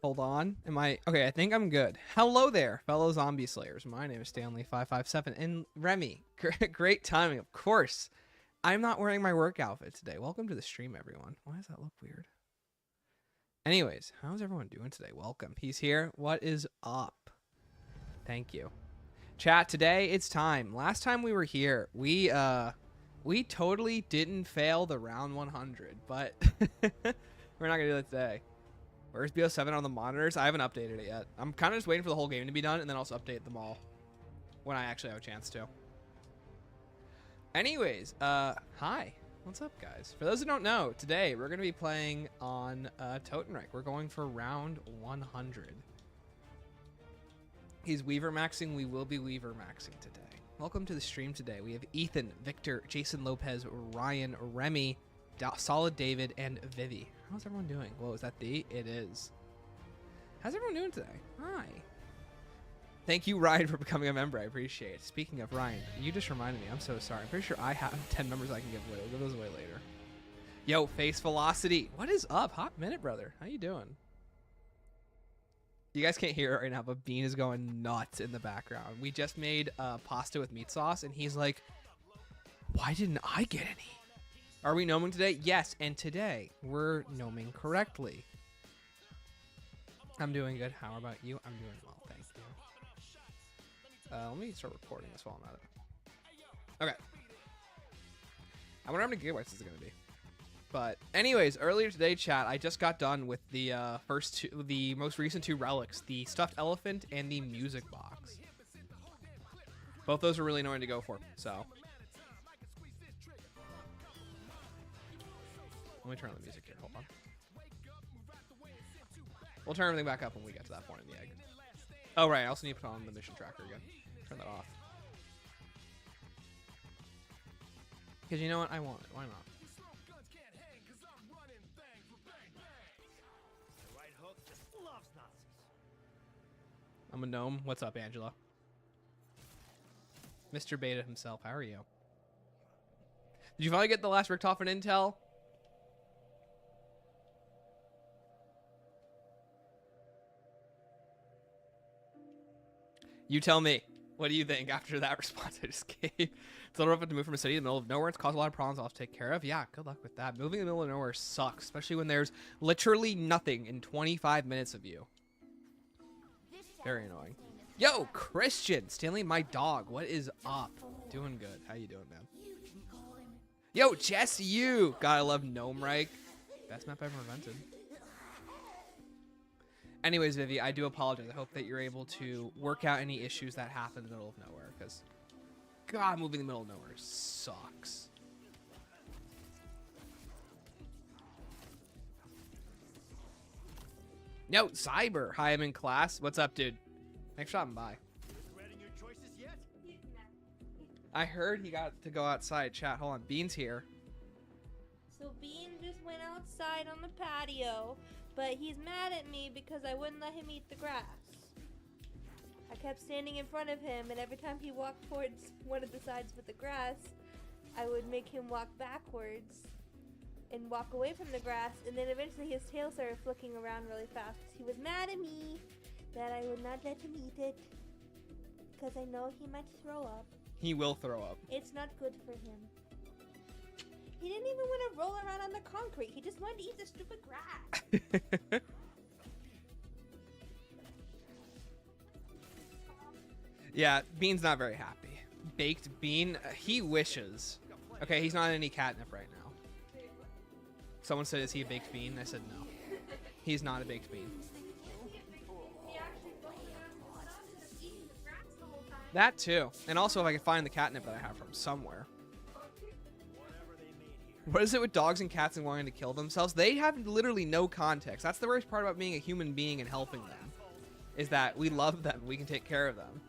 Hold on. Am I okay? I think I'm good. Hello there, fellow zombie slayers. My name is Stanley557 and Remy. Great timing, of course. I'm not wearing my work outfit today. Welcome to the stream, everyone. Why does that look weird? Anyways, how's everyone doing today? Welcome. He's here. What is up? Thank you. Chat, today it's time. Last time we were here, we totally didn't fail the round 100, but we're not gonna do that today. Where's BO7 on the monitors? I haven't updated it yet. I'm kind of just waiting for the whole game to be done and then also update them all when I actually have a chance to. Anyways, hi. What's up, guys? For those who don't know, today we're going to be playing on Totenreich. We're going for round 100. He's Weaver maxing. We will be Weaver maxing today. Welcome to the stream today. We have Ethan, Victor, Jason Lopez, Ryan, Remy, Solid David, and Vivi. How's everyone doing? Whoa, is that the? It is. How's everyone doing today? Hi. Thank you, Ryan, for becoming a member. I appreciate it. Speaking of Ryan, you just reminded me. I'm so sorry. I'm pretty sure I have 10 members I can give away. We'll give those away later. Yo, Face Velocity. What is up? Hot minute, brother. How you doing? You guys can't hear it right now, but Bean is going nuts in the background. We just made pasta with meat sauce, and he's like, why didn't I get any? Are we gnoming today? Yes, and today we're gnoming correctly. I'm doing good. How about you? I'm doing well, thank you. Let me start recording this while I'm at it. Okay. I wonder how many gigabytes this is going to be. But anyways, earlier today, chat, I just got done with the the most recent two relics, the stuffed elephant and the music box. Both those are really annoying to go for, so. Let me turn on the music here. Hold on. We'll turn everything back up when we get to that point in the egg. Oh, right. I also need to put on the mission tracker again. Turn that off. Because you know what? I want it. Why not? I'm a gnome. What's up, Angela? Mr. Beta himself. How are you? Did you finally get the last Richtofen intel? You tell me. What do you think after that response I just gave? It's a little rough to move from a city in the middle of nowhere. It's caused a lot of problems I'll have to take care of. Yeah, good luck with that. Moving in the middle of nowhere sucks, especially when there's literally nothing in 25 minutes of you. Very annoying. Yo, Christian! Stanley, my dog. What is up? Doing good. How you doing, man? Yo, Jess, you! God, I love Totenreich. Best map ever invented. Anyways, Vivi, I do apologize. I hope that you're able to work out any issues that happen in the middle of nowhere, because, God, moving in the middle of nowhere sucks. No, Cyber. Hi, I'm in class. What's up, dude? Thanks for stopping by. I heard he got to go outside. Chat, hold on. Bean's here. So Bean just went outside on the patio. But he's mad at me because I wouldn't let him eat the grass. I kept standing in front of him, and every time he walked towards one of the sides with the grass, I would make him walk backwards and walk away from the grass, and then eventually his tail started flicking around really fast because he was mad at me that I would not let him eat it because I know he might throw up. He will throw up. It's not good for him. He didn't even want to roll around on the concrete. He just wanted to eat the stupid grass. Yeah, Bean's not very happy. Baked Bean, he wishes. Okay, he's not in any catnip right now. Someone said, is he a baked bean? I said no. He's not a baked bean. That too. And also if I can find the catnip that I have from somewhere. What is it with dogs and cats and wanting to kill themselves? They have literally no context. That's the worst part about being a human being and helping them. Is that we love them. We can take care of them.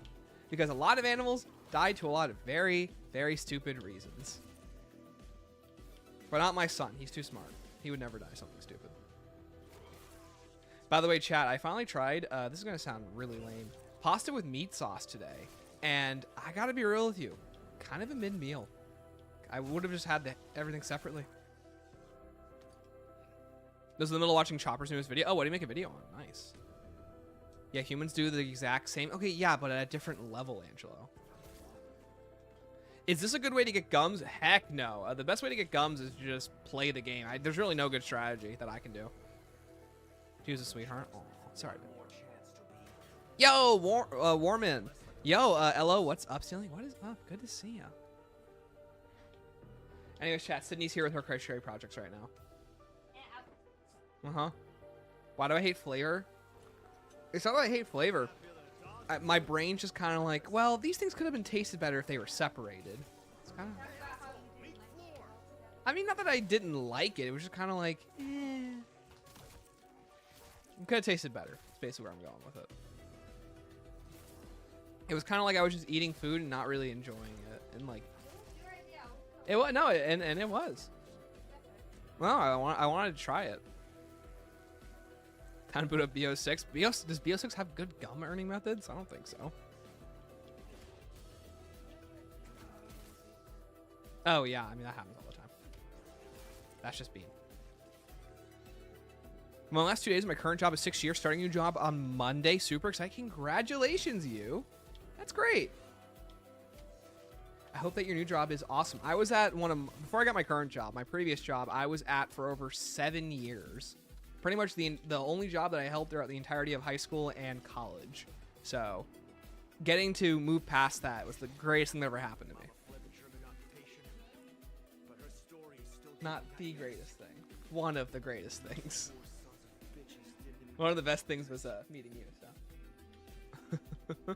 Because a lot of animals die to a lot of very, very stupid reasons. But not my son. He's too smart. He would never die something stupid. By the way, chat, I finally tried, this is going to sound really lame, pasta with meat sauce today. And I gotta be real with you. Kind of a mid-meal. I would have just had everything separately. This is in the middle of watching Chopper's newest video. Oh, what do you make a video on? Nice. Yeah, humans do the exact same. Okay, yeah, but at a different level, Angelo. Is this a good way to get gums? Heck no. The best way to get gums is just play the game. There's really no good strategy that I can do. She was a sweetheart. Oh, sorry. Yo, Warman. Yo, LO, what's up, Stealing? What is up? Good to see ya. Anyways, chat. Sydney's here with her crochet projects right now. Uh-huh. Why do I hate flavor? It's not that I hate flavor. My brain's just kind of like, well, these things could have been tasted better if they were separated. It's kind of... I mean, not that I didn't like it. It was just kind of like, eh. It could have tasted better. That's basically where I'm going with it. It was kind of like I was just eating food and not really enjoying it. And like... It was, no, and it was. Well, I wanted to try it. Time to boot up BO6. Does BO6 have good gum earning methods? I don't think so. Oh, yeah. I mean, that happens all the time. That's just Bean. My last 2 days of my current job is 6 years. Starting a new job on Monday. Super excited. Congratulations, you. That's great. I hope that your new job is awesome. I was at before I got my current job, my previous job, I was at for over 7 years. Pretty much the only job that I held throughout the entirety of high school and college. So, getting to move past that was the greatest thing that ever happened to me. Not the greatest thing. One of the greatest things. One of the best things was meeting you. So.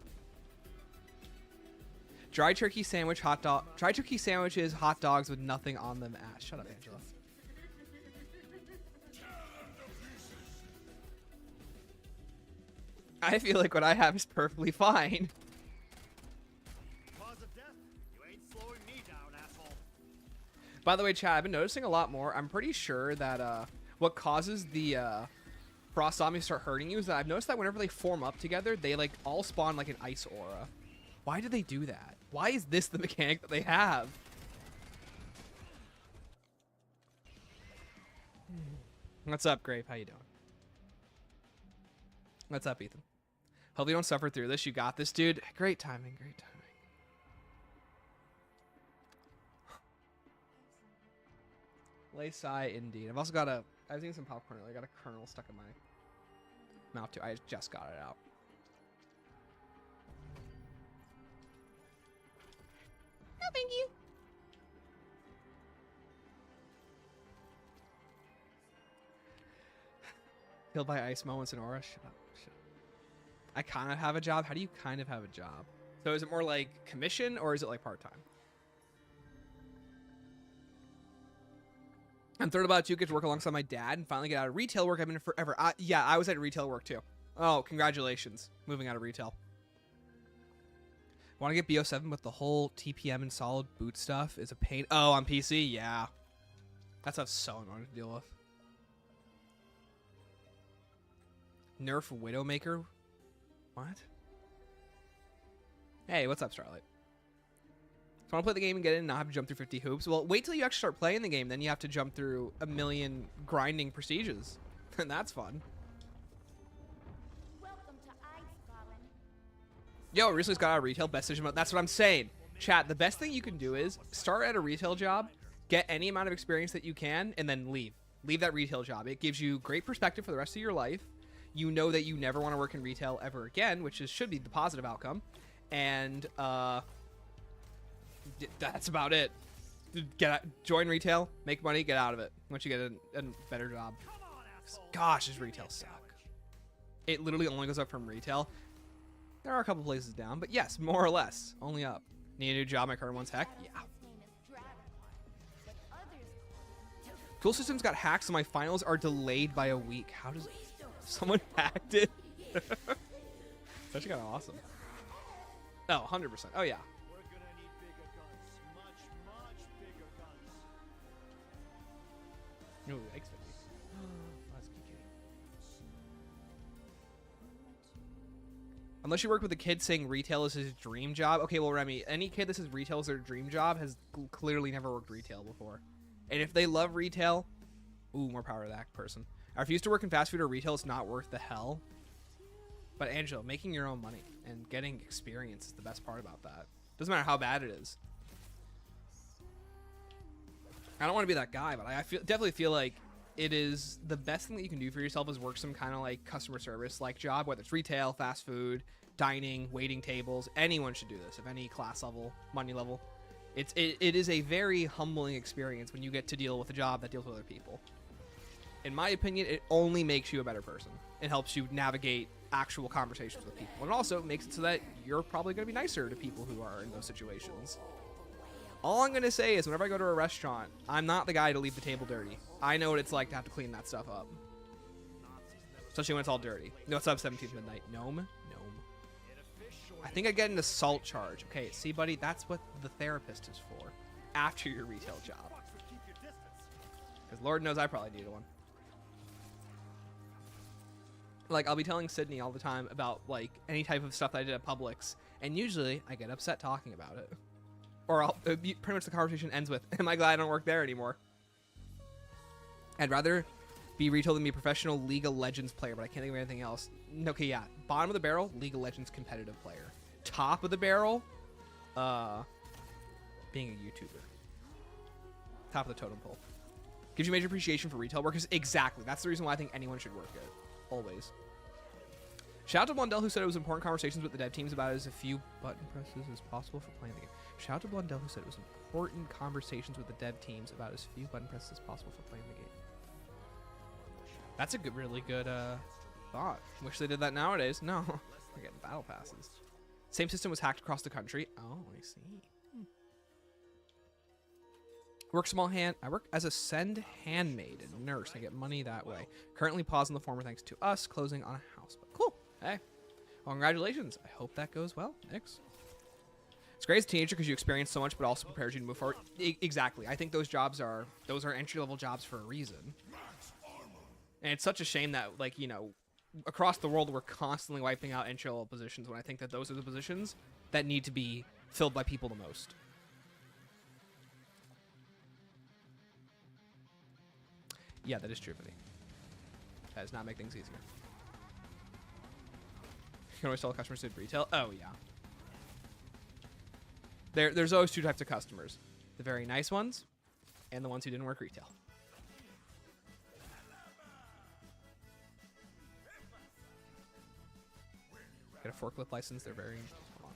Dry turkey sandwich, hot dog. Dry turkey sandwiches, hot dogs with nothing on them. Ass. Shut up, Angela. I feel like what I have is perfectly fine. Cause of death? You ain't slowing me down, asshole. By the way, Chad, I've been noticing a lot more. I'm pretty sure that what causes the frost zombies to start hurting you is that I've noticed that whenever they form up together, they like all spawn like an ice aura. Why do they do that? Why is this the mechanic that they have? What's up, Grape? How you doing? What's up, Ethan? Hope you don't suffer through this. You got this, dude. Great timing. Great timing. Lay sigh, indeed. I've also got I was eating some popcorn earlier. I got a kernel stuck in my mouth, too. I just got it out. No, thank you. Killed by ice moments in aura. Shut up. Shut up. I kind of have a job. How do you kind of have a job? So is it more like commission or is it like part-time? I'm thrilled about it too. Get to work alongside my dad and finally get out of retail work. I've been in forever. Yeah, I was at retail work too. Oh, congratulations. Moving out of retail. Want to get BO7, but the whole TPM and solid boot stuff is a pain. Oh, on PC? Yeah. That stuff's so annoying to deal with. Nerf Widowmaker? What? Hey, what's up, Starlight? So I want to play the game and get in and not have to jump through 50 hoops. Well, wait till you actually start playing the game. Then you have to jump through a million grinding prestiges. And that's fun. Yo, recently got out of retail. Best decision. That's what I'm saying. Chat, the best thing you can do is start at a retail job, get any amount of experience that you can, and then leave. Leave that retail job. It gives you great perspective for the rest of your life. You know that you never want to work in retail ever again, which should be the positive outcome. And that's about it. Join retail, make money, get out of it once you get a better job. Gosh, does retail suck. It literally only goes up from retail. There are a couple places down, but yes, more or less, only up. Need a new job, my current one's heck? Yeah. Tool Systems got hacked, so my finals are delayed by a week. How does someone hacked it? That's actually kind of awesome. Oh, 100%. Oh, yeah. We're gonna need bigger guns. Much, much bigger guns. No, thanks, Vicky. That's geeky. Unless you work with a kid saying retail is his dream job. Okay, well, Remy, any kid that says retail is their dream job has clearly never worked retail before. And if they love retail, ooh, more power to that person. I refuse to work in fast food or retail. It's not worth the hell. But Angela, making your own money and getting experience is the best part about that. Doesn't matter how bad it is. I don't want to be that guy, but I definitely feel like it is the best thing that you can do for yourself is work some kind of like customer service like job, whether it's retail, fast food, dining, waiting tables. Anyone should do this of any class level, money level. It is a very humbling experience when you get to deal with a job that deals with other people. In my opinion, it only makes you a better person. It helps you navigate actual conversations with people. And it also makes it so that you're probably going to be nicer to people who are in those situations. All I'm going to say is whenever I go to a restaurant, I'm not the guy to leave the table dirty. I know what it's like to have to clean that stuff up. Especially when it's all dirty. No, it's up 17th midnight. Gnome? I think I get an assault charge. Okay, see, buddy, that's what the therapist is for. After your retail job. Because Lord knows I probably need one. Like, I'll be telling Sydney all the time about, like, any type of stuff that I did at Publix. And usually, I get upset talking about it. Or pretty much the conversation ends with, am I glad I don't work there anymore? I'd rather be retail than be a professional League of Legends player, but I can't think of anything else. Okay, yeah. Bottom of the barrel, League of Legends competitive player. Top of the barrel, being a YouTuber. Top of the totem pole. Gives you major appreciation for retail workers. Exactly. That's the reason why I think anyone should work it. Always. Shout out to Blundell who said it was important conversations with the dev teams about as few button presses as possible for playing the game. Shout out to Blundell who said it was important conversations with the dev teams about as few button presses as possible for playing the game. That's a good, really good thought. Wish they did that nowadays. No, they're getting battle passes. Same system was hacked across the country. Oh, I see. I work as a send handmaid and nurse. I get money that way. Currently pausing the former thanks to us closing on a house. But cool. Hey. Well, congratulations. I hope that goes well. Thanks. It's great as a teenager because you experience so much, but also prepares you to move forward. Exactly. I think those are entry-level jobs for a reason. And it's such a shame that, like, you know, across the world we're constantly wiping out entry-level positions when I think that those are the positions that need to be filled by people the most. Yeah, that is true, buddy. That does not make things easier. You can always tell customers to retail. Oh, yeah. There's always two types of customers. The very nice ones and the ones who didn't work retail. Get a forklift license. They're very... Hold on.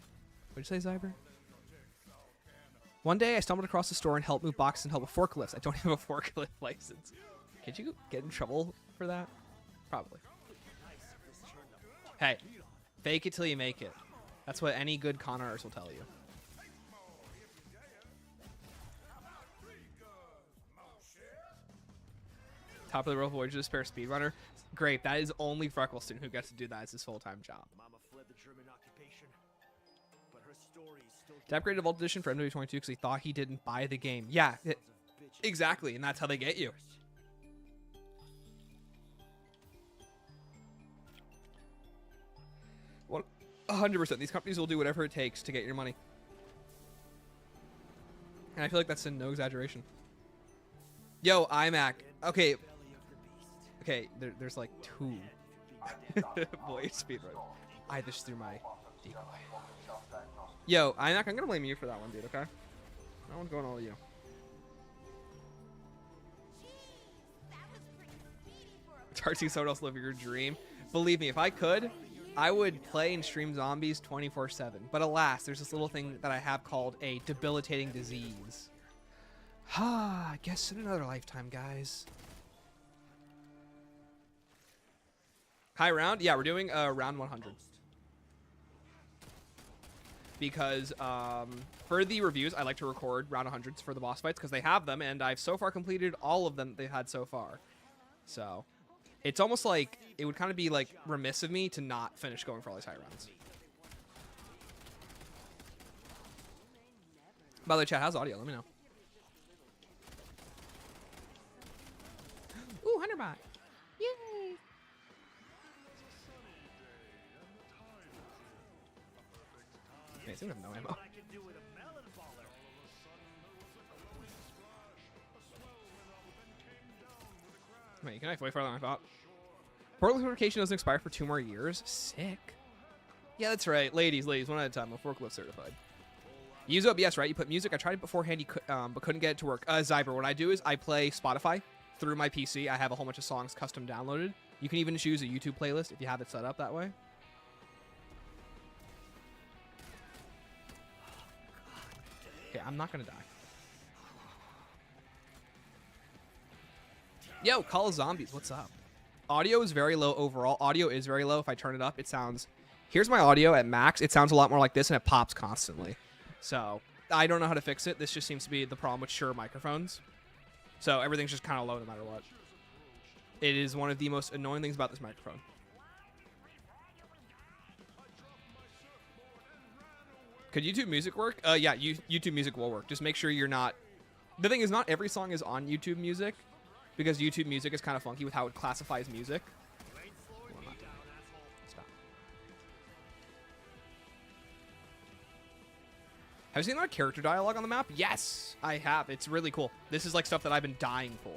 What'd you say, Zyber? One day I stumbled across the store and helped move boxes and help with forklifts. I don't have a forklift license. Could you get in trouble for that? Probably. Hey, fake it till you make it. That's what any good con artist will tell you. Top of the world, Voyager to spare speedrunner. Great, that is only Freckleston who gets to do that as his full-time job. Mama fled the German occupation, but her story is still To upgrade to Vault Edition for MW22 because he thought he didn't buy the game. Yeah, exactly, and that's how they get you. What? 100%. These companies will do whatever it takes to get your money. And I feel like that's no exaggeration. Yo, iMac. Okay. Okay, there's like two boy speedrun. I just threw my decoy. Yo, iMac, I'm gonna blame you for that one, dude, okay? That one's going all to you. It's hard to see someone else live your dream. Believe me, if I could, I would play and stream zombies 24/7. But alas, there's this little thing that I have called a debilitating disease. I guess in another lifetime, guys. High round? Yeah, we're doing round 100. Because for the reviews, I like to record round 100s for the boss fights because they have them, and I've so far completed all of them that they've had so far. So it's almost like it would kind of be like remiss of me to not finish going for all these high rounds. By the way, chat, how's audio? Let me know. Ooh, 100 bot. Yay! Okay, so we have no ammo. Wait, you can knife way farther than I thought. Portal certification doesn't expire for 2 more years. Sick. Yeah, that's right. Ladies, one at a time. I'm forklift certified. You use OBS, right? You put music. I tried it beforehand, but couldn't get it to work. Zyber, what I do is I play Spotify through my PC. I have a whole bunch of songs custom downloaded. You can even choose a YouTube playlist if you have it set up that way. Okay, I'm not gonna die. Yo, Call of Zombies, what's up? Audio is very low overall. Audio is very low. If I turn it up, it sounds... Here's my audio at max. It sounds a lot more like this, and it pops constantly. So, I don't know how to fix it. This just seems to be the problem with Shure microphones. So, everything's just kind of low no matter what. It is one of the most annoying things about this microphone. Could YouTube Music work? Yeah, YouTube Music will work. Just make sure you're not... The thing is, not every song is on YouTube Music, because YouTube Music is kind of funky with how it classifies music. Stop. Have you seen that character dialogue on the map? Yes, I have. It's really cool. This is like stuff that I've been dying for.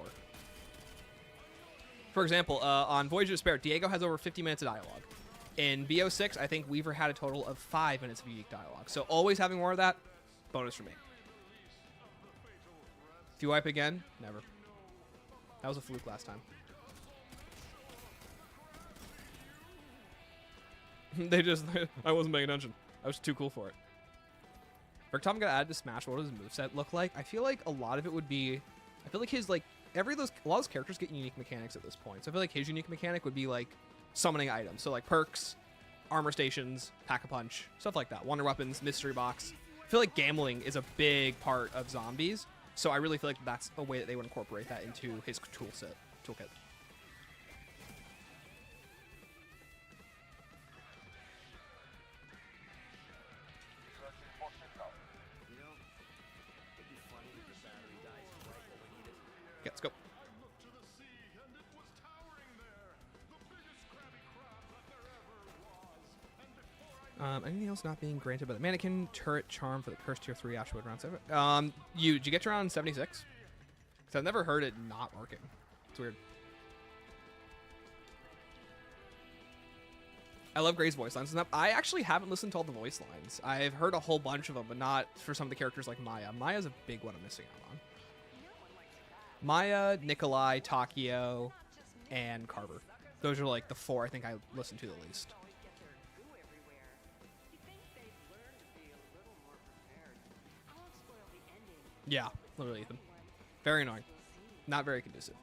For example, on Voyage of Despair, Diego has over 50 minutes of dialogue. In BO6, I think Weaver had a total of 5 minutes of unique dialogue. So always having more of that, bonus for me. If you wipe again, never. That was a fluke last time. I wasn't paying attention. I was too cool for it. For Tom got added to Smash, what does his moveset look like? I feel like a lot of it would be... I feel like his, like... a lot of those characters get unique mechanics at this point. So I feel like his unique mechanic would be, like, summoning items. So, like, perks, armor stations, Pack-a-Punch, stuff like that. Wonder weapons, mystery box. I feel like gambling is a big part of zombies. So I really feel like that's a way that they would incorporate that into his toolkit. Yeah, let's go. Anything else not being granted by the mannequin? Turret charm for the cursed tier 3 Ashwood round 7. Did you get to round 76? Because I've never heard it not working. It's weird. I love Gray's voice lines. I actually haven't listened to all the voice lines. I've heard a whole bunch of them, but not for some of the characters like Maya. Maya's a big one I'm missing out on. Maya, Nikolai, Takio, and Carver. Those are like the 4 I think I listen to the least. Yeah, literally, Ethan. Very annoying. Not very conducive.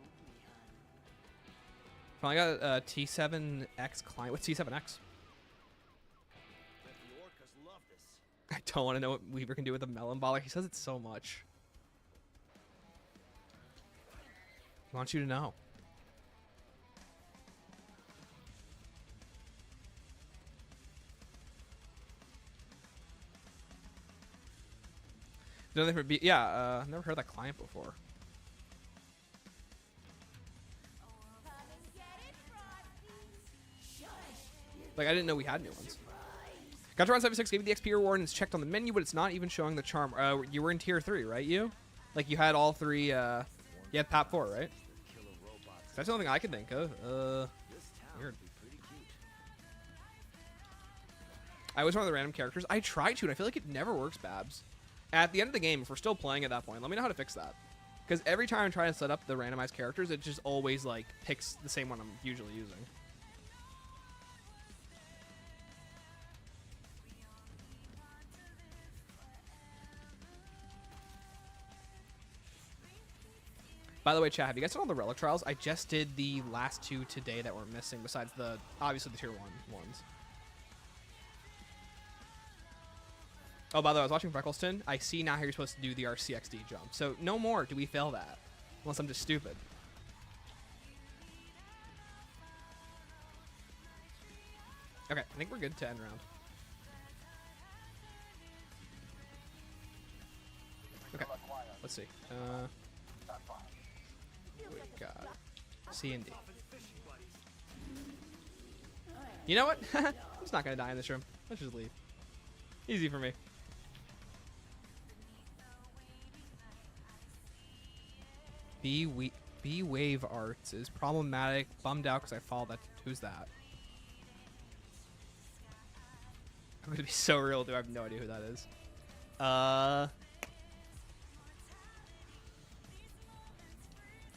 Finally got a T7X client. What's T7X? I don't want to know what Weaver can do with a melon baller. He says it so much. He wants you to know. Yeah, I've never heard that client before. Like, I didn't know we had new ones. Got to round 76, gave you the XP reward, and it's checked on the menu, but it's not even showing the charm. You were in tier 3, right, you? Like, you had all 3, you had PAP 4, right? That's the only thing I can think of. Weird. I always run the random characters. I try to, and I feel like it never works, Babs. At the end of the game, if we're still playing at that point, let me know how to fix that. Because every time I'm trying to set up the randomized characters, it just always, like, picks the same one I'm usually using. By the way, chat, have you guys done all the relic trials? I just did the last 2 today that were missing, besides the, obviously, the tier 1 ones. Oh, by the way, I was watching Freckleston. I see now how you're supposed to do the RCXD jump. So, no more do we fail that. Unless I'm just stupid. Okay, I think we're good to end round. Okay, let's see. We got C and D. You know what? I'm just not going to die in this room. Let's just leave. Easy for me. B-Wave Arts is problematic. Bummed out because I followed that Who's that? I'm gonna be so real, dude. I have no idea who that is.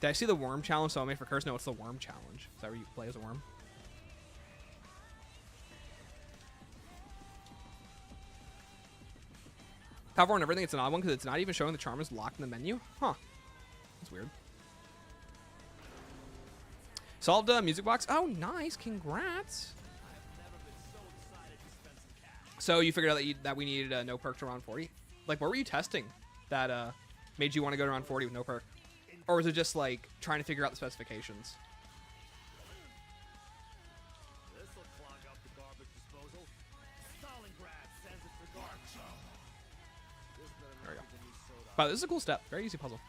Did I see the worm challenge? So I made for curse. No, it's the worm challenge. Is that where you play as a worm? However, on everything, it's an odd one because it's not even showing the charm is locked in the menu. Huh. That's weird. Solved music box. Oh, nice. Congrats. So you figured out that we needed a no perk to round 40? Like, what were you testing that made you want to go to round 40 with no perk? Or was it just, like, trying to figure out the specifications? This'll clog up the garbage disposal. Stalingrad sends it for garbage. This better There we go. not be the new soda. Wow, this is a cool step. Very easy puzzle.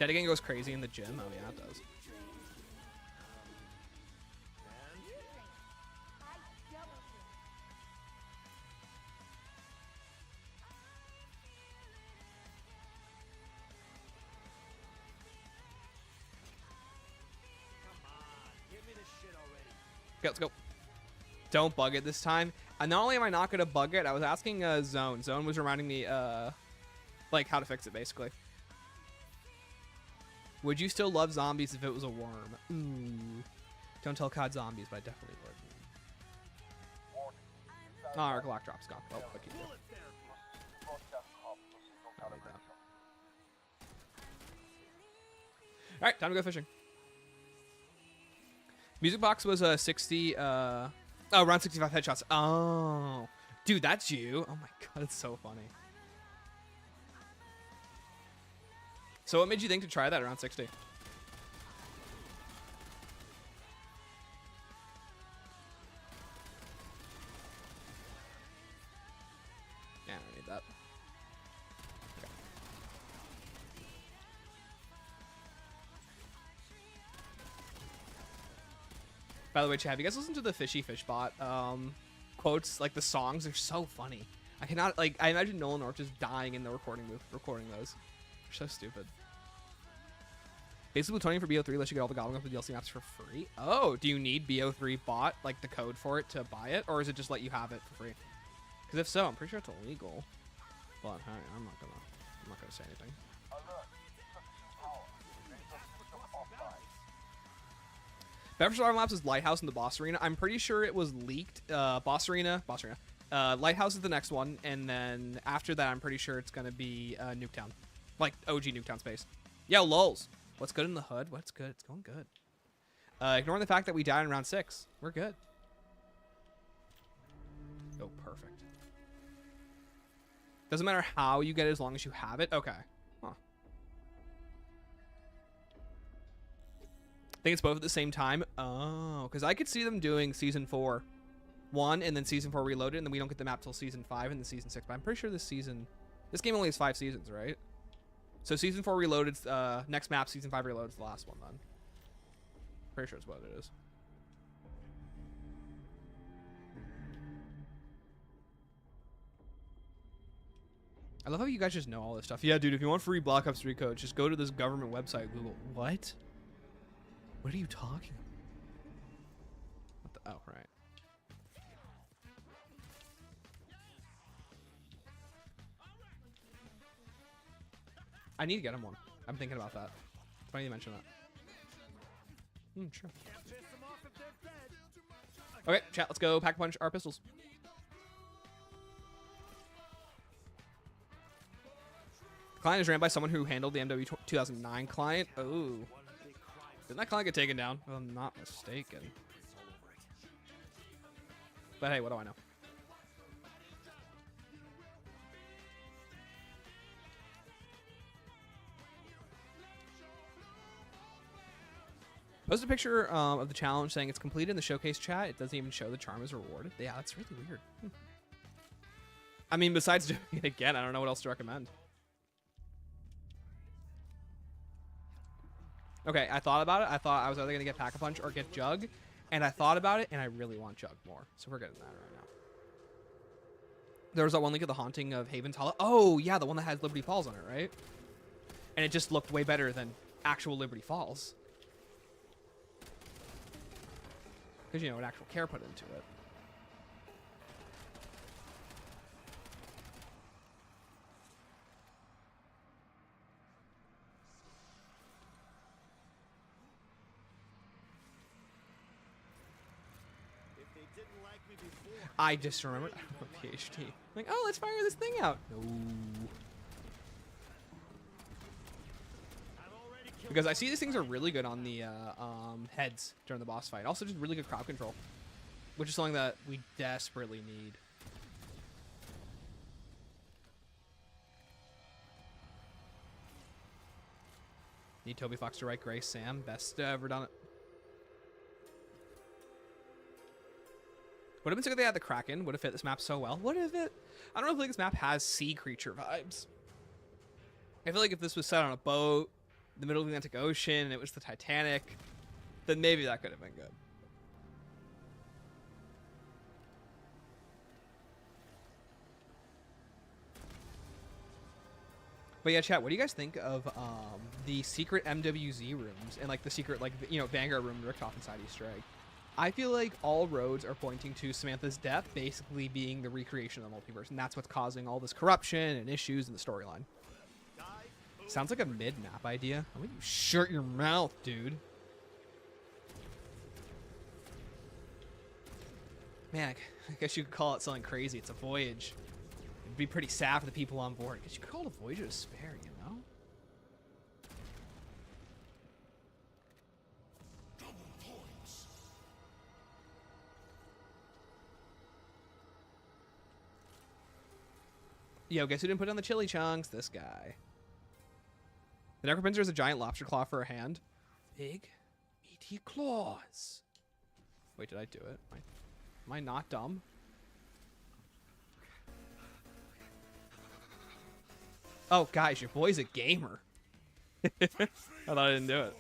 Dedigan goes crazy in the gym. Oh, yeah, it does. Okay, let's go. Don't bug it this time. And not only am I not going to bug it, I was asking Zone. Zone was reminding me, like, how to fix it, basically. Would you still love zombies if it was a worm? Ooh. Don't tell COD zombies, but I definitely would. Oh, our Glock drops gone. Well, what can you do? I like that. Alright, time to go fishing. Music box was 60, oh, around 65 headshots. Oh, dude, that's you. Oh my god, it's so funny. So what made you think to try that around 60? Yeah, I don't need that. Okay. By the way, chat, have you guys listened to the Fishy Fish Bot quotes? Like, the songs are so funny. I cannot, like, I imagine Nolan North just dying in the recording booth recording those. They're so stupid. Basically, Plutonium for BO3 lets you get all the Goblin Guns with DLC maps for free. Oh, do you need BO3 bot, like the code for it, to buy it? Or is it just let you have it for free? Because if so, I'm pretty sure it's illegal. But hey, I'm not gonna say anything. Beverage Survival Maps is Lighthouse in the Boss Arena. I'm pretty sure it was leaked. Boss Arena. Lighthouse is the next one, and then after that, I'm pretty sure it's gonna be Nuketown, like OG Nuketown space. Yeah, lulz. What's good in the hood? What's good? It's going good. Ignoring the fact that we died in round 6, we're good. Oh, perfect. Doesn't matter how you get it as long as you have it. Okay. Huh. I think it's both at the same time. Oh, because I could see them doing season 4 1 and then season 4 reloaded, and then we don't get the map till season 5 and then season 6. But I'm pretty sure this game only has 5 seasons, right? So season 4 reloaded, next map, season 5 reloaded is the last one then. Pretty sure it's what it is. I love how you guys just know all this stuff. Yeah, dude, if you want free Black Ops 3 codes, just go to this government website, Google. What? What are you talking about? What the, oh, right. I need to get him one. I'm thinking about that. It's funny you mention that. Sure. Okay, chat, let's go pack punch our pistols. The client is ran by someone who handled the MW 2009 client. Oh. Didn't that client get taken down? If I'm not mistaken. But hey, what do I know? Post a picture of the challenge saying it's completed in the showcase chat. It doesn't even show the charm is rewarded. Yeah, that's really weird. I mean, besides doing it again, I don't know what else to recommend. Okay, I thought about it. I thought I was either going to get Pack-a-Punch or get Jug. And I thought about it, and I really want Jug more. So we're getting that right now. There was that one link of the Haunting of Haven's Hollow. Oh, yeah, the one that has Liberty Falls on it, right? And it just looked way better than actual Liberty Falls. Because, you know, an actual care put into it. If they didn't like me before, I just remembered. PhD. Like, oh, let's fire this thing out. No. I've already killed Because I see these things are really good on the heads during the boss fight. Also, just really good crowd control, which is something that we desperately need. Need Toby Fox to write Grace Sam. Best ever done it. Would have been so good they had the Kraken. Would have fit this map so well. What if it? I don't know if like this map has sea creature vibes. I feel like if this was set on a boat, in the middle of the Atlantic Ocean, and it was the Titanic, then maybe that could have been good. But yeah, chat, what do you guys think of the secret MWZ rooms and like the secret, like, you know, Vanguard room Richtofen inside Easter egg? I feel like all roads are pointing to Samantha's death basically being the recreation of the multiverse, and that's what's causing all this corruption and issues in the storyline. Sounds like a mid-map idea. Why don't you shut your mouth, dude? Man, I guess you could call it something crazy. It's a voyage. It'd be pretty sad for the people on board. I guess you could call it a voyage of despair, you know? Yo, guess who didn't put on the chili chunks? This guy. The Necropincer is a giant lobster claw for a hand. Big, meaty claws. Wait, did I do it? Am I not dumb? Oh, guys, your boy's a gamer. I thought I didn't do it.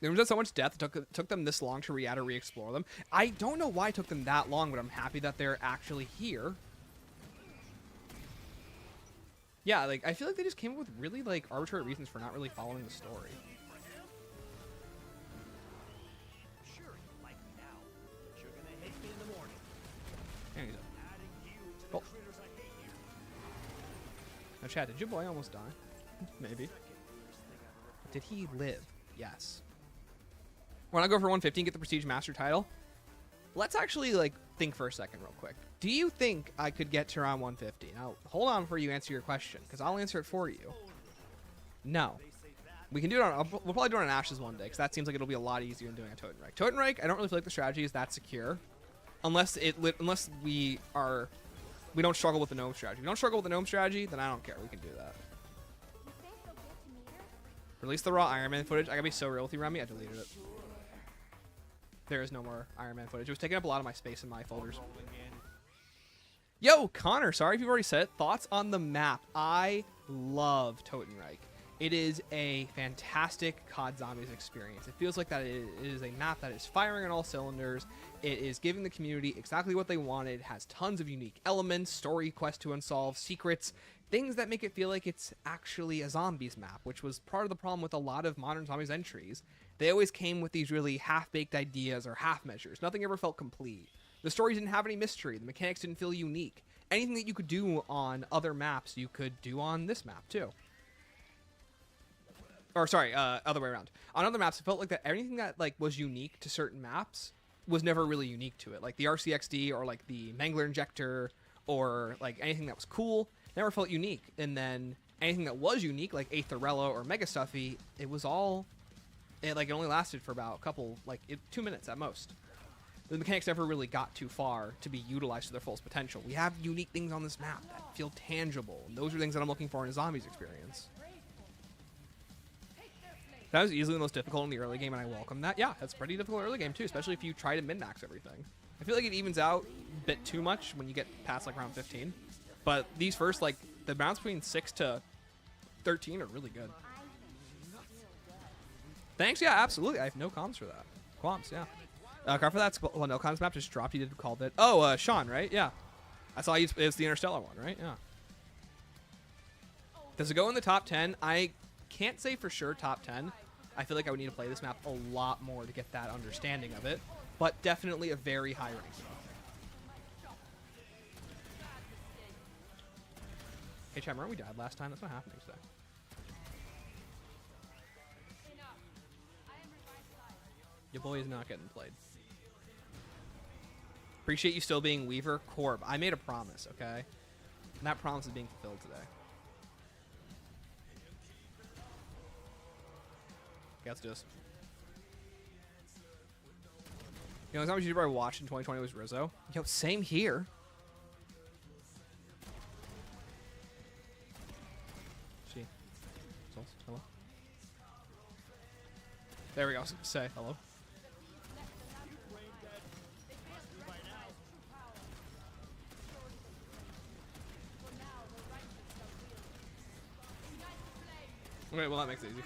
There was just so much death. It took them this long to re-add or re-explore them. I don't know why it took them that long, but I'm happy that they're actually here. Yeah, like, I feel like they just came up with really, like, arbitrary reasons for not really following the story. sure you like me now, but you're gonna hate me in the morning. And he's up. Adding you to the Oh. critters I hate here. Now, Chad, did your boy almost die? Maybe. Did he live? Yes. When I go for 150 and get the Prestige Master title, let's actually, like, think for a second real quick. Do you think I could get to around 150? Now, hold on before you answer your question, because I'll answer it for you. No. We can do it on, we'll probably do it on Ashes one day, because that seems like it'll be a lot easier than doing a Totenreich. Totenreich, I don't really feel like the strategy is that secure. Unless we don't struggle with the Gnome strategy. If we don't struggle with the Gnome strategy, then I don't care. We can do that. Release the raw Iron Man footage. I gotta be so real with you, Remy. I deleted it. There is no more Iron Man footage. It was taking up a lot of my space in my folders. Yo, Connor, sorry if you've already said it. Thoughts on the map. I love Totenreich. It is a fantastic COD Zombies experience. It feels like that it is a map that is firing on all cylinders. It is giving the community exactly what they wanted. It has tons of unique elements, story quests to unsolve, secrets, things that make it feel like it's actually a zombies map, which was part of the problem with a lot of modern zombies entries. They always came with these really half-baked ideas or half measures. Nothing ever felt complete. The story didn't have any mystery. The mechanics didn't feel unique. Anything that you could do on other maps, you could do on this map too. Or sorry, other way around. On other maps, it felt like that anything that like was unique to certain maps was never really unique to it. Like the RCXD or like the Mangler Injector or like anything that was cool never felt unique. And then anything that was unique, like Aetherella or Mega Stuffy, it was all, it only lasted for about a couple, 2 minutes at most. The mechanics never really got too far to be utilized to their fullest potential. We have unique things on this map that feel tangible. And those are things that I'm looking for in a zombies experience. That was easily the most difficult in the early game, and I welcome that. Yeah, that's pretty difficult early game, too, especially if you try to min-max everything. I feel like it evens out a bit too much when you get past, round 15. But these first, the rounds between 6 to 13 are really good. Thanks, yeah, absolutely. I have no comms for that. Qualms, yeah. Car for that, well, no comms map just dropped. You did called it. Oh, Sean, right? Yeah. I saw you. It's the Interstellar one, right? Yeah. Does it go in the top 10? I can't say for sure top 10. I feel like I would need to play this map a lot more to get that understanding of it, but definitely a very high ranking. Hey, Chad, remember we died last time? That's not happening today. Your boy is not getting played. Appreciate you still being Weaver. Corb, I made a promise, okay? And that promise is being fulfilled today. Okay, let's do this. You know, as much YouTuber I watched in 2020 was Rizzo. Yo, same here. See. Hello. There we go. Say hello. Okay, well that makes it easy.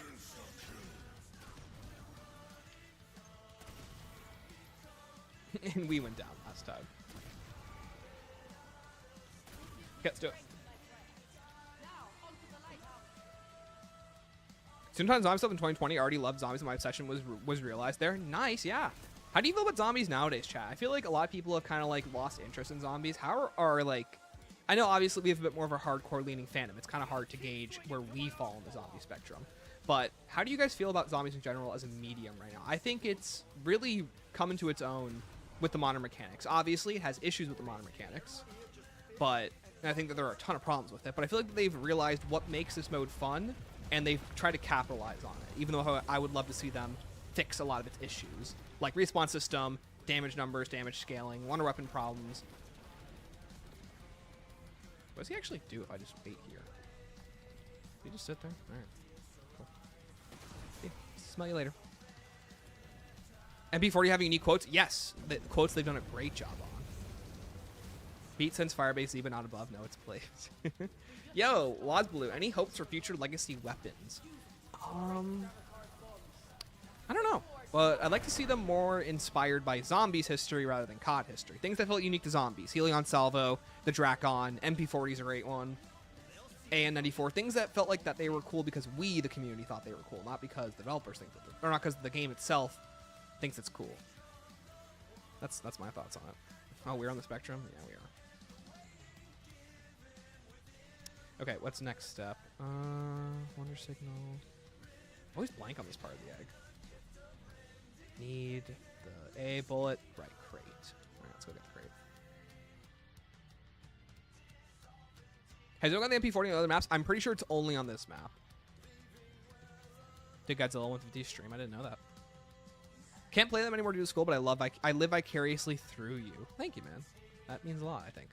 And we went down last time. Okay, let's do it. Sometimes zombie stuff in 2020. I already loved zombies, and my obsession was realized there. Nice, yeah. How do you feel about zombies nowadays, chat? I feel like a lot of people have kind of like lost interest in zombies. How are like, I know obviously we have a bit more of a hardcore leaning fandom. It's kind of hard to gauge where we fall in the zombie spectrum. But how do you guys feel about zombies in general as a medium right now? I think it's really coming to its own with the modern mechanics. Obviously, it has issues with the modern mechanics, but I think that there are a ton of problems with it. But I feel like they've realized what makes this mode fun, and they've tried to capitalize on it, even though I would love to see them fix a lot of its issues, like respawn system, damage numbers, damage scaling, wonder weapon problems. What does he actually do if I just wait here? Did he just sit there? All right. Cool. Okay. Smell you later. MP40 having unique quotes? Yes. The quotes they've done a great job on. Beat since Firebase even not above. No, it's plays. Yo, Wazblue, any hopes for future legacy weapons? I don't know. Well, I'd like to see them more inspired by zombies history rather than COD history. Things that felt unique to zombies. Helion Salvo, the Drakon, MP40 is a great one. AN94. Things that felt like that they were cool because we, the community, thought they were cool, not because the developers think that or not because the game itself thinks it's cool. That's my thoughts on it. Oh, we're on the spectrum? Yeah, we are. Okay, what's next step? Wonder signal. Always blank on this part of the egg. Need the A bullet. Right, crate. Alright, let's go get the crate. Has anyone got the MP40 on other maps? I'm pretty sure it's only on this map. Did Godzilla 150 stream? I didn't know that. Can't play them anymore due to school, but I live vicariously through you. Thank you, man. That means a lot, I think.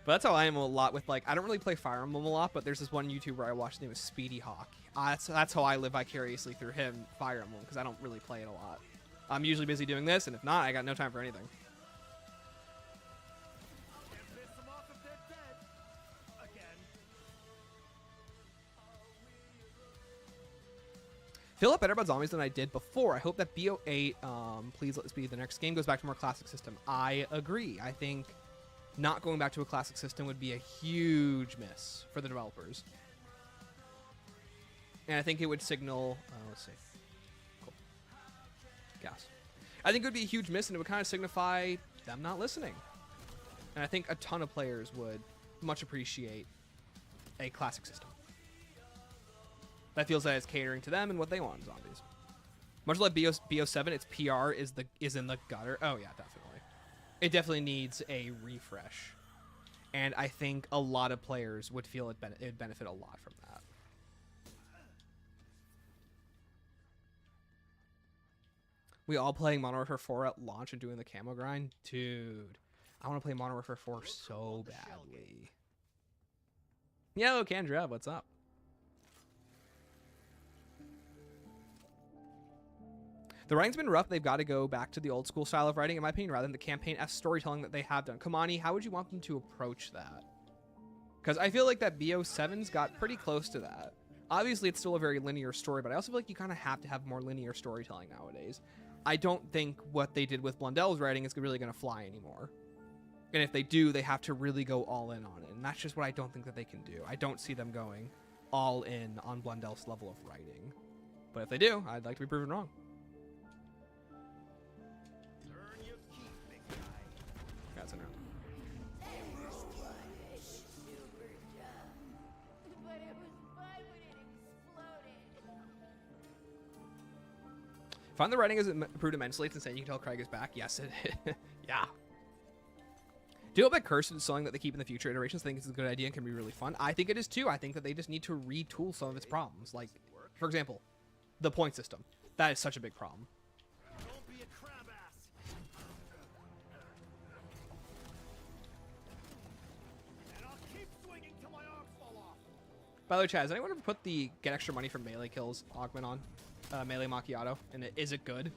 But that's how I am a lot with, like, I don't really play Fire Emblem a lot, but there's this one YouTuber I watch, his name is Speedy Hawk. That's how I live vicariously through him, Fire Emblem, because I don't really play it a lot. I'm usually busy doing this, and if not, I got no time for anything. Feel a lot better about zombies than I did before. I hope that BO8, please let this be the next game, goes back to more classic system. I agree. I think not going back to a classic system would be a huge miss for the developers. And I think it would signal, let's see. Cool. Gas. I think it would be a huge miss, and it would kind of signify them not listening. And I think a ton of players would much appreciate a classic system. That feels that it's catering to them and what they want in zombies. Much like BO7, its PR is in the gutter. Oh yeah, definitely. It definitely needs a refresh. And I think a lot of players would feel it'd benefit a lot from that. We all playing Modern Warfare 4 at launch and doing the camo grind? Dude, I want to play Modern Warfare 4 so badly. Yo, Kendra, what's up? The writing's been rough. They've got to go back to the old school style of writing, in my opinion, rather than the campaign-esque storytelling that they have done. Kamani, how would you want them to approach that? Because I feel like that BO7's got pretty close to that. Obviously, it's still a very linear story, but I also feel like you kind of have to have more linear storytelling nowadays. I don't think what they did with Blundell's writing is really going to fly anymore. And if they do, they have to really go all in on it. And that's just what I don't think that they can do. I don't see them going all in on Blundell's level of writing. But if they do, I'd like to be proven wrong. Earn your keep, big guy. That's a no. But it was fun when it exploded. Find the writing has improved immensely. It's insane. You can tell Craig is back. Yes, it yeah. Do you hope that Curse is something that they keep in the future iterations? I think it's a good idea and can be really fun. I think it is too. I think that they just need to retool some of its problems. Like, for example, the point system. That is such a big problem. Don't be a crab ass. And I'll keep swinging till my arms fall off. By the way, Chad, has anyone ever put the get extra money from melee kills augment on melee macchiato? And is it good?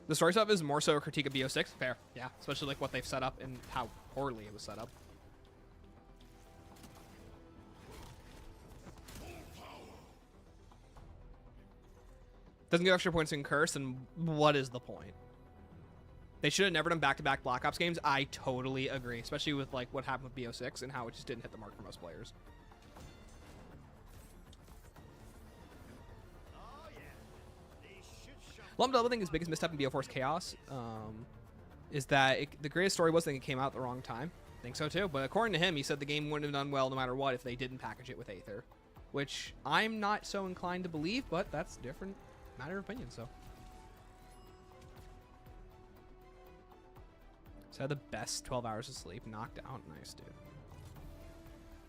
The story stuff is more so a critique of BO6. Fair. Yeah. Especially like what they've set up and how poorly it was set up. Doesn't give extra points in Curse, and what is the point? They should have never done back-to-back Black Ops games. I totally agree. Especially with like what happened with BO6 and how it just didn't hit the mark for most players. Oh yeah. They should show. Lump Double think his biggest misstep in BO4's Chaos is that the greatest story was that it came out at the wrong time. I think so too. But according to him, he said the game wouldn't have done well no matter what if they didn't package it with Aether. Which I'm not so inclined to believe, but that's a different matter of opinion, so. So I had the best 12 hours of sleep, knocked out. Nice, dude.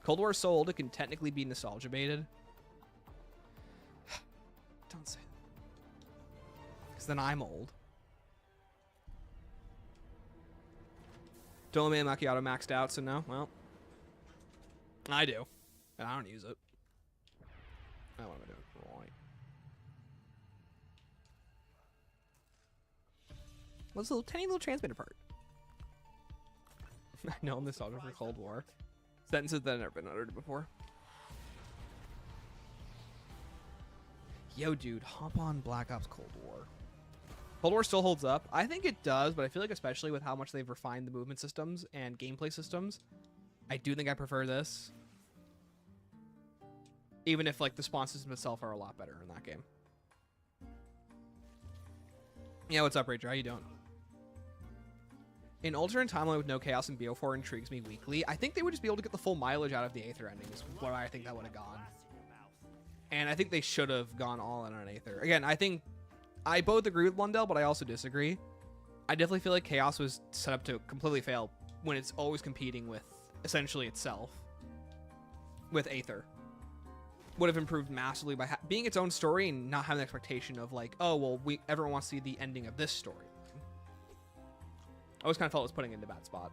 Cold War is so old it can technically be nostalgia baited. Don't say that. Because then I'm old. Don't let me macchiato maxed out, so no. Well, I do. And I don't use it. I want to do it right. What's a little tiny little transmitter part? I know I'm nostalgia for Cold War. Sentences that have never been uttered before. Yo, dude, hop on Black Ops Cold War. Cold War still holds up. I think it does, but I feel like especially with how much they've refined the movement systems and gameplay systems, I do think I prefer this. Even if like the spawn systems itself are a lot better in that game. Yeah, what's up, Rager? How you doing? An alternate timeline with no chaos and BO4 intrigues me weekly. I think they would just be able to get the full mileage out of the Aether ending is where I think that would have gone. And I think they should have gone all in on Aether. Again, I think I both agree with Blundell, but I also disagree. I definitely feel like Chaos was set up to completely fail when it's always competing with essentially itself. With Aether. Would have improved massively by being its own story and not having the expectation of like, oh, well, everyone wants to see the ending of this story. I always kind of felt it was putting it in a bad spot.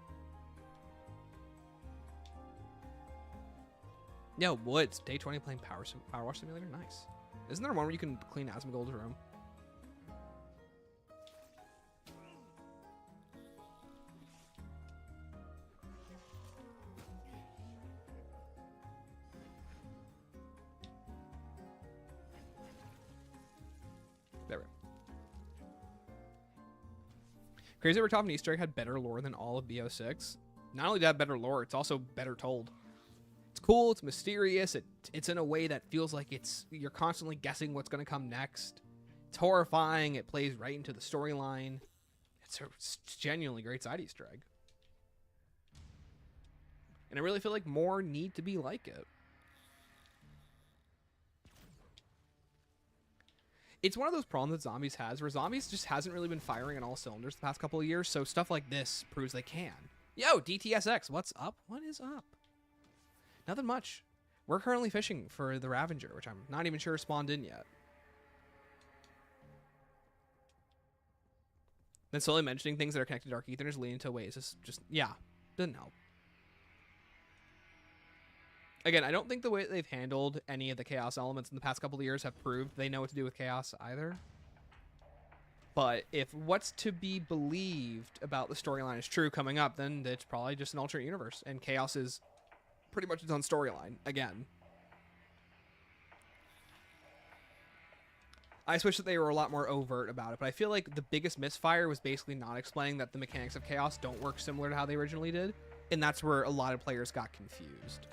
Yo, Woods, day 20 playing Power Wash Simulator? Nice. Isn't there one where you can clean Asmongold's room? There we go. Crazy Over Top and Easter Egg had better lore than all of BO6. Not only did it have better lore, it's also better told. It's cool, it's mysterious, it's in a way that feels like you're constantly guessing what's going to come next. It's horrifying, it plays right into the storyline. It's a genuinely great side Easter egg. And I really feel like more need to be like it. It's one of those problems that Zombies has, where Zombies just hasn't really been firing on all cylinders the past couple of years, so stuff like this proves they can. Yo, DTSX, what's up? What is up? Nothing much. We're currently fishing for the Ravager, which I'm not even sure spawned in yet. Then slowly mentioning things that are connected to Dark Ether is leading to ways. It's just, yeah, doesn't help. Again, I don't think the way that they've handled any of the Chaos elements in the past couple of years have proved they know what to do with Chaos either. But if what's to be believed about the storyline is true coming up, then it's probably just an alternate universe. And Chaos is pretty much its own storyline, again. I just wish that they were a lot more overt about it, but I feel like the biggest misfire was basically not explaining that the mechanics of Chaos don't work similar to how they originally did, and that's where a lot of players got confused.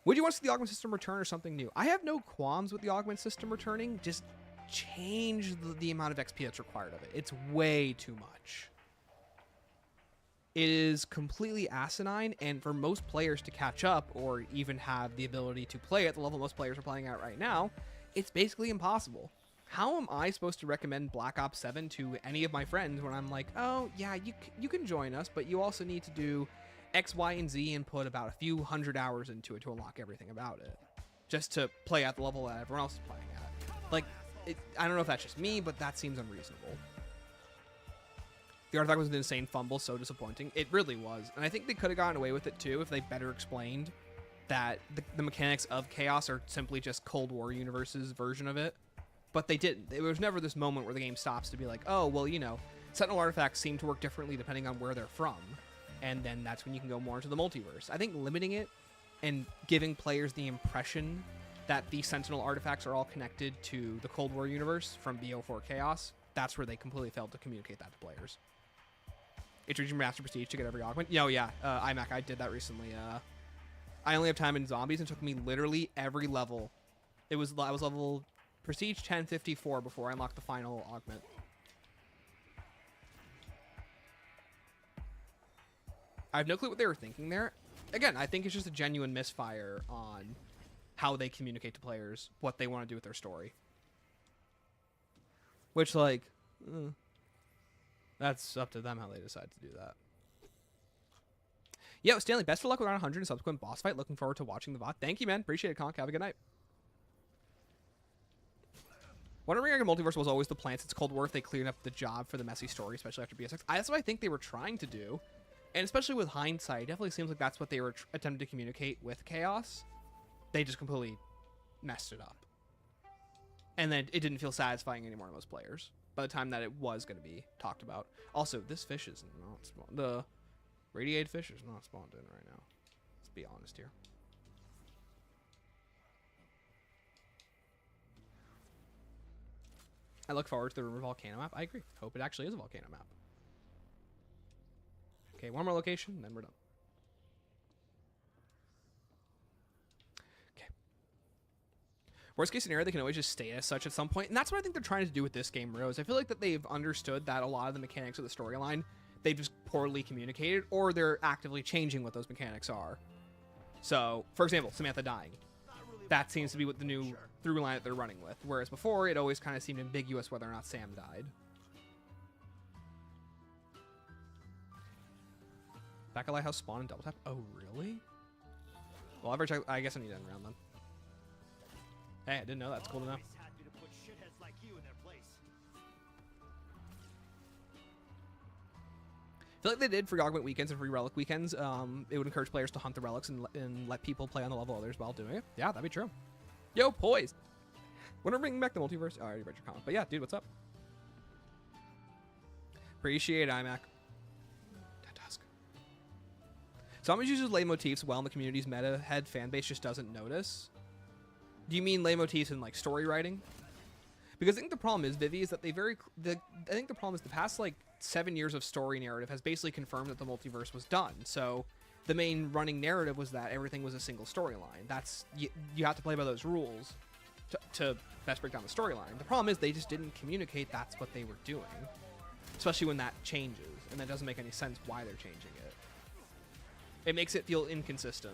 Would you want to see the augment system return or something new? I have no qualms with the augment system returning, just change the amount of XP that's required of it. It's way too much. It is completely asinine, and for most players to catch up or even have the ability to play at the level most players are playing at right now, it's basically impossible. How am I supposed to recommend Black Ops 7 to any of my friends when I'm like, oh, yeah, you can join us, but you also need to do X, Y, and Z and put about a few hundred hours into it to unlock everything about it, just to play at the level that everyone else is playing at. Like, I don't know if that's just me, but that seems unreasonable. The artifact was an insane fumble, so disappointing. It really was, and I think they could have gotten away with it too if they better explained that the mechanics of Chaos are simply just Cold War Universe's version of it. But they didn't. There was never this moment where the game stops to be like, oh, well, you know, Sentinel artifacts seem to work differently depending on where they're from. And then that's when you can go more into the multiverse. I think limiting it and giving players the impression that the Sentinel artifacts are all connected to the Cold War Universe from BO4 Chaos, that's where they completely failed to communicate that to players. It's reaching Master Prestige to get every augment. Yo, yeah, iMac, I did that recently. I only have time in zombies, and it took me literally every level. I was level Prestige 1054 before I unlocked the final augment. I have no clue what they were thinking there. Again, I think it's just a genuine misfire on how they communicate to players what they want to do with their story. Which, like, that's up to them how they decide to do that. Yo, Stanley, best of luck with round 100 and subsequent boss fight. Looking forward to watching the VOD. Thank you, man. Appreciate it, Conk. Have a good night. Wondering if Multiverse was always the plan since Cold War if they cleared up the job for the messy story, especially after BSX. That's what I think they were trying to do. And especially with hindsight, it definitely seems like that's what they were attempting to communicate with Chaos. They just completely messed it up. And then it didn't feel satisfying anymore to most players by the time that it was going to be talked about. Also, this fish is not spawned. The radiated fish is not spawned in right now. Let's be honest here. I look forward to the rumor volcano map. I agree. Hope it actually is a volcano map. Okay, one more location, then we're done. Okay. Worst case scenario, they can always just stay as such at some point, and that's what I think they're trying to do with this game, Rose. I feel like that they've understood that a lot of the mechanics of the storyline, they've just poorly communicated, or they're actively changing what those mechanics are. So, for example, Samantha dying. That seems to be what the new through line that they're running with, whereas before, it always kind of seemed ambiguous whether or not Sam died. Back at Lighthouse spawn and double tap. Oh, really? Well, I'll ever check. I guess I need to end round then. Hey, I didn't know that. It's cool to know. I feel like they did for augment weekends and free relic weekends. It would encourage players to hunt the relics and let people play on the level others while doing it. Yeah, that'd be true. Yo, poised. When are we bringing back the multiverse? Oh, I already read your comment. But yeah, dude, what's up? Appreciate it, iMac. Zombies uses leitmotifs well in the community's meta head fan base just doesn't notice. Do you mean leitmotifs in like story writing? Because I think the problem is, Vivi, is that I think the problem is the past like 7 years of story narrative has basically confirmed that the multiverse was done. So the main running narrative was that everything was a single storyline. That's you have to play by those rules to best break down the storyline. The problem is they just didn't communicate that's what they were doing, especially when that changes, and that doesn't make any sense why they're changing it. It makes it feel inconsistent.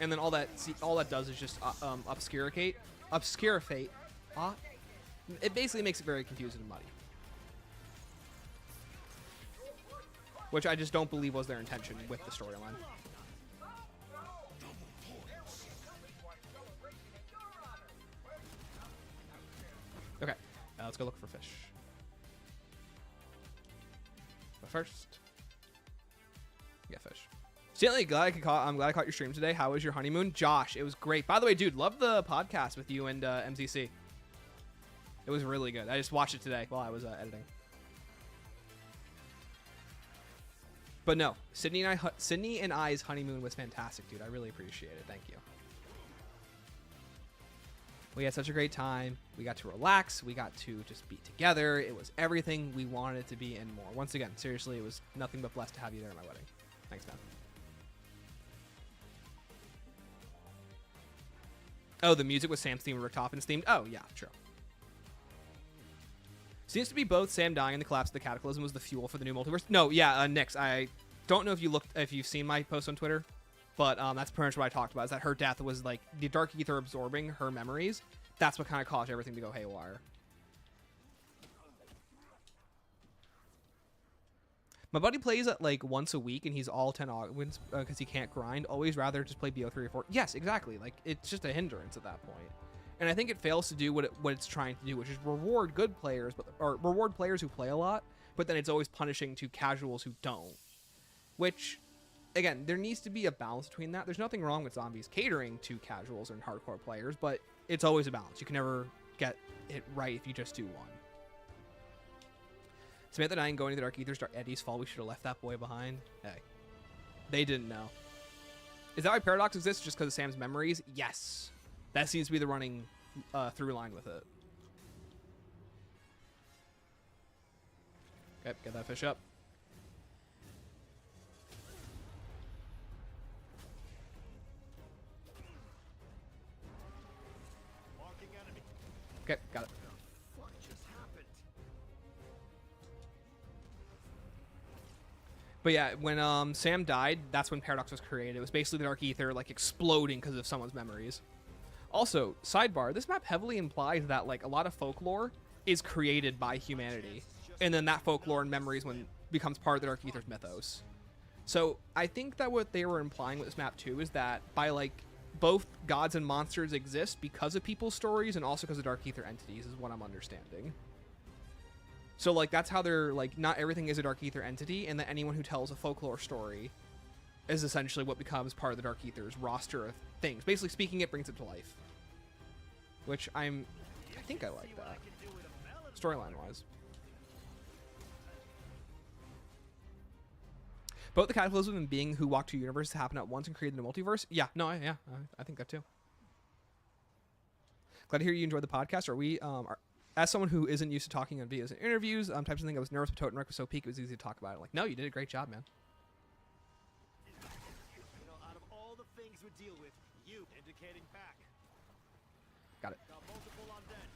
And then all that does is just obscurifate. It basically makes it very confusing and muddy. Which I just don't believe was their intention with the storyline. Okay, let's go look for fish. But first, get fish. Stanley, I'm glad I caught your stream today. How was your honeymoon? Josh, it was great. By the way, dude, love the podcast with you and MCC. It was really good. I just watched it today while I was editing. But no, Sydney and I's honeymoon was fantastic, dude. I really appreciate it. Thank you. We had such a great time. We got to relax. We got to just be together. It was everything we wanted it to be and more. Once again, seriously, it was nothing but blessed to have you there at my wedding. Thanks, man. Oh, the music was Sam's theme and Rick Toffin's themed? Oh, yeah, true. Seems to be both Sam dying and the collapse of the Cataclysm was the fuel for the new multiverse. No, yeah, Nyx, I don't know if you've seen my post on Twitter, but that's pretty much what I talked about, is that her death was like the Dark Ether absorbing her memories. That's what kind of caused everything to go haywire. My buddy plays it like once a week, and he's all 10 wins because he can't grind. Always rather just play BO3 or 4. Yes, exactly. Like, it's just a hindrance at that point. And I think it fails to do what it's trying to do, which is reward good players, or reward players who play a lot, but then it's always punishing to casuals who don't. Which, again, there needs to be a balance between that. There's nothing wrong with zombies catering to casuals and hardcore players, but it's always a balance. You can never get it right if you just do one. Samantha dying, going to the Dark Ether, start Eddie's fall. We should have left that boy behind. Hey, they didn't know. Is that why Paradox exists? Just because of Sam's memories? Yes. That seems to be the running through line with it. Okay, get that fish up. Marking enemy. Okay, got it. What just happened? But yeah, when Sam died, that's when Paradox was created. It was basically the Dark Ether like exploding because of someone's memories. Also, sidebar, this map heavily implies that like a lot of folklore is created by humanity, and then that folklore and memories becomes part of the Dark Ether's mythos. So I think that what they were implying with this map too is that by like both gods and monsters exist because of people's stories and also because of Dark Ether entities is what I'm understanding. So like that's how they're like, not everything is a Dark Ether entity, and that anyone who tells a folklore story is essentially what becomes part of the Dark Ether's roster of things. Basically speaking, it brings it to life. Which I think I like that. Storyline wise. Both the Cataclysm and being who walked two universes happen at once and created the multiverse. Yeah, no, I think that too. Glad to hear you enjoyed the podcast. As someone who isn't used to talking on videos and interviews, types of thing I was nervous, but Totenreich was so peak, it was easy to talk about it. Like, no, you did a great job, man. You know, out of all the things we deal with, you indicating back. Got it. Got multiple on deck.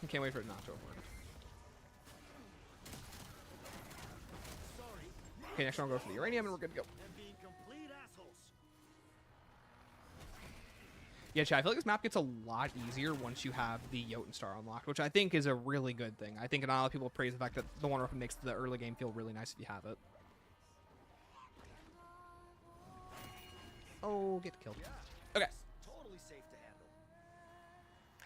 I can't wait for it not to work. Sorry. Okay, next round we'll go for the uranium and we're good to go. And being complete assholes. Yeah, chat, I feel like this map gets a lot easier once you have the Jotun Star unlocked, which I think is a really good thing. I think a lot of people praise the fact that the one-weapon makes the early game feel really nice if you have it. Oh, get killed. Okay. Totally safe to handle.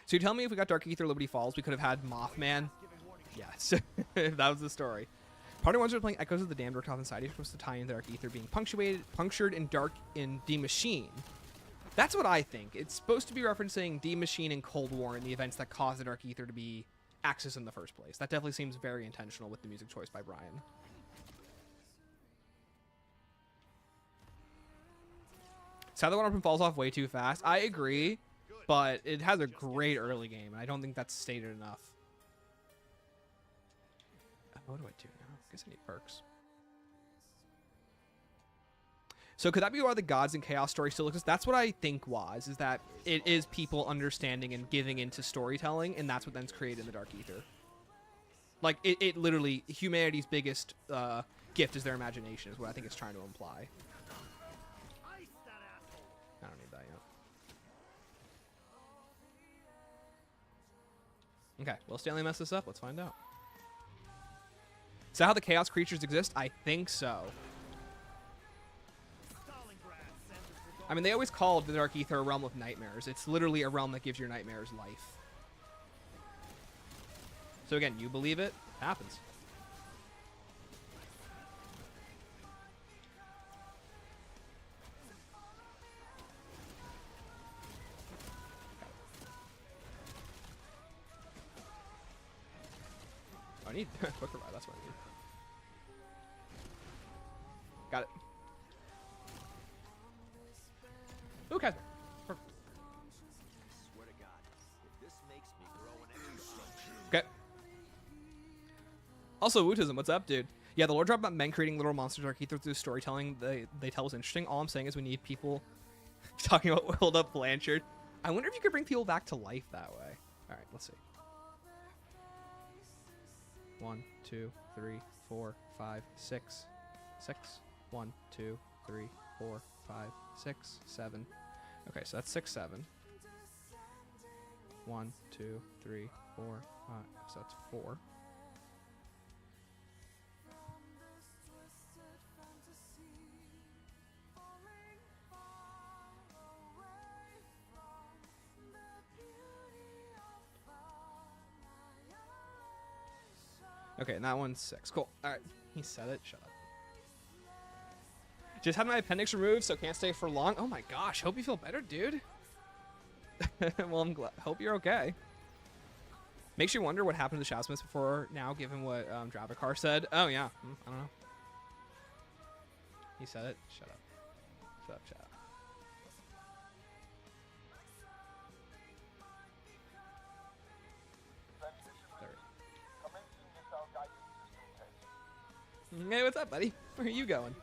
So you tell me if we got Dark Ether Liberty Falls, we could have had Mothman? Giving warning. Yes, if that was the story. Party ones are playing Echoes of the Damned worked off inside. You're supposed to tie into Dark Ether being punctured in Dark in D Machine. That's what I think. It's supposed to be referencing D Machine and Cold War and the events that caused the Dark Ether to be Axis in the first place. That definitely seems very intentional with the music choice by Brian. Sad that one up falls off way too fast. I agree, but it has a great early game, and I don't think that's stated enough. What do I do now? I guess I need perks. So could that be why the Gods and Chaos story still exists? That's what I think is that it is people understanding and giving into storytelling, and that's what then's created in the Dark Ether. Like, it literally, humanity's biggest gift is their imagination, is what I think it's trying to imply. Ice that asshole. I don't need that yet. Okay, will Stanley mess this up? Let's find out. Is that how the Chaos creatures exist? I think so. I mean, they always called the Dark Ether a realm of nightmares. It's literally a realm that gives your nightmares life. So again, you believe it, it happens. I need quick revive, that's what I need. Got it. Okay. Perfect. Also, Wootism, what's up, dude? Yeah, the lore drop about men creating literal monsters are key through storytelling they tell is interesting. All I'm saying is we need people talking about Willed Up Blanchard. I wonder if you could bring people back to life that way. All right, let's see. 1, 2, 3, 4, 5, 6. 6. 1, 2, 3, 4, 5, 6, 7. Okay, so that's 6, 7. 1, 2, 3, 4, 5. So that's 4. Okay, and that one's 6. Cool. All right, he said it. Shut up. Just had my appendix removed, so can't stay for long. Oh my gosh, hope you feel better, dude. Well, I'm glad. Hope you're okay. Makes you wonder what happened to the Shadowsmiths before now, given what Dravikar said. Oh yeah, I don't know. He said it. Shut up. Shut up, chat. Hey, what's up, buddy? Where are you going?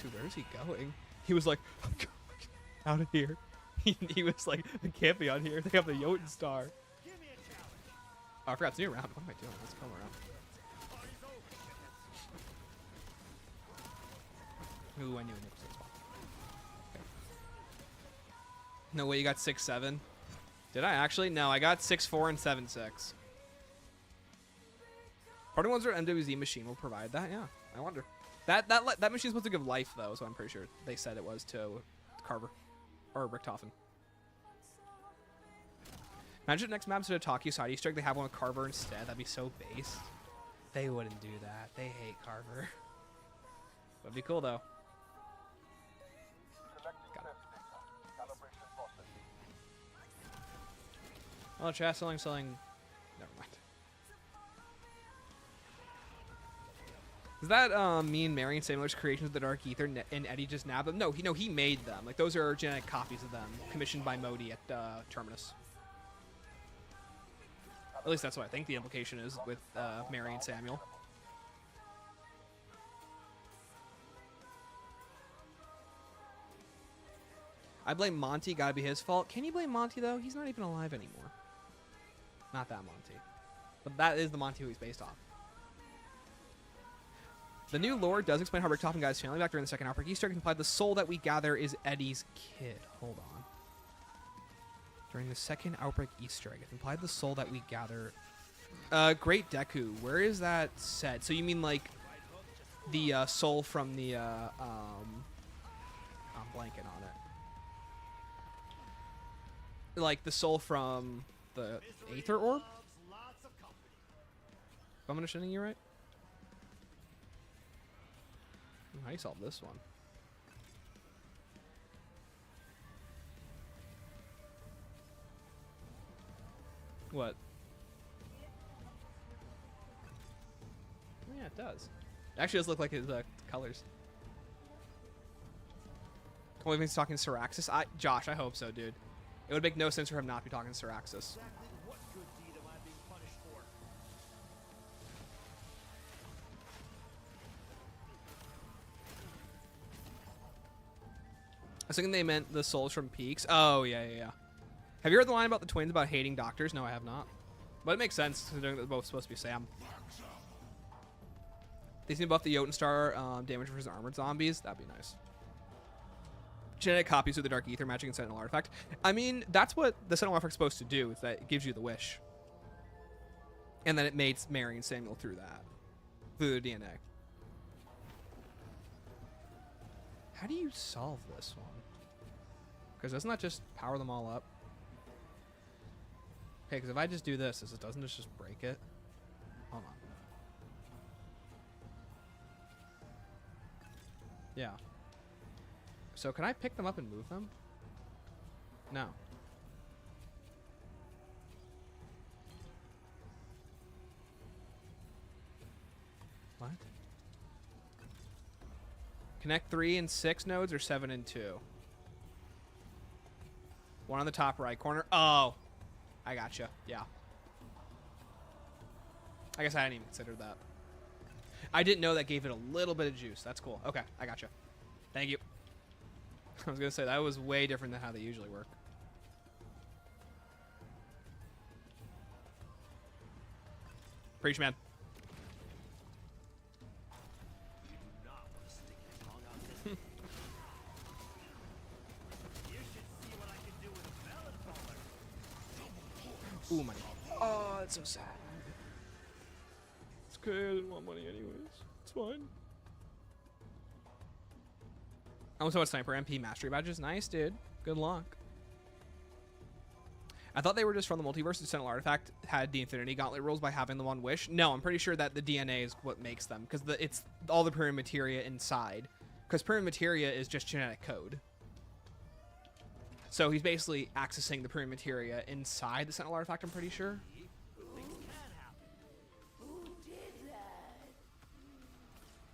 Dude, where is he going? He was like, I'm going out of here. He was like, I can't be on here. They have the Jotun Star. Oh, I forgot it's new round. What am I doing? Let's come around. Ooh, I knew it was this one. Okay. No way you got 6-7. Did I actually? No, I got 6-4 and 7-6. Part of ones where MWZ machine will provide that. Yeah, I wonder. That machine's supposed to give life though, so I'm pretty sure they said it was to Carver or Richtofen. Imagine next map's to talk you side Easter egg. They have one with Carver instead. That'd be so based. They wouldn't do that. They hate Carver. Would be cool though. Got it. Oh, chat selling. Never mind. Does that mean Marion Samuel's creations of the Dark Ether and Eddie just nabbed them? No, he made them. Like those are genetic copies of them, commissioned by Modi at Terminus. At least that's what I think the implication is with Marion Samuel. I blame Monty. Gotta be his fault. Can you blame Monty though? He's not even alive anymore. Not that Monty, but that is the Monty who he's based off. The new lore does explain how Richtofen got his family back during the second outbreak. Easter egg implied the soul that we gather is Eddie's kid. Hold on. During the second outbreak Easter egg, it implied the soul that we gather. Great Deku. Where is that said? So you mean like the soul from the I'm blanking on it. Like the soul from the Aether Orb? If I'm understanding you right? How do you solve this one? What? Yeah, it does. It actually does look like his colors. Only he's talking Syraxis. Josh, I hope so, dude. It would make no sense for him not to be talking Syraxis. What good deed am I being punished for? I was thinking they meant the souls from Peaks. Oh, yeah. Have you heard the line about the twins about hating doctors? No, I have not. But it makes sense considering they're both supposed to be Sam. They seem to buff the Jotun Star damage versus armored zombies. That'd be nice. Genetic copies of the Dark Ether matching and Sentinel Artifact. I mean, that's what the Sentinel Artifact is supposed to do, is that it gives you the wish. And then it made Mary and Samuel through that. Through the DNA. How do you solve this one? Because doesn't that just power them all up? Okay, because if I just do this, doesn't this just break it? Hold on. Yeah. So can I pick them up and move them? No. What? Connect 3 and 6 nodes or 7 and 2? One on the top right corner. Oh, I gotcha. Yeah. I guess I hadn't even considered that. I didn't know that gave it a little bit of juice. That's cool. Okay, I gotcha. Thank you. I was gonna say that was way different than how they usually work. Preach, man. You do not want to stick your tongue out this. You should see what I can do with a melon baller. Ooh, money. Oh, that's so sad. It's okay. I didn't want money anyways. It's fine. I almost about sniper MP mastery badges. Nice, dude. Good luck. I thought they were just from the Multiverse. The Sentinel Artifact had the Infinity Gauntlet rules by having them on Wish. No, I'm pretty sure that the DNA is what makes them, because it's all the Pyramid Materia inside. Because Pyramid Materia is just genetic code. So he's basically accessing the Pyramid Materia inside the Sentinel Artifact, I'm pretty sure. Things can happen. Who did that?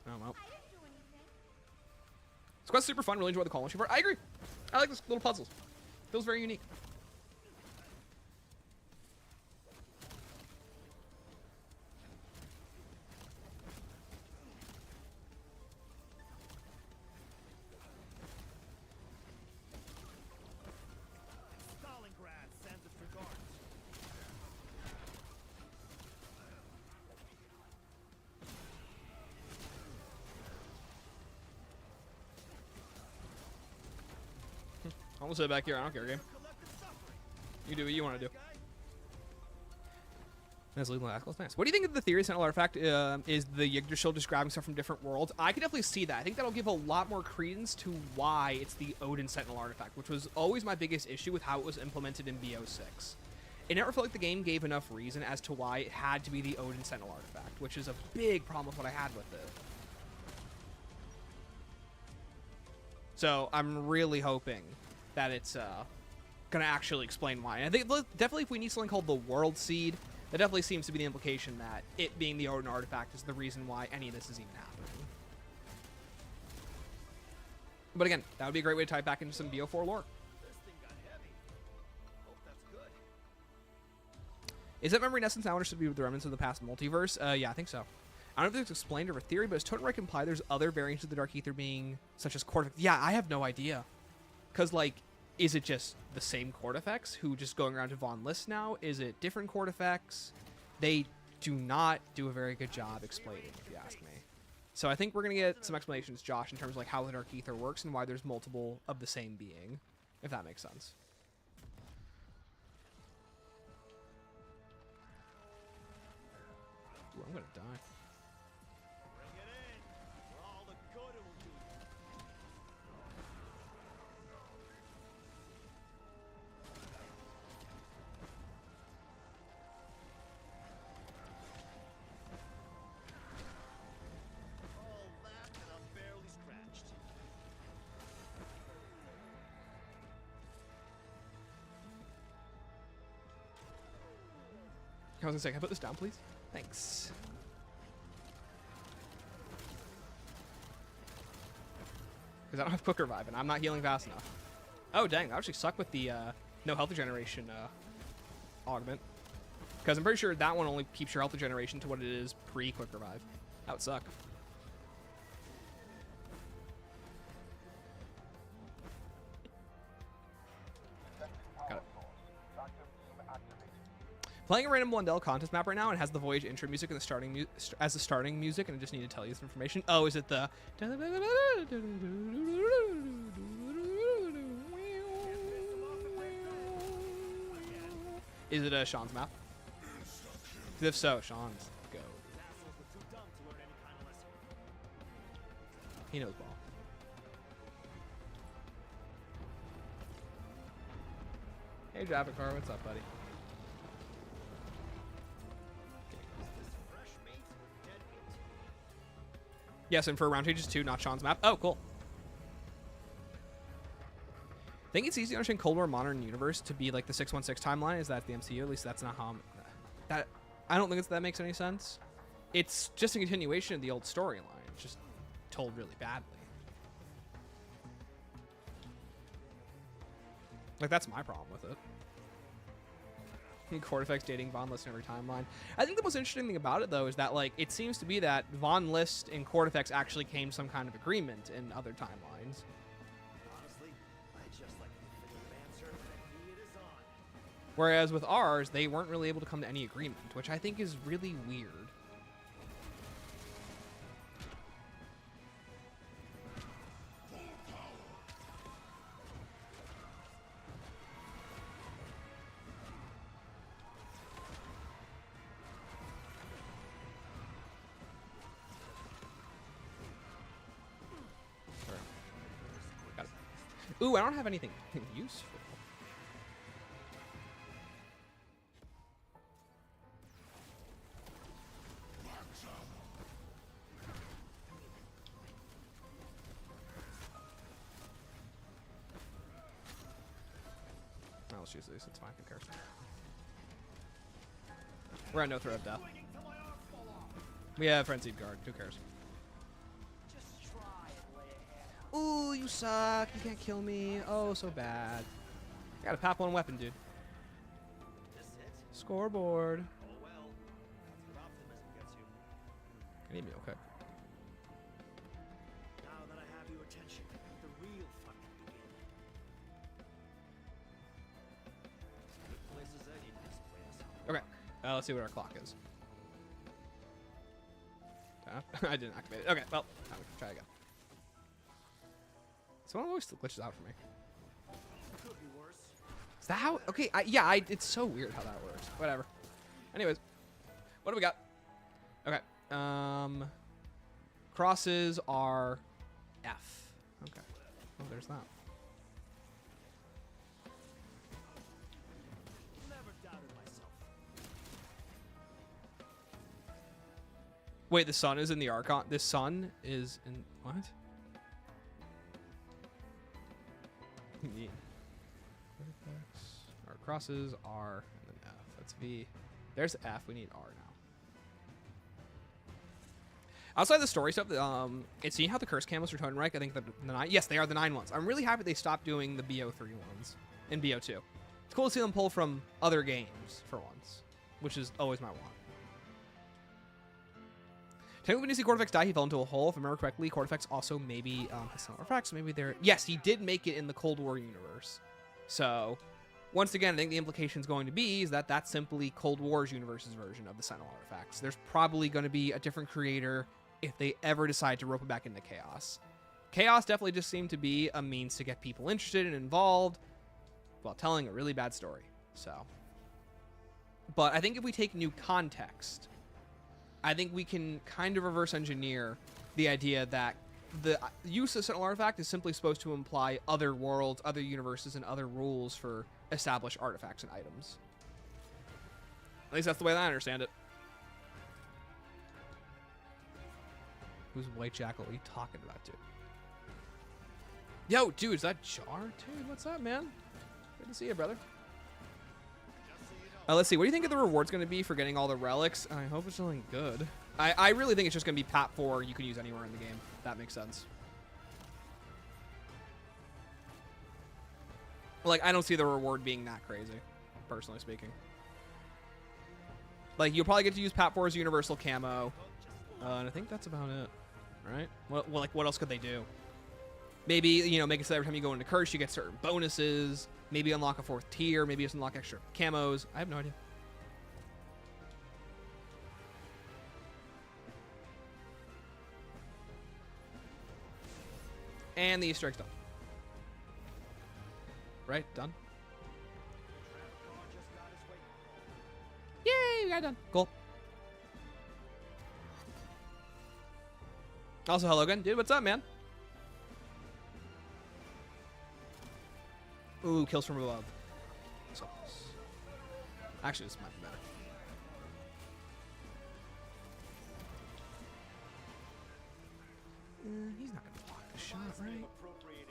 I don't know. I didn't do anything. This quest is super fun. Really enjoy the call. I agree. I like this little puzzles. Feels very unique. Stalingrad sends its regards. I'm gonna sit back here. I don't care, game. Collective suffering. You do what you want to do. Guy? That's legal Ascal's nice. What do you think of the theory Sentinel Artifact is the Yggdrasil just grabbing stuff from different worlds? I could definitely see that. I think that'll give a lot more credence to why it's the Odin Sentinel Artifact, which was always my biggest issue with how it was implemented in BO6. It never felt like the game gave enough reason as to why it had to be the Odin Sentinel Artifact, which is a big problem with what I had with it. So I'm really hoping that it's going to actually explain why. And I think definitely if we need something called the World Seed, that definitely seems to be the implication that it being the Odin artifact is the reason why any of this is even happening. But again, that would be a great way to tie it back into some BO4 lore. This thing got heavy. Hope that's good. Is that memory in essence now understood to be with the remnants of the past multiverse? Yeah, I think so. I don't know if it's explained over theory, but does Totenreich imply there's other variants of the Dark Ether being such as Cortex? Yeah, I have no idea. Because, like, is it just the same Cortex who just going around to Von List now? Is it different Cortex? They do not do a very good job explaining, if you ask me. So I think we're going to get some explanations, Josh, in terms of like how the Dark Ether works and why there's multiple of the same being, if that makes sense. Ooh, I'm going to die. Bring it in. For all the good it will do. All that and I'm barely scratched. I was going to say, can I put this down, please? Thanks. Because I don't have Quick Revive, and I'm not healing fast enough. Oh, dang. That actually sucked with the no health regeneration augment. Because I'm pretty sure that one only keeps your health regeneration to what it is pre-Quick Revive. That would suck. Got it. Playing a random Blundell contest map right now and has the Voyage intro music and the starting as the starting music, and I just need to tell you this information. Oh, is it the? Is it a Sean's map? If so, Sean's go. These assholes were too dumb to learn any kind of lesson. He knows ball. Hey, Javacar, what's up, buddy? Is this fresh meat or dead meat? Yes, and for round changes too, not Sean's map. Oh, cool. I think it's easy to understand Cold War Modern Universe to be like the 616 timeline. Is that the MCU? At least that's not how that. I don't think that makes any sense. It's just a continuation of the old storyline. It's just told really badly. Like, that's my problem with it. Cortifex dating Von List in every timeline. I think the most interesting thing about it, though, is that, like, it seems to be that Von List and Cortifex actually came to some kind of agreement in other timelines. Honestly, I just like the bit of banter that he is on. Whereas with ours, they weren't really able to come to any agreement, which I think is really weird. Got it. Ooh, I don't have anything useful. Oh, let's use this. It's fine. Who cares? We're at no threat of death. We have Frenzied Guard. Who cares? Just try and lay a hand. Ooh, you suck. You can't kill me. Oh, so bad. I gotta pop one weapon, dude. This it? Scoreboard. Oh well. That's what optimism gets you. I need me, okay. Now that I have your attention, the real fun can begin. Good place as any to display this. Okay. Let's see what our clock is. I didn't activate it. Okay, well, now we can try again. Someone always glitches out for me. Could be worse. Is that how? Okay, it's so weird how that works. Whatever. Anyways, what do we got? Okay. Crosses are F. Okay. Well, there's that. Never doubted myself. Wait, the sun is in the Archon. The sun is in what? Neat. Our crosses are and then F. That's V. There's F. We need R now. Outside the story stuff, it's seeing how the curse camos for Totenreich. I think the 9. Yes, they are the 9 ones. I'm really happy they stopped doing the BO3 ones in BO2. It's cool to see them pull from other games for once, which is always my want. Technically, when you see Cortifex die, he fell into a hole. If I remember correctly, Cortifex also maybe has some artifacts. Maybe they're... Yes, he did make it in the Cold War universe. So, once again, I think the implication is going to be is that that's simply Cold War's universe's version of the Sentinel artifacts. There's probably going to be a different creator if they ever decide to rope it back into Chaos. Chaos definitely just seemed to be a means to get people interested and involved while telling a really bad story. So, but I think if we take new context, I think we can kind of reverse engineer the idea that the use of Sentinel artifact is simply supposed to imply other worlds, other universes, and other rules for established artifacts and items. At least that's the way that I understand it. Who's White Jackal? What are you talking about, dude? Yo, dude, is that Jar? Dude, what's up, man? Good to see you, brother. Let's see. What do you think of the reward's going to be for getting all the relics? I hope it's something good. I really think it's just going to be Pat 4 you can use anywhere in the game. That makes sense. Like, I don't see the reward being that crazy, personally speaking. Like, you'll probably get to use Pat 4's universal camo. And I think that's about it, right? Well, like, what else could they do? Maybe, you know, make it so every time you go into Curse, you get certain bonuses. Maybe unlock a 4th tier. Maybe just unlock extra camos. I have no idea. And the Easter egg's done. Right? Done? Yay! We got it done. Cool. Also, hello again. Dude, what's up, man? Ooh, kills from above. So close. Actually, this might be better. He's not going to block the shot, right?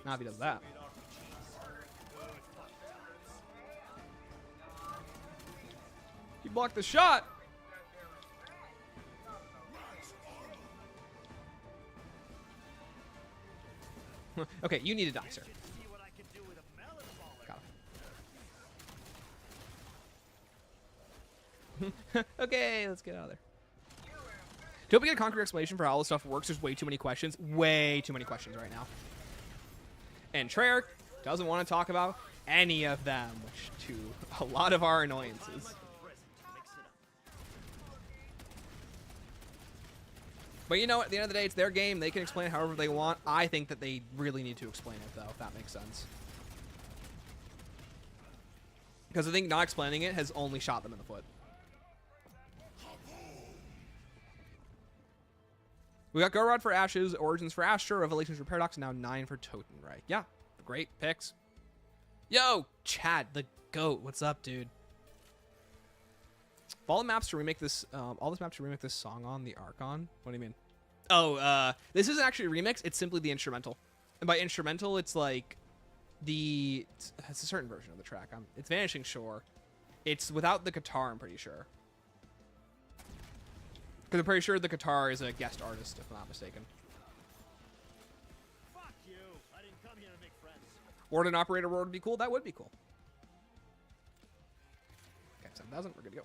Not if he does that. He blocked the shot! Okay, you need to die, sir. Got it. Okay, let's get out of there. Do hope we get a concrete explanation for how all this stuff works. There's way too many questions. Way too many questions right now. And Treyarch doesn't want to talk about any of them, which to a lot of our annoyances. But you know, at the end of the day, it's their game. They can explain it however they want. I think that they really need to explain it, though, if that makes sense. Because I think not explaining it has only shot them in the foot. We got Go Rod for Ashes, Origins for Astra, Revelations for Paradox, and now 9 for Totenreich. Yeah, great picks. Yo, Chad, the GOAT. What's up, dude? All the maps to remake this, song on the Archon. What do you mean? Oh, this isn't actually a remix. It's simply the instrumental. And by instrumental, it's like it's a certain version of the track. It's Vanishing Shore. It's without the guitar, I'm pretty sure. Because I'm pretty sure the guitar is a guest artist, if I'm not mistaken. Fuck you. I didn't come here to make friends. Warden Operator Roar would be cool. That would be cool. Okay, 7,000. We're good to go.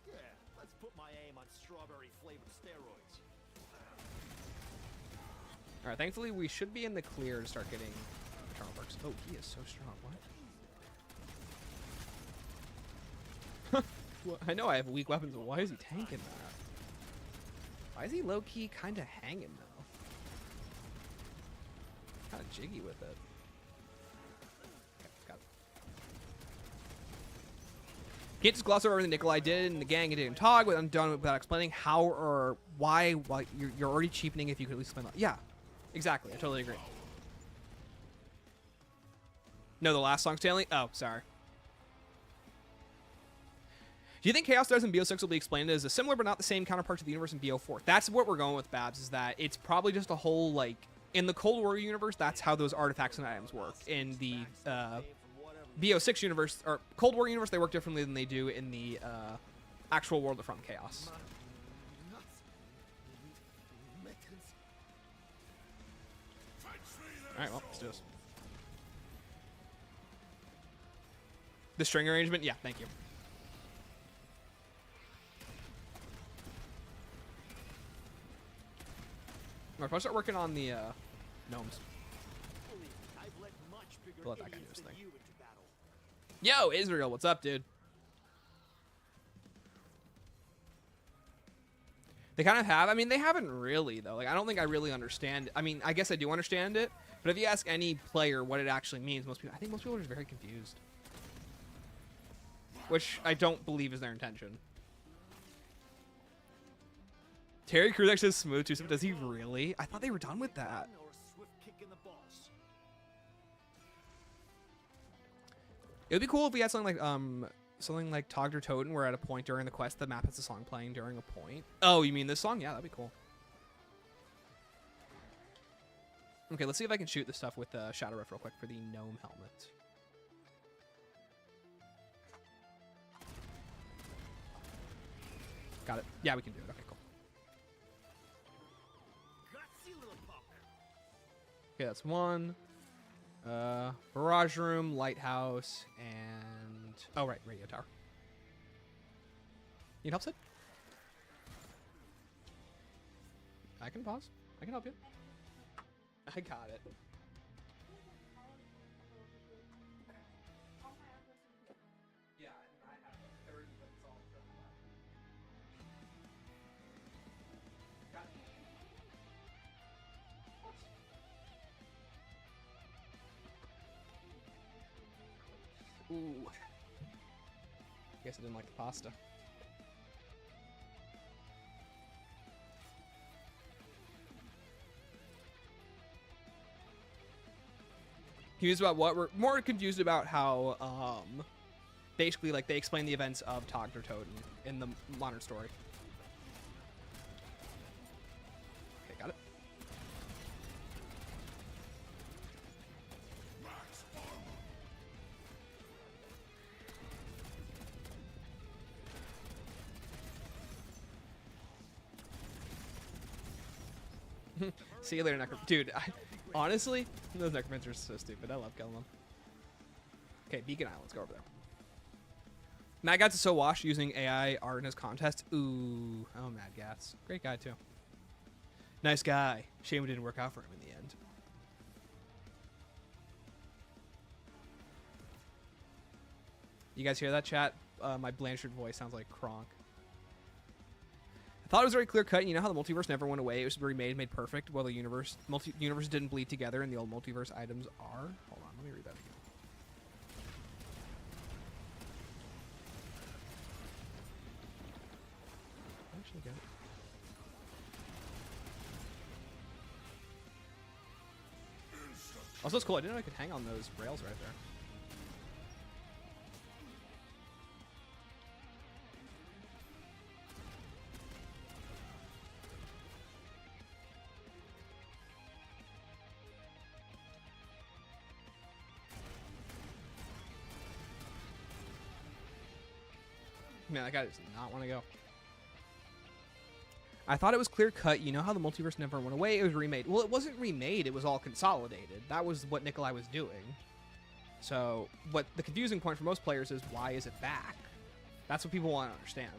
Yeah, let's put my aim on strawberry-flavored steroids. All right, thankfully, we should be in the clear to start getting Eternal Perks. Oh, he is so strong. What? Well, I know I have weak weapons, but why is he tanking that? Why is he low-key kind of hanging, though? Kind of jiggy with it. Okay, got it. Can't just gloss over everything Nikolai did and the gang and didn't talk without explaining how or why you're already cheapening if you could at least explain that. Yeah, exactly. I totally agree. No, the last song, Stanley? Oh, sorry. Do you think Chaos Stars in BO6 will be explained as a similar but not the same counterpart to the universe in BO4? That's what we're going with, Babs, is that it's probably just a whole, like, in the Cold War universe, that's how those artifacts and items work. In the BO6 universe, or Cold War universe, they work differently than they do in the actual World of Front Chaos. Alright, well, let's do this. The string arrangement? Yeah, thank you. Alright, I'll start working on the gnomes. We'll let that guy do his thing. Yo, Israel, what's up, dude? They kind of have. I mean, they haven't really, though. Like, I don't think I really understand. I mean, I guess I do understand it. But if you ask any player what it actually means, I think most people are just very confused. Which I don't believe is their intention. Terry Crews actually says smooth too. Does he really? I thought they were done with that. It would be cool if we had something like Togged or Toten, where at a point during the quest the map has a song playing during a point. Oh, you mean this song? Yeah, that'd be cool. Okay, let's see if I can shoot this stuff with Shadow Rift real quick for the gnome helmet. Got it. Yeah, we can do it. Okay, cool. Okay, that's one. Barrage room, lighthouse, and oh right, radio tower. Need help, Sid? I can pause. I can help you. I got it. Yeah, I have 30, but it's all done. Got it. Ooh. Guess I didn't like the pasta. Confused about what? We're more confused about how, basically, like, they explain the events of Togged or Toten in the modern story. Okay, got it. See you later, Dude, honestly, those necromancers are so stupid. I love killing them. Okay, Beacon Island. Let's go over there. Mad Gat's is so washed using AI art in his contest. Ooh. Oh, Mad Gat's. Great guy, too. Nice guy. Shame it didn't work out for him in the end. You guys hear that, chat? My Blanchard voice sounds like Kronk. I thought it was very clear cut. You know how the multiverse never went away? It was remade, made perfect. Well, the universe didn't bleed together, and the old multiverse items are. Hold on, let me read that again. Actually, get it. Also, it's cool. I didn't know I could hang on those rails right there. Man, that guy does not want to go. I thought it was clear cut. You know how the multiverse never went away? It was remade. Well, it wasn't remade. It was all consolidated. That was what Nikolai was doing. So, what the confusing point for most players is, why is it back? That's what people want to understand.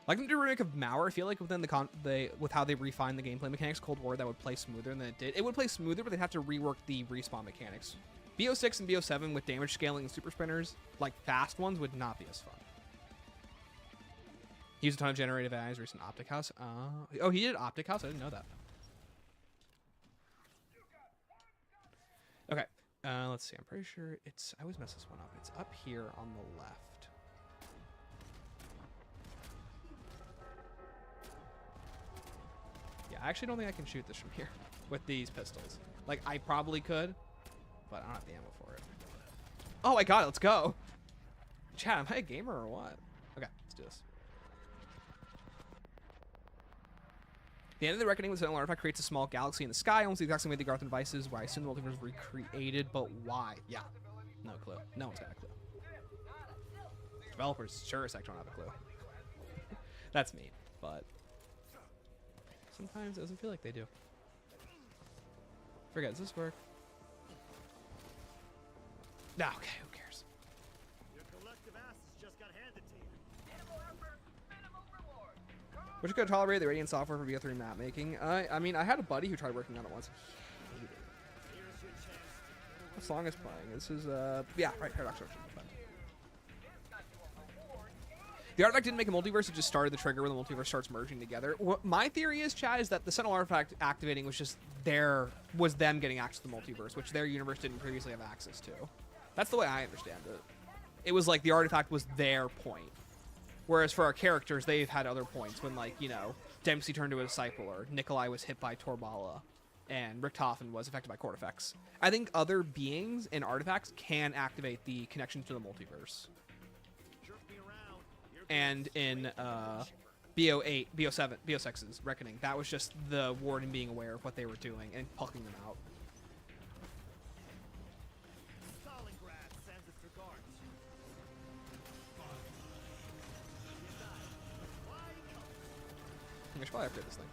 Like them to do a remake of Mauer, I feel like within with how they refined the gameplay mechanics, Cold War, that would play smoother than it did. It would play smoother, but they'd have to rework the respawn mechanics. BO6 and BO7 with damage scaling and super spinners, like fast ones, would not be as fun. He used a ton of generative AI's recent Optic House. Oh, he did Optic House? I didn't know that. Okay, let's see. I'm pretty sure it's... I always mess this one up. It's up here on the left. Yeah, I actually don't think I can shoot this from here with these pistols. Like, I probably could, but I don't have the ammo for it. Oh, I got it. Let's go. Chat, am I a gamer or what? Okay, let's do this. The end of the reckoning with Sentinel Artifact creates a small galaxy in the sky, almost the exact same way the Garth devices, where I assume the multiverse was recreated, but why? Yeah, no clue. No one's got a clue. Developers sure as heck don't have a clue. That's me, but sometimes it doesn't feel like they do. Forget, does this work? Nah, okay, who cares? Your collective asses just got handed to you. Minimal effort, minimal reward. Would you go tolerate the Radiant software for BO3 map making? I mean, I had a buddy who tried working on it once. He hated it. Here's your chance. What song is playing? This is, yeah, right, Paradox Ocean. The artifact didn't make a multiverse, it just started the trigger when the multiverse starts merging together. What my theory is, Chad, is that the Sentinel artifact activating was just was them getting access to the multiverse, which their universe didn't previously have access to. That's the way I understand it. It was like the artifact was their point. Whereas for our characters, they've had other points when, like, you know, Dempsey turned to a disciple, or Nikolai was hit by Torbala, and Richtofen was affected by Cortifex. I think other beings and artifacts can activate the connection to the multiverse. And in BO8, BO7, BO6's Reckoning, that was just the Warden being aware of what they were doing and plucking them out. Stalingrad sends its regards. I should probably update this thing.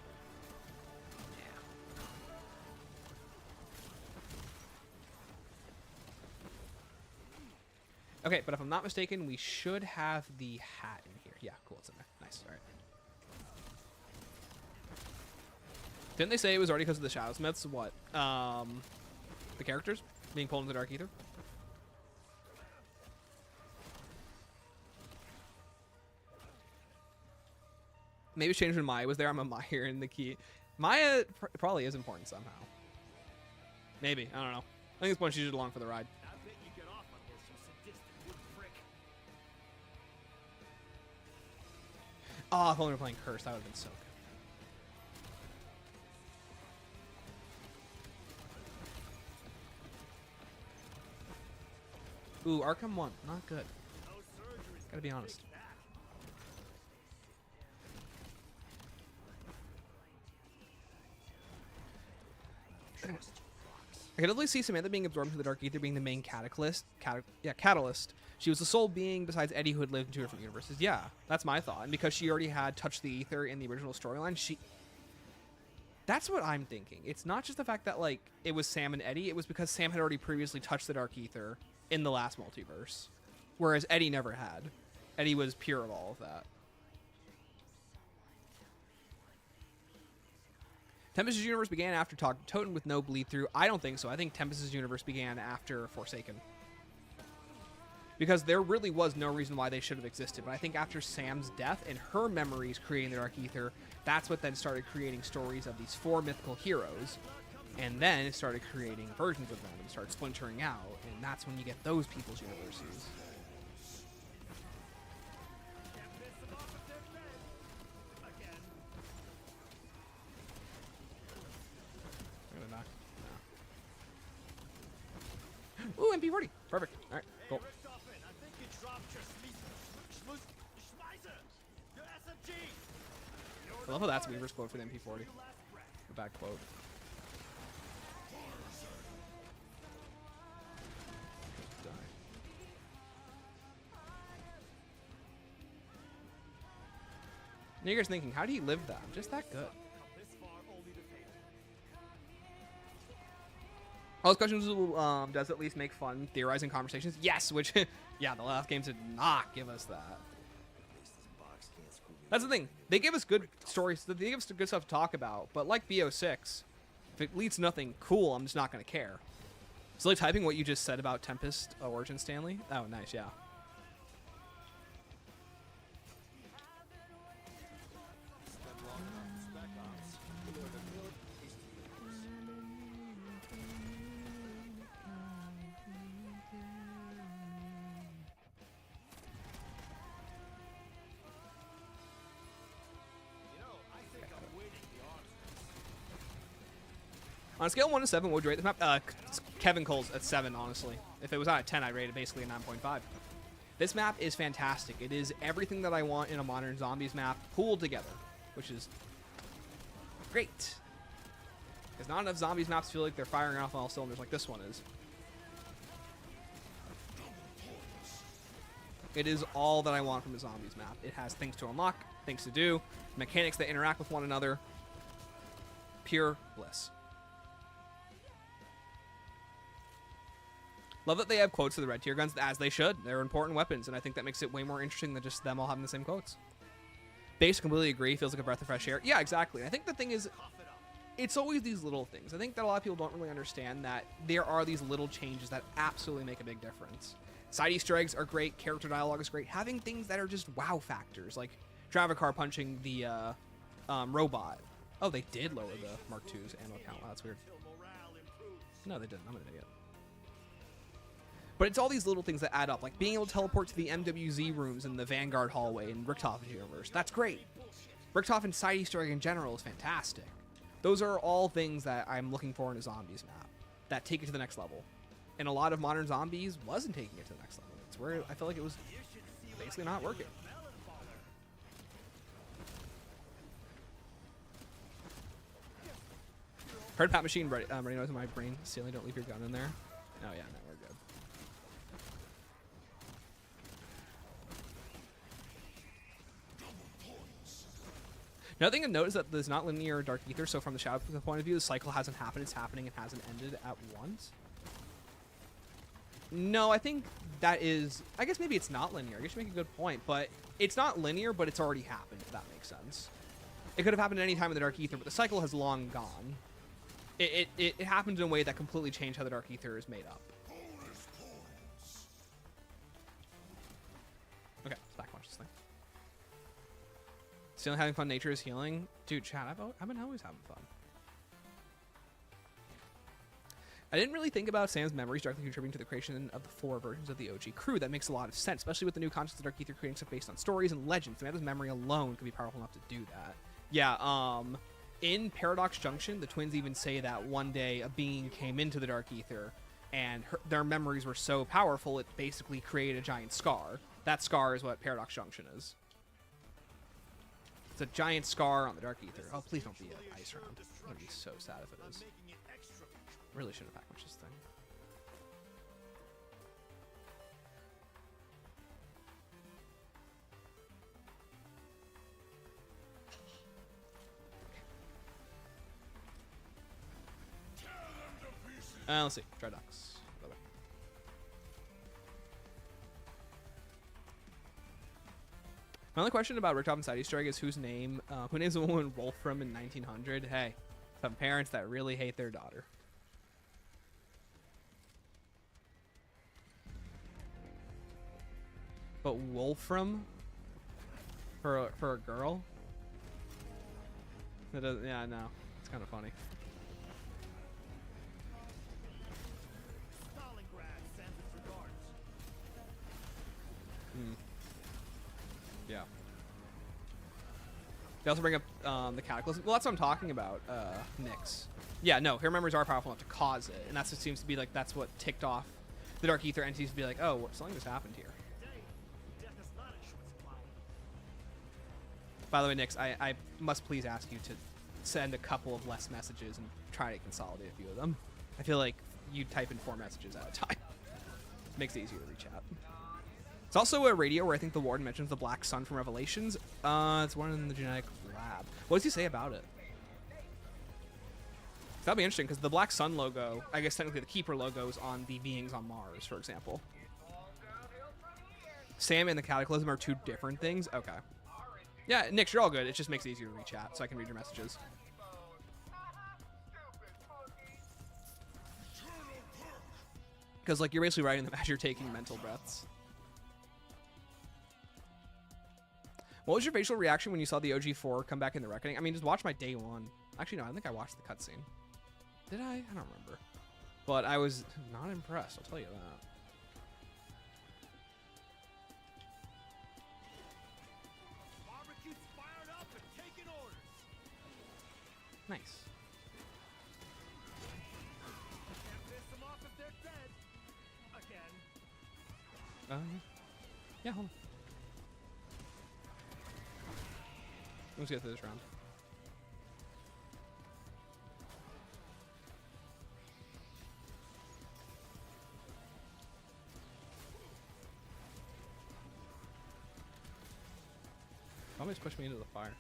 Okay, but if I'm not mistaken, we should have the hat in here. Yeah, cool, it's in there. Nice, all right. Didn't they say it was already because of the Shadow Smiths? What? The characters being pulled into the Dark Ether? Maybe it's changed when Maya was there. I'm a Maya in the key. Maya probably is important somehow. Maybe, I don't know. I think it's one she's just along for the ride. I bet you get off on this, you sadistic wood prick. Oh, if only we were playing Curse, that would have been so good. Ooh, Arkham 1, not good. No surgery's Gotta be honest. that. I could definitely see Samantha being absorbed into the Dark Ether being the main catalyst. Catalyst. She was the sole being besides Eddie who had lived in two different universes. Yeah, that's my thought. And because she already had touched the Ether in the original storyline, That's what I'm thinking. It's not just the fact that, like, it was Sam and Eddie. It was because Sam had already previously touched the Dark Ether in the last multiverse, whereas Eddie never had. Eddie was pure of all of that. Tempest's universe began after Toten with no bleed through. I don't think so. I think Tempest's universe began after Forsaken. Because there really was no reason why they should have existed. But I think after Sam's death and her memories creating the Dark Ether, that's what then started creating stories of these 4 mythical heroes. And then it started creating versions of them and started splintering out. And that's when you get those people's universes. Ooh, MP40. Perfect. All right, cool. I love how that's Weaver's quote for the MP40. A bad quote. Die. Now you guys thinking, how do you live that? I'm just that good. All those questions will, does at least make fun theorizing conversations? Yes, which, yeah, the last games did not give us that. That's the thing. They give us good stories. They give us good stuff to talk about. But like BO6, if it leads to nothing cool, I'm just not going to care. So like typing what you just said about Tempest Origin Stanley. Oh, nice, yeah. On a scale of 1 to 7, what would you rate this map? Kevin Cole's at 7, honestly. If it was on a 10, I'd rate it basically a 9.5. This map is fantastic. It is everything that I want in a modern zombies map pooled together, which is great. Because not enough zombies maps feel like they're firing off on all cylinders like this one is. It is all that I want from a zombies map. It has things to unlock, things to do, mechanics that interact with one another. Pure bliss. Love that they have quotes for the red tier guns, as they should. They're important weapons, and I think that makes it way more interesting than just them all having the same quotes. Base, completely agree. Feels like a breath of fresh air. Yeah, exactly. I think the thing is, it's always these little things. I think that a lot of people don't really understand that there are these little changes that absolutely make a big difference. Side Easter eggs are great. Character dialogue is great. Having things that are just wow factors, like Travakar punching the robot. Oh, they did lower the Mark II's ammo count. Wow, that's weird. No, they didn't. I'm an idiot. But it's all these little things that add up, like being able to teleport to the MWZ rooms in the Vanguard hallway in Richtoff's universe. That's great. Richtoff and Side Easter egg in general is fantastic. Those are all things that I'm looking for in a zombies map that take it to the next level. And a lot of modern zombies wasn't taking it to the next level. It's where I feel like it was basically not working. Heard Pat Machine ready knows in my brain. Stanley, don't leave your gun in there. Oh yeah, no, we're good. Another thing I've noticed that there's not linear Dark Ether, so from the Shadow point of view, the cycle hasn't happened, it's happening and hasn't ended at once. No, I think that is, I guess maybe it's not linear. I guess you make a good point, but it's not linear, but it's already happened, if that makes sense. It could have happened at any time in the Dark Ether, but the cycle has long gone. It happened in a way that completely changed how the Dark Ether is made up. Okay, let's back watch this thing. Still having fun, nature is healing. Dude, chat, I've been always having fun. I didn't really think about Sam's memories directly contributing to the creation of the 4 versions of the OG crew. That makes a lot of sense, especially with the new concepts of Dark Ether creating stuff based on stories and legends. Samantha's memory alone could be powerful enough to do that. Yeah, in Paradox Junction, the twins even say that one day a being came into the Dark Ether, and their memories were so powerful it basically created a giant scar. That scar is what Paradox Junction is. It's a giant scar on the Dark Ether. Oh, please don't be an ice round. I'm gonna be so sad if it is. Really shouldn't have packed much this thing. Let's see. Drydox. Bye-bye. My only question about Ricktop and Side Easter egg is who names the woman Wolfram in 1900? Hey, some parents that really hate their daughter. But Wolfram for a girl? That doesn't, yeah, no. It's kind of funny. Stalingrad sends its regards. Yeah. They also bring up the Cataclysm. Well, that's what I'm talking about, Nyx. Yeah, no, her memories are powerful enough to cause it, and that's what seems to be like, that's what ticked off the Dark Ether entities to be like, oh, something just happened here. Today, death is not in short supply. By the way, Nyx, I must please ask you to send a couple of less messages and try to consolidate a few of them. I feel like you type in 4 messages at a time. Makes it easier to reach out. It's also a radio where I think the Warden mentions the Black Sun from Revelations. It's one in the genetic lab. What does he say about it? That'd be interesting because the Black Sun logo, I guess technically the Keeper logo is on the beings on Mars, for example. Sam and the Cataclysm are 2 different things? Okay. Yeah, Nyx, you're all good. It just makes it easier to reach out so I can read your messages. Because, like, you're basically writing them as you're taking mental breaths. What was your facial reaction when you saw the OG4 come back in the Reckoning? I mean, just watch my day 1. Actually, no, I think I watched the cutscene. Did I? I don't remember. But I was not impressed, I'll tell you that. Barbecue's fired up and taking orders. Nice. Can't piss them off if they're dead. Again. Yeah, hold on. Let's get through this round. Almost pushed me into the fire.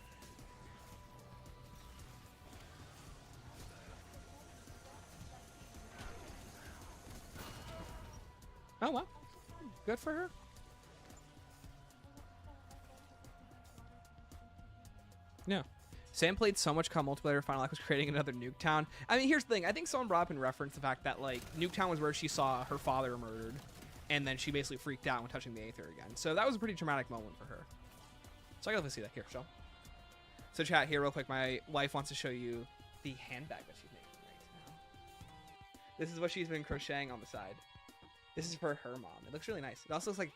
Oh well, good for her. Yeah. Sam played so much COD multiplayer, Final Act was creating another Nuketown. I mean, here's the thing. I think someone brought up in reference the fact that, like, Nuketown was where she saw her father murdered, and then she basically freaked out when touching the Aether again. So that was a pretty traumatic moment for her. So I gotta see that. Here, show. So chat, here real quick. My wife wants to show you the handbag that she's making right now. This is what she's been crocheting on the side. This is for her mom. It looks really nice. It also looks like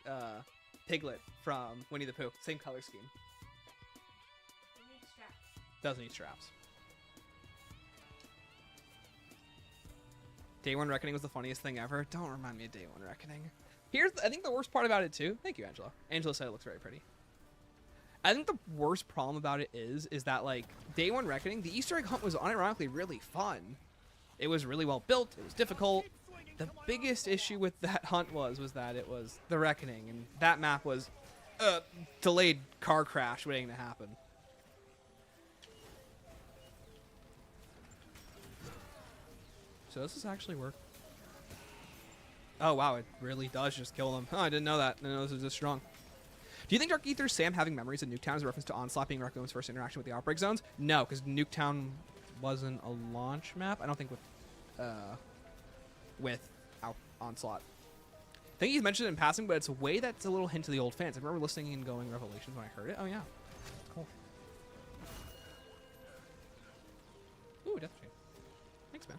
Piglet from Winnie the Pooh. Same color scheme. Doesn't need straps. Day 1 Reckoning was the funniest thing ever. Don't remind me of Day 1 Reckoning. Here's, I think the worst part about it too. Thank you, Angela. Angela said it looks very pretty. I think the worst problem about it is that, like, Day 1 Reckoning, the Easter egg hunt was unironically really fun. It was really well built. It was difficult. The biggest issue with that hunt was that it was the Reckoning, and that map was delayed car crash waiting to happen. So does this actually work? Oh wow, it really does just kill them. Oh, I didn't know that. I didn't know this was this strong. Do you think Dark Ether's Sam having memories of Nuketown is a reference to Onslaught being Raccoon's first interaction with the Outbreak Zones? No, because Nuketown wasn't a launch map. I don't think with Onslaught. I think he's mentioned it in passing, but it's a way that's a little hint to the old fans. I remember listening and going Revelations when I heard it. Oh yeah, cool. Ooh, Death Chain. Thanks, man.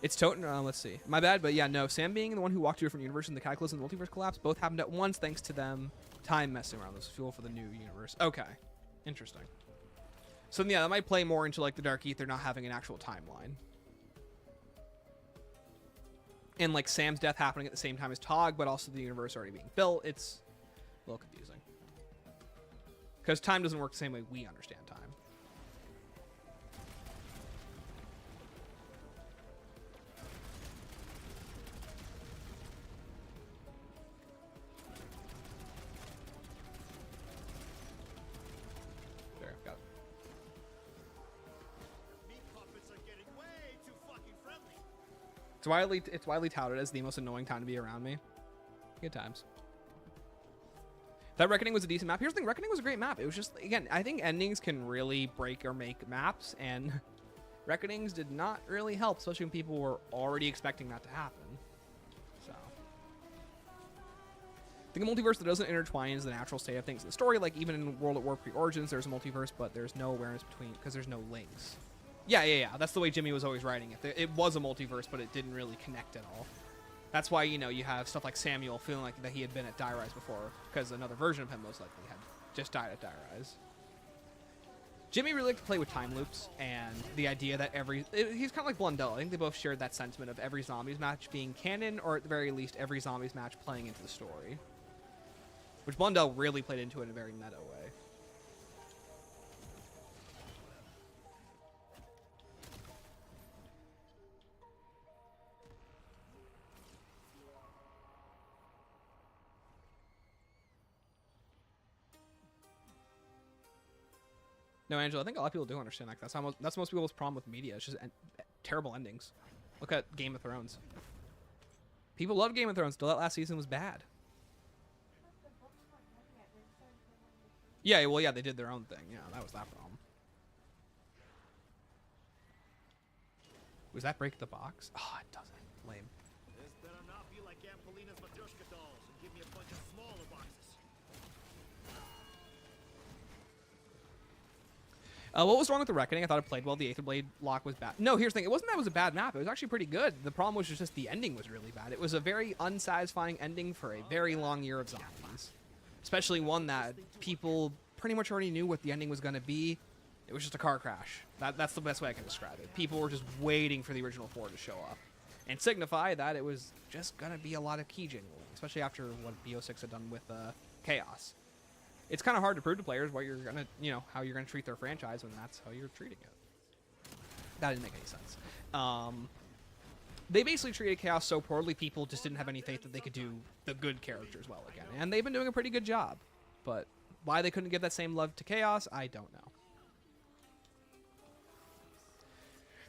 It's Toten. Let's see. My bad, but yeah, no. Sam being the one who walked to different universes and the Cataclysm and the Multiverse collapse both happened at once thanks to them time messing around. This fuel for the new universe. Okay. Interesting. So yeah, that might play more into like the Dark Ether not having an actual timeline. And like Sam's death happening at the same time as Tog, but also the universe already being built. It's a little confusing. Because time doesn't work the same way we understand time. There, got it. It's widely touted as the most annoying time to be around me. Good times. That Reckoning was a decent map. Here's the thing, Reckoning was a great map. It was just, again, I think endings can really break or make maps, and Reckonings did not really help, especially when people were already expecting that to happen. So, I think a multiverse that doesn't intertwine is the natural state of things in the story. Like, even in World at War Pre-Origins, there's a multiverse, but there's no awareness between, because there's no links. Yeah. That's the way Jimmy was always writing it. It was a multiverse, but it didn't really connect at all. That's why, you know, you have stuff like Samuel feeling like that he had been at Die Rise before, because another version of him most likely had just died at Die Rise. Jimmy really liked to play with time loops, and the idea that he's kind of like Blundell. I think they both shared that sentiment of every Zombies match being canon, or at the very least, every Zombies match playing into the story. Which Blundell really played into it in a very meta way. No, Angela, I think a lot of people do understand that. That's most people's problem with media. It's just terrible endings. Look at Game of Thrones. People love Game of Thrones until that last season was bad. Yeah, well, yeah, they did their own thing. Yeah, that was that problem. Was that break the box? Oh, it doesn't. Lame. This better not be like Ampolina's Matryoshka dolls and give me a bunch of smaller boxes. What was wrong with the Reckoning? I thought it played well. The Aether Blade lock was bad. No, here's the thing. It wasn't that it was a bad map. It was actually pretty good. The problem was just the ending was really bad. It was a very unsatisfying ending for a very long year of zombies. Especially one that people pretty much already knew what the ending was going to be. It was just a car crash. That's the best way I can describe it. People were just waiting for the original 4 to show up. And signify that it was just going to be a lot of key jingling. Especially after what BO6 had done with Chaos. It's kind of hard to prove to players what you're gonna, how you're gonna treat their franchise when that's how you're treating it. That didn't make any sense. They basically treated Chaos so poorly, people just didn't have any faith that they could do the good characters well again. And they've been doing a pretty good job. But why they couldn't give that same love to Chaos, I don't know.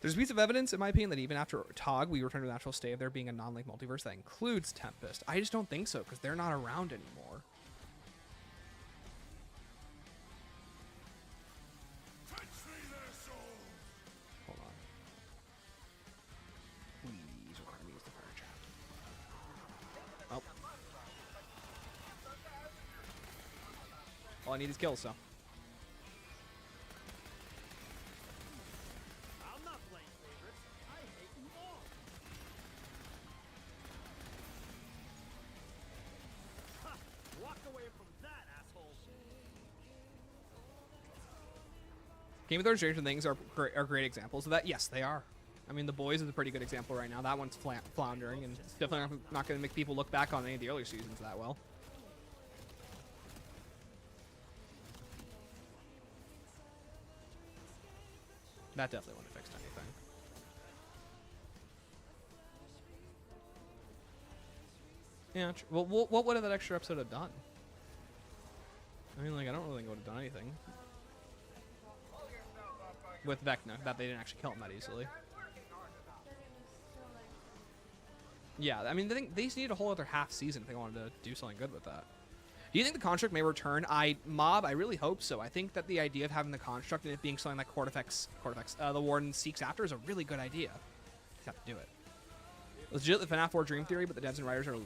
There's a piece of evidence, in my opinion, that even after TOG, we return to the natural state of there being a non-link multiverse that includes Tempest. I just don't think so, because they're not around anymore. All I need is kills, so. I'm not playing favorites. I hate them all. Ha! Walk away from that, asshole. Game of Thrones Stranger Things are great examples of that. Yes, they are. I mean, The Boys is a pretty good example right now. That one's floundering, and it's definitely not going to make people look back on any of the earlier seasons that well. That definitely wouldn't have fixed anything. Yeah, well, what would have that extra episode have done? I mean, like, I don't really think it would have done anything. With Vecna, that they didn't actually kill him that easily. Yeah, I mean, they just needed a whole other half season if they wanted to do something good with that. Do you think the construct may return? I really hope so. I think that the idea of having the construct and it being something like Cortifex, the Warden seeks after is a really good idea. Just have to do it. Legit, the FNAF 4 dream theory, but the devs and writers are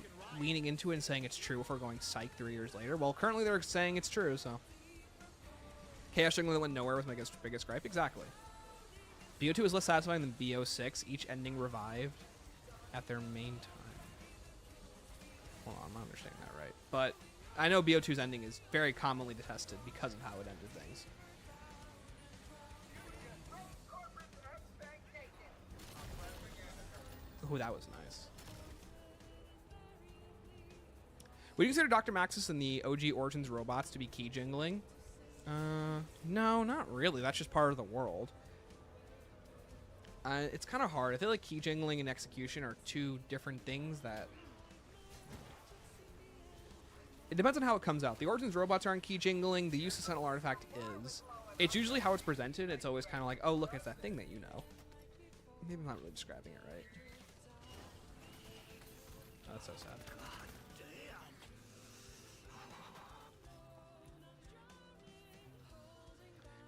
leaning into it and saying it's true before going psych 3 years later. Well, currently they're saying it's true, so. Chaos Jungle that went nowhere was my biggest gripe. Exactly. BO2 is less satisfying than BO6. Each ending revived at their main time. Hold on, I'm not understanding that right. But I know BO2's ending is very commonly detested because of how it ended things. Oh, that was nice. Would you consider Dr. Maxis and the OG Origins robots to be key jingling? No, not really. That's just part of the world. It's kind of hard. I feel like key jingling and execution are two different things that... It depends on how it comes out. The Origins robots aren't key jingling. The use of Sentinel Artifact is. It's usually how it's presented. It's always kind of like, oh, look, it's that thing that you know. Maybe I'm not really describing it right. That's so sad.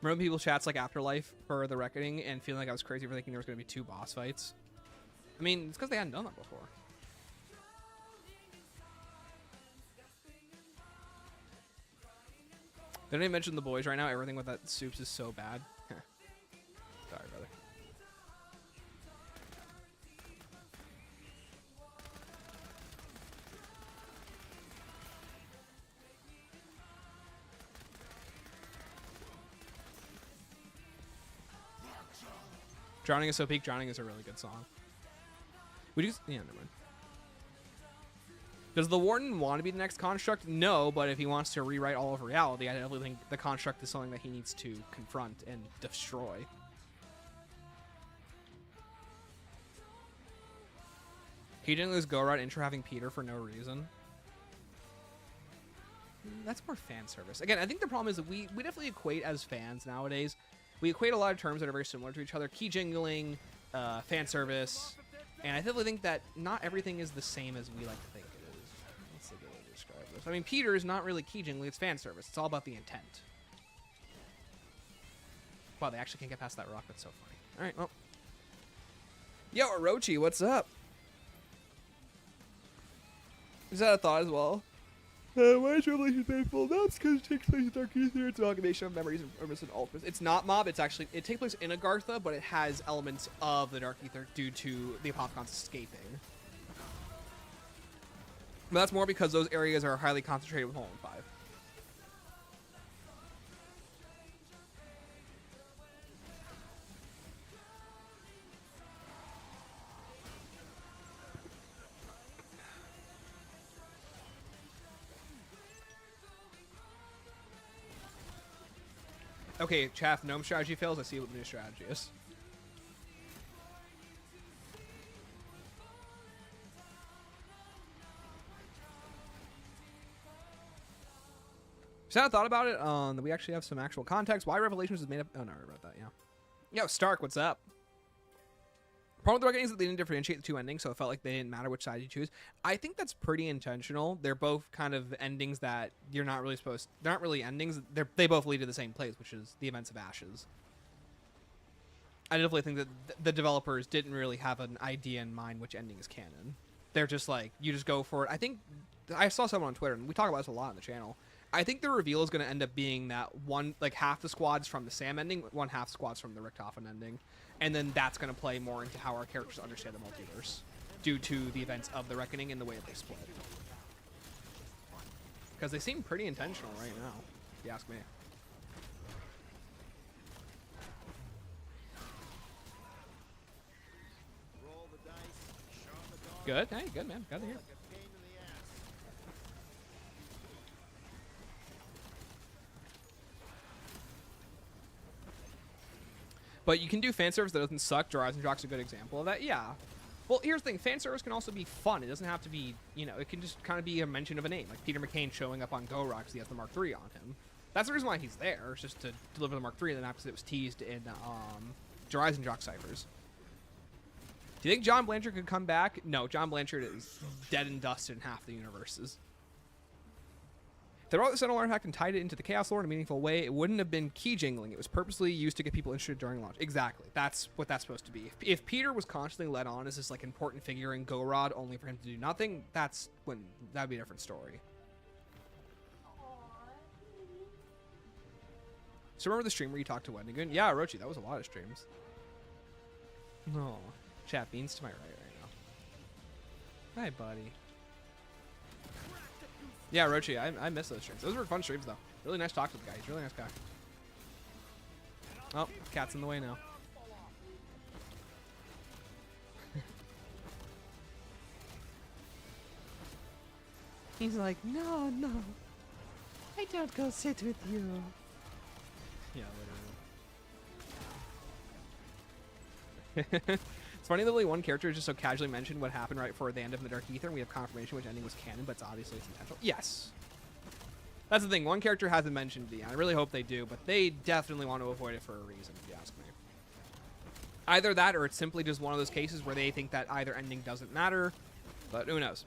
Remember when people chats like Afterlife for the Reckoning and feeling like I was crazy for thinking there was going to be 2 boss fights? I mean, it's because they hadn't done that before. They don't even mention the boys right now. Everything with that soups is so bad. Sorry, brother. Drowning is so peak. Drowning is a really good song. Would you? Yeah, never mind. Does the Warden want to be the next Construct? No, but if he wants to rewrite all of reality, I definitely think the Construct is something that he needs to confront and destroy. He didn't lose Go Route intro having Peter for no reason. That's more fan service. Again, I think the problem is that we definitely equate as fans nowadays. We equate a lot of terms that are very similar to each other. Key jingling, fan service, and I definitely think that not everything is the same as we like to think it is. That's a good way to describe this. I mean, Peter is not really key jingling, it's fan service. It's all about the intent. Wow, they actually can't get past that rock. That's so funny. All right, well. Yo, Orochi, what's up? Is that a thought as well? Why is Revelation painful? That's because it takes place in Dark Ether. It's an amalgamation of memories and Ultimates. It's not Mob. It's actually, it takes place in Agartha, but it has elements of the Dark Ether due to the Apophicons escaping. But that's more because those areas are highly concentrated with Hole in 5. Okay, Chaff, Gnome strategy fails. I see what the new strategy is. So I thought about it. That we actually have some actual context. Why Revelations is made up. Oh, no, I read about that. Yeah. Yo, Stark, what's up? Problem with the Reckoning is that they didn't differentiate the 2 endings, so it felt like they didn't matter which side you choose. I think that's pretty intentional. They're both kind of endings that you're not really supposed. They're not really endings. They both lead to the same place, which is the events of Ashes. I definitely think that the developers didn't really have an idea in mind which ending is canon. They're just like, you just go for it. I think I saw someone on Twitter, and we talk about this a lot on the channel. I think the reveal is going to end up being that one, like half the squad's from the Sam ending, one half squad's from the Richthofen ending. And then that's going to play more into how our characters understand the multiverse due to the events of the Reckoning and the way they split. Because they seem pretty intentional right now, if you ask me. Good. Hey, good, man. Got to hear. But you can do fan service that doesn't suck. Horizon Jock's a good example of that. Yeah. Well, here's the thing. Fan service can also be fun. It doesn't have to be, you know, it can just kind of be a mention of a name. Like Peter McCain showing up on Go Rock because he has the Mark III on him. That's the reason why he's there. It's just to deliver the Mark III in the map because it was teased in Horizon Jock ciphers. Do you think John Blanchard could come back? No, John Blanchard is dead and dusted in half the universes. If they brought the Sentinel artifact and tied it into the Chaos lore in a meaningful way, it wouldn't have been key jingling. It was purposely used to get people interested during launch. Exactly. That's what that's supposed to be. If Peter was constantly led on as this like important figure in Go Rod only for him to do nothing, that's when that'd be a different story. So remember the stream where you talked to Wendigoon? Yeah, Orochi, that was a lot of streams. No. Chat beans to my right now. Hi, buddy. Yeah, Rochi, I miss those streams. Those were fun streams, though. Really nice talk to the guy. He's a really nice guy. Oh, cat's in the way now. He's like, no, no. I don't go sit with you. Yeah, literally. It's funny that only one character just so casually mentioned what happened right before the end of the Dark Ether, and we have confirmation which ending was canon, but it's obviously intentional. Yes. That's the thing. One character hasn't mentioned the end. I really hope they do, but they definitely want to avoid it for a reason, if you ask me. Either that, or it's simply just one of those cases where they think that either ending doesn't matter, but who knows.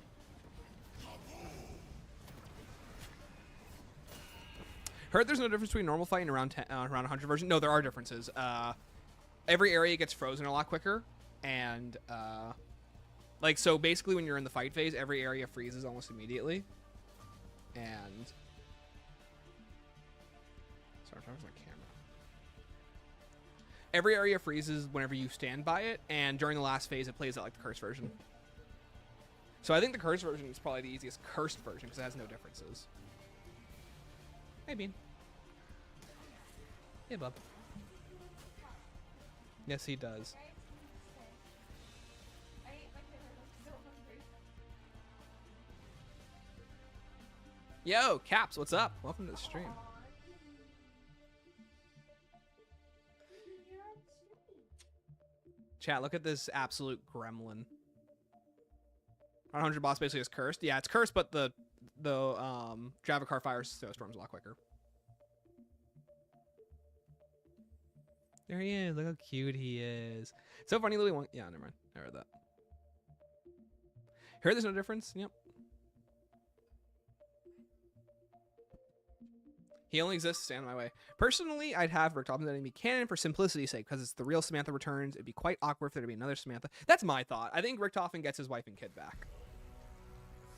Heard there's no difference between normal fight and around 100 version. No, there are differences. Every area gets frozen a lot quicker, and like so basically when you're in the fight phase, every area freezes almost immediately. And sorry, that was my camera. Every area freezes whenever you stand by it, and during the last phase, it plays out like the cursed version. So I think the cursed version is probably the easiest cursed version because it has no differences. Hey, Bean. Hey, bub. Yes, he does. Yo, Caps, what's up? Welcome to the stream. Chat, look at this absolute gremlin. 100 boss basically is cursed. Yeah, it's cursed, but the Java car fires snowstorms a lot quicker. There he is. Look how cute he is. So funny, Louis. Yeah, never mind. I heard that. Heard there's no difference. Yep. He only exists to stand in my way. Personally, I'd have Richtofen enemy canon for simplicity's sake, because it's the real Samantha returns. It'd be quite awkward for there to be another Samantha. That's my thought. I think Richtofen gets his wife and kid back.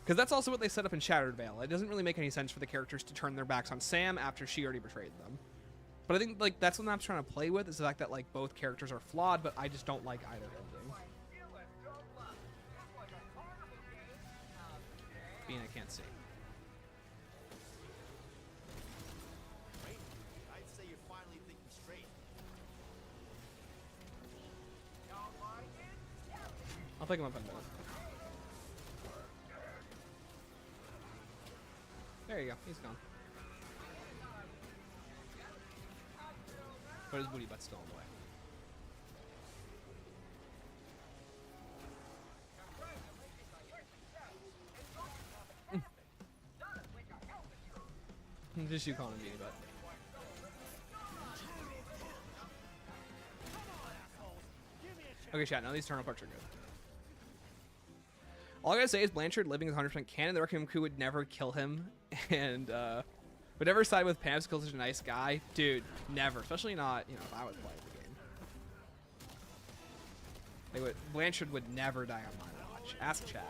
Because that's also what they set up in Shattered Veil. It doesn't really make any sense for the characters to turn their backs on Sam after she already betrayed them. But I think like that's what I'm trying to play with, is the fact that like both characters are flawed, but I just don't like either ending. Bean, I can't see. I'd say you're finally thinking straight. I'll pick him up in a minute. There you go. He's gone. But his booty butt's still on the way. Just you calling him booty butt. Okay, chat. Now these turn parts are good. All I gotta say is Blanchard living is 100% canon. The Requiem Coup would never kill him, and would never side with Pam because he's a nice guy. Dude, never. Especially not, you know, if I was playing the game. Blanchard would never die on my watch. Ask chat.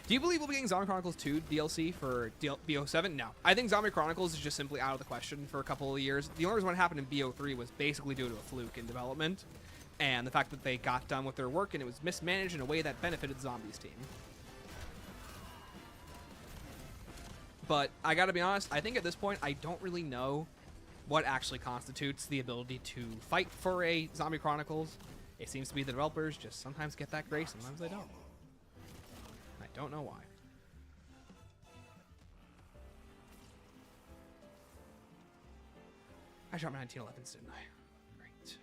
Do you believe we'll be getting Zombie Chronicles 2 DLC for BO7? No. I think Zombie Chronicles is just simply out of the question for a couple of years. The only reason what happened in BO3 was basically due to a fluke in development. And the fact that they got done with their work and it was mismanaged in a way that benefited Zombies team. But I gotta be honest, I think at this point, I don't really know what actually constitutes the ability to fight for a Zombie Chronicles. It seems to be the developers just sometimes get that grace, sometimes they don't. I don't know why. I shot my 1911s, didn't I? Great.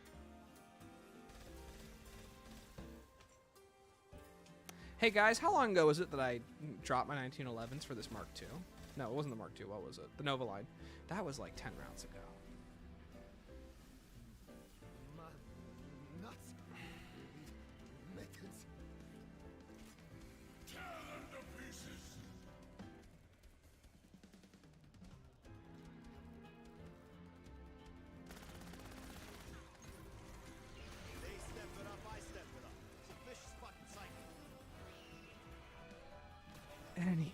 Hey guys, how long ago was it that I dropped my 1911s for this Mark II? No, it wasn't the Mark II. What was it? The Nova line. That was like 10 rounds ago. Anyways.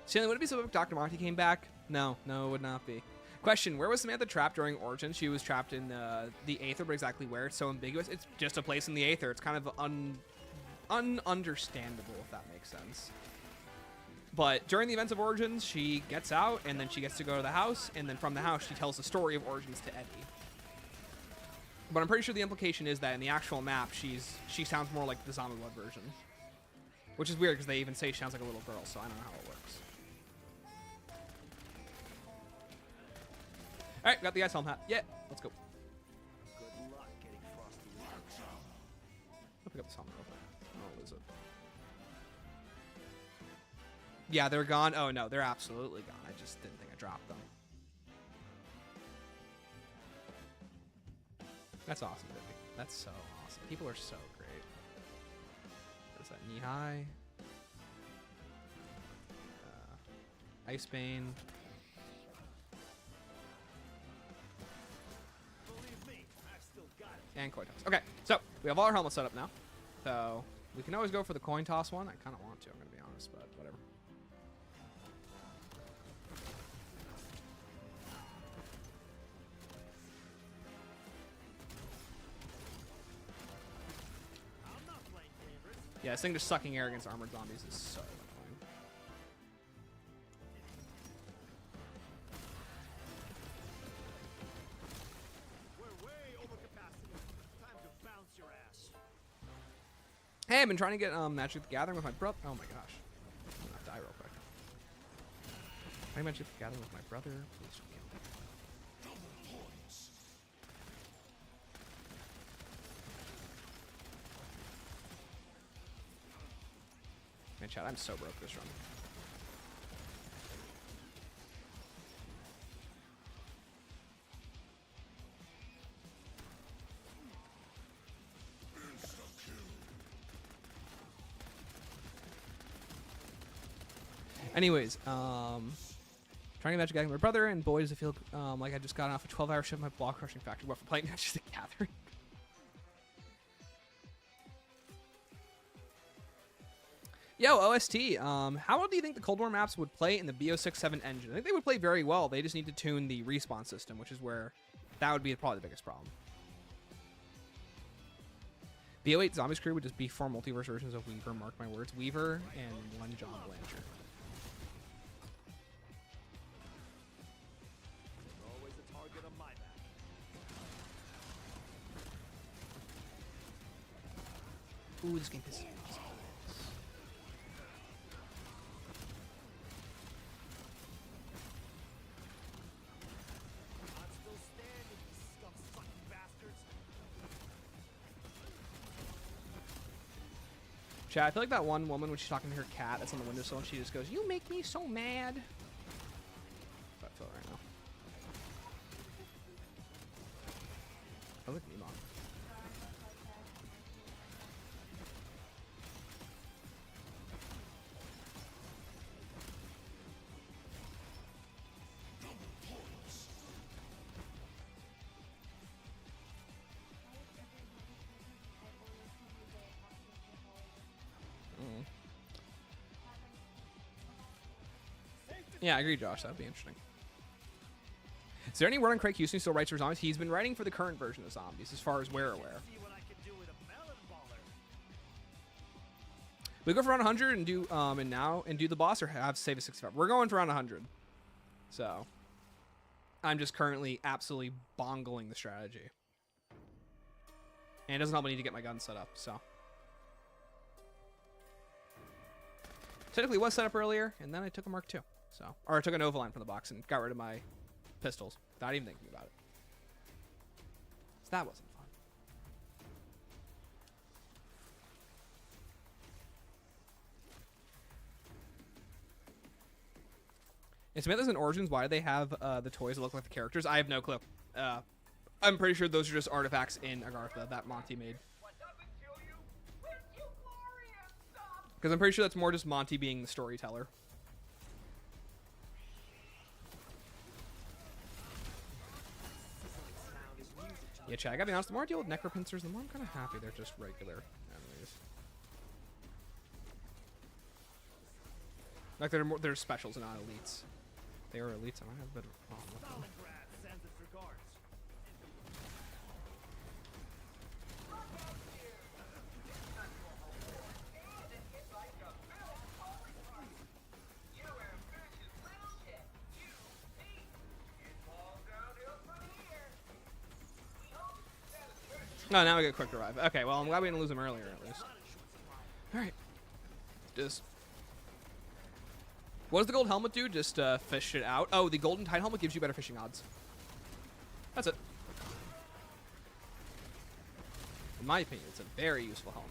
Stanley, would it be so if Dr. Monty came back? No, it would not be. Question, where was Samantha trapped during Origins? She was trapped in the Aether, but exactly where? It's so ambiguous. It's just a place in the Aether. It's kind of ununderstandable, if that makes sense. But during the events of Origins, she gets out, and then she gets to go to the house, and then from the house, she tells the story of Origins to Eddie. But I'm pretty sure the implication is that in the actual map, she sounds more like the Zombie Blood version. Which is weird, because they even say she sounds like a little girl, so I don't know how it works. Alright, got the ice helm hat. Yeah, let's go. Good luck getting frosty. I'll pick up this helmet real quick. Oh, is it? Yeah, they're gone. Oh, no, they're absolutely gone. I just didn't think I dropped them. That's awesome, baby. That's so awesome. People are so great. Is that knee high? Ice Bane. Believe me, I've still got it. And coin toss. Okay, so we have all our helmets set up now. So we can always go for the coin toss one. I kind of want to, I'm going to be honest, but whatever. I'm not playing favorites. Yeah, this thing just sucking air against armored zombies is so annoying. We're way over capacity. Time to bounce your ass. Hey, I've been trying to get Magic the Gathering with my brother. Oh my gosh. I'm gonna die real quick. Playing Magic the Gathering with my brother. Please don't kill me. Man, chat, I'm so broke this run. Anyways, trying to Magic Gathering with my brother, and boy, does it feel like I just got off a 12-hour shift at my block crushing factory. What, for playing Magic the Gathering? Yo, OST, how well do you think the Cold War maps would play in the BO67 engine? I think they would play very well. They just need to tune the respawn system, which is where that would be probably the biggest problem. BO8 Zombies Crew would just be 4 multiverse versions of Weaver, mark my words. Weaver and 1 John Blanchard. There's always a target on my back. Ooh, this game pisses me off. I'm still standing, you scum-sucking bastards. Chat, I feel like that one woman when she's talking to her cat that's on the windowsill and she just goes, "You make me so mad." That's how I feel right now. I look Gnome. Yeah, I agree, Josh. That'd be interesting. Is there any word on Craig Houston still writes for zombies? He's been writing for the current version of zombies, as far as we're aware. See what I can do with a melon baller. We go for round 100 and do and do the boss, or have save a 65. We're going for round 100. So I'm just currently absolutely bongling the strategy. And it doesn't help me need to get my gun set up, so. Technically it was set up earlier, and then I took a Mark II. So, or I took an Ovaline from the box and got rid of my pistols without even thinking about it. So that wasn't fun. In Samantha's and Origins, why do they have the toys that look like the characters? I have no clue. I'm pretty sure those are just artifacts in Agartha that Monty made. Because I'm pretty sure that's more just Monty being the storyteller. Yeah, chat, I gotta be honest, the more I deal with necropincers, the more I'm kind of happy they're just regular enemies. Like they're specials and not elites. They are elites, I might have a bit of a problem with them. Stalingrad sends its regards. No, now we get a quick revive. Okay, well, I'm glad we didn't lose him earlier, at least. Alright. Just... What does the gold helmet do? Just fish it out. Oh, the golden tide helmet gives you better fishing odds. That's it. In my opinion, it's a very useful helmet.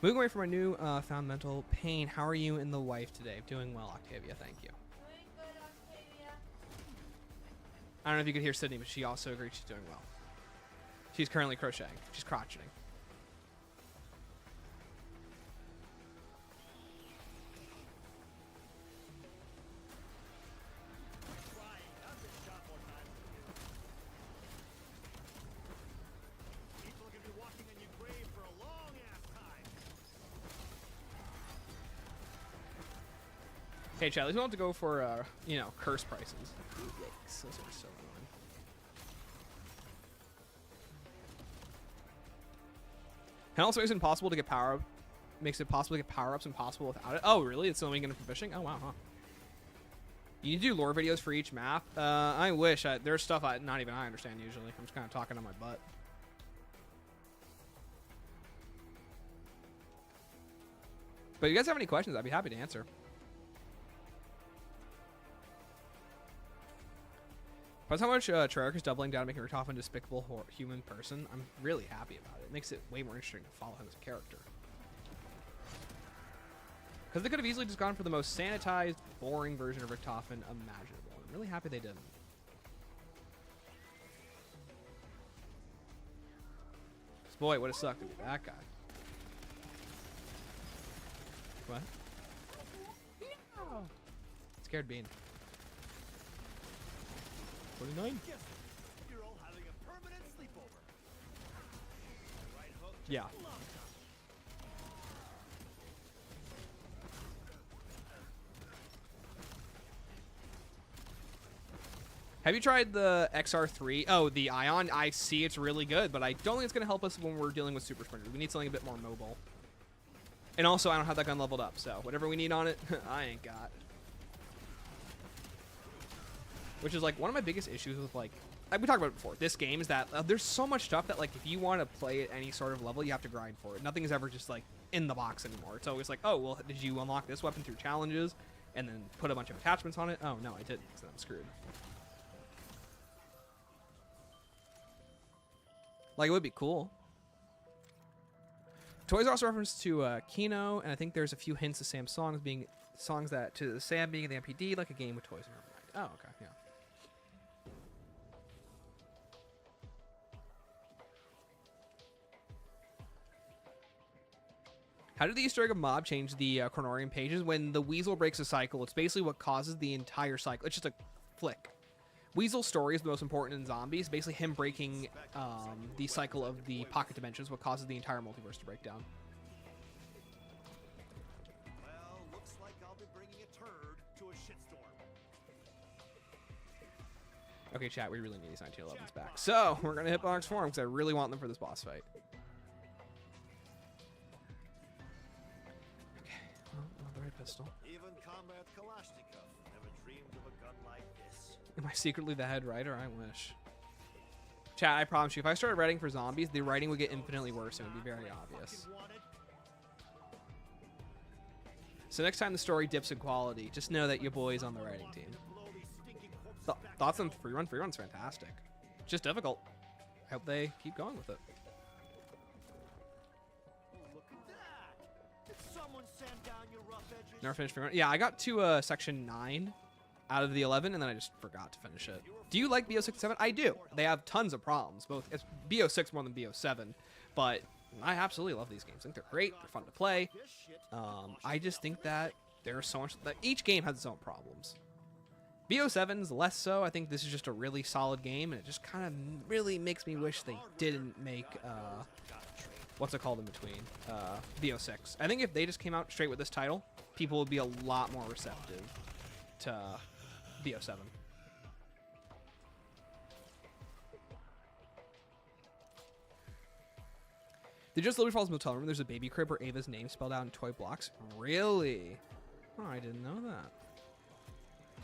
Moving away from our new found mental pain, how are you and the wife today? Doing well, Octavia, thank you. Doing good, Octavia. I don't know if you could hear Sydney, but she also agreed she's doing well. She's currently crocheting. She's crotcheting. Hey, Chad, at least we don't have to go for, you know, curse prices. Yikes, those are so annoying. And also, it's impossible to get power up. Makes it possible to get power ups impossible without it. Oh, really? It's only going for fishing? Oh, wow, huh? You need to do lore videos for each map. I wish. There's stuff not even I understand usually. I'm just kind of talking on my butt. But if you guys have any questions, I'd be happy to answer. Plus how much Treyarch is doubling down, making Richtofen a despicable human person. I'm really happy about it. It makes it way more interesting to follow him as a character. Because they could have easily just gone for the most sanitized, boring version of Richtofen imaginable. I'm really happy they didn't. Boy, it would have sucked to be that guy. What? No. Scared Bean. 49? Guess you're all having a permanent sleepover. Right hook. Yeah. Have you tried the XR3? Oh, the Ion. I see it's really good, but I don't think it's going to help us when we're dealing with Super Sprinters. We need something a bit more mobile. And also, I don't have that gun leveled up, so whatever we need on it, I ain't got. Which is, like, one of my biggest issues with, like, we talked about it before. This game is that there's so much stuff that, like, if you want to play at any sort of level, you have to grind for it. Nothing is ever just, like, in the box anymore. It's always like, oh, well, did you unlock this weapon through challenges and then put a bunch of attachments on it? Oh, no, I didn't, so I'm screwed. Like, it would be cool. Toys R Us reference to Kino, and I think there's a few hints of Sam's songs being songs that to Sam being in the MPD, like a game with toys in her mind. Oh, okay, yeah. How did the Easter egg of Mob change the Chronorium pages? When the Weasel breaks a cycle, it's basically what causes the entire cycle. It's just a flick. Weasel's story is the most important in Zombies. Basically, him breaking the cycle of the pocket dimensions, what causes the entire multiverse to break down. Well, looks like I'll be bringing a turd to a shitstorm. Okay, chat, we really need these 1911s back. So, we're going to hitbox for them because I really want them for this boss fight. Okay, well, not the right pistol. Even Comrade Kalashnikov never dreamed of a gun like this. Am I secretly the head writer? I wish. Chat, I promise you, if I started writing for Zombies, the writing would get infinitely worse and it would be very obvious. So next time the story dips in quality, just know that your boy's on the writing team. Thoughts on free run? Free run's fantastic. Just difficult. I hope they keep going with it. Look at that! Did someone sand down your rough edges? Never finished free run. Yeah, I got to section 9 out of the 11, and then I just forgot to finish it. Do you like BO6 and 7? I do. They have tons of problems. Both it's BO6 more than BO7, but I absolutely love these games. I think they're great. They're fun to play. I just think that there's so much that each game has its own problems. BO7 is less so. I think this is just a really solid game, and it just kind of really makes me wish they didn't make what's it called in between BO6. I think if they just came out straight with this title, people would be a lot more receptive to BO7. They just literally follows motel room. There's a baby crib where Ava's name spelled out in toy blocks. Really? Oh, I didn't know that.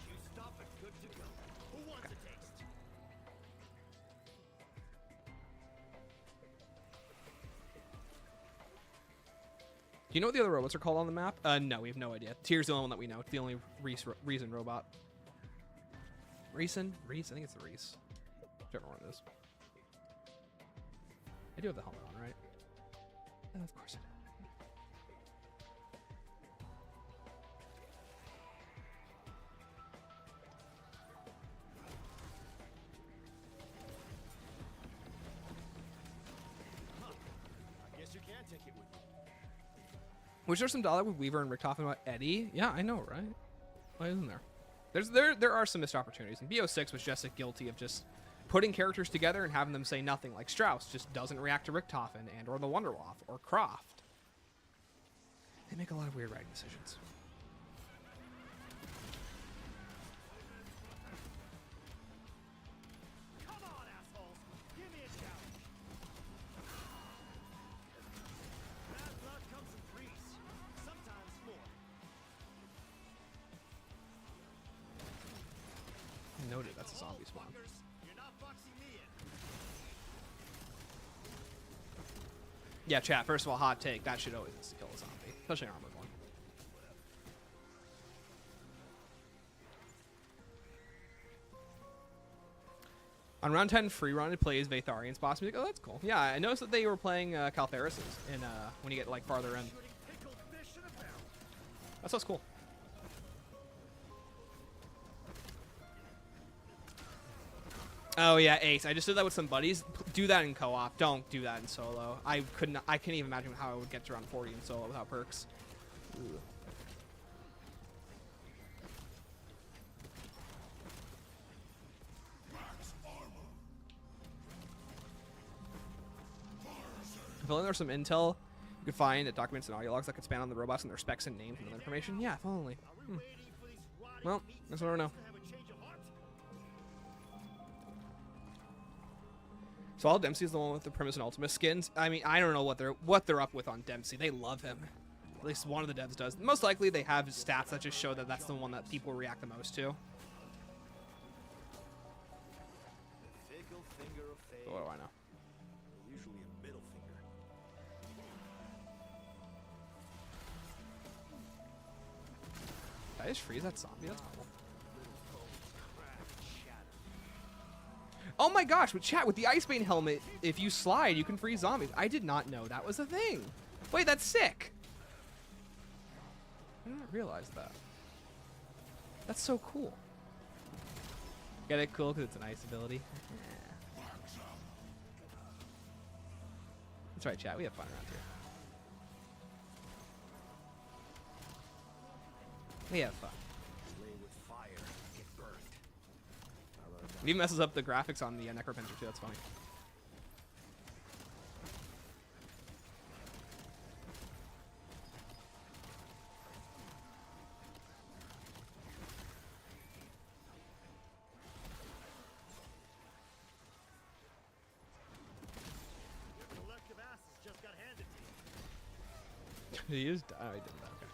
You stop it, good to go. Who wants a taste? Do you know what the other robots are called on the map? No, we have no idea. Tyr's the only one that we know. It's the only Reason robot. Reason? Reese? I think it's the Reese. Whichever one it is. I do have the helmet on, right? Oh, of course I do. I guess you can take it with you. Was there some dialogue with Weaver and Richtofen about Eddie? Yeah, I know, right? Why isn't there? There are some missed opportunities. And BO6 was just guilty of just putting characters together and having them say nothing. Like Strauss just doesn't react to Richtofen and or the Wonderwolf or Croft. They make a lot of weird writing decisions. that's a zombie spawn. You're not boxing me in. Yeah, chat. First of all, hot take. That should always kill a zombie, especially an armored one. On round 10 free run, it plays Vatharian's boss music. Oh, that's cool. Yeah, I noticed that they were playing Caltheras's in when you get like farther in. That sounds cool. Oh yeah, Ace. I just did that with some buddies. Do that in co-op. Don't do that in solo. I couldn't. I can't even imagine how I would get to round 40 in solo without perks. Ooh. If only there was some intel you could find that documents and audio logs that could span on the robots and their specs and names and other information. Yeah, if only. Well, that's what I know. So all Dempsey is the one with the Primus and Ultima skins. I mean, I don't know what they're up with on Dempsey. They love him. At least one of the devs does. Most likely they have stats that just show that that's the one that people react the most to. But what do I know? Usually a middle finger. Did I just freeze that zombie? That's cool. Oh my gosh, with chat, with the Icebane helmet, if you slide, you can freeze zombies. I did not know that was a thing. Wait, that's sick. I didn't realize that. That's so cool. Get it? Cool, because it's an ice ability. Yeah. That's right, chat. We have fun around here. We have fun. It even messes up the graphics on the Necropincher too. That's funny. Your collective asses just got handed to you. He used. Oh, he didn't. Okay.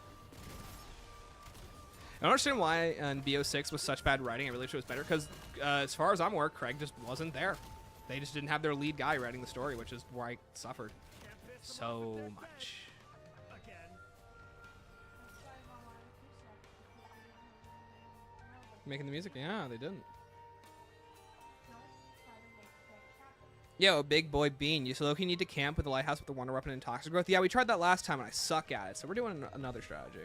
I don't understand why on BO6 was such bad writing. I really wish it was better because, as far as I'm aware, Craig just wasn't there. They just didn't have their lead guy writing the story, which is where I suffered so much. Again. Making the music? Yeah, they didn't. Yo, big boy Bean, you so need to camp with the lighthouse with the wonder weapon and toxic growth. Yeah, we tried that last time and I suck at it, so we're doing another strategy.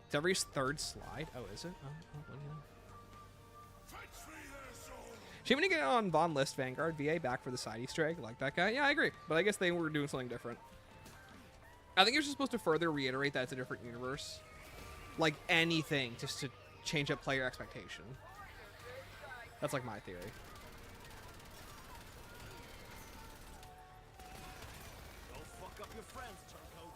It's every third slide. Oh, is it? Oh, Should we get on Von List Vanguard VA back for the side Easter egg? Like that guy? Yeah, I agree. But I guess they were doing something different. I think you're just supposed to further reiterate that it's a different universe. Like anything, just to change up player expectation. That's like my theory. Don't fuck up your friends, turncoat.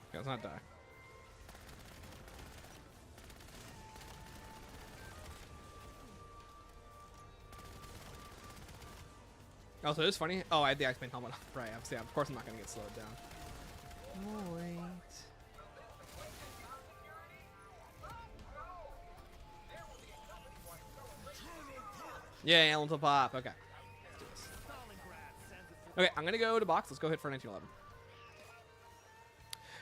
Okay, let's not die. Also, it's funny. Oh, I had the Icebane helmet on. Right, obviously, of course I'm not going to get slowed down. Oh, wait. Yeah, elemental pop. Okay. Let's do this. Okay, I'm going to go to box. Let's go hit for 1911.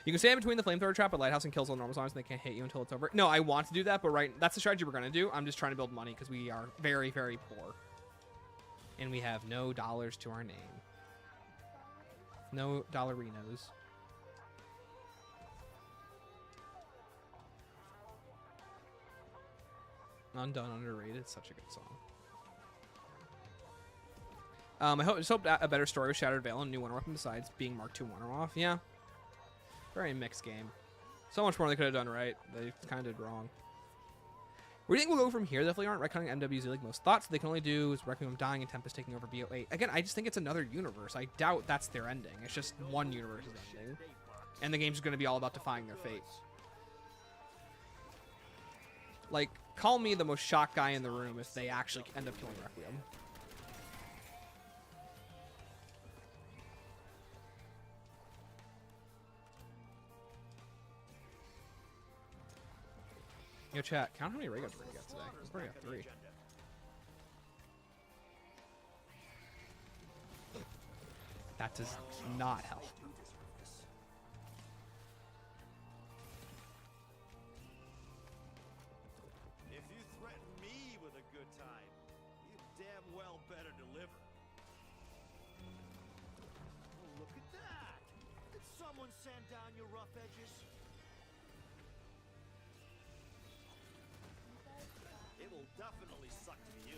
You can stand between the flamethrower trap at lighthouse and kills all normal zombies and they can't hit you until it's over. No, I want to do that, but that's the strategy we're going to do. I'm just trying to build money because we are very, very poor. And we have no dollars to our name. No dollarinos. Undone, underrated. Such a good song. I just hope a better story with Shattered Veil and new Wonder Weapon besides being Mark II Wonder off. Yeah. Very mixed game. So much more they could have done right. They kind of did wrong. Where do you think we'll go from here? Definitely aren't retconning MWZ like most thought, so they can only do is Requiem dying and Tempest taking over BO8. Again, I just think it's another universe. I doubt that's their ending. It's just one universe is ending. And the game's going to be all about defying their fate. Like, call me the most shocked guy in the room if they actually end up killing Requiem. Yo, chat, count how many ray guns we're gonna get today. We've already got 3. That does not help. If you threaten me with a good time, you damn well better deliver. Oh, look at that! Did someone sand down your rough edges? It will definitely suck to you.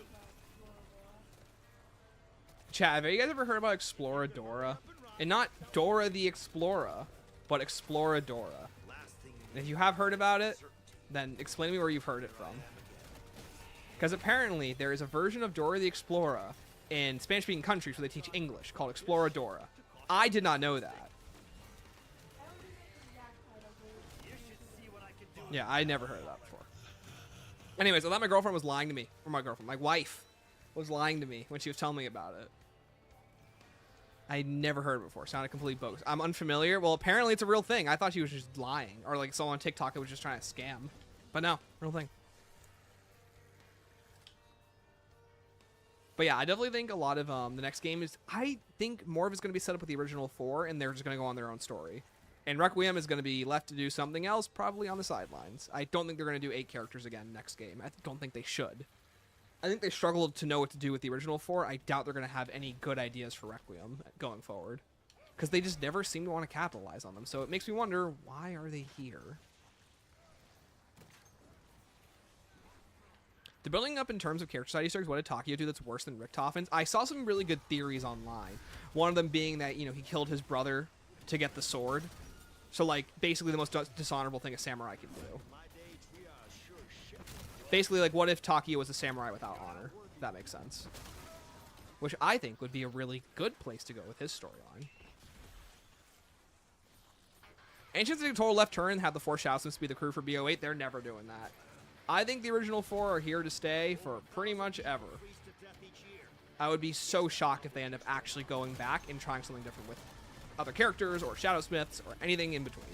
Chat, have you guys ever heard about Exploradora? And not Dora the Explorer, but Exploradora. And if you have heard about it, then explain to me where you've heard it from. Because apparently there is a version of Dora the Explorer in Spanish-speaking countries where they teach English called Exploradora. I did not know that. Yeah, I never heard of that before. Anyways, I thought my girlfriend was lying to me. Or my girlfriend, my wife was lying to me when she was telling me about it. I never heard it before. Sounded completely bogus. I'm unfamiliar. Well, apparently it's a real thing. I thought she was just lying. Or like someone on TikTok that was just trying to scam. But no, real thing. But yeah, I definitely think a lot of the next game is... I think more of it's going to be set up with the original 4, and they're just going to go on their own story. And Requiem is going to be left to do something else, probably on the sidelines. I don't think they're going to do 8 characters again next game. I don't think they should. I think they struggled to know what to do with the original 4. I doubt they're going to have any good ideas for Requiem going forward. Because they just never seem to want to capitalize on them. So it makes me wonder, why are they here? The building up in terms of character side Easter eggs, what did Takio do that's worse than Richthofen's? I saw some really good theories online. One of them being that, you know, he killed his brother to get the sword. So, like, basically the most dishonorable thing a samurai can do. Basically, like, what if Takio was a samurai without honor? If that makes sense. Which I think would be a really good place to go with his storyline. Ancients take a total left turn and have the 4 Shadows to be the crew for BO8. They're never doing that. I think the original 4 are here to stay for pretty much ever. I would be so shocked if they end up actually going back and trying something different with other characters or Shadowsmiths or anything in between.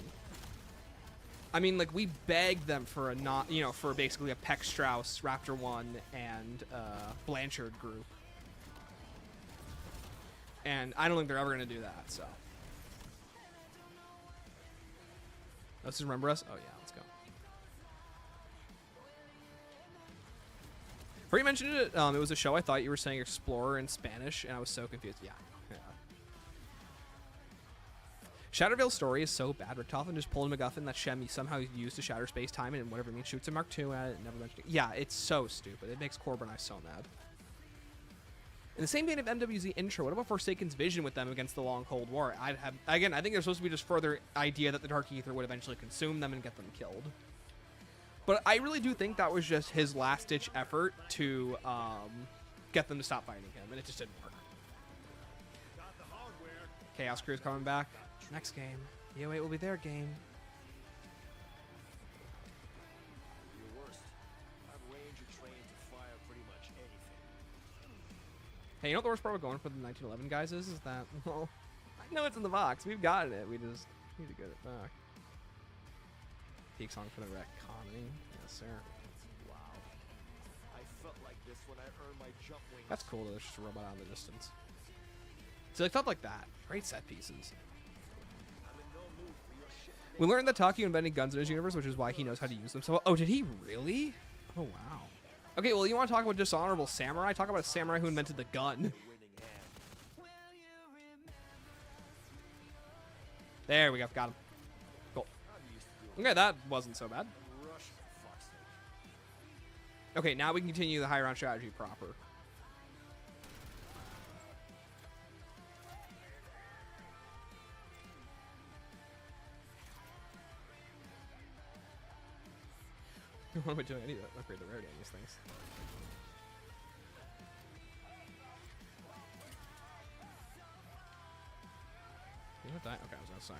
I mean, like, we begged them for a not, you know, for basically a Peck Strauss, Raptor 1, and Blanchard group. And I don't think they're ever going to do that, so. Let's just remember us? Oh, yeah, let's go. Before you mentioned it, it was a show. I thought you were saying Explorer in Spanish, and I was so confused. Yeah. Shatterville's story is so bad. Richtofen just pulled a MacGuffin that Shem somehow used to shatter space-time and whatever it means shoots a Mark II at it and never mentioned it. Yeah, it's so stupid. It makes Corbin and I so mad. In the same vein of MWZ intro, what about Forsaken's vision with them against the Long Cold War? Again, I think there's supposed to be just further idea that the Dark Ether would eventually consume them and get them killed. But I really do think that was just his last-ditch effort to get them to stop fighting him, and it just didn't work. Chaos Crew's coming back. Next game. BO8 will be their game. Your worst. I've Ranger trained to fire pretty much anything. Hey, you know what the worst part of going for the 1911 guys is that, well, I know it's in the box. We've gotten it. We just need to get it back. Peak song for the retconning. Yes, sir. Wow. I felt like this when I earned my jump wings. That's cool that there's just a robot out in the distance. So like stuff like that. Great set pieces. We learned that Takio invented guns in his universe, which is why he knows how to use them. So, oh, did he really? Oh, wow. Okay, well, you want to talk about dishonorable samurai? Talk about a samurai who invented the gun. There we go. Got him. Cool. Okay, that wasn't so bad. Okay, now we can continue the high round strategy proper. What am I doing? I need to upgrade the rarity on these things. You know what that? Okay, I was gonna say.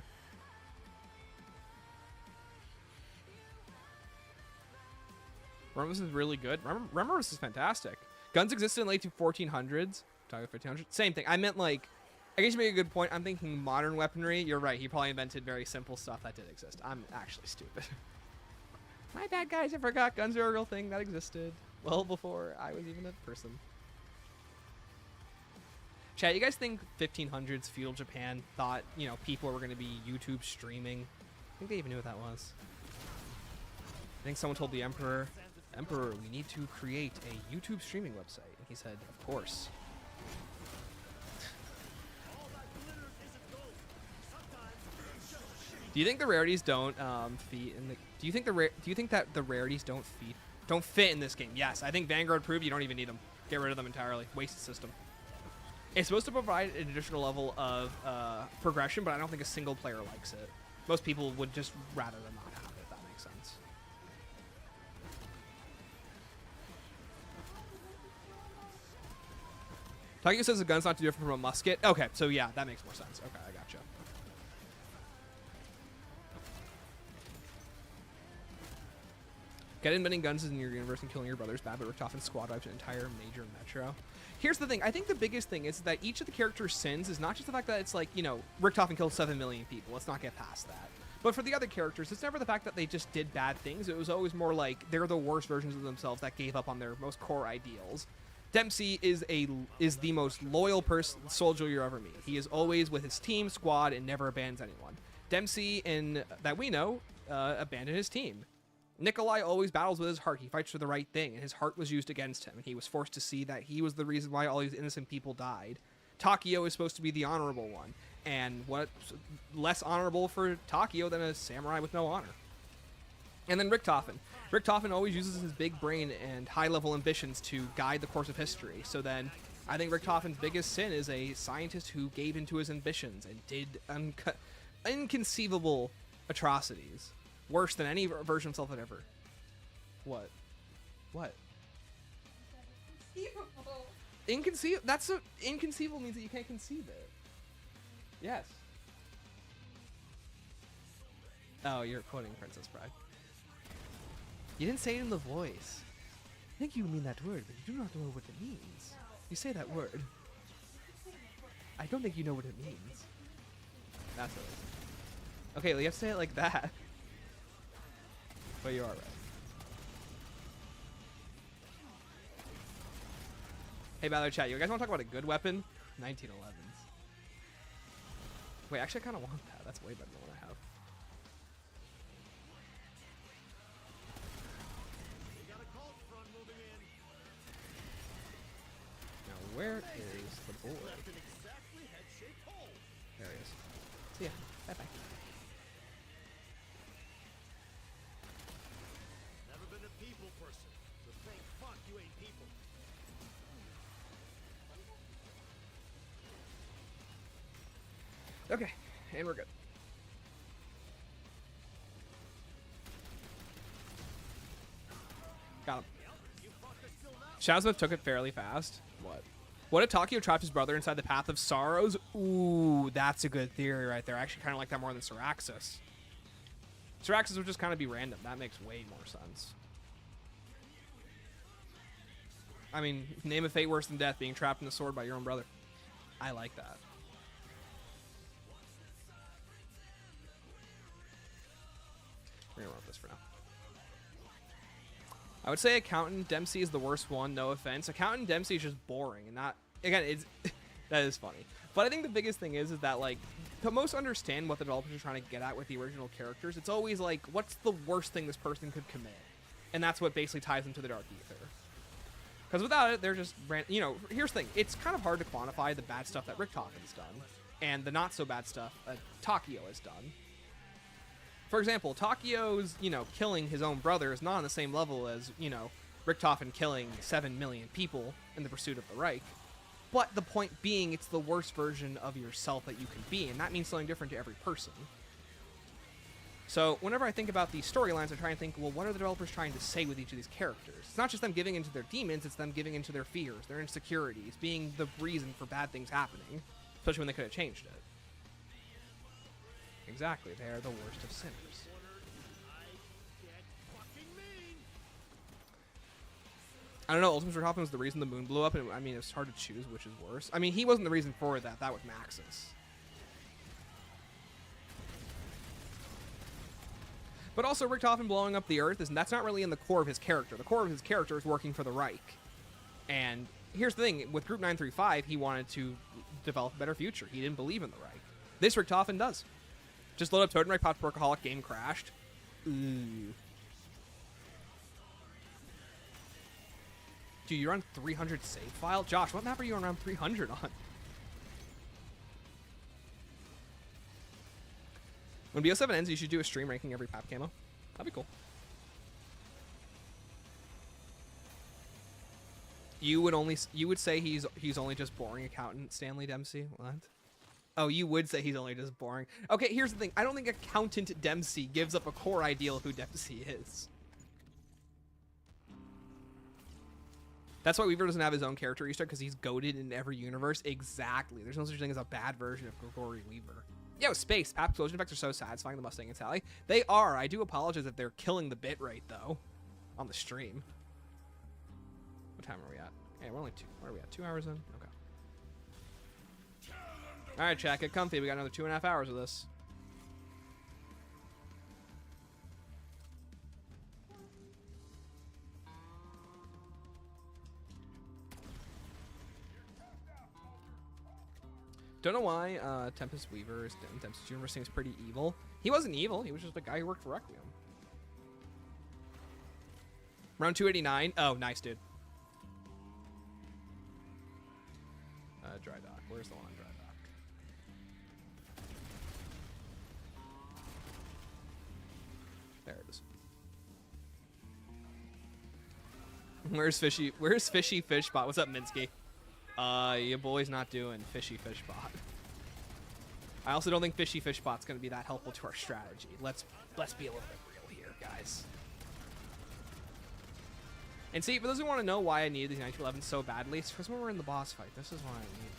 Remember, this is really good. Remember, this is fantastic. Guns existed in late 1400s. Talking 1500s. Same thing. I meant like, I guess you make a good point. I'm thinking modern weaponry. You're right. He probably invented very simple stuff that did exist. I'm actually stupid. My bad, guys. I forgot guns are a real thing that existed well before I was even a person. Chat, you guys think 1500s feudal Japan thought, you know, people were going to be YouTube streaming? I think they even knew what that was. I think someone told the Emperor, Emperor, we need to create a YouTube streaming website. And he said, of course. Do you think the rarities don't feed in the? Do you think that the rarities don't fit in this game? Yes, I think Vanguard proved you don't even need them. Get rid of them entirely. Wasted system. It's supposed to provide an additional level of progression, but I don't think a single player likes it. Most people would just rather than not have it. If that makes sense. Takio says the gun's not too different from a musket. Okay, so yeah, that makes more sense. Okay, I gotcha. Get inventing guns in your universe and killing your brothers bad, but Richtofen squad wiped an entire major metro. Here's the thing. I think the biggest thing is that each of the characters' sins is not just the fact that it's like, you know, Richtofen killed 7 million people. Let's not get past that. But for the other characters, it's never the fact that they just did bad things. It was always more like they're the worst versions of themselves that gave up on their most core ideals. Dempsey is the most loyal soldier you ever meet. He is always with his team, squad, and never abandons anyone. Dempsey, that we know, abandoned his team. Nikolai always battles with his heart. He fights for the right thing, and his heart was used against him, and he was forced to see that he was the reason why all these innocent people died. Takio is supposed to be the honorable one, and what's less honorable for Takio than a samurai with no honor? And then Richtofen. Richtofen always uses his big brain and high-level ambitions to guide the course of history. So then, I think Richtofen's biggest sin is a scientist who gave into his ambitions and did inconceivable atrocities. Worse than any version of himself had ever. What? What? Inconceivable. That's inconceivable means that you can't conceive it. Yes. Oh, you're quoting Princess Bride. You didn't say it in the voice. I think you mean that word, but you do not know what it means. You say that word. I don't think you know what it means. That's what it is. Okay, well, you have to say it like that. But you are right. Hey, Ballard chat, you guys want to talk about a good weapon? 1911s. Wait, actually, I kind of want that. That's way better than what I have. Now, where is the board? There he is. See ya. Bye-bye. Okay, and we're good. Got him. Shazma took it fairly fast. What if Takio trapped his brother inside the Path of Sorrows? Ooh, that's a good theory right there. I actually kind of like that more than Syraxis. Syraxis would just kind of be random. That makes way more sense. I mean, name a fate worse than death, being trapped in the sword by your own brother. I like that. We're gonna run with this for now. I would say Accountant Dempsey is the worst one, no offense. Accountant Dempsey is just boring and not, again, it's that is funny. But I think the biggest thing is that, like, to most understand what the developers are trying to get at with the original characters, it's always like, what's the worst thing this person could commit? And that's what basically ties them to the Dark Ether. Because without it, they're just, you know, here's the thing. It's kind of hard to quantify the bad stuff that Richtofen's done and the not so bad stuff that Takio has done. For example, Takio's, you know, killing his own brother is not on the same level as, you know, Richtofen killing 7 million people in the pursuit of the Reich. But the point being, it's the worst version of yourself that you can be, and that means something different to every person. So whenever I think about these storylines, I try and think, well, what are the developers trying to say with each of these characters? It's not just them giving into their demons, it's them giving into their fears, their insecurities, being the reason for bad things happening, especially when they could have changed it. Exactly, they are the worst of sinners. I don't know, Ultimus Verhoeven was the reason the moon blew up, and I mean, it's hard to choose which is worse. I mean, he wasn't the reason for that, that was Maxis. But also, Richthofen blowing up the Earth, that's not really in the core of his character. The core of his character is working for the Reich. And here's the thing, with Group 935, he wanted to develop a better future. He didn't believe in the Reich. This Richthofen does. Just load up Totenreich, popped Workaholic, game crashed. Ooh. Dude, you're on 300 save file? Josh, what map are you on around 300 on? When BO7 ends, you should do a stream ranking every pap camo. That'd be cool. You would say he's only just boring accountant Stanley Dempsey? What? Oh, you would say he's only just boring. Okay, here's the thing. I don't think accountant Dempsey gives up a core ideal who Dempsey is. That's why Weaver doesn't have his own character Easter, because he's goated in every universe. Exactly. There's no such thing as a bad version of Gregory Weaver. Yeah, with space. Pap explosion effects are so satisfying, the Mustang and Sally. They are. I do apologize if they're killing the bit rate, though, on the stream. What time are we at? Hey, we're only what are we at? 2 hours in? Okay. All right, chat, get comfy. We got another 2.5 hours of this. Don't know why Tempest Weaver in Tempest Universe seems pretty evil. He wasn't evil. He was just a guy who worked for Requiem. Round 289. Oh, nice, dude. Dry dock. Where's the one on dry dock? There it is. Where's Fishy Fishbot? What's up, Minsky? Your boy's not doing Fishy Fishbot. I also don't think Fishy Fishbot's going to be that helpful to our strategy. Let's be a little bit real here, guys. And see, for those who want to know why I needed these 9-11 so badly, it's because when we're in the boss fight. This is why I need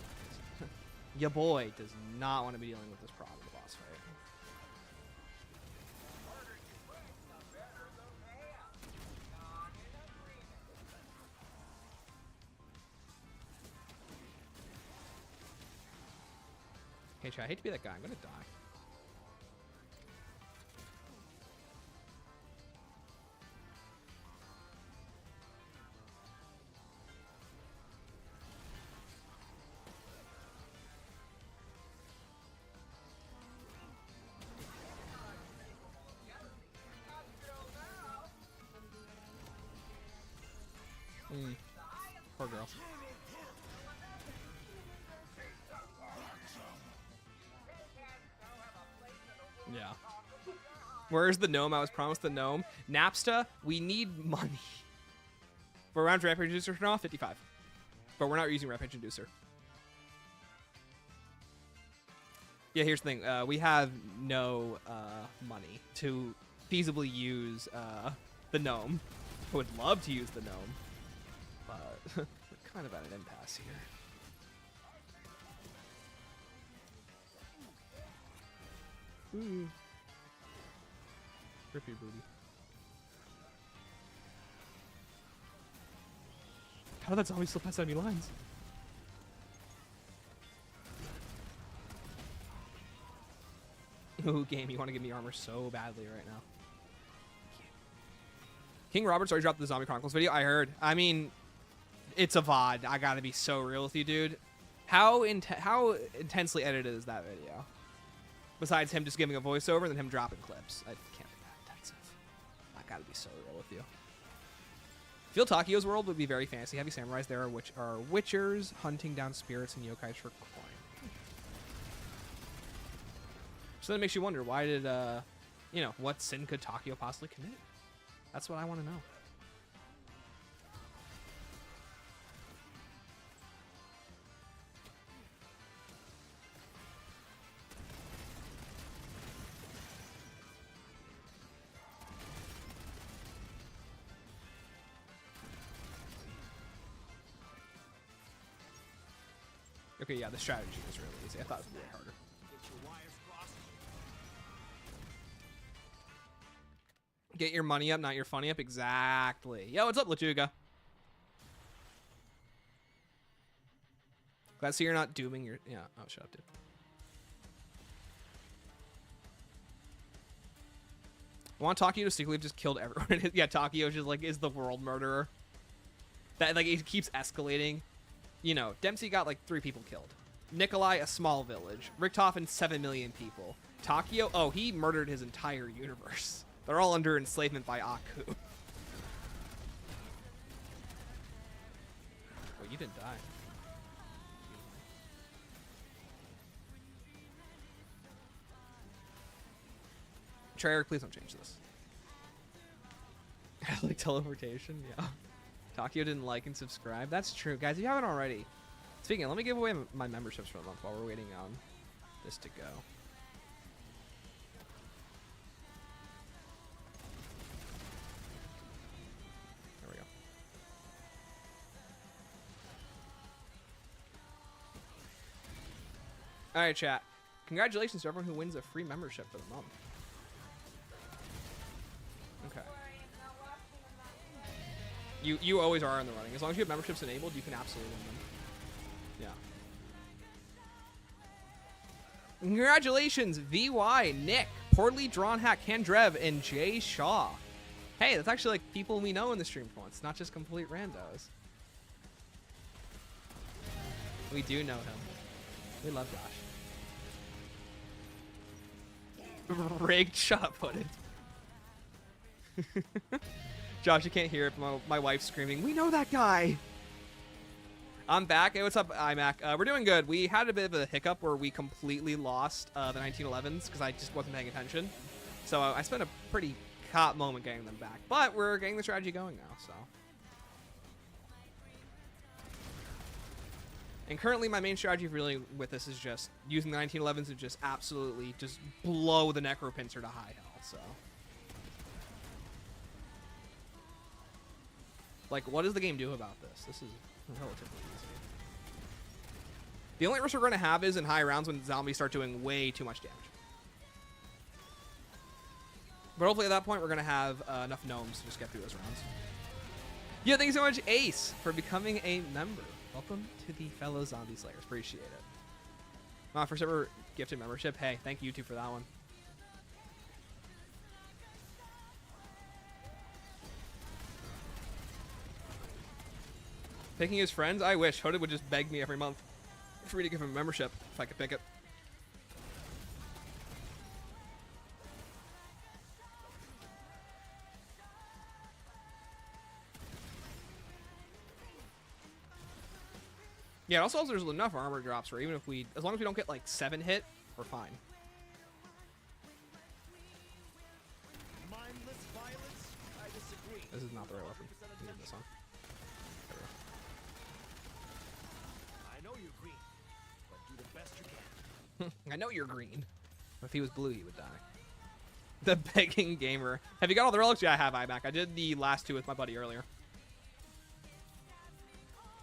these. Your boy does not want to be dealing with this problem in the boss fight. Hey, chat, I hate to be that guy. I'm gonna die. Poor girl. Yeah. Where's the gnome? I was promised the gnome. Napsta, we need money. For round Rampage Inducer turn off, 55. But we're not using Rampage Inducer. Yeah, here's the thing. We have no money to feasibly use the gnome. I would love to use the gnome. But we're kind of at an impasse here. Ooh. Rip your booty. How did that zombie slip past enemy lines? Ooh, game, you want to give me armor so badly right now. King Robert's already dropped the Zombie Chronicles video. I heard. I mean, it's a VOD. I gotta be so real with you, dude. How intensely edited is that video? Besides him just giving a voiceover and then him dropping clips. I can't be that intensive. I gotta be so real with you. I feel Takio's world would be very fantasy heavy. Samurais there are witchers hunting down spirits and yokais for coin. So that makes you wonder, why did, you know, what sin could Takio possibly commit? That's what I want to know. Okay, yeah, the strategy is really easy. I thought it was way harder. Get your wires crossed. Get your money up, not your funny up. Exactly. Yo, what's up, Lachuga? Glad to see you're not dooming your... Yeah. Oh, shut up, dude. I want Takio to secretly just killed everyone. Yeah, Takio just like is the world murderer. That like it keeps escalating. You know, Dempsey got like 3 people killed. Nikolai, a small village. Richtofen, 7 million people. Takio, oh, he murdered his entire universe. They're all under enslavement by Aku. Oh, you didn't die. Treyarch, please don't change this. Like teleportation, yeah. Takio didn't like and subscribe. That's true. Guys, if you haven't already. Speaking of, let me give away my memberships for the month while we're waiting on this to go. There we go. Alright, chat. Congratulations to everyone who wins a free membership for the month. Okay. You always are in the running. As long as you have memberships enabled, you can absolutely win them. Yeah. Congratulations, VY, Nick, Poorly Drawn Hack, Kandrev, and Jay Shaw. Hey, that's actually like people we know in the stream for once, not just complete randos. We do know him. We love Josh. Rigged shot footage. Josh, you can't hear it, but my wife's screaming, we know that guy! I'm back. Hey, what's up, iMac? We're doing good. We had a bit of a hiccup where we completely lost the 1911s because I just wasn't paying attention. So I spent a pretty hot moment getting them back. But we're getting the strategy going now, so. And currently my main strategy really with this is just using the 1911s to just absolutely just blow the Necropincer to high health, so. Like, what does the game do about this? This is relatively easy. The only risk we're going to have is in high rounds when zombies start doing way too much damage. But hopefully at that point we're going to have enough gnomes to just get through those rounds. Yeah, thank you so much, Ace, for becoming a member. Welcome to the fellow zombie slayers. Appreciate it. My first ever gifted membership. Hey, thank you too for that one. Picking his friends? I wish. Hooded would just beg me every month for me to give him a membership if I could pick it. Yeah, also there's enough armor drops where even if we, as long as we don't get like 7 hit, we're fine. Mindless violence? I disagree. This is not the right weapon. We need this one. I know you're green, but do the best you can. I know you're green. If he was blue, he would die. The begging gamer. Have you got all the relics? Yeah, I have iMac. I did the last 2 with my buddy earlier.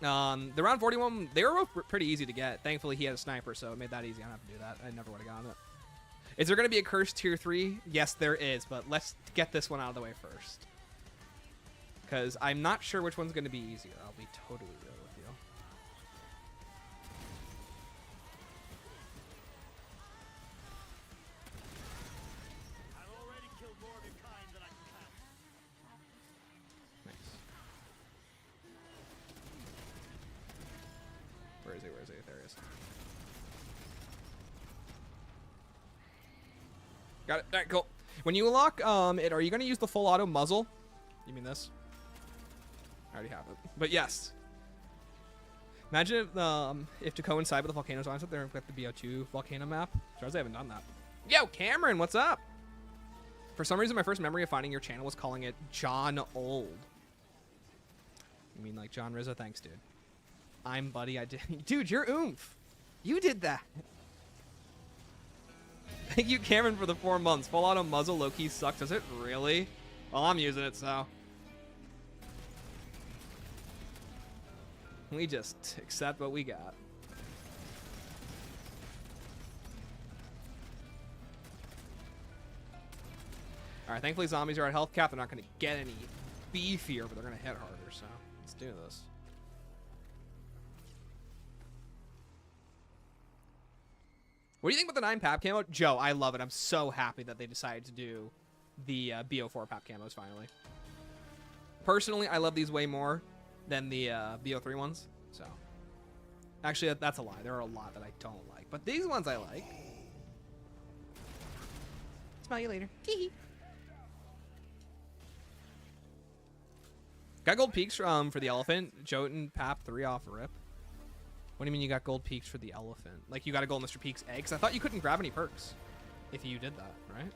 The round 41, they were both pretty easy to get. Thankfully, he had a sniper, so it made that easy. I don't have to do that. I never would have gotten it. Is there going to be a cursed tier 3? Yes, there is, but let's get this one out of the way first. Because I'm not sure which one's going to be easier. I'll be totally real with you. I've already killed more of your kind than I can count. Nice. Where is he? Where is he? There he is. Got it. All right, cool. When you unlock it, are you going to use the full auto muzzle? You mean this? I already have it. But yes. Imagine if to coincide with the volcanoes on it, there with the BO2 volcano map. As I haven't done that. Yo, Cameron, what's up? For some reason, my first memory of finding your channel was calling it John Old. You mean like John Rizzo? Thanks, dude. I'm buddy. I did. Dude, you're oomph. You did that. Thank you, Cameron, for the 4 months. Full auto muzzle low-key sucks. Does it really? Well, I'm using it, so. We just accept what we got. All right, thankfully zombies are at health cap. They're not going to get any beefier, but they're going to hit harder, so let's do this. What do you think about the 9 pap camo? Joe, I love it. I'm so happy that they decided to do the BO4 pap camos finally. Personally, I love these way more than the BO3 ones, so. Actually, that's a lie. There are a lot that I don't like, but these ones I like. Smell you later. Got gold peaks for the elephant. Jotun pap 3 off rip. What do you mean you got gold peaks for the elephant? Like you got a gold Mr. Peaks egg? 'Cause I thought you couldn't grab any perks if you did that, right?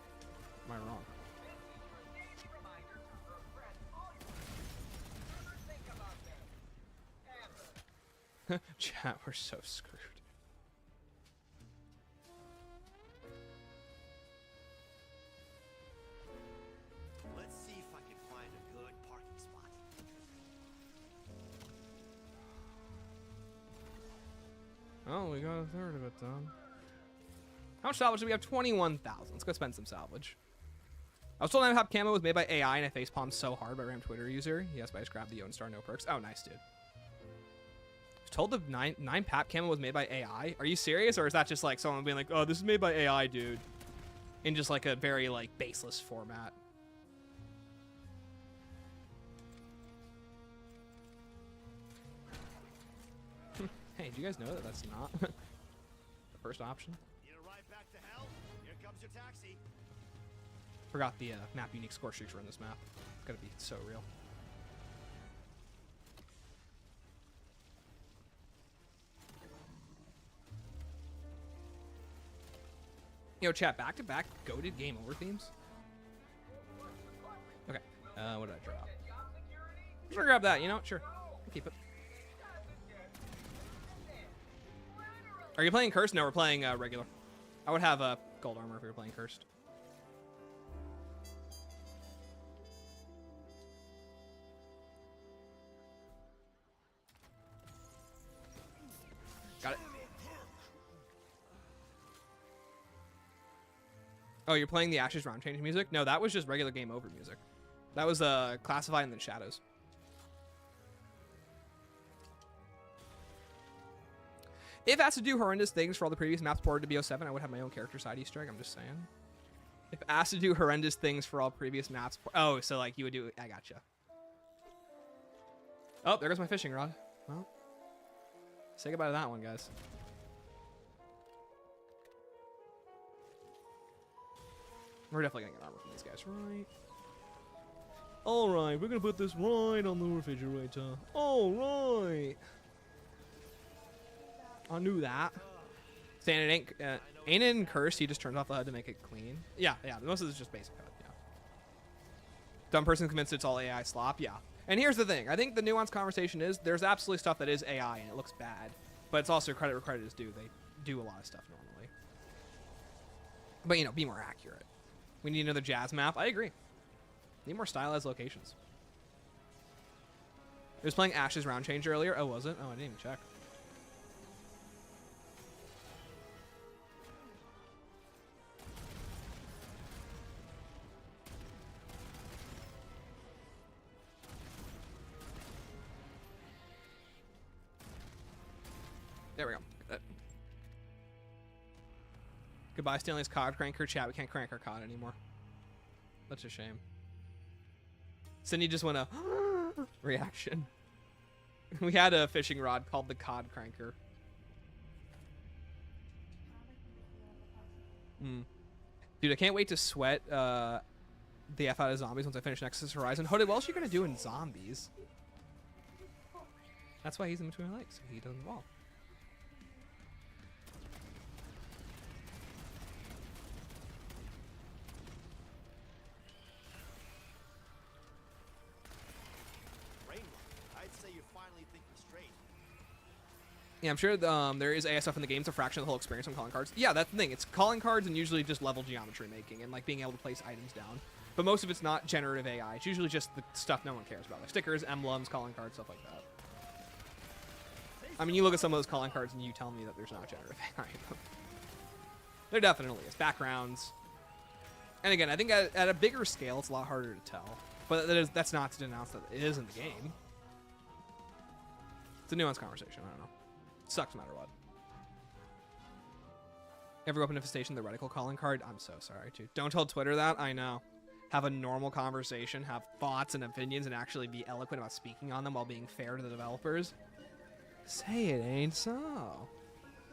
Am I wrong? Chat, we're so screwed. Let's see if I can find a good parking spot. Oh, we got a third of it done. How much salvage do we have? 21,000. Let's go spend some salvage. I was told 9 pap camo was made by AI and I facepalmed so hard by a random Twitter user. Yes, but I just grabbed the Yoan Star no perks. Oh, nice, dude. I was told the 9 pap camo was made by AI. Are you serious? Or is that just like someone being like, oh, this is made by AI, dude? In just like a very like baseless format. Hey, do you guys know that that's not the first option? Need a ride back to hell? Here comes your taxi. Forgot the map unique score streaks were in this map. It's gotta be so real. Yo, chat, back-to-back goated game over themes? Okay, what did I drop? I'm gonna grab that, you know? Sure, I'll keep it. Are you playing Cursed? No, we're playing regular. I would have gold armor if we were playing Cursed. Got it. Oh, you're playing the Ashes round change music? No, that was just regular game over music. That was Classified and then Shadows. If it has to do horrendous things for all the previous maps ported to BO7, I would have my own character side Easter egg. I'm just saying. If it has to do horrendous things for all previous maps. Oh, so like you would do. I gotcha. Oh, there goes my fishing rod. Well, say goodbye to that one, guys. We're definitely gonna get armor from these guys, right? All right, we're gonna put this right on the refrigerator. All right. I knew that. Saying it ain't it in Cursed, he just turns off the HUD to make it clean. Yeah, most of this is just basic HUD, yeah. Dumb person convinced it's all AI slop, yeah. And here's the thing, I think the nuanced conversation is, there's absolutely stuff that is AI and it looks bad, but it's also credit where credit is due. They do a lot of stuff normally. But, you know, be more accurate. We need another jazz map. I agree. Need more stylized locations. It was playing Ash's round change earlier. Oh, was it? Oh, I didn't even check. There we go. Good. Goodbye, Stanley's COD cranker. Chat, we can't crank our COD anymore. That's a shame. Cindy just went a reaction. We had a fishing rod called the COD cranker. Dude, I can't wait to sweat the F out of zombies once I finish Nexus Horizon. Hooded, what else are you going to do in zombies? That's why he's in between our legs, so he doesn't evolve. Yeah, I'm sure there is AI stuff in the game. It's a fraction of the whole experience on calling cards. Yeah, that's the thing. It's calling cards and usually just level geometry making and like being able to place items down. But most of it's not generative AI. It's usually just the stuff no one cares about, like stickers, emblems, calling cards, stuff like that. I mean, you look at some of those calling cards and you tell me that there's not generative AI in them. There definitely is. Backgrounds, And again, I think at a bigger scale, it's a lot harder to tell. But that's not to denounce that it is in the game. It's a nuanced conversation. I don't know. It sucks no matter what. Ever open infestation, the reticle calling card? I'm so sorry, dude. Don't tell Twitter that. I know. Have a normal conversation, have thoughts and opinions, and actually be eloquent about speaking on them while being fair to the developers. Say it ain't so. Oh,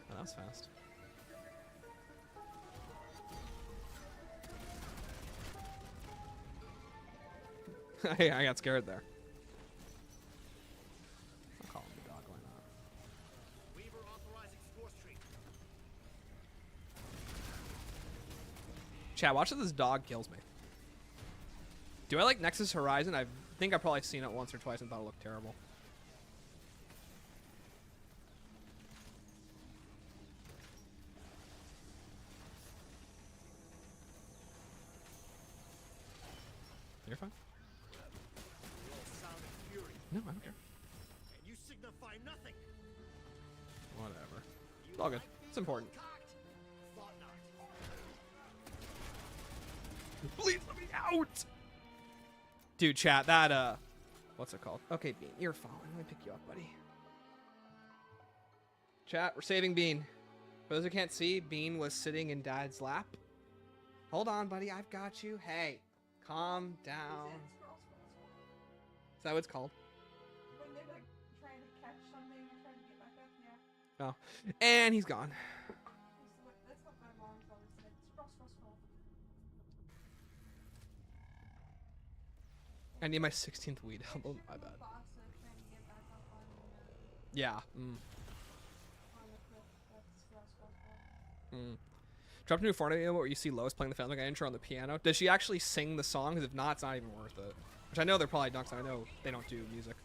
that was fast. I got scared there. I'll call him the dog, why not? Weaver authorizing score streak. Chat, watch as this dog kills me. Do I like Nexus Horizon? I think I've probably seen it once or twice and thought it looked terrible. You're fine. You all sound of fury, No, I don't care. and you signify nothing. Whatever. You It's all good. like It's important. being cocked? Thought not. Please let me out! Dude, chat, that, what's it called? Okay, Bean, you're falling. Let me pick you up, buddy. Chat, we're saving Bean. For those who can't see, Bean was sitting in Dad's lap. Hold on, buddy, I've got you. Hey, calm down. Is that what it's called? When they're like trying to catch something or trying to get back up, yeah. Oh, and he's gone. That's what my mom's always said. Scroll, scroll, scroll. I need my 16th weed album. My bad. Boss are trying to get back up on, Yeah. on the cliff. That's scroll, scroll, scroll. Dropped a new Fortnite video where you see Lois playing the Family Guy intro on the piano. Does she actually sing the song? Because if not, it's not even worth it. Which I know they're probably not, 'cause I know they don't do music.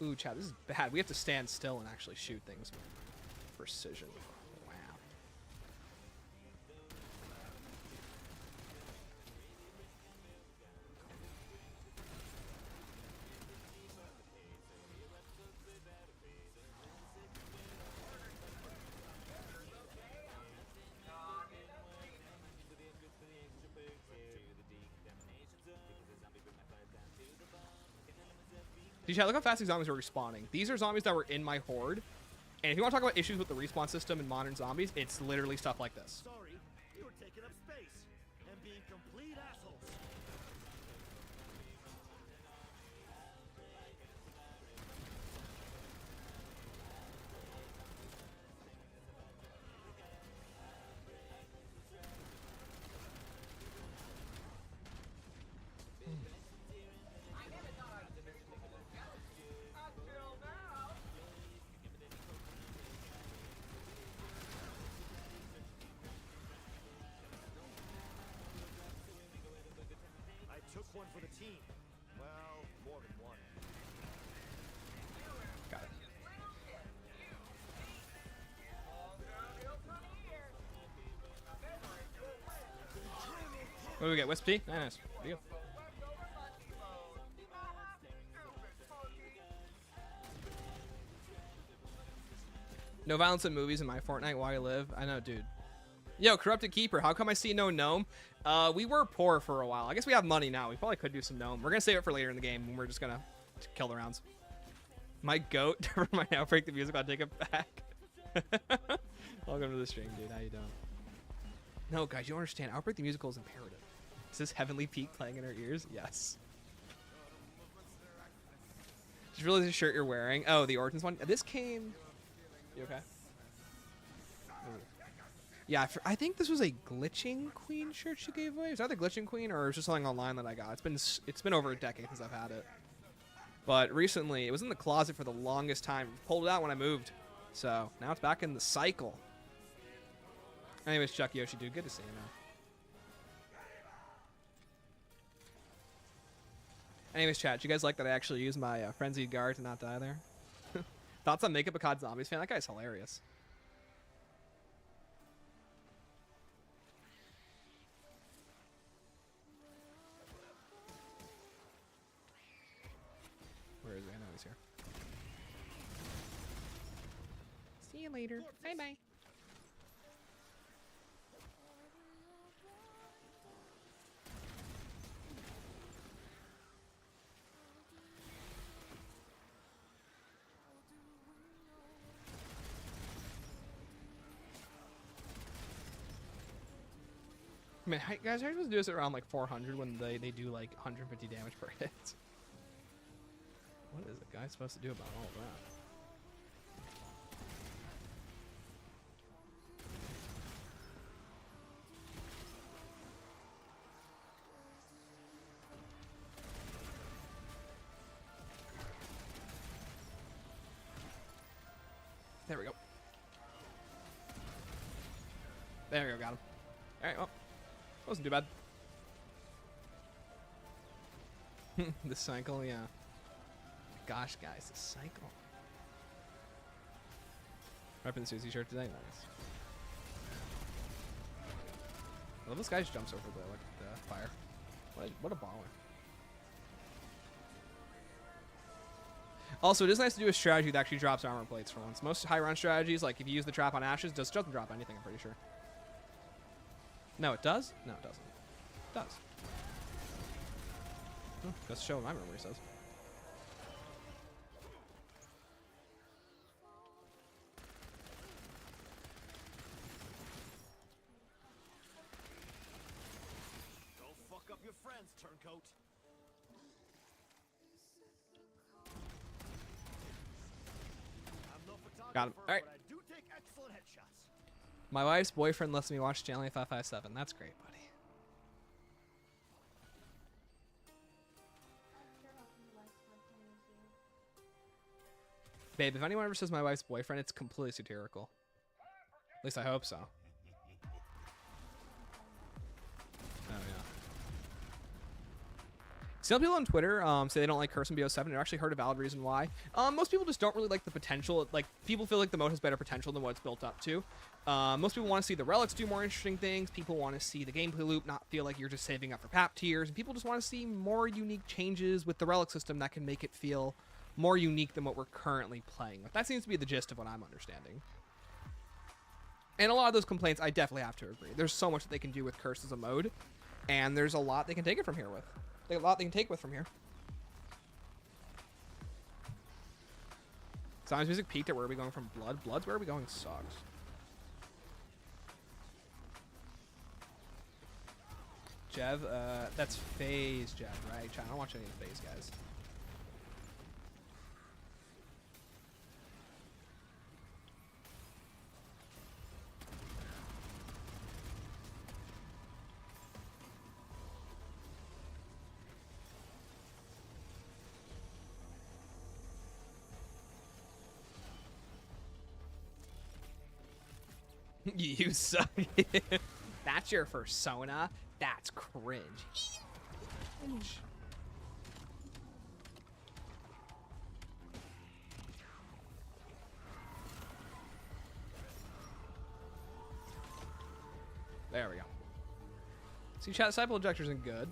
Ooh, chat, this is bad. We have to stand still and actually shoot things with precision. Wow. Dude, chat, look how fast these zombies are respawning. These are zombies that were in my horde. And if you want to talk about issues with the respawn system in modern zombies, it's literally stuff like this. Sorry, you were taking up space and being complete assholes. I took one for the team. Well, more than one. Got it. What do we get? Wisp Tea? Nice. There you go. No violence in movies in my Fortnite while I live. I know, dude. Yo, Corrupted Keeper, how come I see no Gnome? We were poor for a while. I guess we have money now. We probably could do some Gnome. We're going to save it for later in the game when we're just going to kill the rounds. My goat for my Outbreak the Music, I'll take it back. Welcome to the stream, dude. How you doing? No, guys, you don't understand. Outbreak the Musical is imperative. Is this Heavenly Peak playing in our ears? Yes. Just realized the shirt you're wearing. Oh, the Origins one? This came... You okay? Yeah, I think this was a Glitching Queen shirt she gave away. Is that the Glitching Queen, or is it just something online that I got? It's been over a decade since I've had it. But recently, it was in the closet for the longest time. Pulled it out when I moved. So, now it's back in the cycle. Anyways, Chuck Yoshi, dude, good to see you, man. Anyways, chat, you guys like that I actually used my Frenzied Guard to not die there? Thoughts on Makeup a COD Zombies fan? That guy's hilarious. Where is he? I know he's here. you later. Bye bye. I mean, guys, how are you supposed to do this around like 400 when they do like 150 damage per hit? What is a guy supposed to do about all of that? There we go. There we go, got him. Alright, well, wasn't too bad. The cycle, yeah. Gosh, guys, the cycle. Repping the Susie shirt today, nice. Well, this guy just jumps over the fire. What a baller. Also, it is nice to do a strategy that actually drops armor plates for once. Most high run strategies, like if you use the trap on Ashes, doesn't drop anything, I'm pretty sure. No, it does? No, it doesn't. It does. Oh, that's showing my memory says. Don't fuck up your friends, turncoat. I'm no photographer, Got him. All right. but I do take excellent headshots. My wife's boyfriend lets me watch Stanley 557. That's great, buddy. Babe, if anyone ever says my wife's boyfriend, it's completely satirical. At least I hope so. Oh, yeah. Some people on Twitter say they don't like Curse in BO7. I actually heard a valid reason why. Most people just don't really like the potential. Like, people feel like the mode has better potential than what it's built up to. Most people want to see the relics do more interesting things. People want to see the gameplay loop not feel like you're just saving up for pap tiers. And people just want to see more unique changes with the relic system that can make it feel more unique than what we're currently playing with. That seems to be the gist of what I'm understanding. And a lot of those complaints, I definitely have to agree. There's so much that they can do with Curse as a mode, and there's a lot they can take it from here with. There's a lot they can take with from here. Sounds music peaked at where are we going from Blood? Blood's where are we going sucks. Jev, that's FaZe Jev, right? I don't watch any of the FaZe guys. You suck. That's your persona? That's cringe. Cringe. There we go. See, chat, disciple injectors isn't good.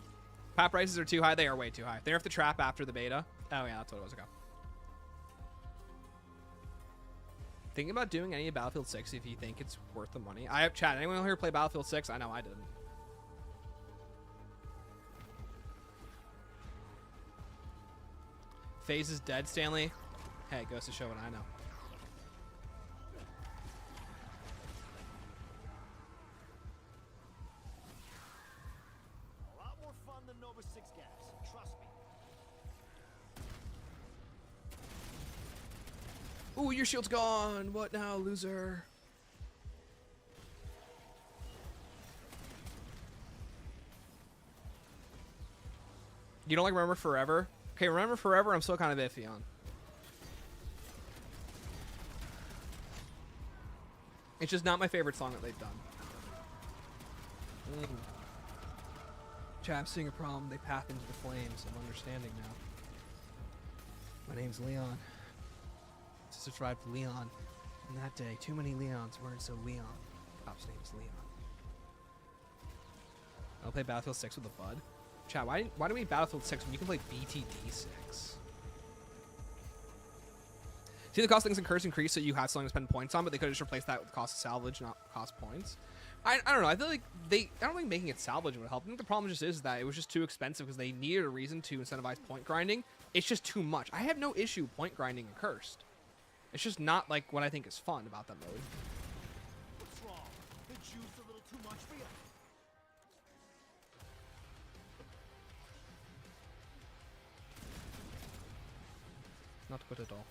Pop prices are too high. They are way too high. They have to trap after the beta. Oh, yeah, that's what it was. Okay. Thinking about doing any of Battlefield 6 if you think it's worth the money. I have chat. Anyone here play Battlefield 6? I know I didn't. FaZe is dead, Stanley. Hey, it goes to show what I know. A lot more fun than Nova 6 gas, trust me. Ooh, your shield's gone. What now, loser? You don't like Remember Forever? Okay, Remember Forever, I'm still kind of iffy on. It's just not my favorite song that they've done. Chap, seeing a problem, they path into the flames. I'm understanding now. My name's Leon. Subscribe to Leon. And that day, too many Leons weren't so Leon. Pop's name is Leon. I'll play Battlefield 6 with a bud. Chat, why do we need Battlefield 6 when you can play BTD 6? See, the cost of things and curse increase, so you have something to spend points on, but they could have just replaced that with the cost of salvage, not cost points. I don't know. I feel like I don't think making it salvage would help. I think the problem just is that it was just too expensive because they needed a reason to incentivize point grinding. It's just too much. I have no issue point grinding and cursed. It's just not like what I think is fun about that mode. What's wrong? The juice a little too much for you? Not good at all.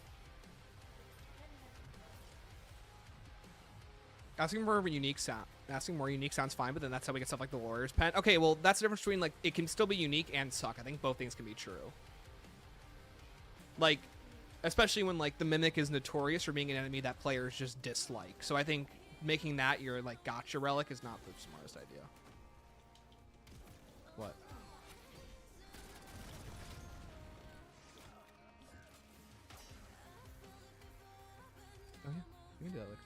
Asking for a unique sound. Asking more unique sounds fine, but then that's how we get stuff like the Warrior's Pen. Okay, well, that's the difference between, like, it can still be unique and suck. I think both things can be true. Like, especially when, like, the Mimic is notorious for being an enemy that players just dislike. So I think making that your, like, gotcha relic is not the smartest idea. What? Oh, yeah. You can do that later.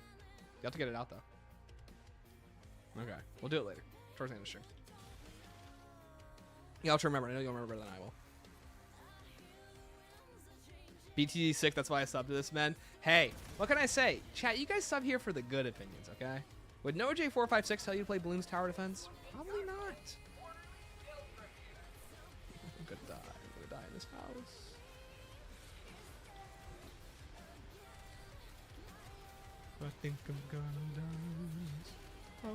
You have to get it out, though. Okay. We'll do it later. Towards the end of the stream. Yeah, I'll try to remember. I know you'll remember better than I will. BTTV sick, that's why I subbed to this, man. Hey, what can I say? Chat, you guys sub here for the good opinions, okay? Would NoJ456 tell you to play Bloons Tower Defense? Probably not. I'm gonna die in this house. I think I'm gonna die. Oh.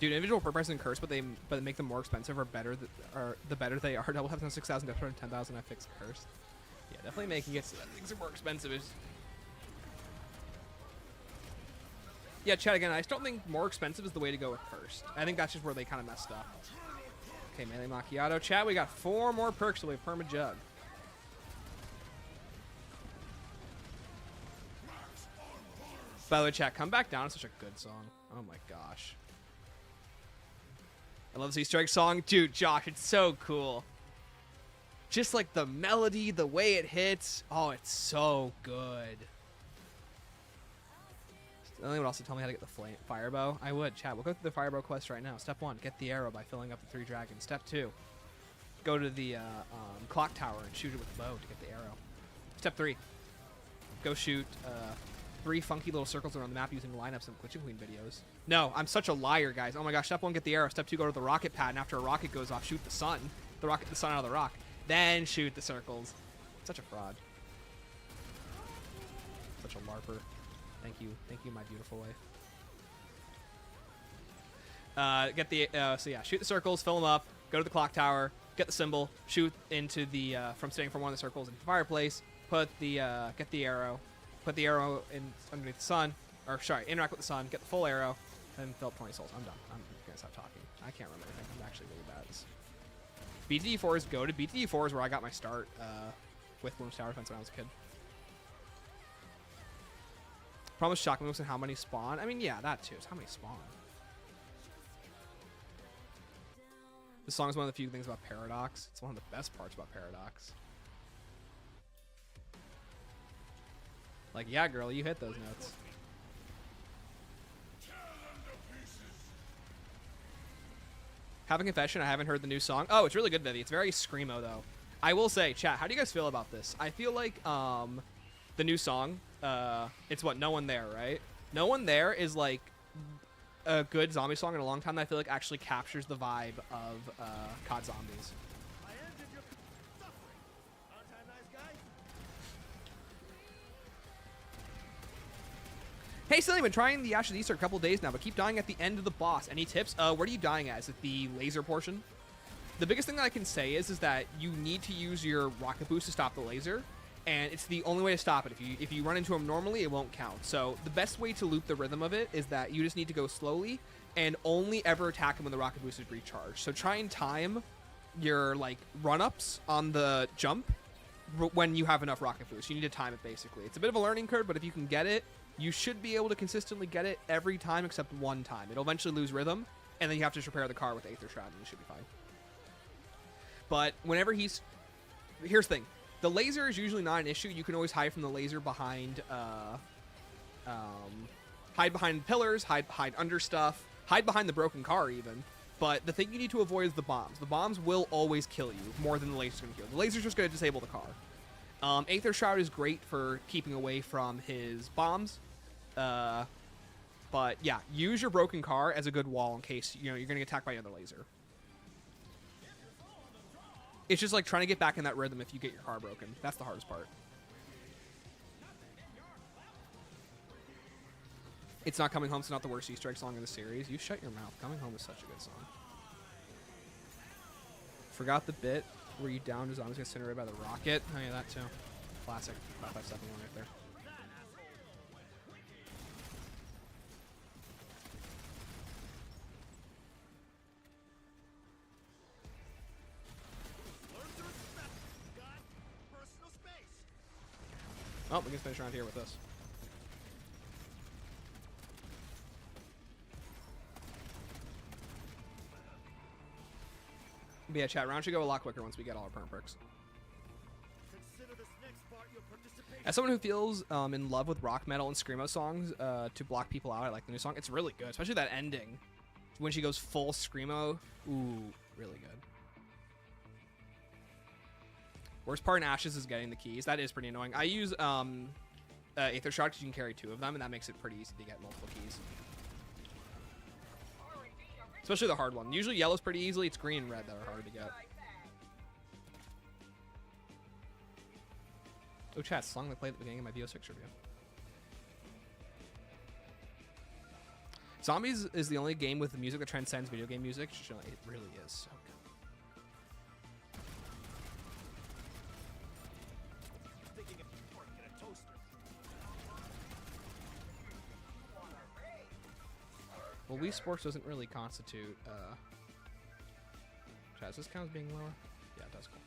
Dude, individual per person curse, but they make them more expensive or better. The better they are. Double have 6,000, death 10,000. I fix curse. Yeah, definitely making it so that things are more expensive is. Yeah, chat again. I just don't think more expensive is the way to go with cursed. I think that's just where they kind of messed up. Okay, melee macchiato. Chat, we got 4 more perks till we have perma jug. By the way, chat, Come Back Down is such a good song. Oh my gosh. I love this Easter egg song. Dude, Josh, it's so cool. Just like the melody, the way it hits. Oh, it's so good. Anyone else to tell me how to get the fire bow? I would. Chat, we'll go through the fire bow quest right now. Step 1, get the arrow by filling up the 3 dragons. Step 2, go to the clock tower and shoot it with the bow to get the arrow. Step 3, go shoot 3 funky little circles around the map using lineups and Glitching Queen videos. No, I'm such a liar, guys. Oh my gosh. Step 1, get the arrow. Step 2, go to the rocket pad, and after a rocket goes off, shoot the sun. The sun out of the rock. Then shoot the circles. Such a fraud. Such a larper. Thank you, my beautiful wife. So yeah, shoot the circles, fill them up, go to the clock tower, get the symbol, shoot into the, from standing from one of the circles into the fireplace, get the arrow, put the arrow in underneath the sun, or sorry, interact with the sun, get the full arrow, and fill up 20 souls. I'm done. I'm gonna stop talking. I can't remember anything. I'm actually really bad at this. BTD4 is goated. BTD4 is where I got my start with Bloons Tower Defense when I was a kid. Problem with shotgun moves and how many spawn. I mean, yeah, that too. It's how many spawn. This song is one of the few things about Paradox. It's one of the best parts about Paradox. Like, yeah, girl, you hit those notes. Have a confession, I haven't heard the new song. Oh, it's really good, Vivi. It's very screamo, though. I will say, chat, how do you guys feel about this? I feel like the new song, it's what, No One There, right? No One There is like a good zombie song in a long time that I feel like actually captures the vibe of COD Zombies. I ended your suffering. Aren't I a nice guy? Hey, Silly, been trying the Ashes Easter a couple days now, but keep dying at the end of the boss. Any tips? Where are you dying at? Is it the laser portion? The biggest thing that I can say is that you need to use your rocket boost to stop the laser, and it's the only way to stop it. If you run into him normally, it won't count. So the best way to loop the rhythm of it is that you just need to go slowly and only ever attack him when the rocket boost is recharged. So try and time your like run-ups on the jump when you have enough rocket boost. You need to time it basically. It's a bit of a learning curve, but if you can get it, you should be able to consistently get it every time except one time. It'll eventually lose rhythm, and then you have to just repair the car with Aether Shroud, and you should be fine. But whenever here's the thing. The laser is usually not an issue. You can always hide from the laser behind, hide behind pillars, hide under stuff, hide behind the broken car even. But the thing you need to avoid is the bombs. The bombs will always kill you more than the laser's going to kill you. The laser's just going to disable the car. Aether Shroud is great for keeping away from his bombs. But yeah, use your broken car as a good wall in case you're going to get attacked by another laser. It's just like trying to get back in that rhythm if you get your car broken. That's the hardest part. It's Not Coming Home's not the worst Easter egg song in the series. You shut your mouth. Coming Home is such a good song. Forgot the bit where you downed a zombies get incinerated by the rocket. Oh yeah, that too. Classic 5571 right there. Oh, we can finish around here with this. But yeah, chat, round should go a lot quicker once we get all our perm perks. As someone who feels in love with rock, metal, and screamo songs to block people out, I like the new song. It's really good, especially that ending. When she goes full screamo. Ooh, really good. Worst part in Ashes is getting the keys. That is pretty annoying. I use Aether Shroud because you can carry 2 of them, and that makes it pretty easy to get multiple keys. Especially the hard one. Usually yellow's pretty easily. It's green and red that are hard to get. Oh, chat, song they played at the beginning of my VO6 review. Zombies is the only game with the music that transcends video game music. It really is so good. Well, Wii Sports doesn't really constitute, chat, does this count as being lower? Yeah, it does. Cool.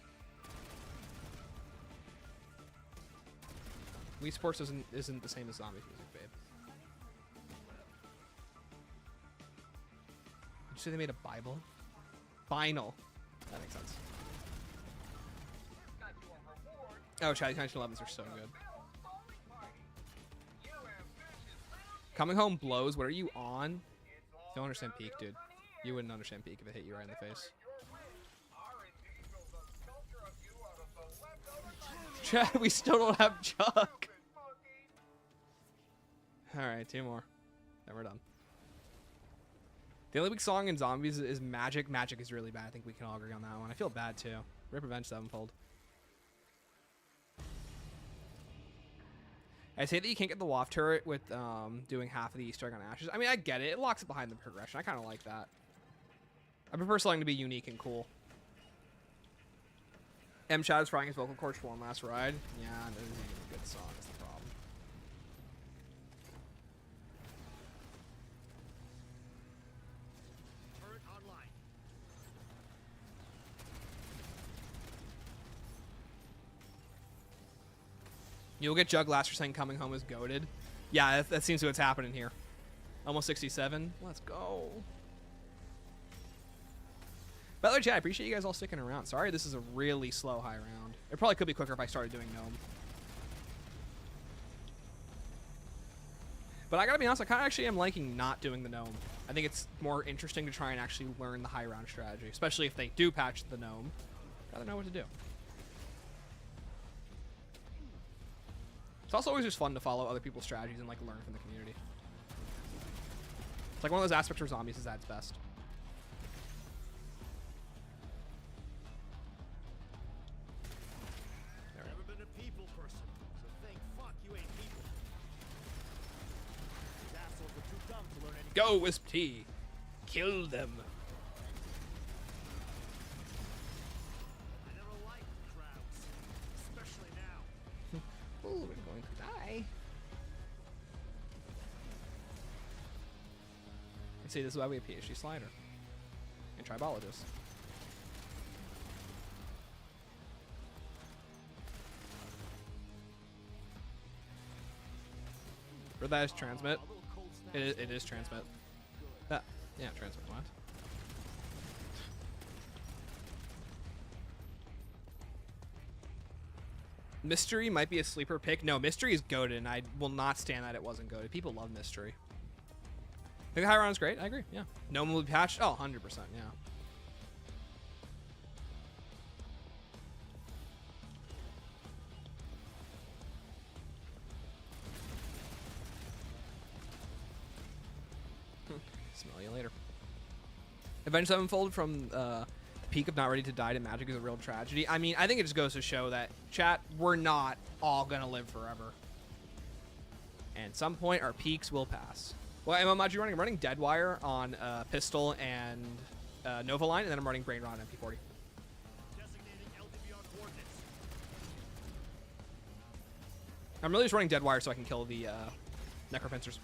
Wii Sports isn't the same as Zombies music, babe. Did you say they made a Bible? Vinyl. That makes sense. Oh, chat, these 1911s are so good. Coming Home blows. What are you on? Don't understand peak, dude. You wouldn't understand peak if it hit you right in the face. Chad, we still don't have Chuck. Alright, 2 more. Then we're done. The only weak song in Zombies is Magic. Magic is really bad. I think we can all agree on that one. I feel bad too. Rip Revenge Sevenfold. I say that you can't get the waft turret with doing half of the Easter egg on Ashes. I mean, I get it. It locks it behind the progression. I kind of like that. I prefer something to be unique and cool. M. Chad is frying his vocal cords for one last ride. Yeah, that isn't even a good song. That's the problem. Turret online. You'll get Jug last for saying Coming Home is goated. Yeah, that seems to what's happening here. Almost 67. Let's go. By the way, chat, I appreciate you guys all sticking around. Sorry, this is a really slow high round. It probably could be quicker if I started doing Gnome. But I gotta be honest, I kind of actually am liking not doing the Gnome. I think it's more interesting to try and actually learn the high round strategy, especially if they do patch the Gnome. Gotta know what to do. It's also always just fun to follow other people's strategies and like learn from the community. It's like one of those aspects where Zombies is at its best. Never been a people person, so thank fuck you ain't people. These assholes were too dumb to learn anything. Go, Wisp T. Kill them. I never liked crowds, especially now. Ooh, we're going to die. And see, this is why we have PhD Slider and Tribologist. Or that is transmit. It is transmit. Yeah, transmit. What? Mystery might be a sleeper pick. No, Mystery is goated, and I will not stand that it wasn't goated. People love Mystery. think the high round is great. I agree. Yeah. Gnome will be patched. Oh, 100%. Yeah. Smell you later. Avenged Sevenfold from the peak of not ready to die to magic is a real tragedy. I mean, I think it just goes to show that, chat, we're not all going to live forever. And at some point, our peaks will pass. Well, Emotes, you're running? I'm running Deadwire on Pistol and Nova Line, and then I'm running Brain Rot on MP40. Designating LDBR coordinates. I'm really just running Deadwire so I can kill the Necropincers.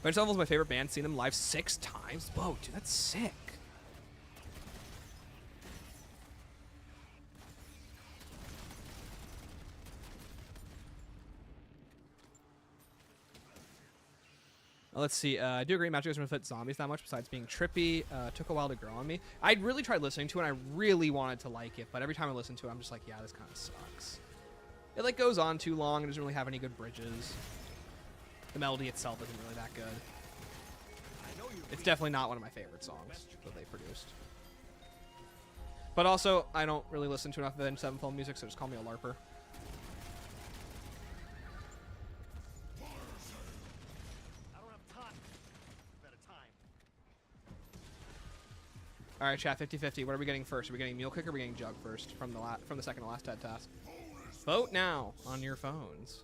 Avenged Sevenfold is my favorite band. Seen them live 6 times. Whoa, dude, that's sick. Let's see. I do agree magic doesn't fit zombies that much besides being trippy. Took a while to grow on me. I really tried listening to it, and I really wanted to like it, but every time I listen to it, I'm just like, yeah, this kind of sucks. It like goes on too long and doesn't really have any good bridges. The melody itself isn't really that good. It's definitely not one of my favorite songs that they produced. But also, I don't really listen to enough Avenged Sevenfold music, so just call me a LARPer. All right, chat, 50-50. What are we getting first? Are we getting Mule Kick or are we getting Jug first from the second to last TED task? Vote now on your phones.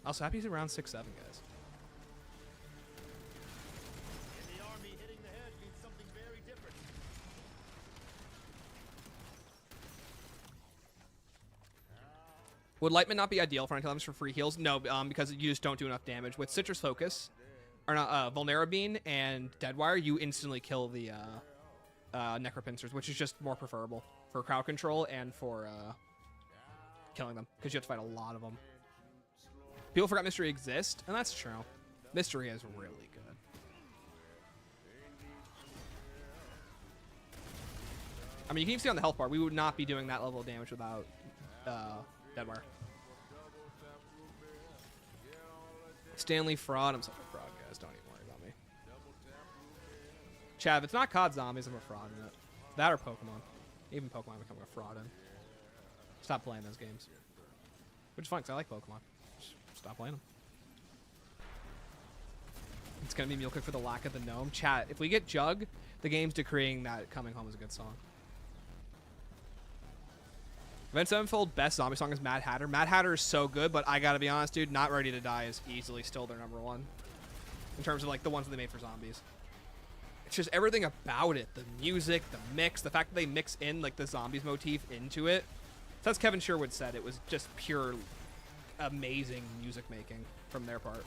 Also, happy he's around 6'7", guys. In the army, hitting the head means something very different. Would Lightman not be ideal for anti-lemons for free heals? No, because you just don't do enough damage. With Citrus Focus, or not, Vulnerabine and Deadwire, you instantly kill the Necropincers, which is just more preferable for crowd control and for killing them, because you have to fight a lot of them. People forgot Mystery exists, and that's true. Mystery is really good. I mean, you can even see on the health bar, we would not be doing that level of damage without Deadwire. Stanley Fraud. I'm such a fraud, guys. Don't even worry about me. Chav, if it's not COD Zombies, I'm a fraud in it. That or Pokemon. Even Pokemon become a fraud in. Stop playing those games. Which is fun, because I like Pokemon. Just stop playing them. It's going to be Mule Kick for the lack of the gnome. Chat, if we get Jug, the game's decreeing that Coming Home is a good song. Avenged Sevenfold best zombie song is Mad Hatter. Mad Hatter is so good, but I gotta be honest, dude, Not Ready to Die is easily still their #1 in terms of like the ones that they made for zombies. It's just everything about it, the music, the mix, the fact that they mix in like the zombies motif into it. So as Kevin Sherwood said, it was just pure amazing music making from their part.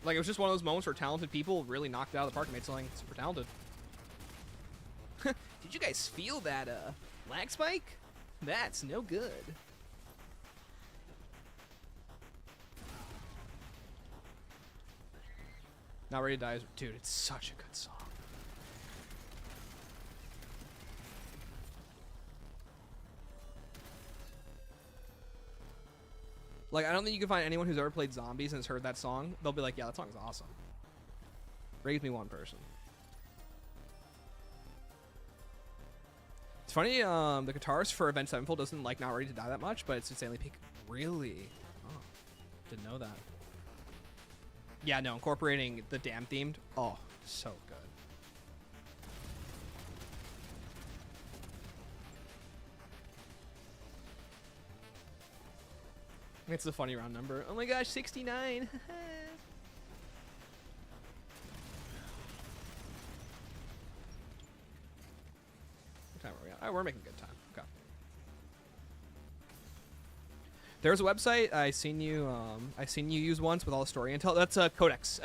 Like, it was just one of those moments where talented people really knocked it out of the park and made something super talented. Did you guys feel that, lag spike? That's no good. Not Ready to Die is... Dude, it's such a good song. Like, I don't think you can find anyone who's ever played Zombies and has heard that song. They'll be like, yeah, that song's awesome. Raise me one person. It's funny, the guitarist for Avenged Sevenfold doesn't like Not Ready to Die that much, but it's insanely peak. Really? Oh, didn't know that. Yeah, no, incorporating the Damn themed. Oh, so good. It's a funny round number. Oh my gosh, 69. What time are we at? Oh, we're making good time. Okay. There's a website I seen you use once with all the story intel. That's Codex.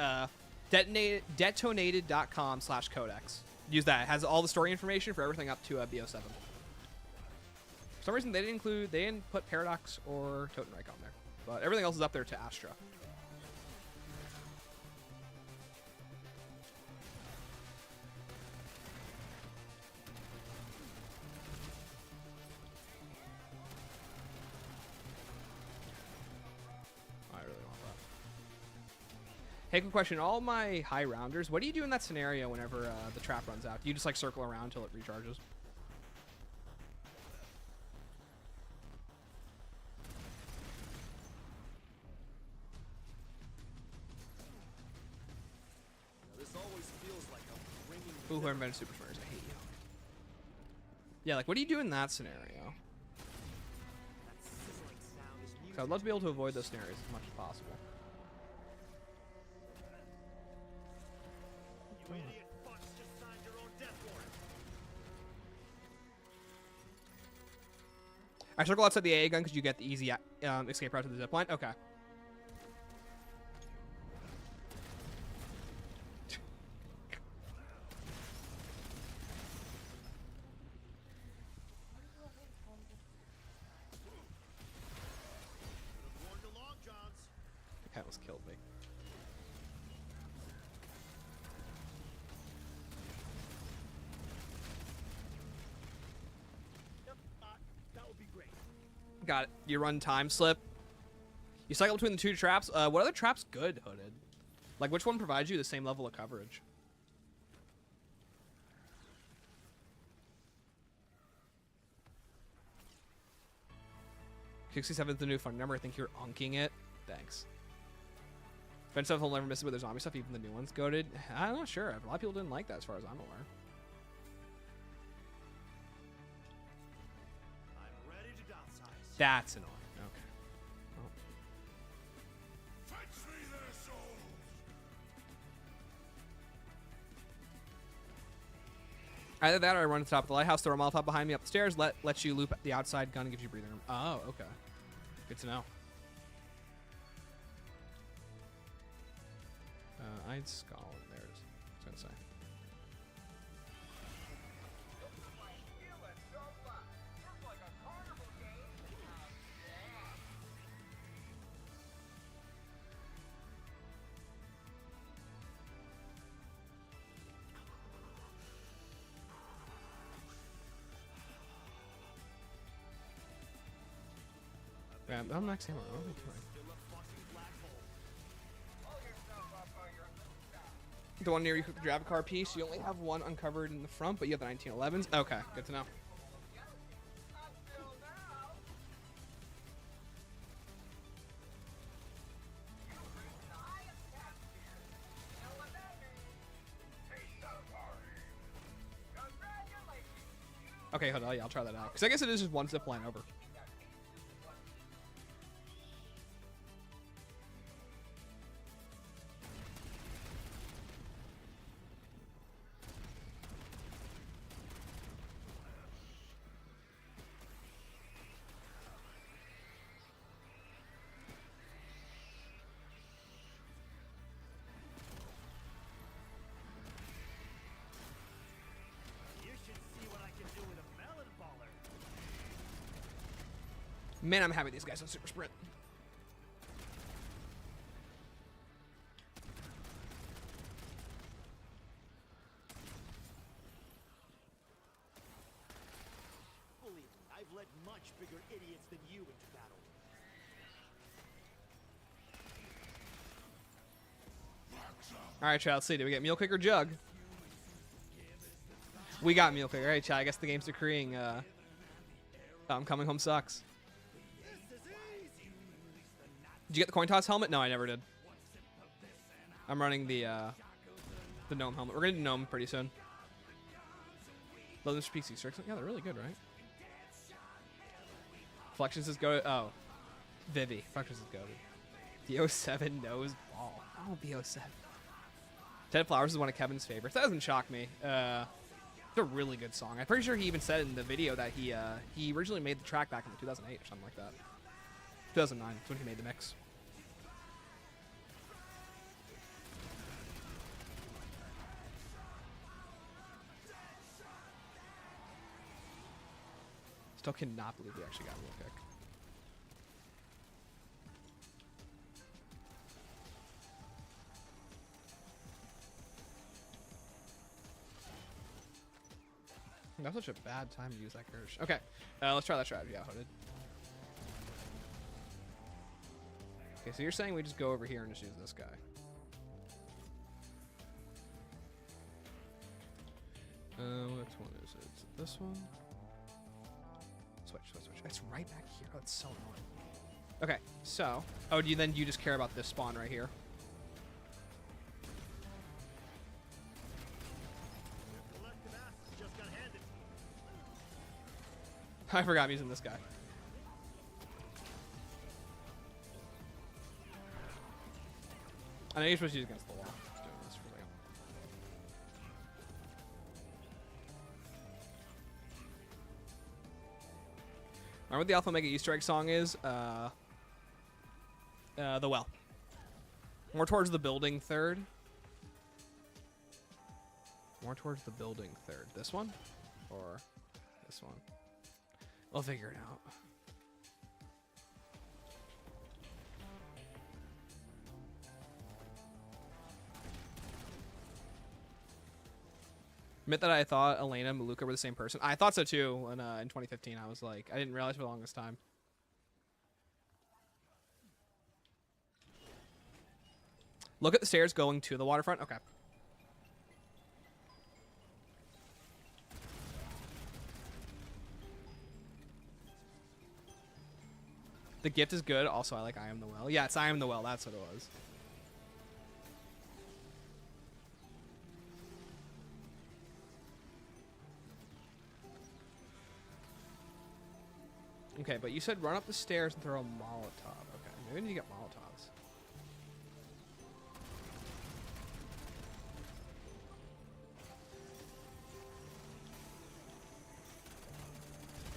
Detonated.com/Codex. Use that. It has all the story information for everything up to BO7. For some reason they didn't put Paradox or Totenreich on there, but everything else is up there to Astra. Hey, quick question. All my high rounders, what do you do in that scenario whenever the trap runs out? Do you just like circle around till it recharges? This always feels like I'm bringing the Ooh, who invented Super Smurfs? I hate you. Yeah, like, what do you do in that scenario? that sizzling sound is 'Cause I'd love to be able to avoid those scenarios as much as possible. You idiot fucks just signed your own death warrant. I circle outside the AA gun because you get the easy escape route to the zipline. Okay. Could've warned the Long Johns. That cat almost killed me. Yep, that would be great. Got it. You run time slip. You cycle between the two traps. What other traps good, Hooded? Like, which one provides you the same level of coverage? 67 is the new phone number. I think you're unking it. Thanks. Ben stuff will never miss it with their zombie stuff, even the new one's goated. I'm not sure. A lot of people didn't like that as far as I'm aware. I'm ready to downsize. That's annoying. Okay. Well. Fetch me their souls. Either that or I run to the top of the lighthouse, throw a Molotov behind me up the stairs, let you loop the outside gun and gives you breathing room. Oh, okay. Good to know. I'd skull. There it is. I was gonna say. Yeah, I'm max ammo. What am I doing? Fill a fucking black hole. The one near you could grab a car piece. You only have one uncovered in the front, but you have the 1911s. Okay, good to know. Okay, hold on. Yeah, I'll try that out. Because I guess it is just one zip line over. You should see what I can do with a melon baller. Man, I'm happy these guys on Super Sprint. Believe me, I've led much bigger idiots than you into battle. All right, Chad, let's see. Do we get Mule Kick or Jug? We got Mule Kick. All right, Chad, I guess the game's decreeing I'm Coming Home sucks. Did you get the coin toss helmet? No, I never did. I'm running the Gnome helmet. We're going to do Gnome pretty soon. Those PC tricks. Yeah, they're really good, right? Flections is go. Oh, Vivi. Flections is goated. The 07 nose ball. Oh, the 07. Ted Flowers is one of Kevin's favorites. That doesn't shock me. It's a really good song. I'm pretty sure he even said in the video that he originally made the track back in 2008 or something like that. 2009. That's when he made the mix. Still cannot believe we actually got a Mule Kick. That's such a bad time to use that Kirsch. Okay, let's try that strategy out, Hooded. Okay, so you're saying we just go over here and just use this guy. one is it? Is it this one? Switch. It's right back here. Oh, it's so annoying. Okay, so do you just care about this spawn right here? Collective assets just got handed. I forgot I'm using this guy. I know you're supposed to use against the wall. Just doing this for a second. Remember what the Alpha Omega Easter egg song is? The well. More towards the building third. More towards the building third. This one? Or this one? We'll figure it out. Admit that I thought Elena and Maluka were the same person. I thought so too in 2015. I was like, I didn't realize for the longest time. Look at the stairs going to the waterfront. Okay. The gift is good. Also, I like I Am the Well. Yeah, it's I Am the Well. That's what it was. Okay, but you said run up the stairs and throw a Molotov. Okay, maybe we need to get Molotovs.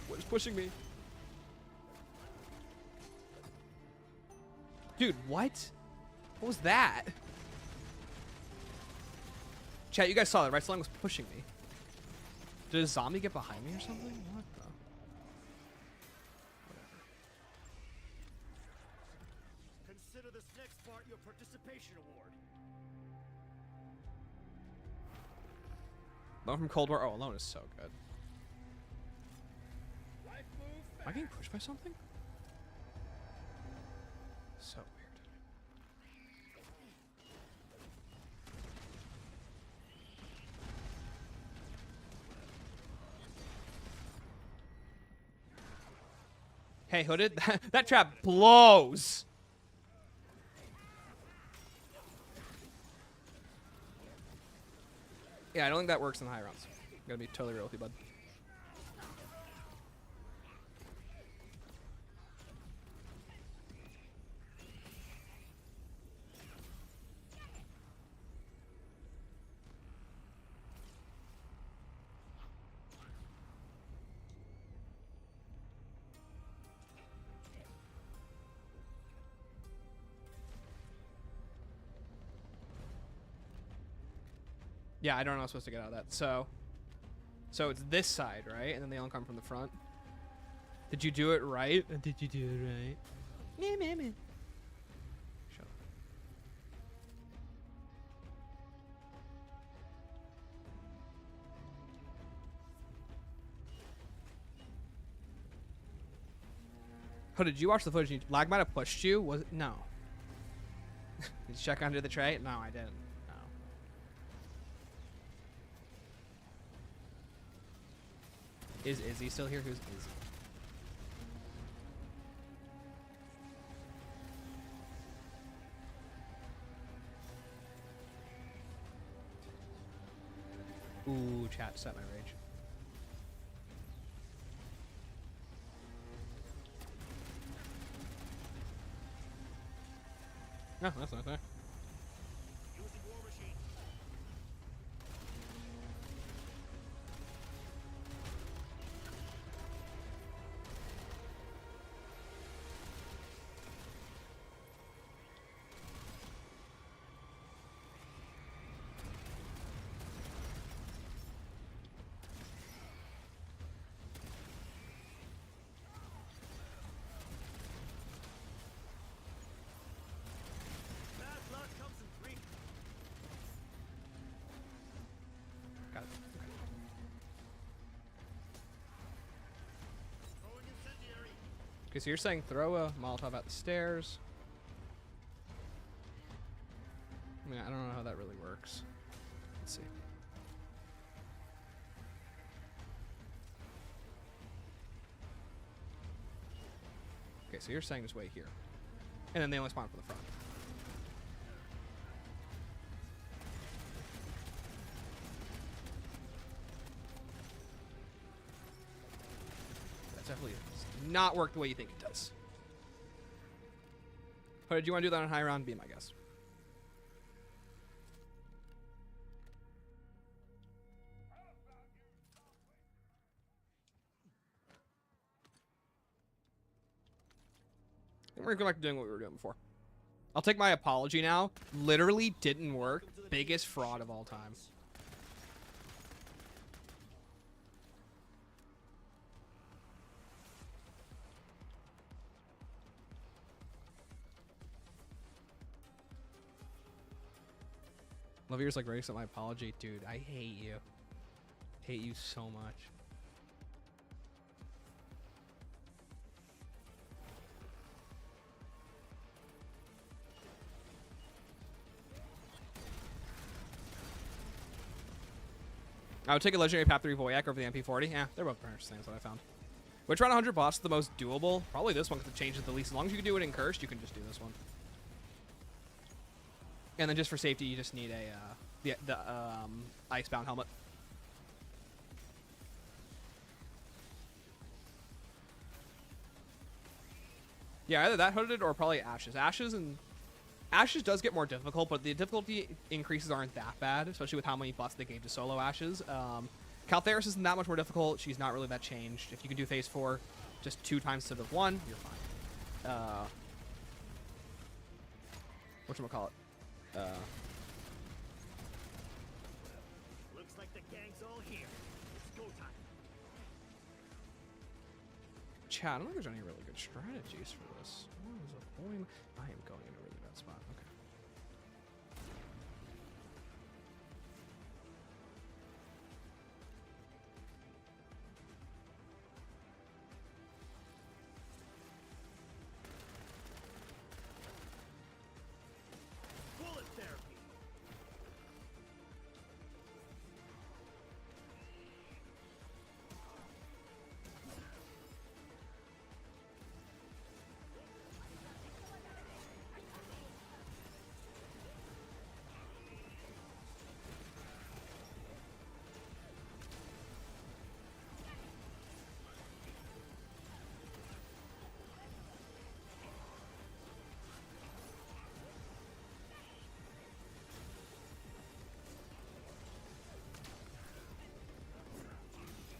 What is pushing me? Dude, what? What was that? Chat, you guys saw that, right? Someone was pushing me. Did a zombie get behind me or something? What the? Consider this next part your participation award. Alone from Cold War. Oh, Alone is so good. Life move Am I getting pushed by something? So weird. Hey, Hooded, that trap blows. Yeah, I don't think that works in the high rounds. I'm gonna be totally real with you, bud. Yeah, I don't know how I'm supposed to get out of that. So it's this side, right? And then they all come from the front. Did you do it right? Did you do it right? Meh. Shut up. Oh, did you watch the footage? Lag might have pushed you. Was it? No. Did you check under the tray? No, I didn't. Is Izzy still here? Who's Izzy? Ooh, chat set my rage. No, that's not there. using war machine. Bad luck comes in three. Got it. Okay. Throwing incendiary. Okay, so you're saying throw a Molotov at the stairs. I mean, I don't know how that really works. Let's see. so you're saying just wait here. And then they only spawn from the front. That definitely does not work the way you think it does. But did you want to do that on high round beam, I guess? We're gonna go back to doing what we were doing before. I'll take my apology now. Literally didn't work. Biggest fraud of all time. Love yours like ready to accept my apology. Dude, I hate you. Hate you so much. I would take a legendary Path 3 Voyak over the MP40. Yeah, they're both pretty interesting, that's what I found. Which round 100 boss is the most doable? Probably this one because it changes the least. As long as you can do it in Cursed, you can just do this one. And then just for safety, you just need a the Icebound helmet. Yeah, either that hooded or probably Ashes. Ashes does get more difficult, but the difficulty increases aren't that bad, especially with how many buffs they gave to solo Ashes. Caltheris isn't that much more difficult. She's not really that changed. If you can do phase 4 just 2 times instead of 1, you're fine. Whatchamacallit? Looks like the gang's all here. It's go time. Chat, I don't think there's any really good strategies for this. What is the point? I am going in a really bad spot. Okay. Bullet therapy.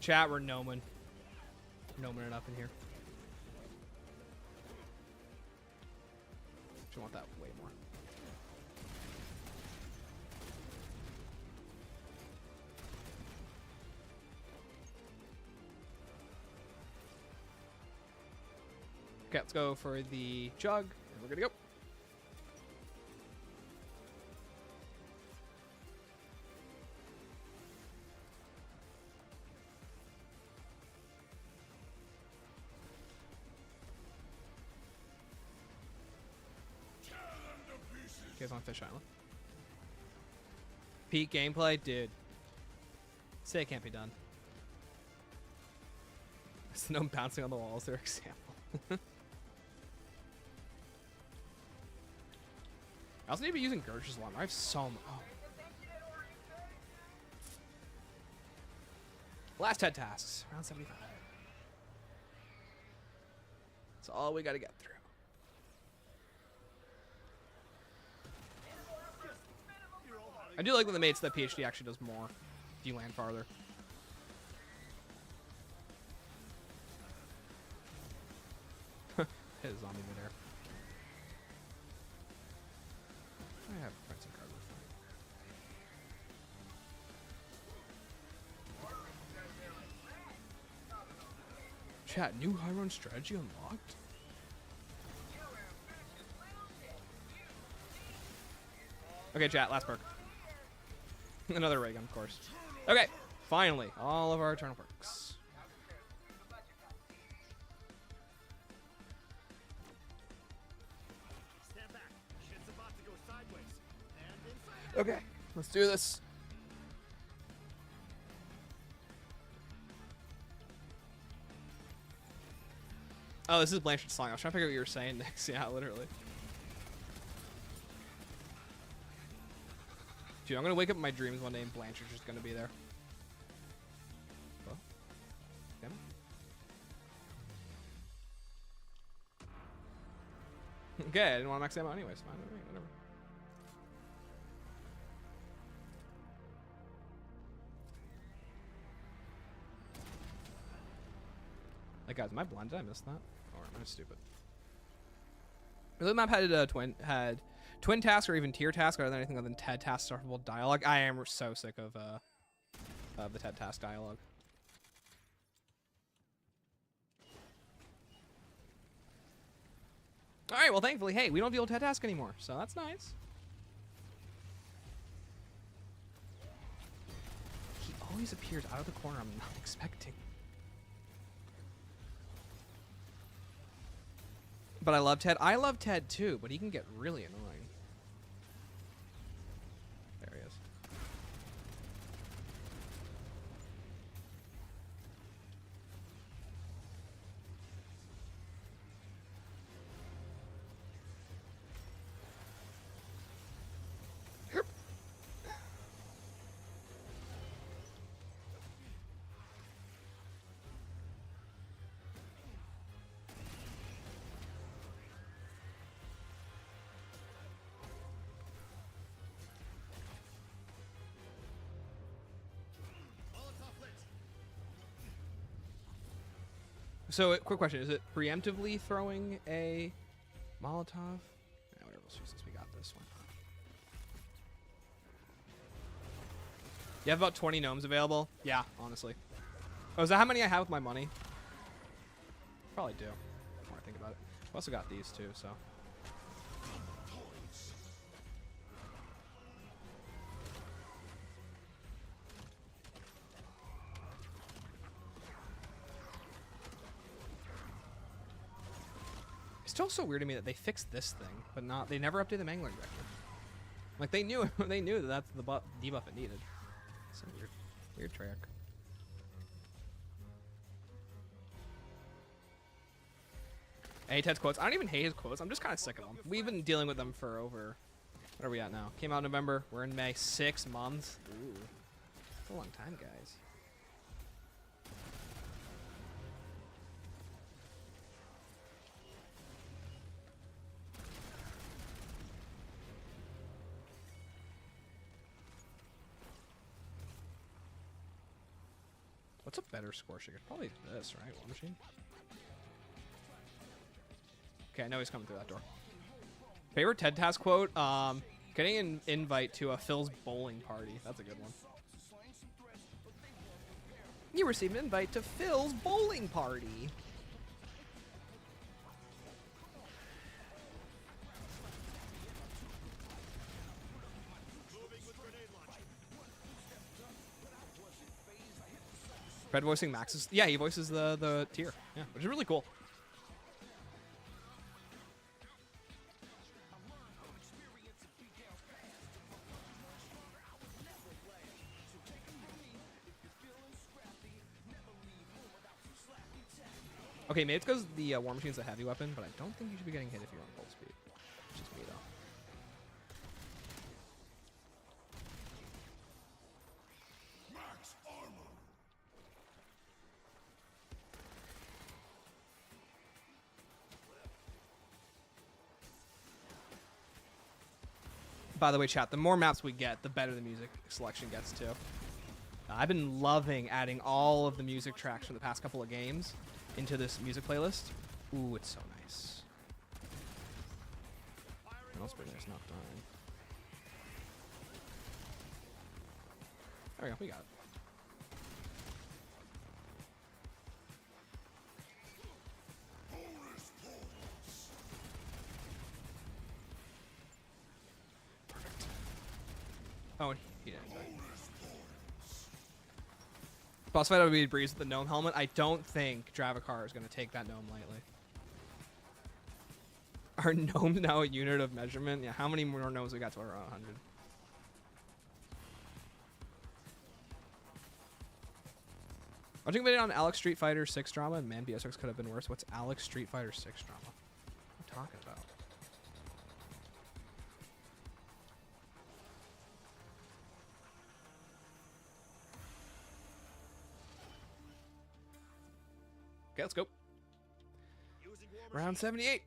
Chat, we're gnoming. Gnoming it up in here. Just want that way more. Okay, let's go for the jug, and we're good to go. You guys on Fish Island? Peak gameplay? Dude. Say it can't be done. There's no bouncing on the walls, their example. I also need to be using Gurch's Alarm. I have so much. Oh. Last 10 tasks. Round 75. That's all we got to get through. I do like when the mates that PhD actually does more if you land farther. Hit a zombie midair. I have Prince and Card with Chat, new high run strategy unlocked? Okay, chat, last perk. Another ray gun, of course. Okay, finally, all of our eternal perks. Stand back. Shit's about to go sideways. And inside. Okay, let's do this. Oh, this is Blanchard's song. I was trying to figure out what you were saying next. Yeah, literally. Dude, I'm gonna wake up in my dreams one day and Blanchard's just gonna be there. Hello? Damn it. Okay, I didn't want to max ammo anyways. Fine, whatever. Like, guys, am I blind? Did I miss that? Or am I stupid? The map had twin task or even tier task, rather than anything other than TED task surfable dialogue. I am so sick of the TED task dialogue. All right, well, thankfully, hey, we don't have the old TED task anymore, so that's nice. He always appears out of the corner I'm not expecting. But I love Ted. I love Ted too, but he can get really annoying. There he is. So, quick question. Is it preemptively throwing a Molotov? Yeah, whatever. Let's use this. We got this one. You have about 20 gnomes available? Yeah, honestly. Oh, is that how many I have with my money? Probably do. The more I think about it. I've also got these too, so. It's still so weird to me that they fixed this thing, but they never updated the mangler injector. Like they knew that that's the debuff it needed. So weird trick. I hate Ted's quotes. I don't even hate his quotes. I'm just kind of sick of them. We've been dealing with them for over. What are we at now? Came out in November. We're in May. 6 months. Ooh, that's a long time, guys. What's a better score shaker? Probably this, right? War Machine? Okay, I know he's coming through that door. Favorite TED Task quote? Getting an invite to a Phil's bowling party. That's a good one. You received an invite to Phil's bowling party. Fred voicing Max's. Yeah, he voices the tier. Yeah, which is really cool. Okay, maybe it's because the War Machine's a heavy weapon, but I don't think you should be getting hit if you're on full speed. It's just me, though. By the way, chat, the more maps we get, the better the music selection gets, too. I've been loving adding all of the music tracks from the past couple of games into this music playlist. Ooh, it's so nice. Springer's not dying. There we go, we got it. Perfect. Oh, he didn't die. Boss fight would be a breeze with the gnome helmet. I don't think Dravakar is going to take that gnome lightly. Are gnomes now a unit of measurement? Yeah, how many more gnomes we got to around 100? Watching a video on Alex Street Fighter 6 drama and man BSX could have been worse. What's Alex Street Fighter 6 drama? What are you talking about? Okay, let's go. Round 78.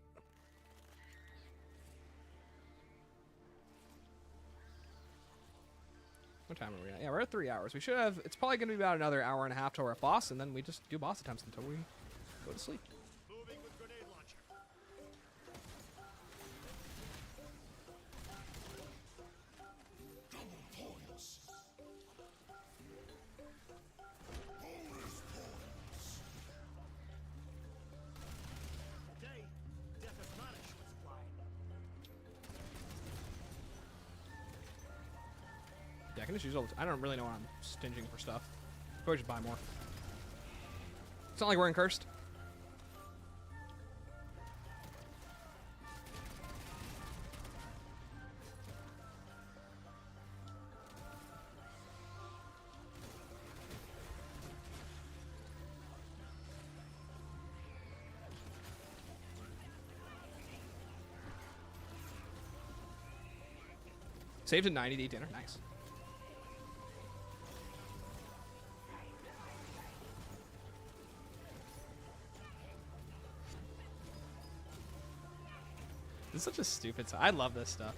What time are we at? Yeah, we're at 3 hours. We should have... It's probably going to be about another hour and a half till we're at boss, and then we just do boss attempts until we go to sleep. Moving with grenade launcher. Today, death is not in short supply. Yeah, I can just use all the... I don't really know when I'm stinging for stuff. Probably just buy more. It's not like we're in cursed. Saved a 90 to eat dinner. Nice. This is such a stupid song. I love this stuff.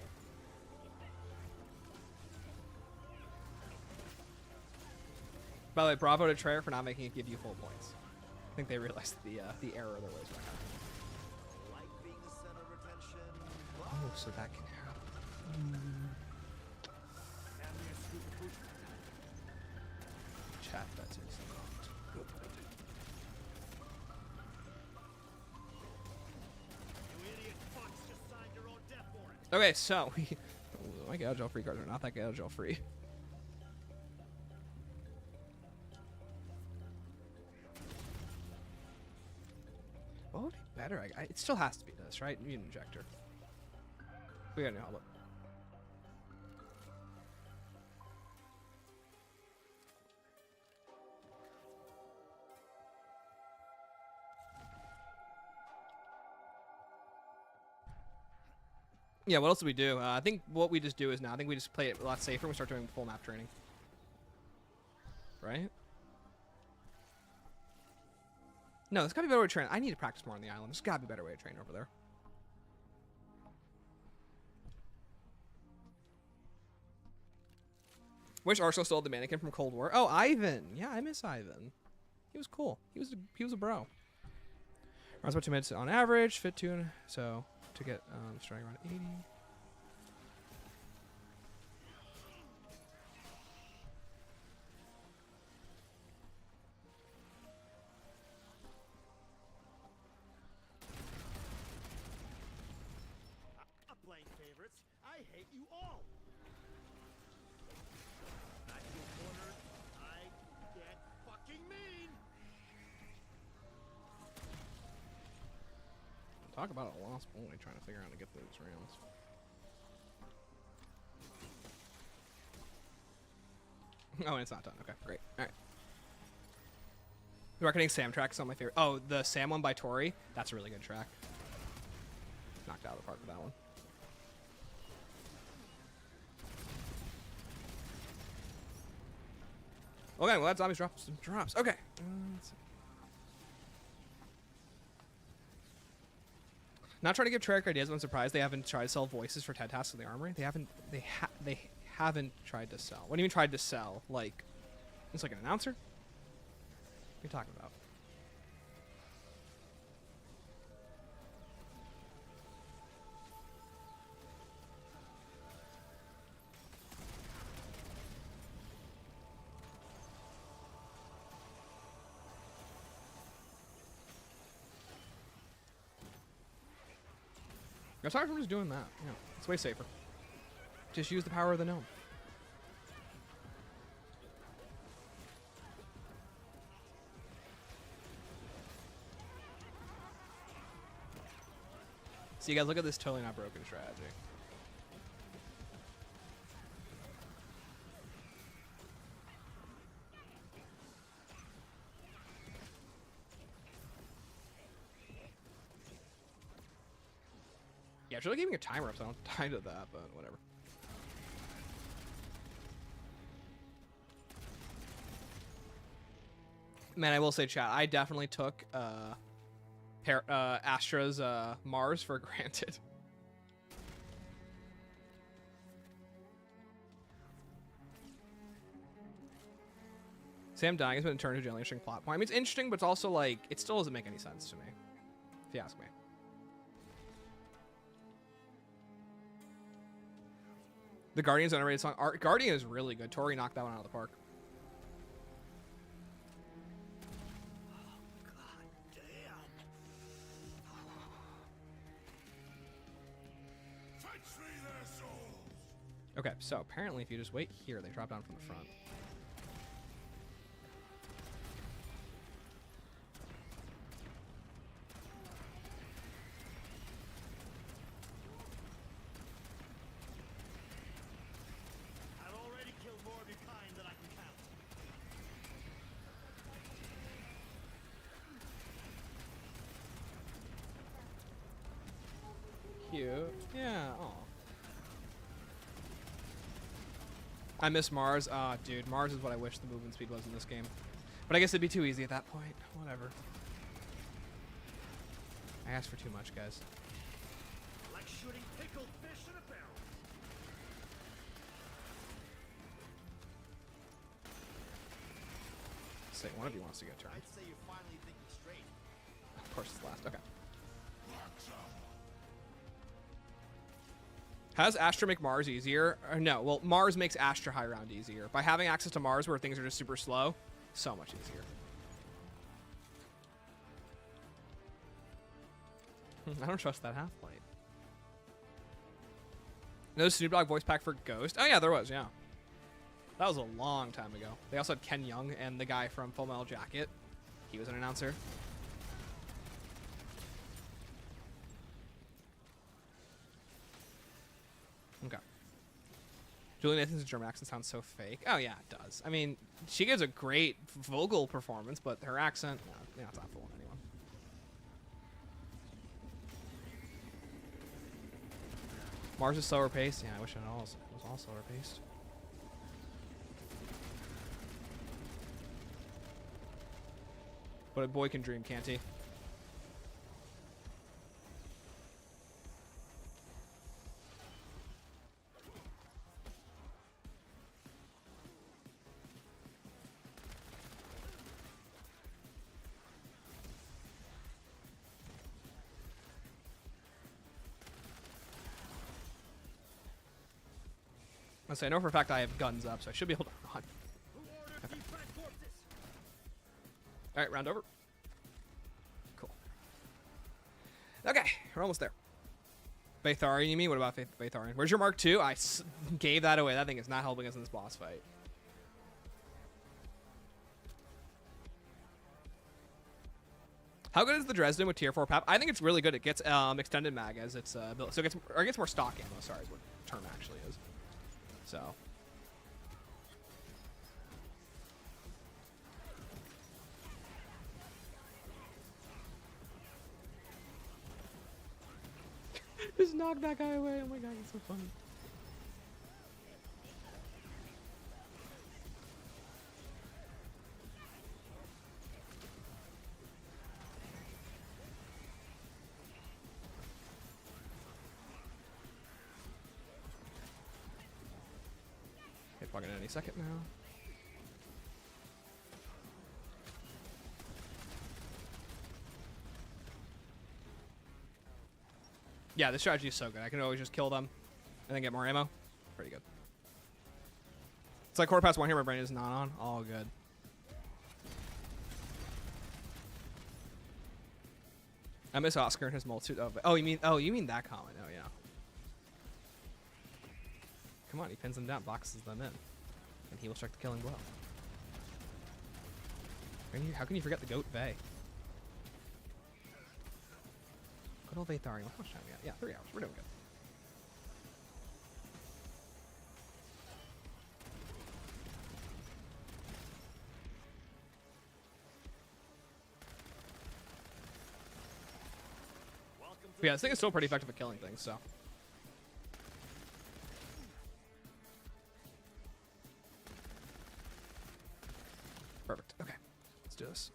By the way, bravo to Treyarch for not making it give you full points. I think they realized the error there was right now. Like being the center of attention. Oh, so that can happen. Chat, that is not good. You idiot fucks just signed your own death warrant. Okay, so my gouge free cards are not that gouge free. What would be better? It still has to be this, right? Need an injector. We got a new helmet. Yeah, what else do we do? I think what we just do is now, I think we just play it a lot safer and we start doing full map training. Right? No, there's gotta be a better way to train. I need to practice more on the island. There's gotta be a better way to train over there. Wish Arsenal still had the mannequin from Cold War. Oh, Ivan. Yeah, I miss Ivan. He was cool. He was a bro. Runs about 2 minutes on average. Fit tune. So to get starting around 80. Not playing favorites. I hate you all. Back to a corner. I get fucking mean. Talk about a lost boy trying to figure out how to get those rounds. Oh, and it's not done. Okay, great. All right. The Reckoning Sam track is on my favorite. Oh, the Sam one by Tori. That's a really good track. Knocked out of the park with that one. Okay, well, that zombies drops. Okay. Let's see. Not trying to give Treyarch ideas, but I'm surprised they haven't tried to sell voices for TED Tasks in the Armory. They haven't tried to sell. What do you mean tried to sell? Like, it's like an announcer? What are you talking about? Aside from just doing that, yeah, it's way safer. Just use the power of the gnome. So you guys look at this totally not broken strategy. Yeah, I should really giving a timer up so I don't die to that, but whatever. Man, I will say, chat, I definitely took Astra's Mars for granted. Sam dying has been turned into a interesting plot point. I mean, it's interesting, but it's also like, it still doesn't make any sense to me, if you ask me. The Guardian's underrated song. Guardian is really good. Tori knocked that one out of the park. Okay, so apparently if you just wait here, they drop down from the front. I've already killed more of your kind than I can count. Cute. Yeah, aw. I miss Mars. Ah, dude, Mars is what I wish the movement speed was in this game. But I guess it'd be too easy at that point. Whatever. I asked for too much, guys. Like shooting pickled fish in a barrel. Say one of you wants to get turned. I'd say you're finally thinking straight. Of course it's last. Okay. How does Astra make Mars easier? Or no, well, Mars makes Astra high round easier. By having access to Mars where things are just super slow, so much easier. I don't trust that half-light. No Snoop Dogg voice pack for Ghost? Oh yeah, there was, yeah. That was a long time ago. They also had Ken Young and the guy from Full Metal Jacket. He was an announcer. Okay. Julie Nathan's German accent sounds so fake. Oh yeah, it does. I mean, she gives a great vocal performance, but her accent, no, it's not fooling anyone. Mars is slower paced. Yeah, I wish it was all slower paced. But a boy can dream, can't he? I know for a fact I have guns up, so I should be able to run. Okay. All right, round over. Cool. Okay, we're almost there. Batharian, you mean? What about Batharian? Where's your Mark II? I gave that away. That thing is not helping us in this boss fight. How good is the Dresden with tier 4 pap? I think it's really good. It gets extended mag as it's built, so it gets more stock ammo. Sorry, is what the term actually is. So. Just knock that guy away. Oh my god, it's so funny. Hit fucking any second now. Yeah, this strategy is so good. I can always just kill them and then get more ammo. Pretty good. It's like quarter past 1 here. My brain is not on. All good. I miss Oscar and his multitude. Oh, you mean that comment? Oh yeah. Come on, he pins them down, boxes them in, and he will strike the killing blow. How can you forget the goat Vey? Good old Vatharian. How much time we got? Yeah, 3 hours. We're doing good. Welcome But yeah, this thing is still pretty effective at killing things, so. Perfect. Okay. Let's do this.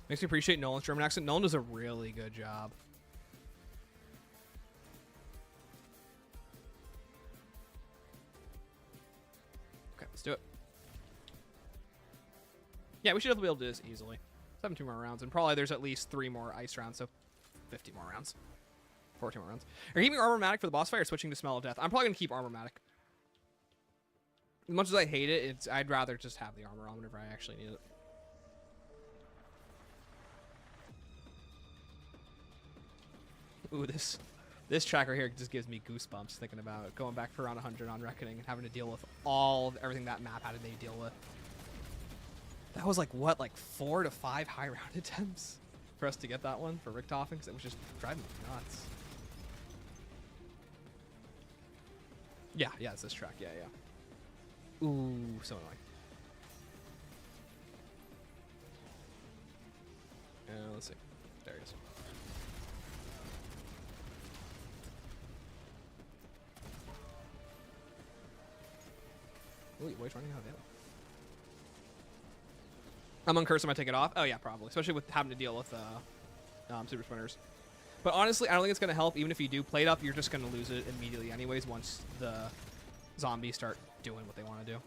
Makes me appreciate Nolan's German accent. Nolan does a really good job. Okay, let's do it. Yeah, we should definitely be able to do this easily. 17 more rounds, and probably there's at least 3 more ice rounds, so 50 more rounds. 14 more rounds. Are you keeping Armormatic for the boss fight or switching to Smell of Death? I'm probably going to keep Armormatic. As much as I hate it, I'd rather just have the armor on whenever I actually need it. Ooh, this track right here just gives me goosebumps thinking about going back for around 100 on Reckoning and having to deal with everything that map had to deal with. That was like, what, like 4 to 5 high round attempts for us to get that one for Richtofen, because it was just driving me nuts. Yeah, it's this track. Yeah. Ooh, so annoying. Let's see. There he is. Ooh, your boy's running out of ammo. I'm on curse. Am I take it off? Oh yeah, probably. Especially with having to deal with super spinners. But honestly, I don't think it's gonna help. Even if you do plate up, you're just gonna lose it immediately anyways once the zombies start doing what they want to do.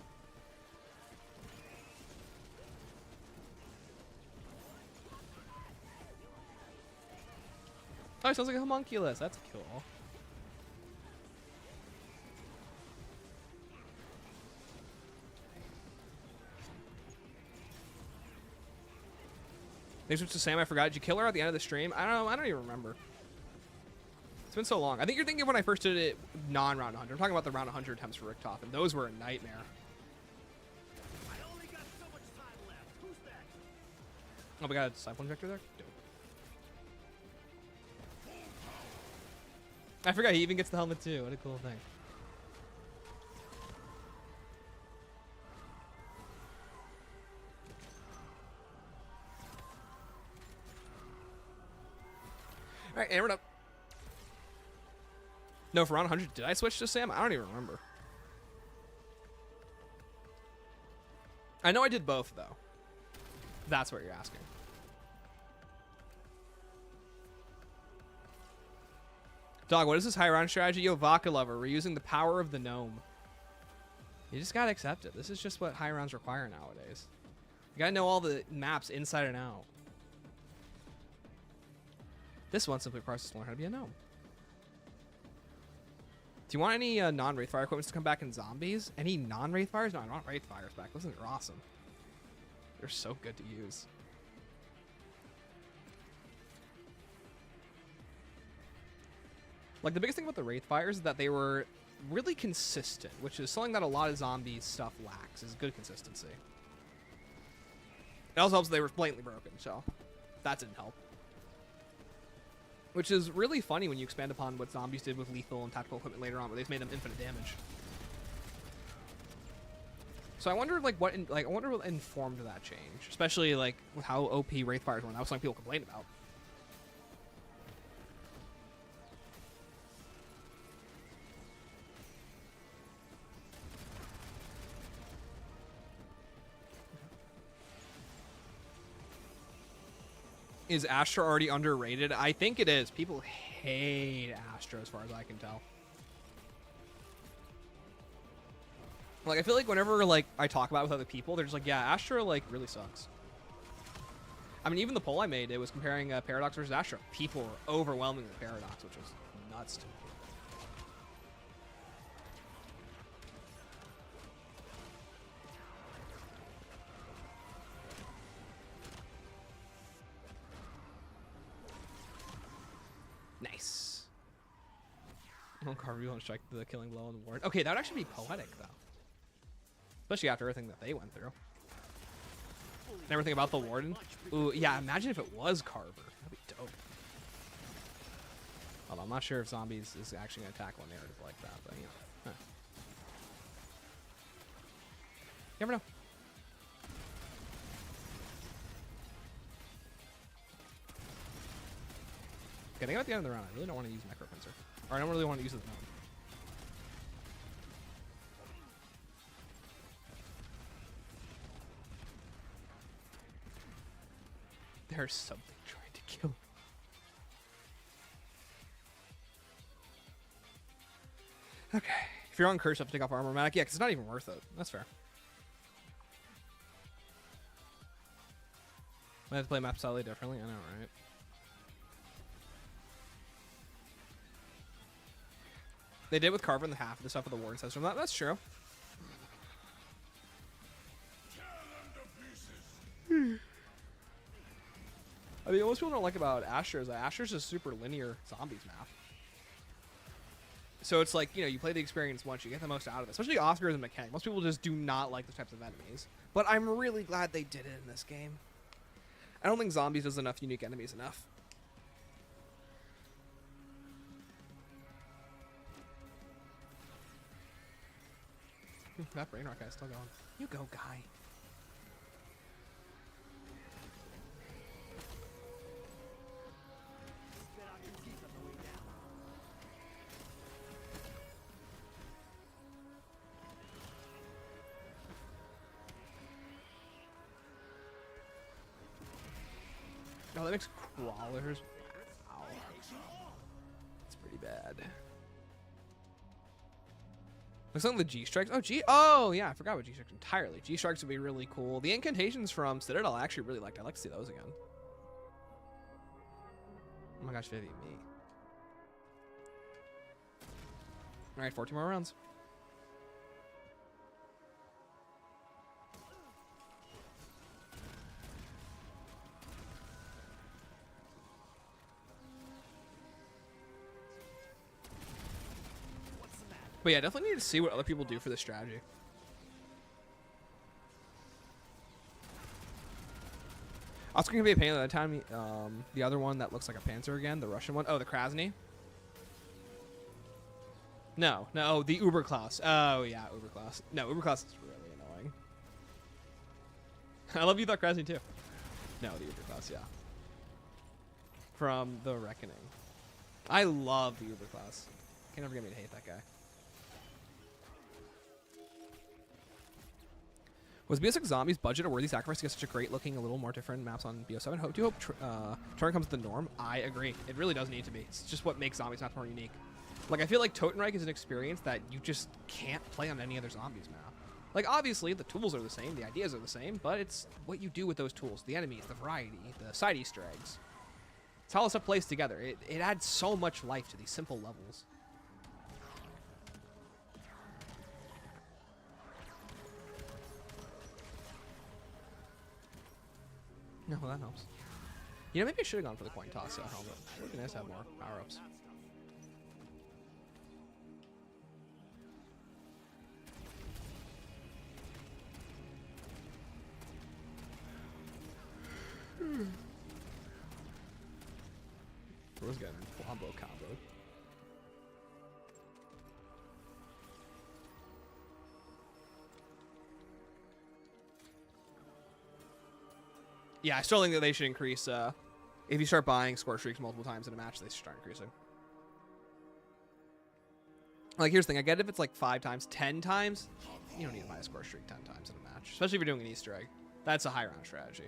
Oh, it sounds like a homunculus. That's cool. They switched to Sam. I forgot. Did you kill her at the end of the stream? I don't know. I don't even remember. It's been so long. I think you're thinking of when I first did it non-round 100. I'm talking about the round 100 attempts for Richtofen. Those were a nightmare. I only got so much time left. Who's next? Oh, we got a disciple injector there? Dope. I forgot he even gets the helmet too. What a cool thing. All right, hammered up. No, for round 100, did I switch to Sam? I don't even remember. I know I did both, though. That's what you're asking. Dog, what is this high round strategy? Yo, Vodka Lover, we're using the power of the gnome. You just gotta accept it. This is just what high rounds require nowadays. You gotta know all the maps inside and out. This one simply requires us to learn how to be a gnome. Do you want any non-Wraithfire equipment to come back in zombies? Any non-Wraithfires? No, I want Wraithfires back. Those are awesome. They're so good to use. Like, the biggest thing about the Wraithfires is that they were really consistent, which is something that a lot of zombie stuff lacks, is good consistency. It also helps that they were blatantly broken, so that didn't help. Which is really funny when you expand upon what zombies did with lethal and tactical equipment later on, where they've made them infinite damage. So I wonder, like, what informed that change, especially like with how OP Wraithfires were. That was something people complained about. Is Astra already underrated? I think it is. People hate Astra as far as I can tell. Like, I feel like whenever, like, I talk about it with other people, they're just like, yeah, Astra, like, really sucks. I mean, even the poll I made, it was comparing Paradox versus Astra. People were overwhelmingly Paradox, which was nuts to me. Nice. Oh, Carville and strike the killing blow on the ward. Okay, that would actually be poetic, though. Especially after everything that they went through. And everything about the warden. Ooh, yeah, imagine if it was Carver. That'd be dope. Although I'm not sure if zombies is actually going to tackle a narrative like that, but, you know. Huh. You never know. Okay, I think at the end of the round, I really don't want to use Necro Pincer. Or I don't really want to use it at the moment. There's something trying to kill me. Okay. If you're on curse, you have to take off armor magic. Yeah, because it's not even worth it. That's fair. I have to play map slightly differently. I know, right? They did with Carver half of the stuff with the Warden system. That's true. I mean, most people don't like about Asher is that Asher's a super linear zombies map. So it's like, you know, you play the experience once, you get the most out of it. Especially Oscar as a mechanic. Most people just do not like those types of enemies. But I'm really glad they did it in this game. I don't think zombies does enough unique enemies enough. That brain rock guy's still going. You go, guy. Spit out your teeth on the way down. Oh, that makes crawlers. Wow. It's pretty bad. Looks like the G strikes. Oh, Oh, yeah. I forgot about G strikes entirely. G strikes would be really cool. The incantations from Citadel I actually really liked. I'd like to see those again. Oh my gosh, Vivi, me. All right, 14 more rounds. But yeah, definitely need to see what other people do for this strategy. Oscar can be a pain at that time. The other one that looks like a Panzer again, the Russian one. Oh, the Krasny. No, the Uberklaus. Oh yeah, Uberklaus. No, Uberklaus is really annoying. I love you thought Krasny too. No, the Uberklaus, yeah. From the Reckoning. I love the Uberklaus. Can't ever get me to hate that guy. Was BO6 Zombies budget a worthy sacrifice to get such a great looking, a little more different maps on BO7? Do you hope Totenreich comes to the norm? I agree. It really does need to be. It's just what makes Zombies maps more unique. Like, I feel like Totenreich is an experience that you just can't play on any other Zombies map. Like, obviously, the tools are the same, the ideas are the same, but it's what you do with those tools. The enemies, the variety, the side Easter eggs. It's how all stuff plays together. It adds so much life to these simple levels. No, that helps. You know, maybe I should have gone for the coin toss helmet. It would be nice to have more power-ups. Bro's getting Wombo combo. Yeah, I still think that they should increase, if you start buying score streaks multiple times in a match, they should start increasing. Like, here's the thing. I get if it's like 5 times, 10 times, you don't need to buy a score streak 10 times in a match. Especially if you're doing an Easter egg. That's a high round strategy.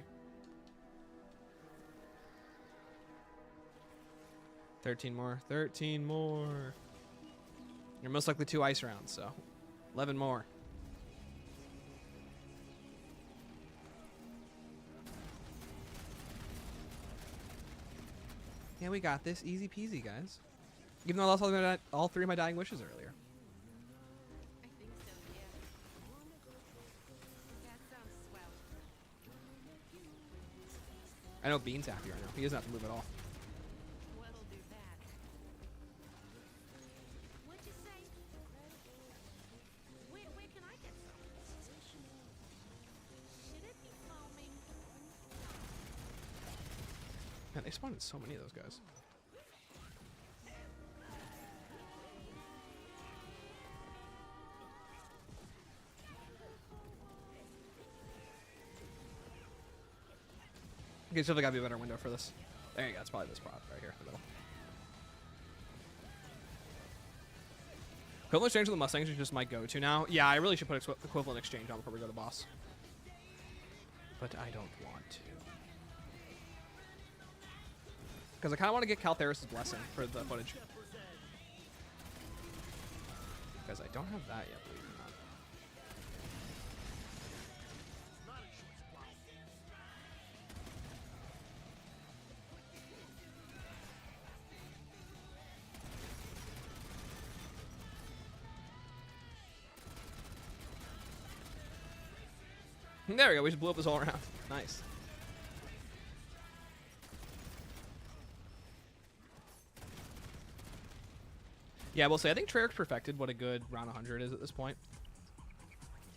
13 more. 13 more. You're most likely 2 ice rounds, so 11 more. Yeah, we got this. Easy peasy, guys. Even though I lost all 3 of my dying wishes earlier. I think so, yeah. That sounds swell. I know Bean's happy right now. He doesn't have to move at all. What'll do that? What'd you say? Where can I get some? Should it be foaming? Man, they spawned so many of those guys. Okay, so I gotta be a better window for this. There you go. It's probably this spot right here in the middle. Equivalent exchange with the Mustangs is just my go-to now. Yeah, I really should put equivalent exchange on before we go to boss. But I don't want to. Because I kind of want to get Caltheris' blessing for the footage. Because I don't have that yet, believe it or not. There we go. We just blew up this all around. Nice. Yeah, I will say I think Treyarch perfected what a good round 100 is at this point.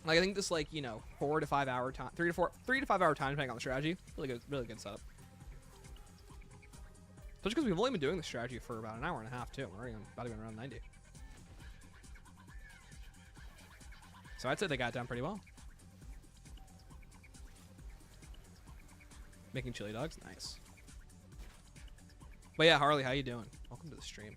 Like I think this, like, you know, 4 to 5 hour time, 3 to 5 hour time depending on the strategy. Really good setup. Especially because we've only been doing the strategy for about an hour and a half too. We're already about to be around 90. So I'd say they got it done pretty well. Making chili dogs, nice. But yeah, Harley, how you doing? Welcome to the stream.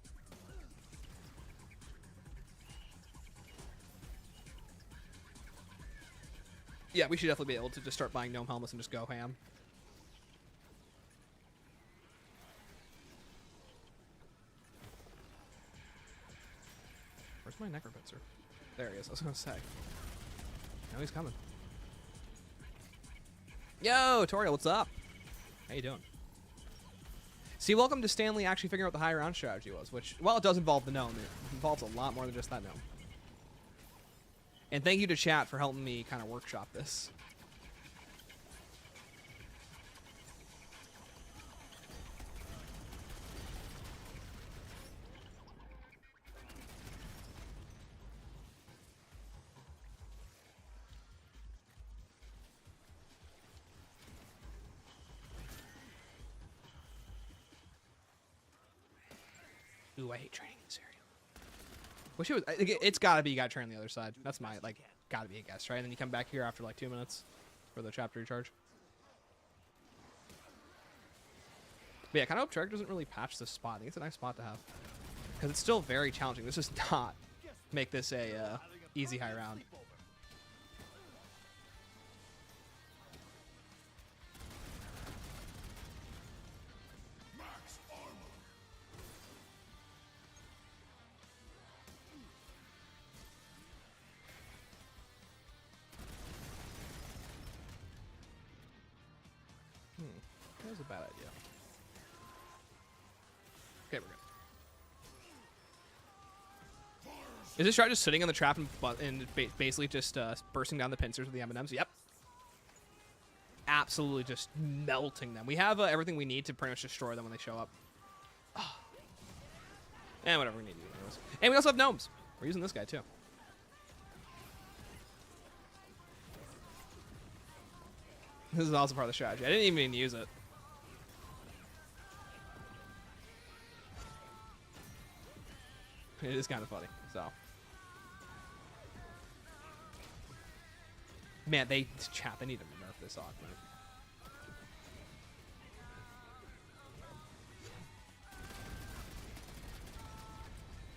Yeah, we should definitely be able to just start buying gnome helmets and just go ham. Where's my necropitzer? There he is, I was gonna say. Now he's coming. Yo, Toriel, what's up? How you doing? See, welcome to Stanley actually figuring out what the high round strategy was, which, well, it does involve the gnome. It involves a lot more than just that gnome. And thank you to chat for helping me kind of workshop this. Ooh, I hate training in this area. Wish it was. I think it's gotta be you gotta train on the other side. That's my, like, gotta be a guess, right? And then you come back here after like 2 minutes for the chapter recharge. But yeah, I kind of hope Treyarch doesn't really patch this spot. I think it's a nice spot to have because it's still very challenging. This does not make this a easy high round. That was a bad idea. Okay, we're good. Is this strat just sitting on the trap and basically just bursting down the pincers with the M&Ms? Yep. Absolutely just melting them. We have everything we need to pretty much destroy them when they show up. Oh. And whatever we need to do. And we also have gnomes. We're using this guy too. This is also part of the strategy. I didn't even use it. It is kind of funny, so. Man, they need to nerf this off, man.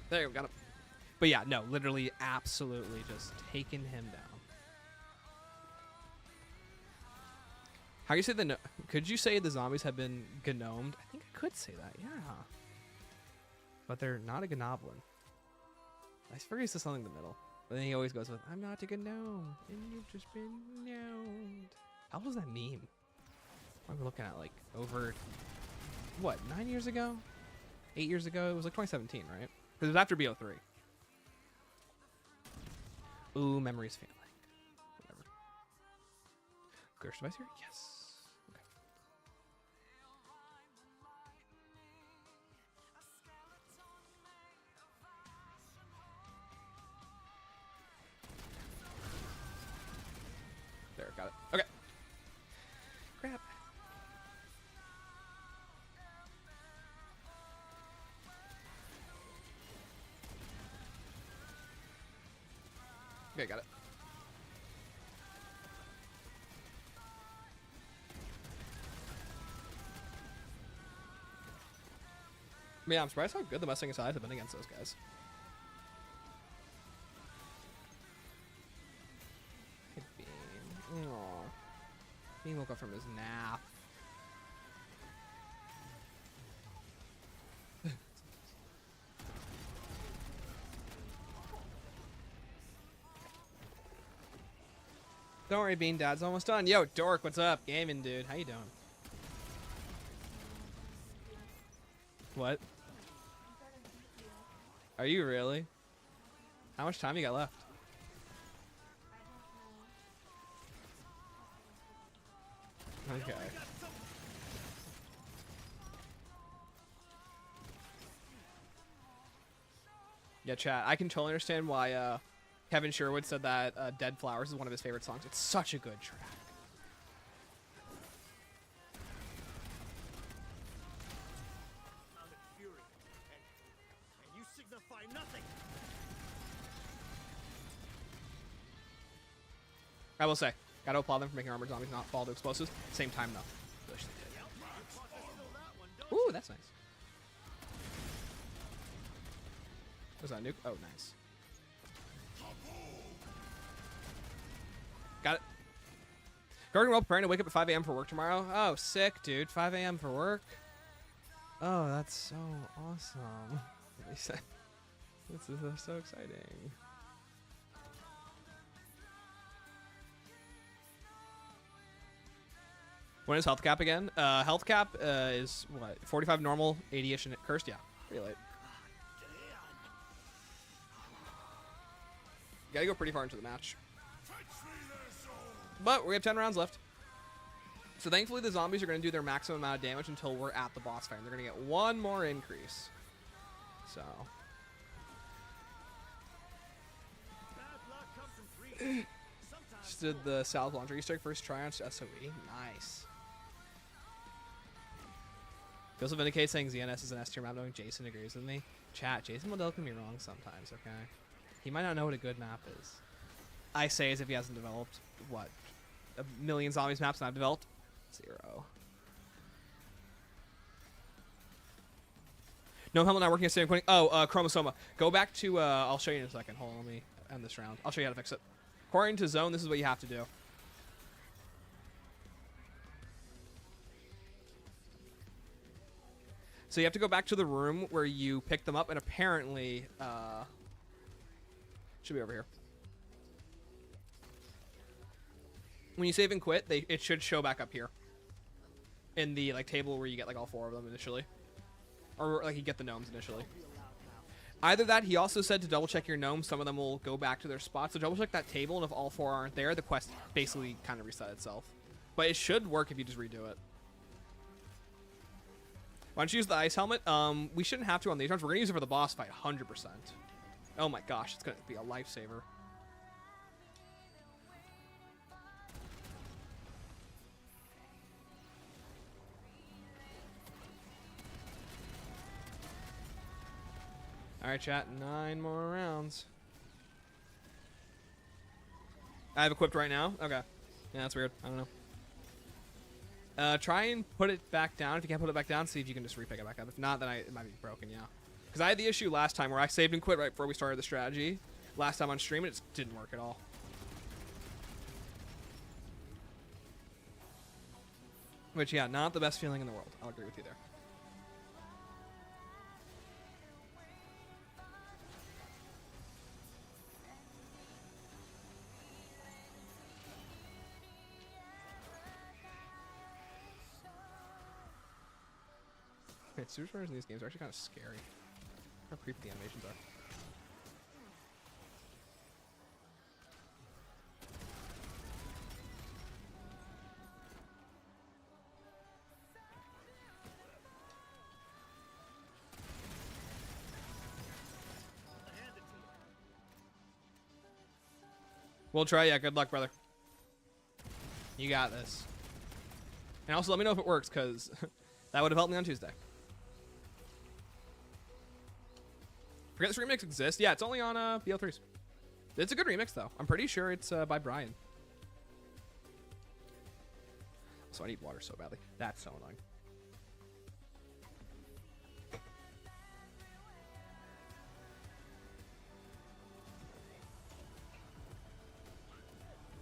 There, we got him. But yeah, no, literally, absolutely just taking him down. How do you say could you say the zombies have been gnomed? I think I could say that, yeah. But they're not a gnoblin. I forget he says something in the middle. But then he always goes with, I'm not a gnome, and you've just been gnomed. How old was that meme? What are we looking at? Like, over, what, 9 years ago? 8 years ago? It was like 2017, right? Because it was after BO3. Ooh, memories failing. Whatever. Curse device here? Yes. Okay. There, got it. Okay. Crap. Okay, got it. Yeah, I'm surprised how good the Mustang sides have been against those guys. He woke up from his nap. Don't worry, Bean Dad's almost done. Yo, Dork, what's up? Gaming, dude. How you doing? What? Are you really? How much time you got left? Okay. Yeah, chat. I can totally understand why Kevin Sherwood said that Dead Flowers is one of his favorite songs. It's such a good track. Sound of fury, and you signify nothing. I will say, gotta applaud them for making armored zombies not fall to explosives. Same time, though. Wish they did. Ooh, that's nice. Was that a nuke? Oh, nice. Got it. Garden well preparing to wake up at 5 a.m. for work tomorrow. Oh, sick, dude. 5 a.m. for work. Oh, that's so awesome. This is so exciting. When is health cap again? Health cap is what? 45 normal, 80-ish and cursed? Yeah, pretty late. Gotta go pretty far into the match. But we have 10 rounds left. So thankfully the zombies are going to do their maximum amount of damage until we're at the boss fight. And they're going to get one more increase. So. Just did the salve launcher Easter egg first try on SOE. Nice. He also vindicates saying ZNS is an S tier map, knowing Jason agrees with me. Chat, Jason Waddell can be wrong sometimes, okay? He might not know what a good map is. I say as if he hasn't developed, what, a million zombies maps and I've developed? 0. No helmet not working at standing pointing. Oh, chromosoma. Go back to, I'll show you in a second. Hold on, let me end this round. I'll show you how to fix it. According to zone, this is what you have to do. So you have to go back to the room where you picked them up, and apparently, should be over here. When you save and quit, it should show back up here. In the like table where you get like all 4 of them initially. Or like you get the gnomes initially. Either that, he also said to double check your gnomes, some of them will go back to their spots. So double check that table, and if all 4 aren't there, the quest basically kind of reset itself. But it should work if you just redo it. Why don't you use the ice helmet? We shouldn't have to on these rounds. We're going to use it for the boss fight, 100%. Oh my gosh, it's going to be a lifesaver. Alright, chat, 9 more rounds. I have equipped right now? Okay. Yeah, that's weird. I don't know. Try and put it back down. If you can't put it back down, see if you can just repick it back up. If not, then it might be broken, yeah. Because I had the issue last time where I saved and quit right before we started the strategy. Last time on stream, and it just didn't work at all. Which, yeah, not the best feeling in the world. I'll agree with you there. Super Smash in these games are actually kind of scary. How creepy the animations are. We'll try, yeah. Good luck, brother. You got this. And also let me know if it works, because that would have helped me on Tuesday. Forget this remix exists. Yeah, it's only on BO3s. It's a good remix, though. I'm pretty sure it's by Brian. So I need water so badly. That's so annoying.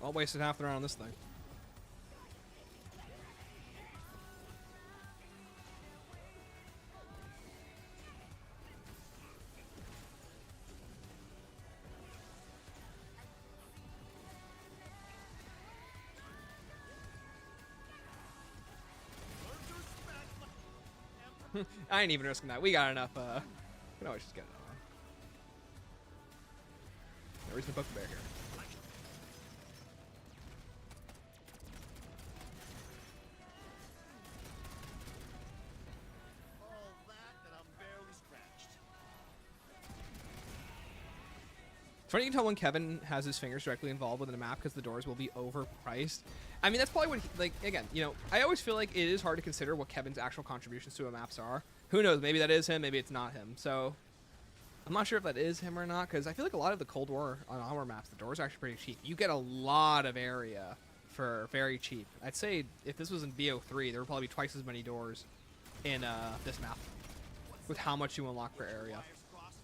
I'll wasted half the round on this thing. I ain't even risking that. We got enough. We can always just get it on. No reason to poke the bear here. All that, and I'm barely scratched. It's funny you can tell when Kevin has his fingers directly involved within a map because the doors will be overpriced. I mean, that's probably what, like, again, you know, I always feel like it is hard to consider what Kevin's actual contributions to a maps are. Who knows? Maybe that is him. Maybe it's not him. So I'm not sure if that is him or not because I feel like a lot of the Cold War on our maps, the doors are actually pretty cheap. You get a lot of area for very cheap. I'd say if this was in BO3, there would probably be twice as many doors in this map with how much you unlock per area. Wires crossed.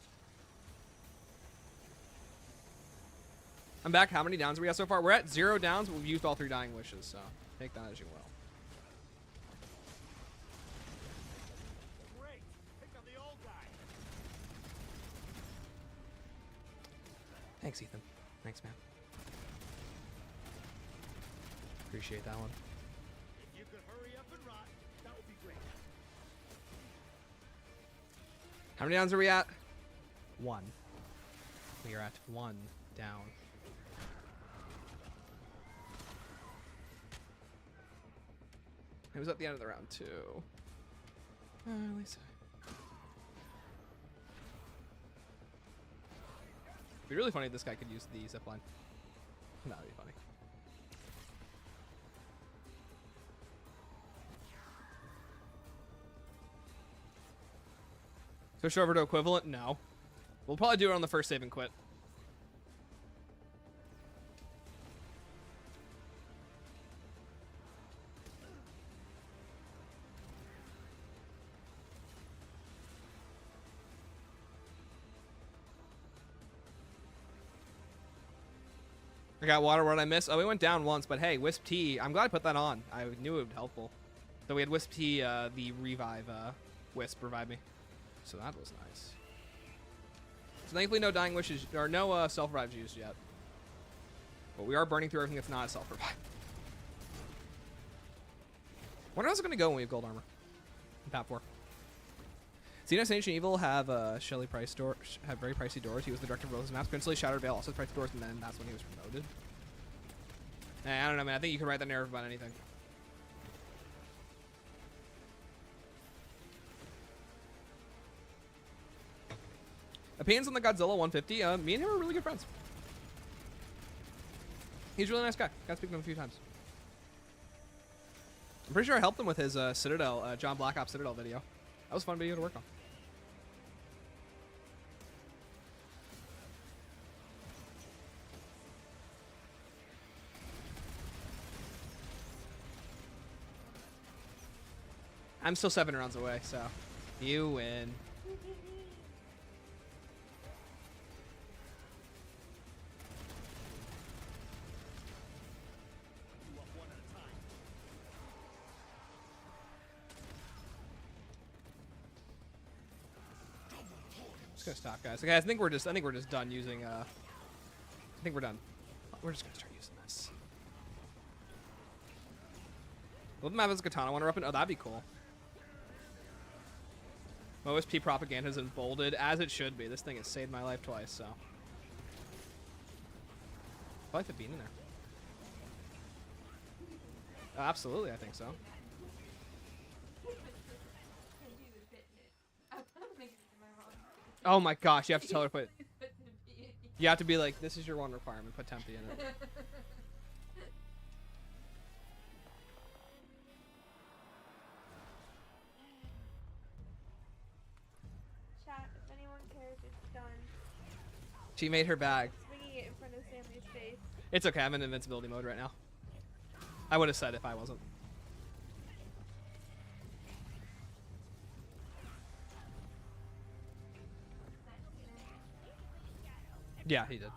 I'm back. How many downs are we at so far? We're at 0 downs, but we've used all 3 dying wishes, so take that as you will. Great. Pick up the old guy. Thanks, Ethan. Thanks, man. Appreciate that one. If you could hurry up and rot, that would be great. How many downs are we at? 1. We are at 1 down. It was at the end of the round, too. At least. It'd be really funny if this guy could use the zipline. That would be funny. Switch over to equivalent? No. We'll probably do it on the first save and quit. I got water. What did I miss? Oh, we went down once, but hey, Wisp Tea. I'm glad I put that on. I knew it would be helpful. So we had Wisp Tea, the revive, Wisp revive me. So that was nice. So thankfully no dying wishes, or no self-revives used yet. But we are burning through everything that's not a self-revive. Wonder how's it going to go when we have gold armor? In Pat 4. Xenos Ancient Evil have Shelly Price door, have very pricey doors. He was the director of Rose's Maps. Princely Shattered Veil also pricey doors, and then that's when he was promoted. I don't know, man. I think you could write that narrative about anything. Opinions on the Godzilla 150. Me and him are really good friends. He's a really nice guy. Got to speak to him a few times. I'm pretty sure I helped him with his Citadel, John Black Ops Citadel video. That was a fun video to work on. I'm still 7 rounds away, so you win. You up one at a time. Just gonna stop, guys. Okay, I think we're just done using. I think we're done. We're just gonna start using this. Will the map has a katana one up? Oh, that'd be cool. OSP propaganda is bolded, as it should be. This thing has saved my life twice, so. Probably fit bean in there. Absolutely, I think so. Oh my gosh, you have to tell her to put. You have to be like, this is your one requirement. Put Tempe in it. Chat, if anyone cares, it's done. She made her bag. Swinging it in front of Sammy's face. It's okay. I'm in invincibility mode right now. I would have said if I wasn't. Yeah, he did.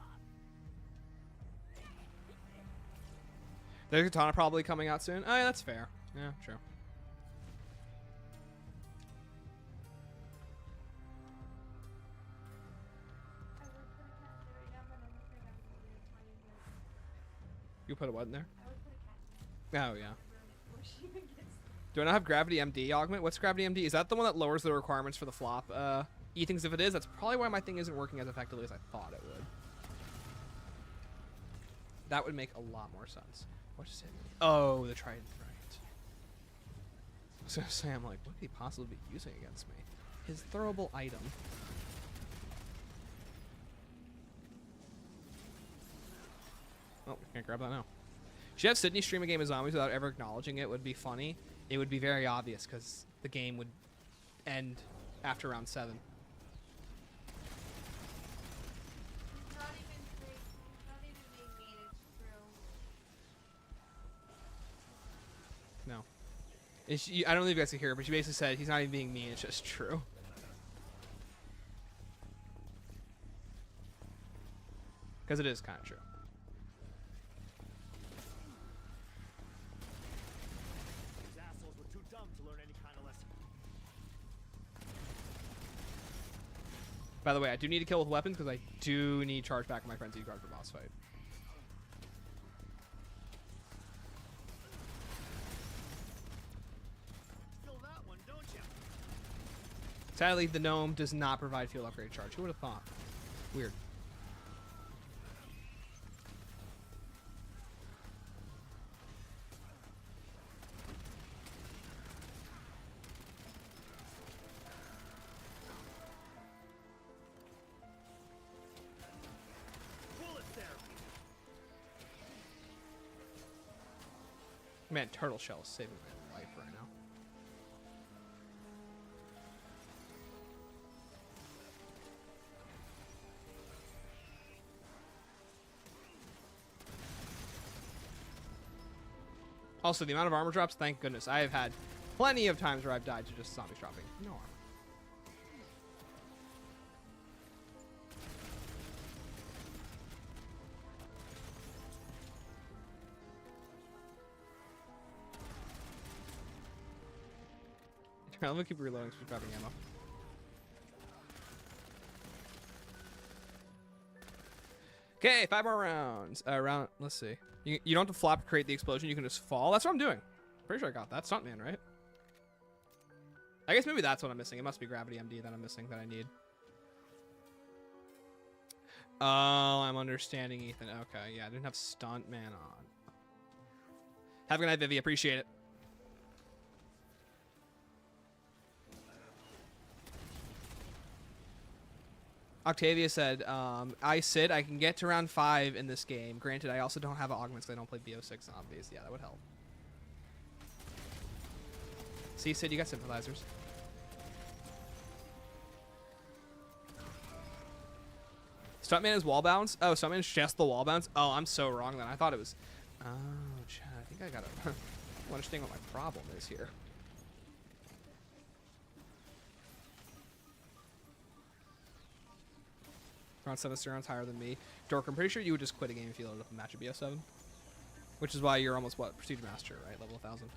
There's Katana probably coming out soon. Oh, yeah, that's fair. Yeah, true. You put a what in there? Oh, yeah. Do I not have Gravity MD augment? What's Gravity MD? Is that the one that lowers the requirements for the flop? E thinks if it is, that's probably why my thing isn't working as effectively as I thought it would. That would make a lot more sense. What just hit me? Oh, the trident, right. I was gonna say, I'm like, what could he possibly be using against me? His throwable item. Oh, can't grab that now. Should have Sydney stream a game of zombies without ever acknowledging it would be funny. It would be very obvious because the game would end after round 7. Not even being mean, it's true. No. I don't know if you guys can hear it, but she basically said he's not even being mean, it's just true. Because it is kind of true. These assholes were too dumb to learn any kind of lesson. By the way, I do need to kill with weapons because I do need charge back on my frenzied guard for boss fight. Still that one, don't you? Sadly, the gnome does not provide field upgrade charge. Who would have thought? Weird. Bullet therapy. Man, turtle shell is saving my life right now. Also, the amount of armor drops, thank goodness. I have had plenty of times where I've died to just zombies dropping no armor. I'm gonna keep reloading so grabbing ammo. Okay, 5 more rounds. Let's see. You don't have to flop to create the explosion. You can just fall. That's what I'm doing. Pretty sure I got that. Stuntman, right? I guess maybe that's what I'm missing. It must be Gravity MD that I'm missing that I need. Oh, I'm understanding, Ethan. Okay, yeah, I didn't have Stuntman on. Have a good night, Vivi. Appreciate it. Octavia said, I can get to round 5 in this game. Granted, I also don't have augments because I don't play BO6 zombies. Yeah, that would help. See, Sid, you got sympathizers. Stuntman is wall bounce? Oh, Stuntman is just the wall bounce? Oh, I'm so wrong then. I thought it was... Oh, Chad, I think I gotta understand what my problem is here. Around 7 rounds higher than me. Dork, I'm pretty sure you would just quit a game if you loaded up a match at BO7. Which is why you're almost, what, Prestige Master, right? Level 1000.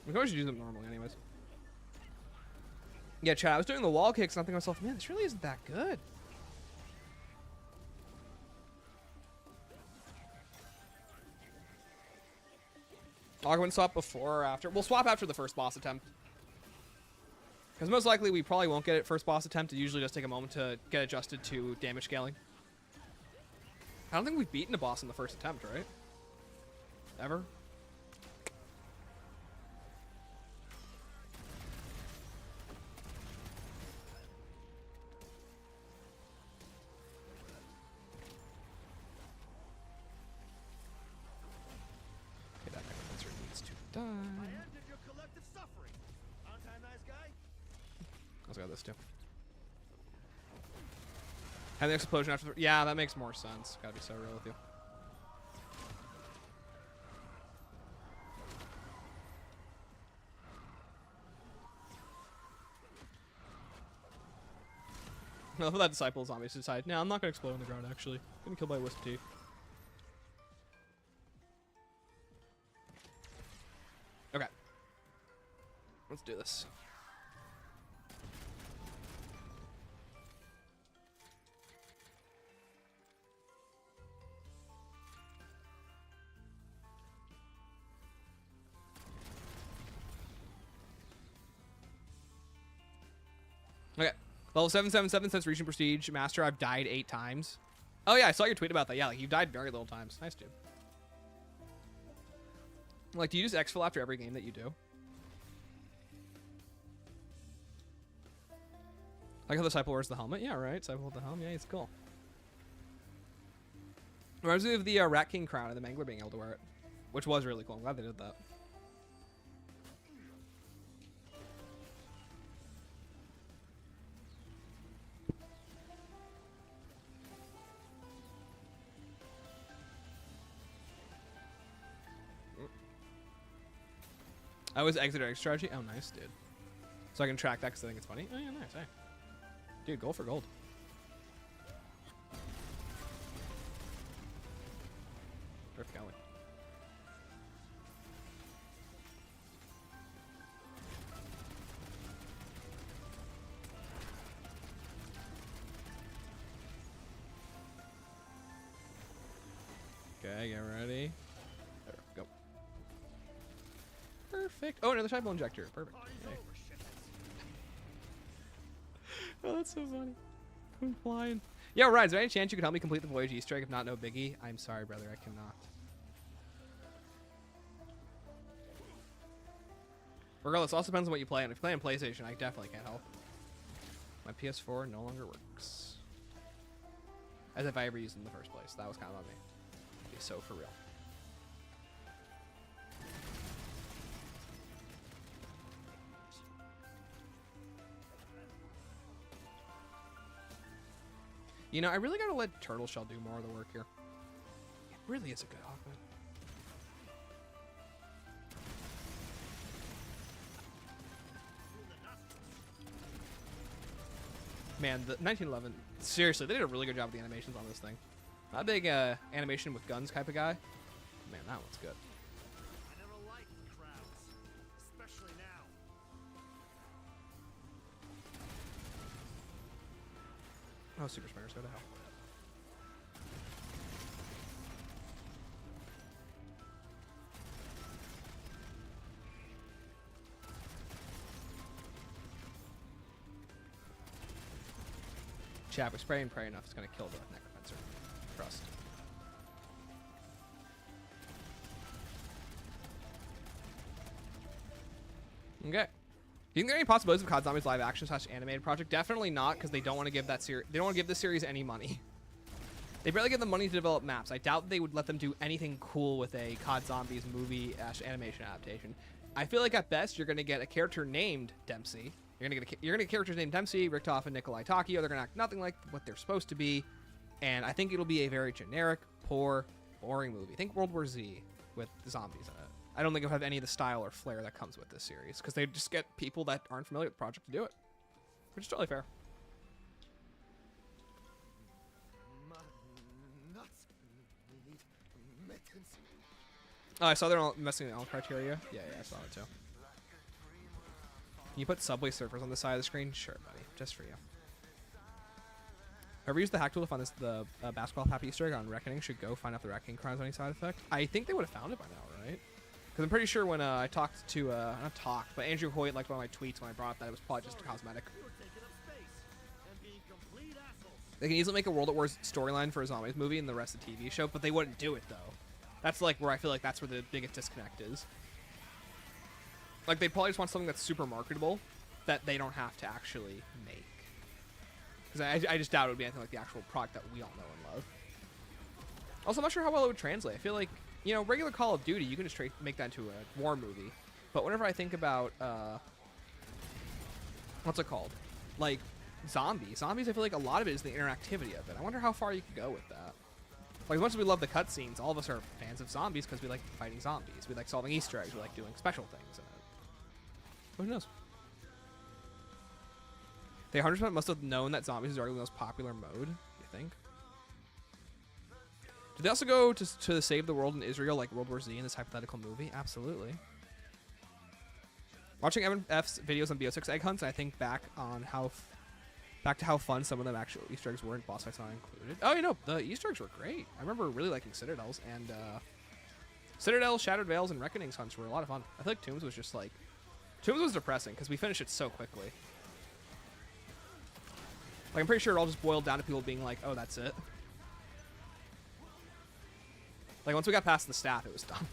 We can always use them normally anyways. Yeah, Chad, I was doing the wall kicks and I'm thinking to myself, man, this really isn't that good. Augment swap before or after? We'll swap after the first boss attempt. Because most likely we probably won't get it first boss attempt. It usually does take a moment to get adjusted to damage scaling. I don't think we've beaten a boss in the first attempt, right? Ever? I ended your collective suffering. Aren't I a nice guy? I got this too. And the explosion after the... Yeah, that makes more sense. Gotta be so real with you. I love that disciple zombies decide, no, I'm not gonna explode on the ground actually. I'm gonna kill by Wisp Tea. Okay. Let's do this. Level 777 since reaching Prestige Master, I've died 8 times. Oh yeah, I saw your tweet about that. Yeah, like you died very little times. Nice, dude. Like, do you just exfil after every game that you do? Like how the Disciple wears the helmet? Yeah, right. Disciple with the helmet. Yeah, it's cool. Reminds me of the Rat King crown and the Mangler being able to wear it, which was really cool. I'm glad they did that. I was exited X strategy. Oh, nice, dude. So I can track that because I think it's funny. Oh, yeah, nice. Hey. Dude, gold for gold. Perfect going. Okay, get ready. There, go. Perfect. Oh, another Disciple injector. Perfect. Hey. Oh, that's so funny. I'm flying. Yeah, Ryan, is there any chance you could help me complete the Voyage Easter egg? If not, no biggie. I'm sorry, brother. I cannot. Regardless, also depends on what you play on. If you play on PlayStation, I definitely can't help. My PS4 no longer works. As if I ever used it in the first place. That was kind of on me. Be so for real. You know, I really gotta let Turtle Shell do more of the work here. It really is a good Hawkman. Man, the 1911, seriously, they did a really good job with the animations on this thing. Not a big animation with guns type of guy. Man, that one's good. I never liked crowds, especially now. Oh, Super Spinners, go to hell. Chap, we spray and pray enough, it's gonna kill the Necromancer. Trust. Okay. Do you think there are any possibilities of COD Zombies live action / animated project? Definitely not, because they don't want to give that series. They don't want to give this series any money. They barely get the money to develop maps. I doubt they would let them do anything cool with a COD Zombies movie / animation adaptation. I feel like at best you're gonna get a character named Dempsey. You're gonna get characters named Dempsey, Richtofen, and Nikolai Takio. They're gonna act nothing like what they're supposed to be, and I think it'll be a very generic, poor, boring movie. Think World War Z with zombies in it. I don't think it'll have any of the style or flair that comes with this series, because they just get people that aren't familiar with the project to do it, which is totally fair. Nuts need mittens. Oh, I saw they're all messing with all criteria. Yeah, I saw it too. Can you put Subway Surfers on the side of the screen? Sure, buddy. Just for you. Whoever used the hack tool to find the basketball happy Easter egg on Reckoning should go find out the Reckoning crimes on any side effect. I think they would have found it by now, right? Because I'm pretty sure when I talked to, not talked, but Andrew Hoyt liked one of my tweets when I brought up that it was probably just cosmetic. They can easily make a World at War storyline for a Zombies movie and the rest of the TV show, but they wouldn't do it, though. That's like where I feel like that's where the biggest disconnect is. Like, they probably just want something that's super marketable that they don't have to actually make. Because I just doubt it would be anything like the actual product that we all know and love. Also, I'm not sure how well it would translate. I feel like, you know, regular Call of Duty, you can just make that into a war movie. But whenever I think about, what's it called? Like, zombies, I feel like a lot of it is the interactivity of it. I wonder how far you could go with that. Like, as much as we love the cutscenes, all of us are fans of zombies because we like fighting zombies. We like solving Easter eggs. We like doing special things in it. Who knows? They 100% must have known that zombies is already the most popular mode, you think? Did they also go to save the world in Israel like World War Z in this hypothetical movie? Absolutely. Watching MF's videos on BO6 egg hunts, I think back to how fun some of them actual Easter eggs were and boss fights not included. Oh, you know, the Easter eggs were great. I remember really liking Citadels, and Citadel, Shattered Veils, and Reckonings hunts were a lot of fun. I feel like Tombs was just like... Tombs was depressing because we finished it so quickly. Like, I'm pretty sure it all just boiled down to people being like, oh, that's it. Like, once we got past the staff, it was done.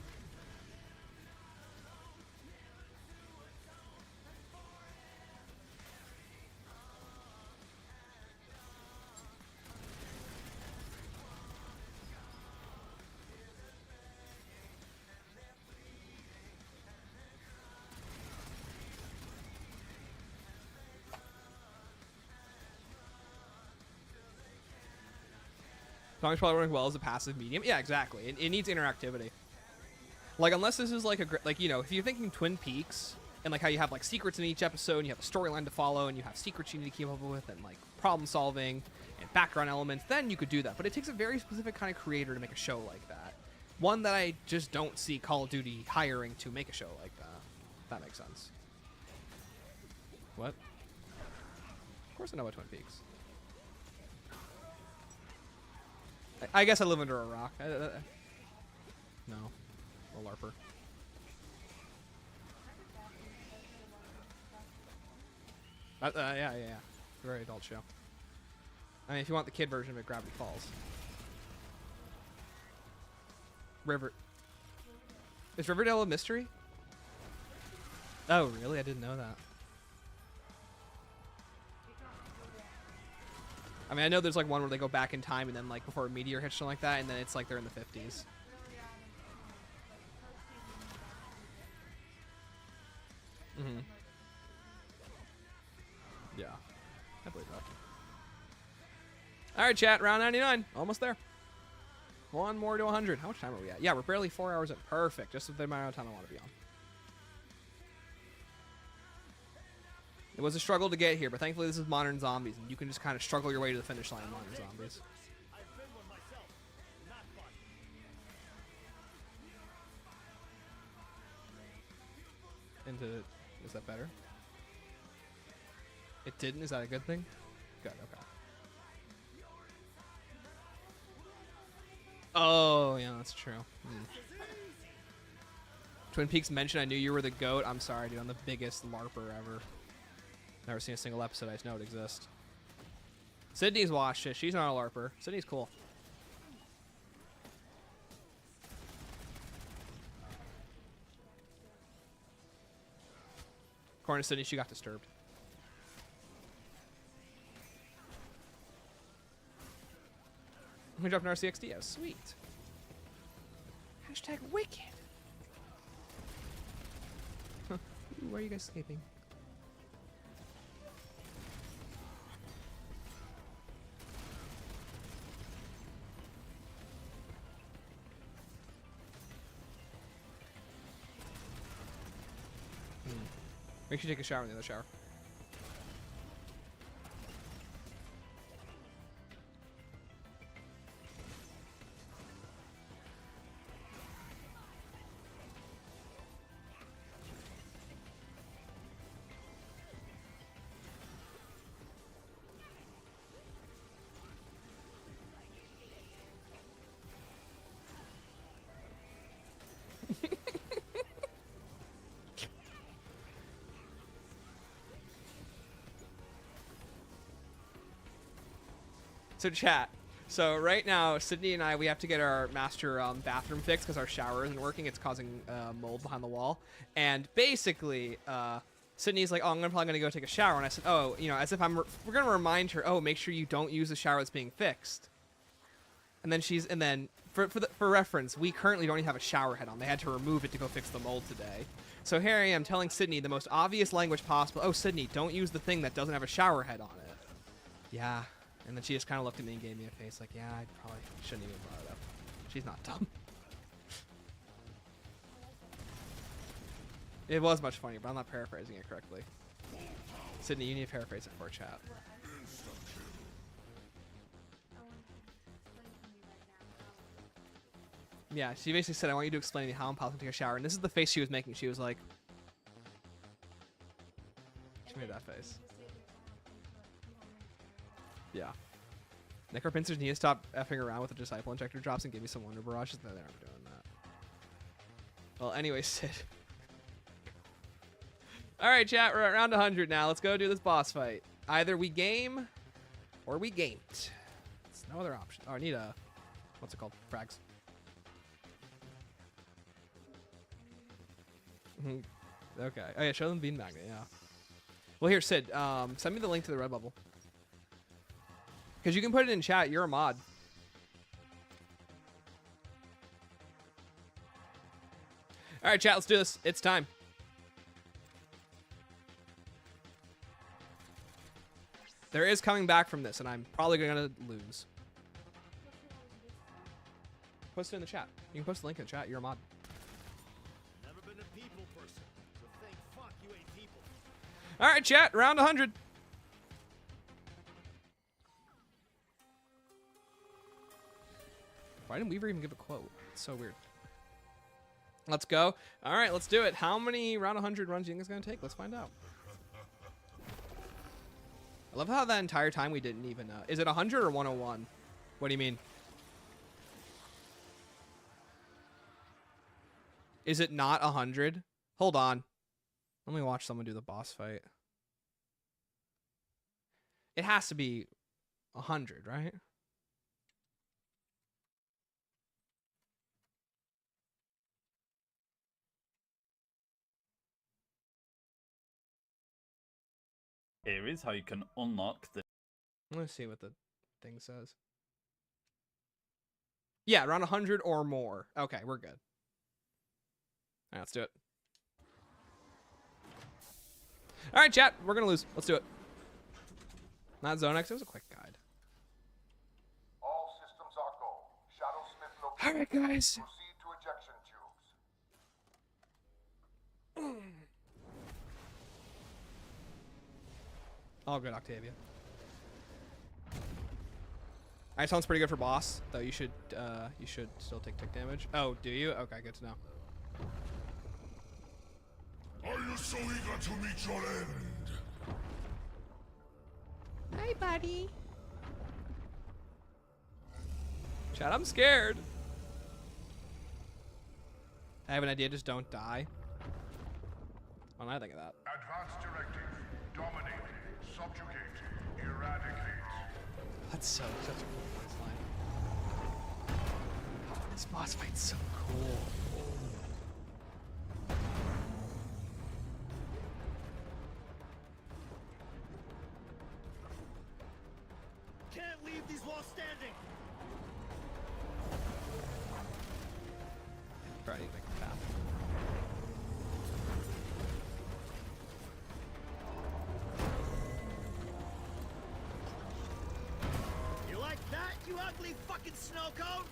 Song's probably running well as a passive medium. Yeah, exactly. It needs interactivity. Like, unless this is like like, you know, if you're thinking Twin Peaks and like how you have like secrets in each episode and you have a storyline to follow and you have secrets you need to keep up with and like problem solving and background elements, then you could do that. But it takes a very specific kind of creator to make a show like that. One that I just don't see Call of Duty hiring to make a show like that. If that makes sense. What? Of course I know about Twin Peaks. I guess I live under a rock. No. A LARPer. Yeah. Very adult show. I mean, if you want the kid version of it, Gravity Falls. Is Riverdale a mystery? Oh, really? I didn't know that. I mean, I know there's like one where they go back in time and then like before a meteor hits something like that, and then it's like they're in the 50s. Mm-hmm. Yeah, I believe that. All right, chat. Round 99, almost there. One more to 100. How much time are we at? Yeah, we're barely 4 hours in. Perfect, just the amount of time I want to be on. It was a struggle to get here, but thankfully this is Modern Zombies, and you can just kind of struggle your way to the finish line in Modern Zombies. I've been one myself. Not fun. Is that better? It didn't? Is that a good thing? Good, okay. Oh, yeah, that's true. Twin Peaks mentioned I knew you were the GOAT. I'm sorry, dude. I'm the biggest LARPer ever. Never seen a single episode. I just know it exists. Sydney's watched it. She's not a LARPer. Sydney's cool. According to Sydney, she got disturbed. We dropped an RCXD. Oh, sweet. Hashtag wicked. Huh. Ooh, why are you guys sleeping? Make sure you take a shower in the other shower. So chat. So right now, Sydney and I, we have to get our master bathroom fixed because our shower isn't working. It's causing mold behind the wall. And basically, Sydney's like, oh, I'm probably going to go take a shower. And I said, oh, you know, as if we're going to remind her, oh, make sure you don't use the shower that's being fixed. And then for reference, we currently don't even have a shower head on. They had to remove it to go fix the mold today. So here I am telling Sydney the most obvious language possible. Oh, Sydney, don't use the thing that doesn't have a shower head on it. Yeah. And then she just kind of looked at me and gave me a face like, yeah, I probably shouldn't even brought it up. She's not dumb. It was much funnier, but I'm not paraphrasing it correctly. Sydney, you need to paraphrase it for a chat. Yeah, she basically said, I want you to explain to me how I'm possible to take a shower. And this is the face she was making. She was like... She made that face. Yeah. Necropincers need to stop effing around with the Disciple Injector drops and give me some Wonder Barrages. No, they're not doing that. Well, anyway, Sid. Alright, chat, we're at round 100 now. Let's go do this boss fight. Either we game, or we game it. It's no other option. Oh, I need a, what's it called? Frags. Okay. Oh yeah, show them bean magnet. Yeah. Well, here, Sid. Send me the link to the red bubble. Because you can put it in chat. You're a mod. All right, chat. Let's do this. It's time. There is coming back from this, and I'm probably gonna lose. Post it in the chat. You can post the link in the chat. You're a mod. Never been a people person, so think fuck you ain't people. All right, chat. Round 100. Why didn't Weaver even give a quote? It's so weird. Let's go. All right, let's do it. How many round 100 runs do you think it's gonna take? Let's find out. I love how that entire time we didn't even. Is it 100 or 101? What do you mean? Is it not 100? Hold on. Let me watch someone do the boss fight. It has to be 100, right? Here is how you can unlock the. Let's see what the thing says. Yeah, around 100 or more. Okay, we're good. All right, let's do it. All right, chat. We're going to lose. Let's do it. Not Zone X. It was a quick guide. All systems are go. Shadow Smith located. All right, guys. Proceed to ejection tubes. All good, Octavia. Alright, sounds pretty good for boss, though you should still take tick damage. Oh, do you? Okay, good to know. Are you so eager to meet your end? Hey, buddy. Chat, I'm scared. I have an idea, just don't die. What am I thinking of that? Advanced directive. Dominate. Subjugate. Eradicate. That's such a cool boss line. This boss fight's so cool. Can't leave these walls standing. Probably need to make a path. You like that, you ugly fucking snow cone?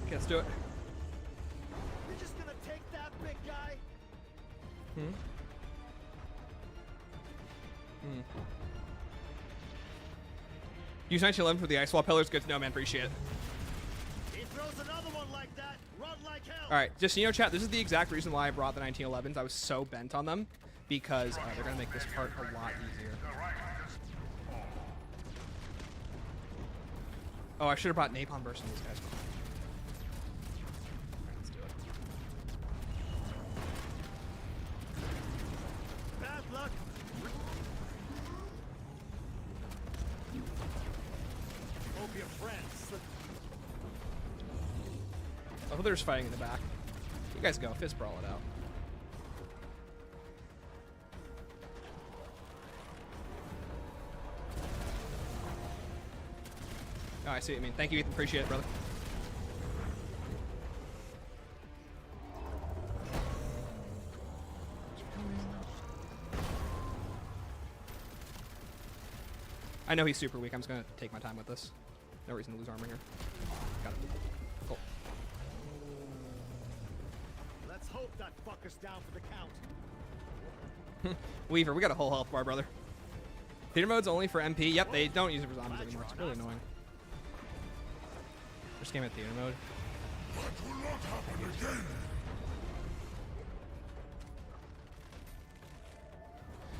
Okay, let's do it. You're just gonna take that, big guy? Use 1911 for the ice wall pillars. Good to know, man. Appreciate it. He throws another one like that, run like hell. All right, just so you know, chat, this is the exact reason why I brought the 1911s. I was so bent on them because they're going to make this part a lot easier. Oh, I should have brought Napalm Burst on these guys. Let's do it. Bad luck. Hope your friends. I hope there's fighting in the back. You guys go. Fist brawl it out. Oh, I see what you mean. Thank you, Ethan. Appreciate it, brother. I know he's super weak. I'm just going to take my time with this. No reason to lose armor here. Got it. Cool. Let's hope that fucker's down for the count. Weaver, we got a whole health bar, brother. Theater mode's only for MP. Yep, they don't use it for zombies anymore. It's really annoying. First game at theater mode. That will not happen again.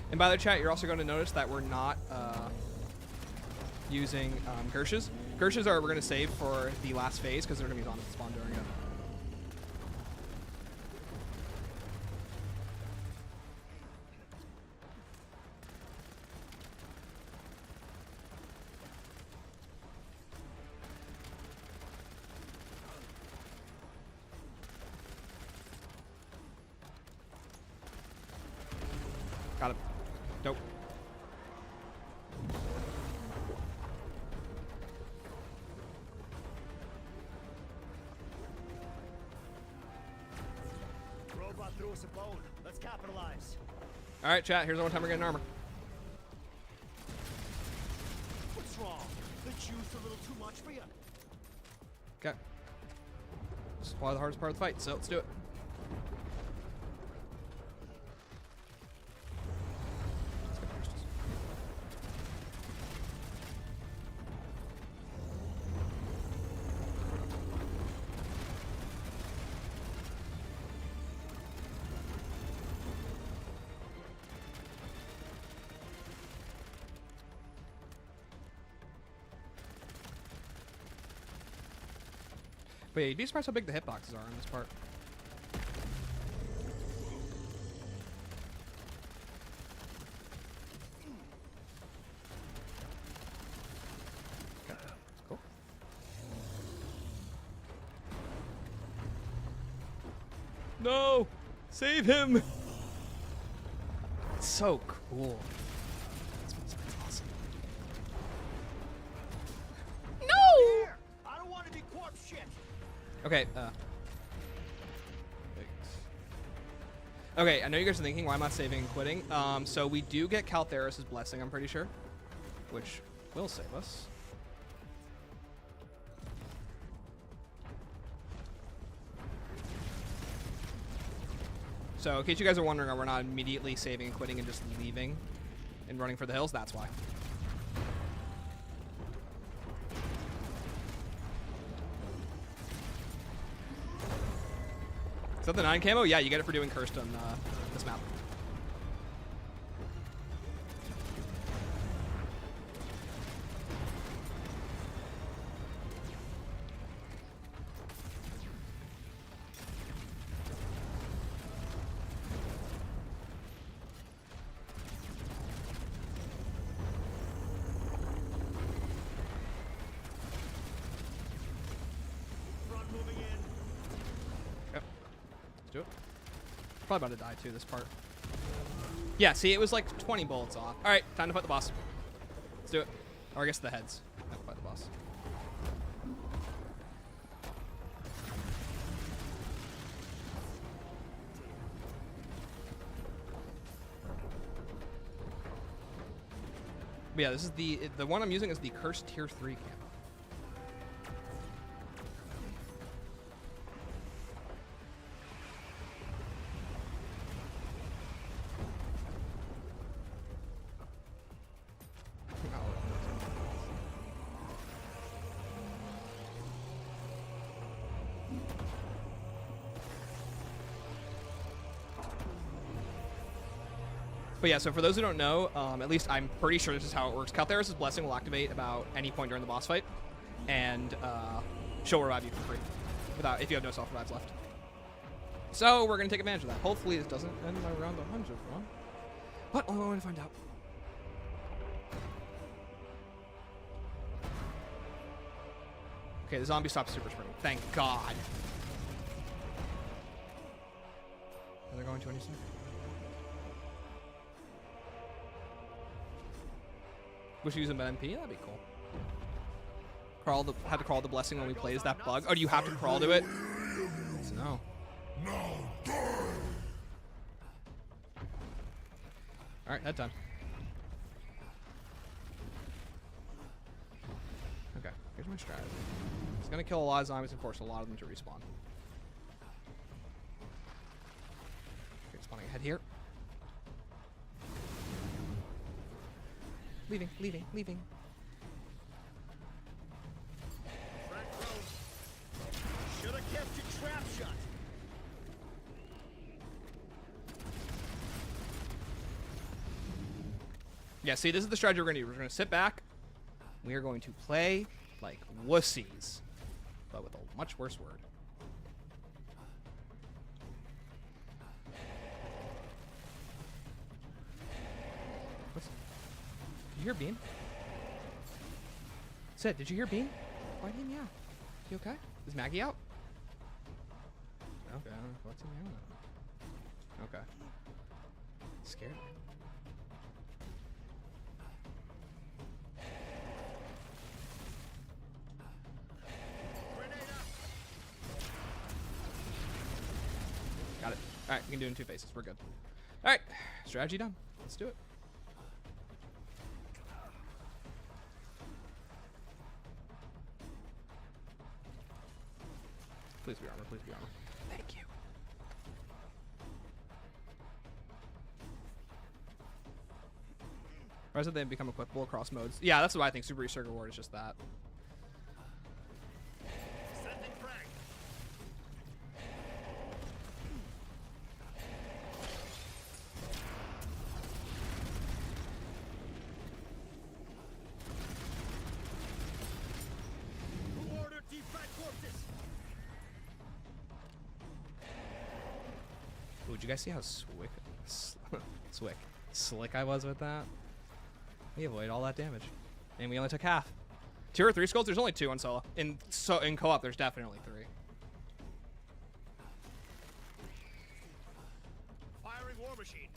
And by the chat, you're also going to notice that we're not using Gershes. Gershes we're going to save for the last phase because they're going to be on spawn during it. Got it. Dope. Robot threw us a bone. Let's capitalize. All right, chat. Here's the one time we're getting armor. What's wrong? The juice a little too much for you? Okay. This is probably the hardest part of the fight, so let's do it. But yeah, you'd be surprised how big the hitboxes are on this part. Okay, cool. No! Save him! It's so cool. That's awesome. No! I don't want to be corpse shit. Okay, okay, I know you guys are thinking, why am I saving and quitting? So we do get Caltheris' blessing, I'm pretty sure, which will save us. So in case you guys are wondering, we're not immediately saving and quitting and just leaving and running for the hills, that's why. Is that the 9 camo? Yeah, you get it for doing cursed on this map. Front moving in. Yep. Let's do it. Probably about to die too, this part. Yeah, see, it was like 20 bullets off. All right, time to fight the boss. Let's do it. Or I guess the heads. Time to fight the boss. But yeah, this is the one I'm using is the cursed tier 3 camo. But yeah, so for those who don't know, at least I'm pretty sure this is how it works. Caltheris' blessing will activate about any point during the boss fight, and she'll revive you for free, if you have no self revives left. So we're gonna take advantage of that. Hopefully this doesn't end my round 100 run, but only one way to find out. Okay, the zombie stopped super sprinting. Thank God. Are they going to any second? Wish you use them at MP? That'd be cool. Had to crawl the blessing when we play. Is that bug? Oh, do you have to crawl to it? No. Alright, head time. Okay, here's my strategy. It's gonna kill a lot of zombies and force a lot of them to respawn. Okay, spawning ahead here. Leaving. Front row. Should have kept your trap shut. Yeah, see, this is the strategy we're going to do. We're going to sit back. We are going to play like wussies, but with a much worse word. Did you hear Bean? Sid, did you hear Bean? Why didn't you? You okay? Is Maggie out? Okay, what's he meowing at? Okay. Scared me. Got it. Alright, we can do it in 2 phases. We're good. Alright, strategy done. Let's do it. Please be armor, please be armor. Thank you. Why is it they become equipable across modes? Yeah, that's what I think. Super Circuit Ward is just that. Sending frag. Who ordered defrag corpses? Ooh, did you guys see how slick I was with that? We avoided all that damage, and we only took half. 2 or 3 skulls? There's only 2 on solo. In co-op, there's definitely 3. Firing war machine.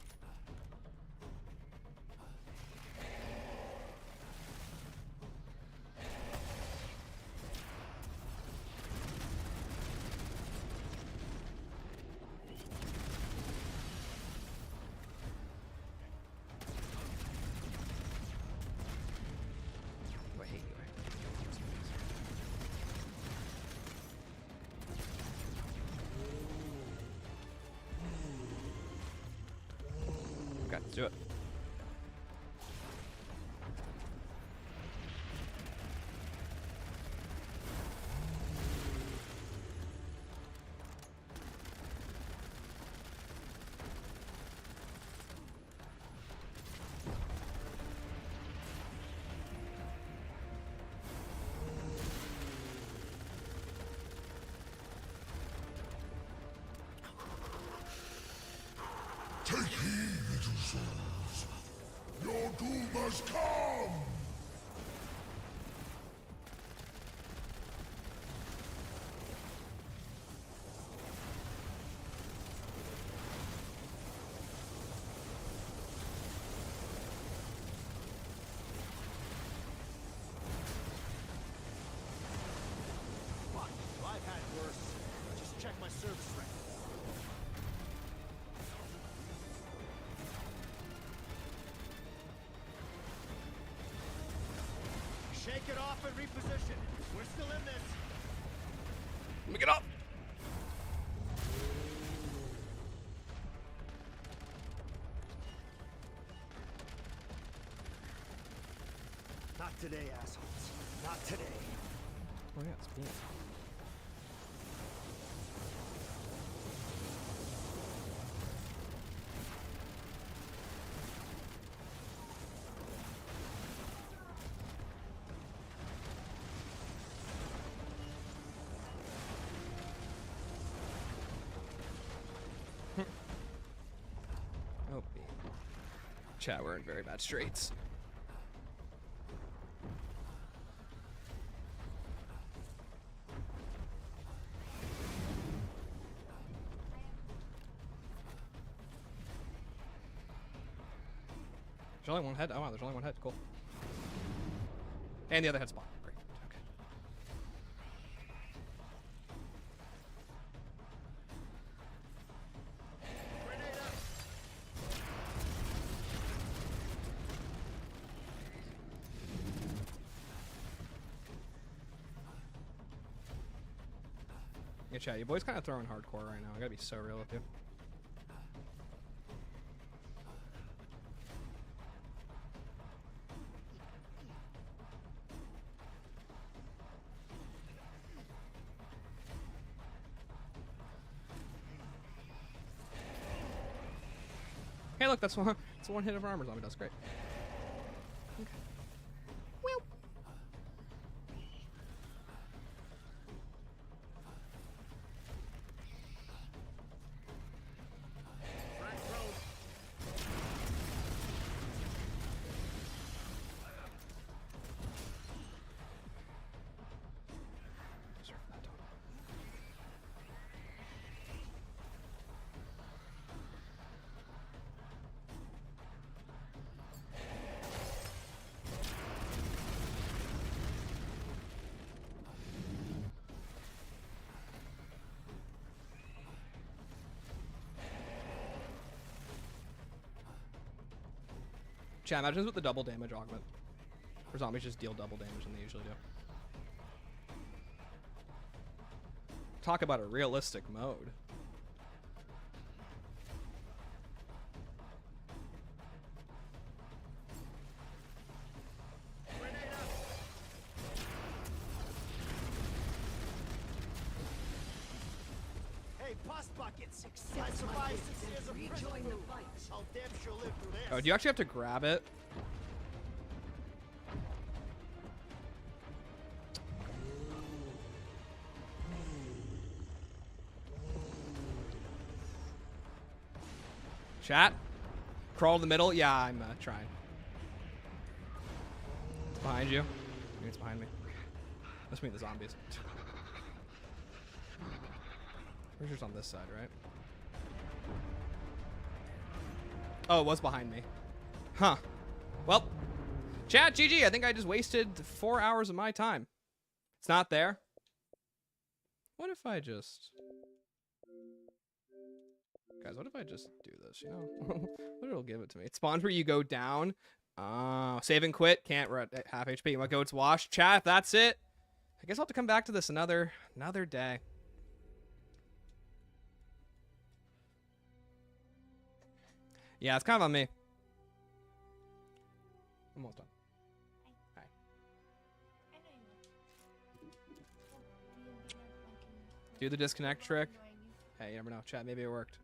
I hate you. Okay, let's do it. Take heed, little souls. Your doom has come! Fuck, I've had worse. Just check my service record. Shake it off and reposition. We're still in this. Let me get up. Not today, assholes. Not today. Oh yeah, it's cool. Oh, chat, we're in very bad straits. There's only one head. Oh wow, there's only one head. Cool. And the other head spawn. Great. Okay. Yeah, chat, your boy's kind of throwing hardcore right now. I gotta be so real with you. Hey, look, that's one hit of armor zombie does. Great. Chat, imagine with the double damage augment. Where zombies just deal double damage than they usually do. Talk about a realistic mode. Hey, Post Buckets! I survived 6 years of prison food. I'll damn sure live through this. Oh, do you actually have to grab it? Chat? Crawl in the middle? Yeah, I'm trying. It's behind you. Maybe it's behind me. Must mean the zombies. Pretty sure it's on this side, right? Oh, it was behind me. Huh. Well, chat, GG. I think I just wasted 4 hours of my time. It's not there. What if I just... Guys, what if I just do this, you know? What it'll give it to me? It spawns where you go down. Save and quit. Can't. We're at half HP. My goat's washed. Chat, if that's it. I guess I'll have to come back to this another day. Yeah, it's kind of on me. I'm almost done. Hi. Do the disconnect trick. Hey, you never know. Chat, maybe it worked.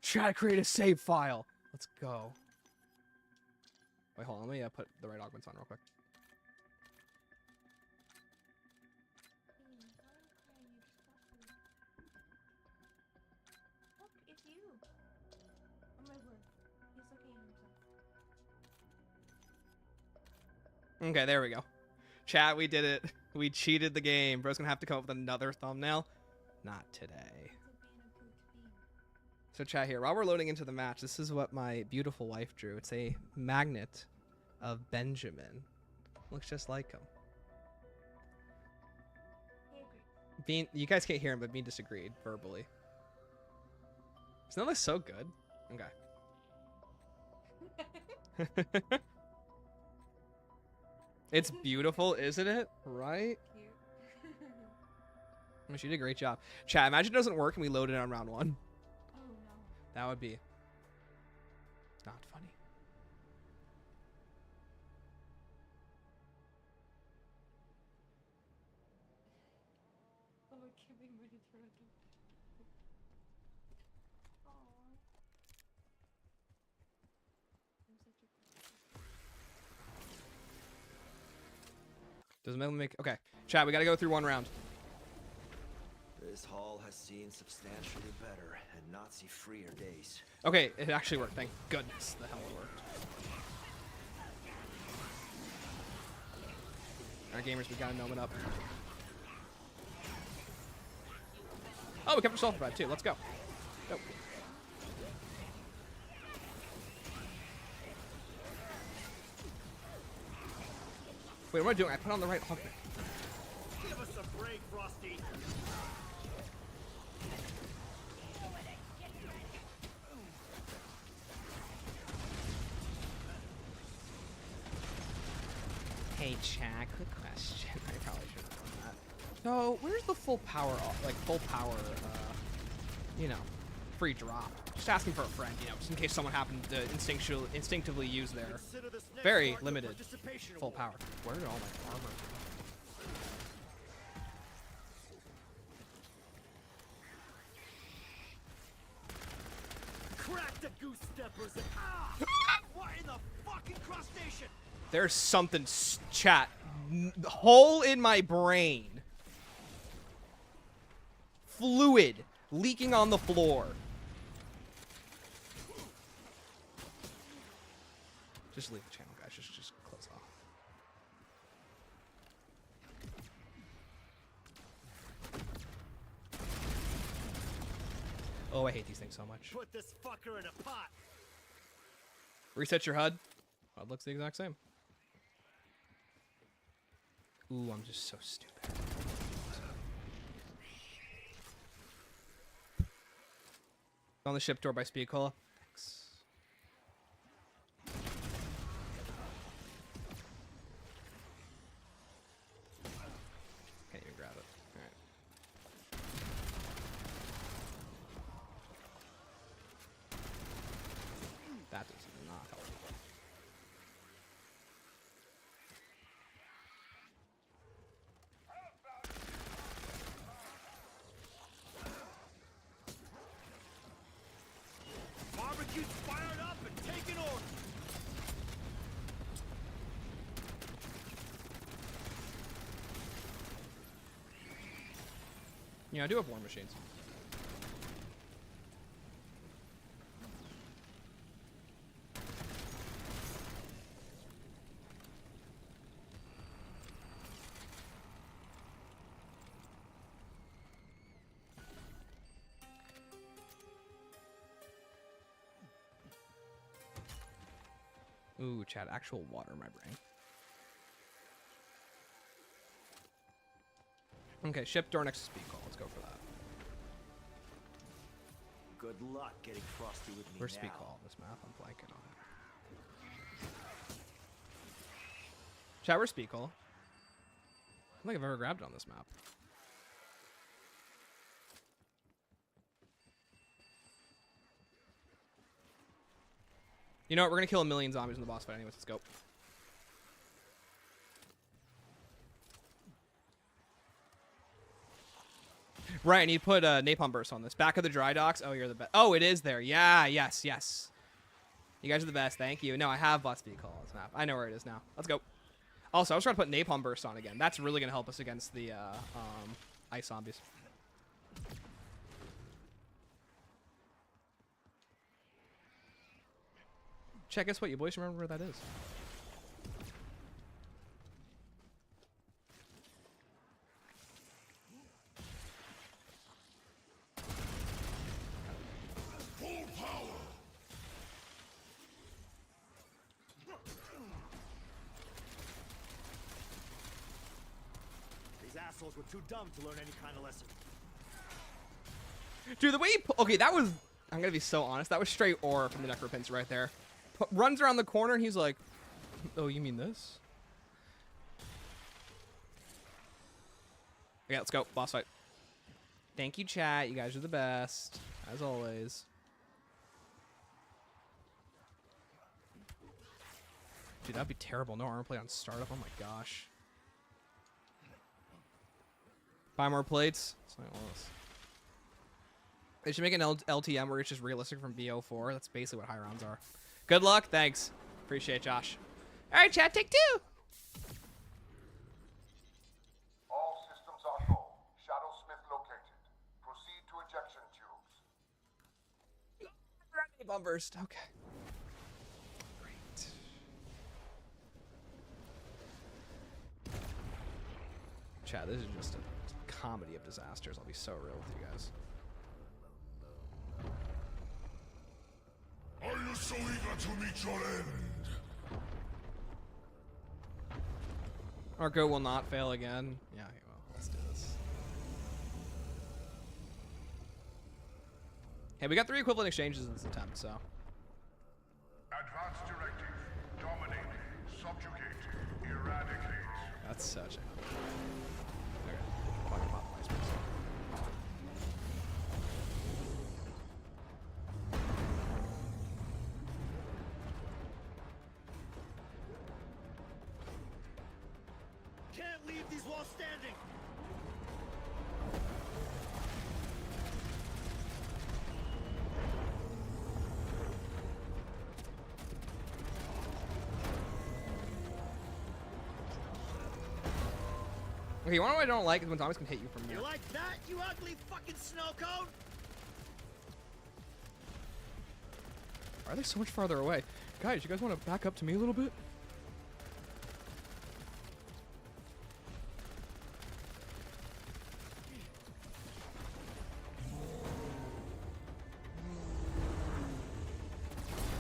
Chat, create a save file. Let's go. Wait, hold on. Let me put the right augments on real quick. Look, it's you. Oh my word. He's looking at himself. Okay, there we go. Chat, we did it. We cheated the game. Bro's gonna have to come up with another thumbnail. Not today. So chat here, while we're loading into the match, this is what my beautiful wife drew. It's a magnet of Benjamin. Looks just like him. Bean, you guys can't hear him, but Bean disagreed verbally. Doesn't that look so good? Okay. It's beautiful, isn't it? Right? Cute. She did a great job. Chat, imagine it doesn't work and we load it on round 1. Oh no. That would be not funny. Oh, I can't be ready for it. Doesn't make... Okay. Chat, we gotta go through one round. This hall has seen substantially better and Nazi-freer days. Okay, it actually worked. Thank goodness the hell it worked. Alright, gamers, we gotta gnome it up. Oh, we kept ourselves alive too. Let's go. Go. Wait, what am I doing? I put on the right augment. Give us a break, Frosty. Hey, chat, quick question. I probably should have done that. So, where's the full power, you know, free drop? Just asking for a friend, you know, just in case someone happened to instinctively use their very limited full power. Where did all my armor go? Crack the goose steppers and what in the fucking crustacean? There's something, chat, hole in my brain. Fluid leaking on the floor. Just leave the channel, guys. Just close off. Oh, I hate these things so much. Put this fucker in a pot. Reset your HUD. HUD looks the exact same. Ooh, I'm just so stupid. On the ship door by Speed Cola. Thanks. Can't even grab it. Alright. That does not help. Barbecue's fired up and taking orders. Yeah, I do have war machines. Ooh, chat, actual water in my brain. Okay, ship door next to speed call. Let's go for that. Good luck getting frosty with me Where's now. speed call on this map? I'm blanking on it. Chat, where's speed call? I don't think I've ever grabbed it on this map. You know what? We're gonna kill a million zombies in the boss fight anyways. Let's go. Right, I need to put napalm burst on this. Back of the dry docks. Oh, you're the best. Oh, it is there. Yeah, yes, yes. You guys are the best. Thank you. No, I have boss speed call on this map. I know where it is now. Let's go. Also, I was trying to put napalm burst on again. That's really gonna help us against the ice zombies. Check, guess what? You boys remember where that is. Full power. These assholes were too dumb to learn any kind of lesson. Dude, the way he okay, that was, I'm gonna be so honest, that was straight ore from the Necropincer right there. Runs around the corner and he's like, oh, you mean this? Okay, let's go. Boss fight. Thank you, chat. You guys are the best, as always. Dude, that'd be terrible. No armor plate on startup. Oh my gosh. Buy more plates. It's not one of those. They should make an LTM where it's just realistic from BO4. That's basically what high rounds are. Good luck. Thanks. Appreciate it, Josh. All right, chat. Take two. All systems are go. Shadowsmith located. Proceed to ejection tubes. Bomb burst. Okay. Great. Chat, this is just a comedy of disasters. I'll be so real with you guys. Are you so eager to meet your end? Arco will not fail again. Yeah, he will. Let's do this. Hey, we got 3 equivalent exchanges in this attempt, so. Advance directive. Dominate. Subjugate. Eradicate. That's such a. Okay. Fucking pop my space. Can't leave these walls standing. Okay, you wanna know what I don't like is when zombies can hit you from here. You like that, you ugly fucking snow cone? Why are they so much farther away? Guys, you guys wanna back up to me a little bit?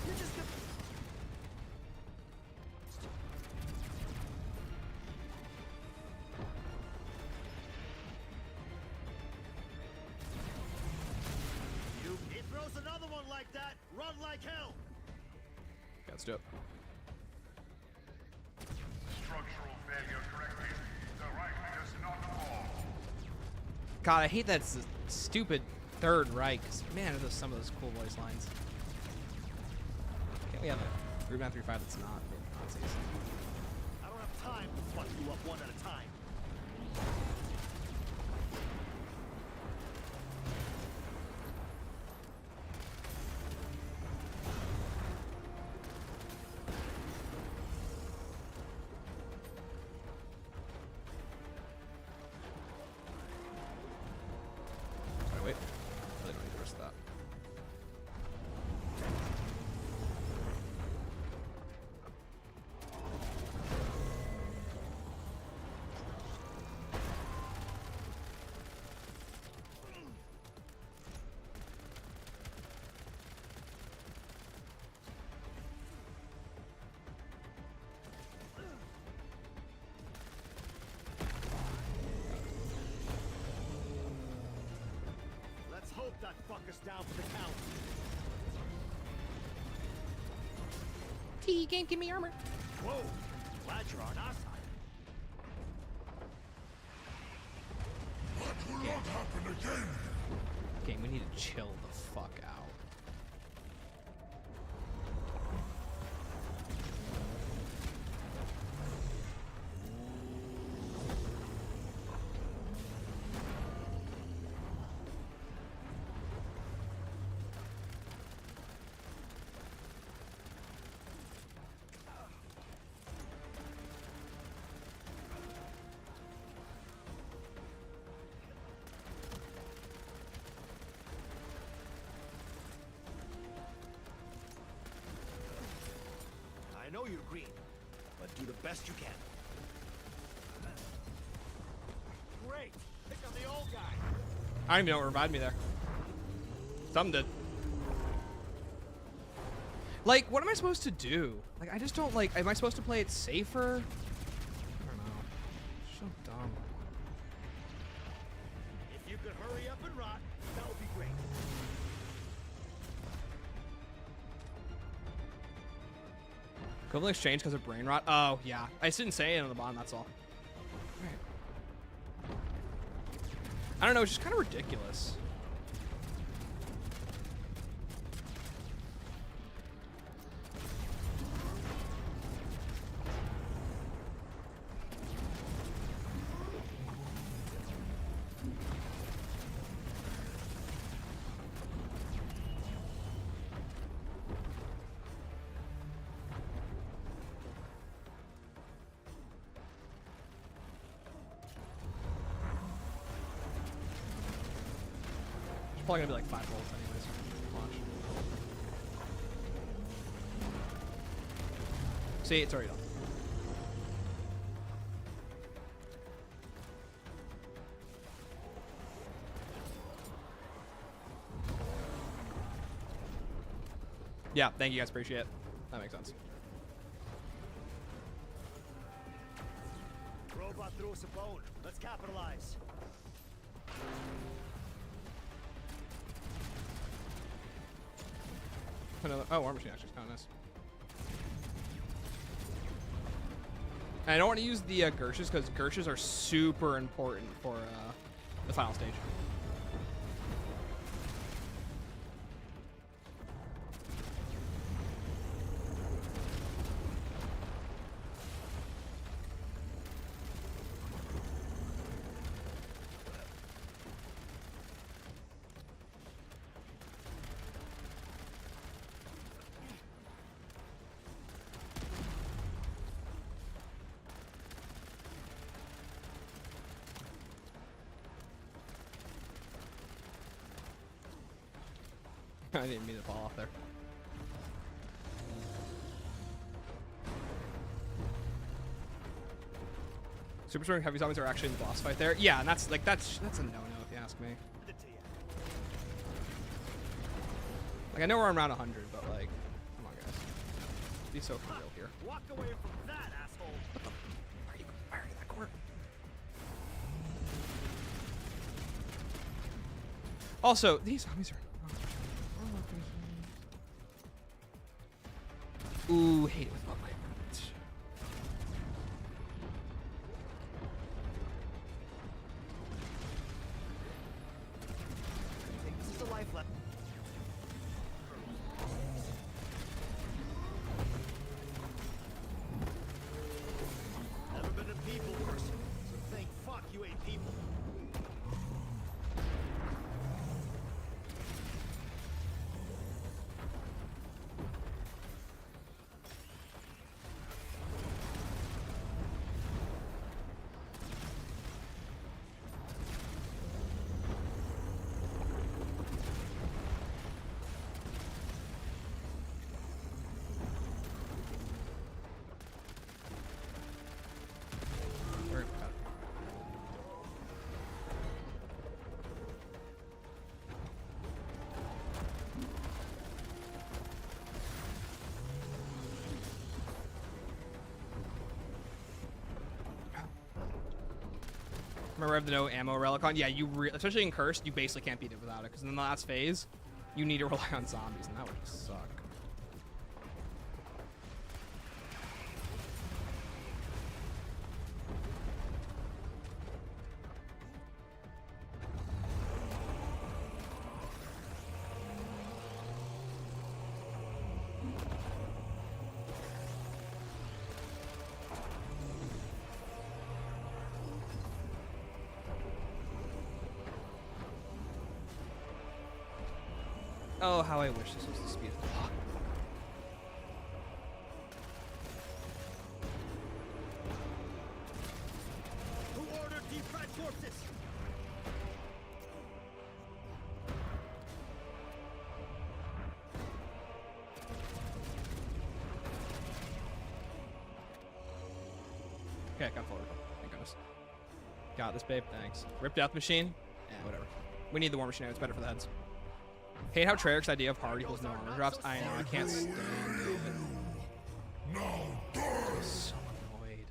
You're just gonna... It throws another like hell. Yeah, let's do it. Structural failure corrected. The Reich does not fall. God, I hate that it's a stupid Third Reich. 'Cause, man, are those some of those cool voice lines. Can't we have a group 935 that's not Nazis? I don't have time to fuck you up one at a time. Sorry, wait. I really don't need the rest of that. Let's hope that fucker's down for the count. T game, give me armor. Whoa, glad you're on our side. That will not happen again. Game, we need to chill the fuck out. I know you're green, but do the best you can. Great, pick on the old guy. I don't even know what revived me there. Something did. Like, what am I supposed to do? Like, I just don't like. Am I supposed to play it safer? I don't know. So dumb. If you could hurry up and rot, that would be great. Equivalent exchange because of brain rot. Oh yeah, I just didn't say it on the bottom. That's all. Right. I don't know. It's just kind of ridiculous. It's probably gonna be like 5 volts anyways. Watch. See, it's already done. Yeah, thank you guys, appreciate it. That makes sense. Robot threw us a bone. Let's capitalize. Another, oh, War Machine actually is kind of nice. And I don't want to use the Gershes because Gershes are super important for the final stage. I didn't mean to fall off there. Super strong heavy zombies are actually in the boss fight there. Yeah, and that's like that's a no-no if you ask me. Like I know we're around 100, but like, come on guys, be so for real here. Walk away from that, asshole. What the? Why are you firing that corner? Also, these zombies are. you hate it with all my heart. I think this is a life lesson. Never been a people person, so think fuck you ain't people. Remember, I have the no ammo relic on. Yeah, especially in Cursed, you basically can't beat it without it. Because in the last phase, you need to rely on zombies, and that would just suck. Oh, how I wish this was the speed of the clock. Who ordered defrag corpses? Okay, got forward. Thank goodness. Got this, babe. Thanks. Ripped out the machine. Yeah, whatever. We need the war machine. It's better for the heads. Hate how Treyarch's idea of hard equals no armor drops. I know, I can't stand it. Now die! I'm so annoyed.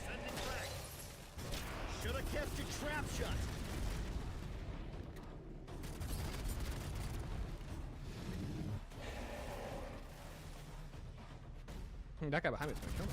Sending frag. Should have kept your trap shut. That guy behind me is gonna kill me.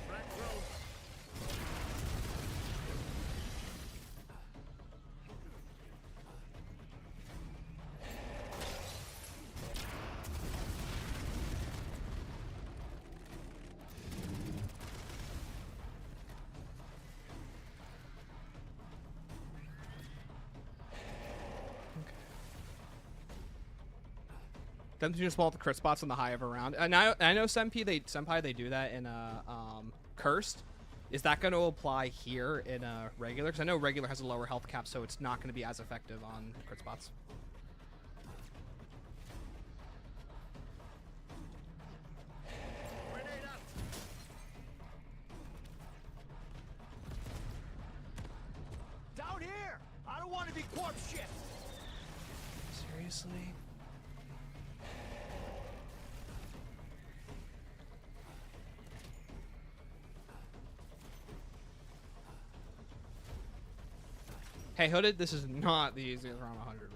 Frag throw. Them two just pull out the crit spots on the high of a round. And I know Senpai they do that in Cursed. Is that going to apply here in regular? Because I know regular has a lower health cap, so it's not going to be as effective on crit spots. Grenade out. Down here. I don't want to be corpse shit. Seriously? Hey, Hooded, this is not the easiest round 100 variant.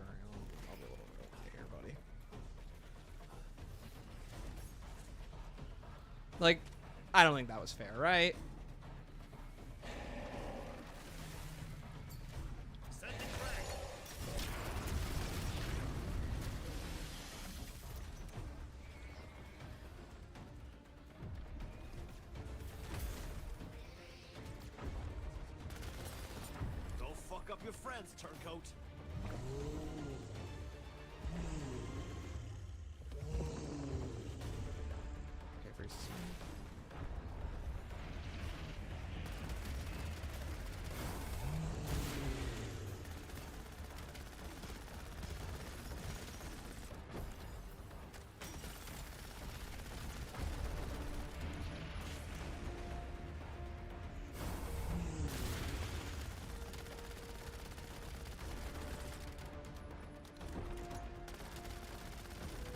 I'll be a little bit here, buddy. Like, I don't think that was fair, right? Sending frag. fuck up your friends, turncoat. Okay, first.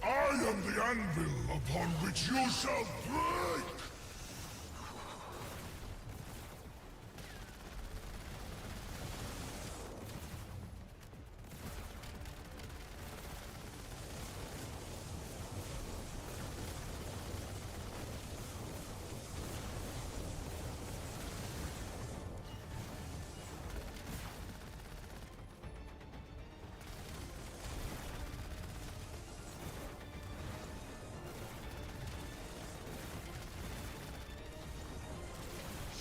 I am the anvil upon which you shall break!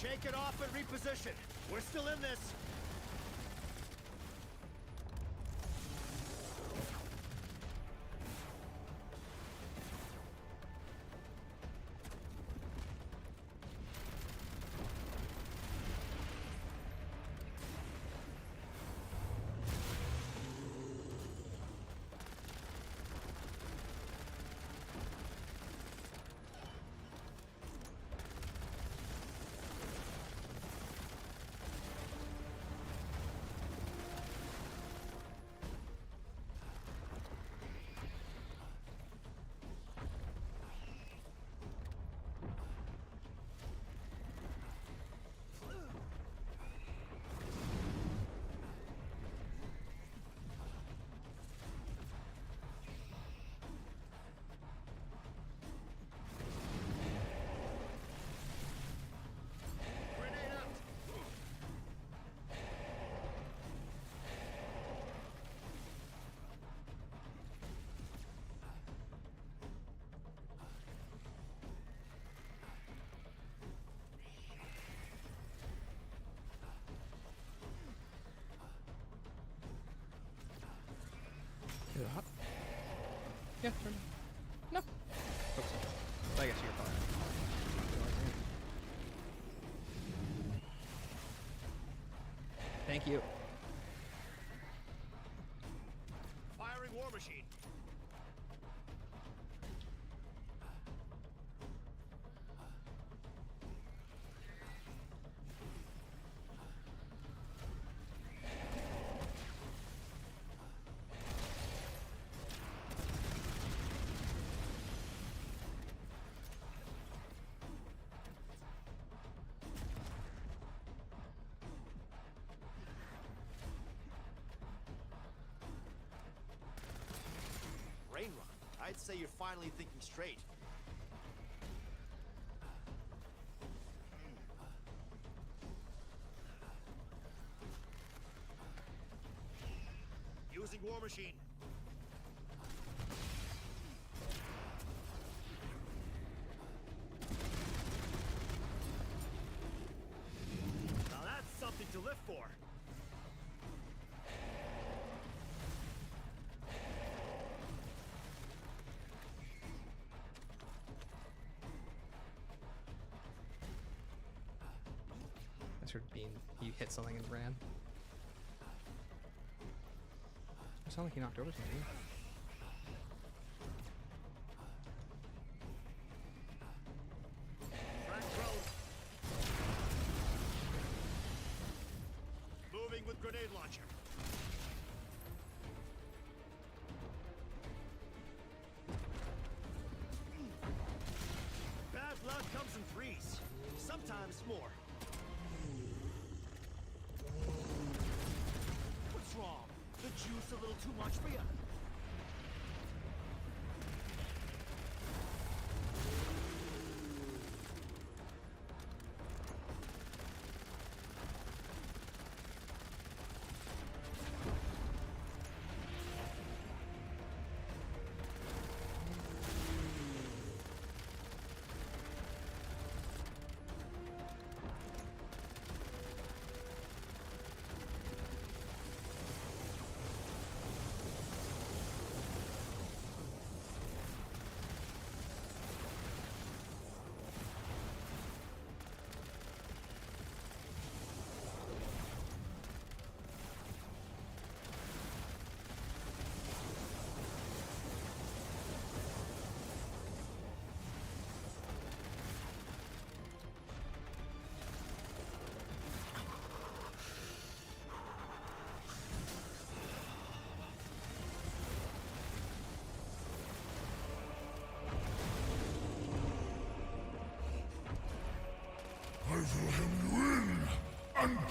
Shake it off and reposition. We're still in this. Is it hot? Yeah, turn it. No. Hope so. I guess you're fine. Thank you. Firing war machine. Rain run. I'd say you're finally thinking straight. Using war machine. Now that's something to live for. I heard being you hit something and ran. It sounded like he knocked over something. Frag drone. Moving with grenade launcher. Bad luck comes in threes. Sometimes more. What's wrong? The juice a little too much for you?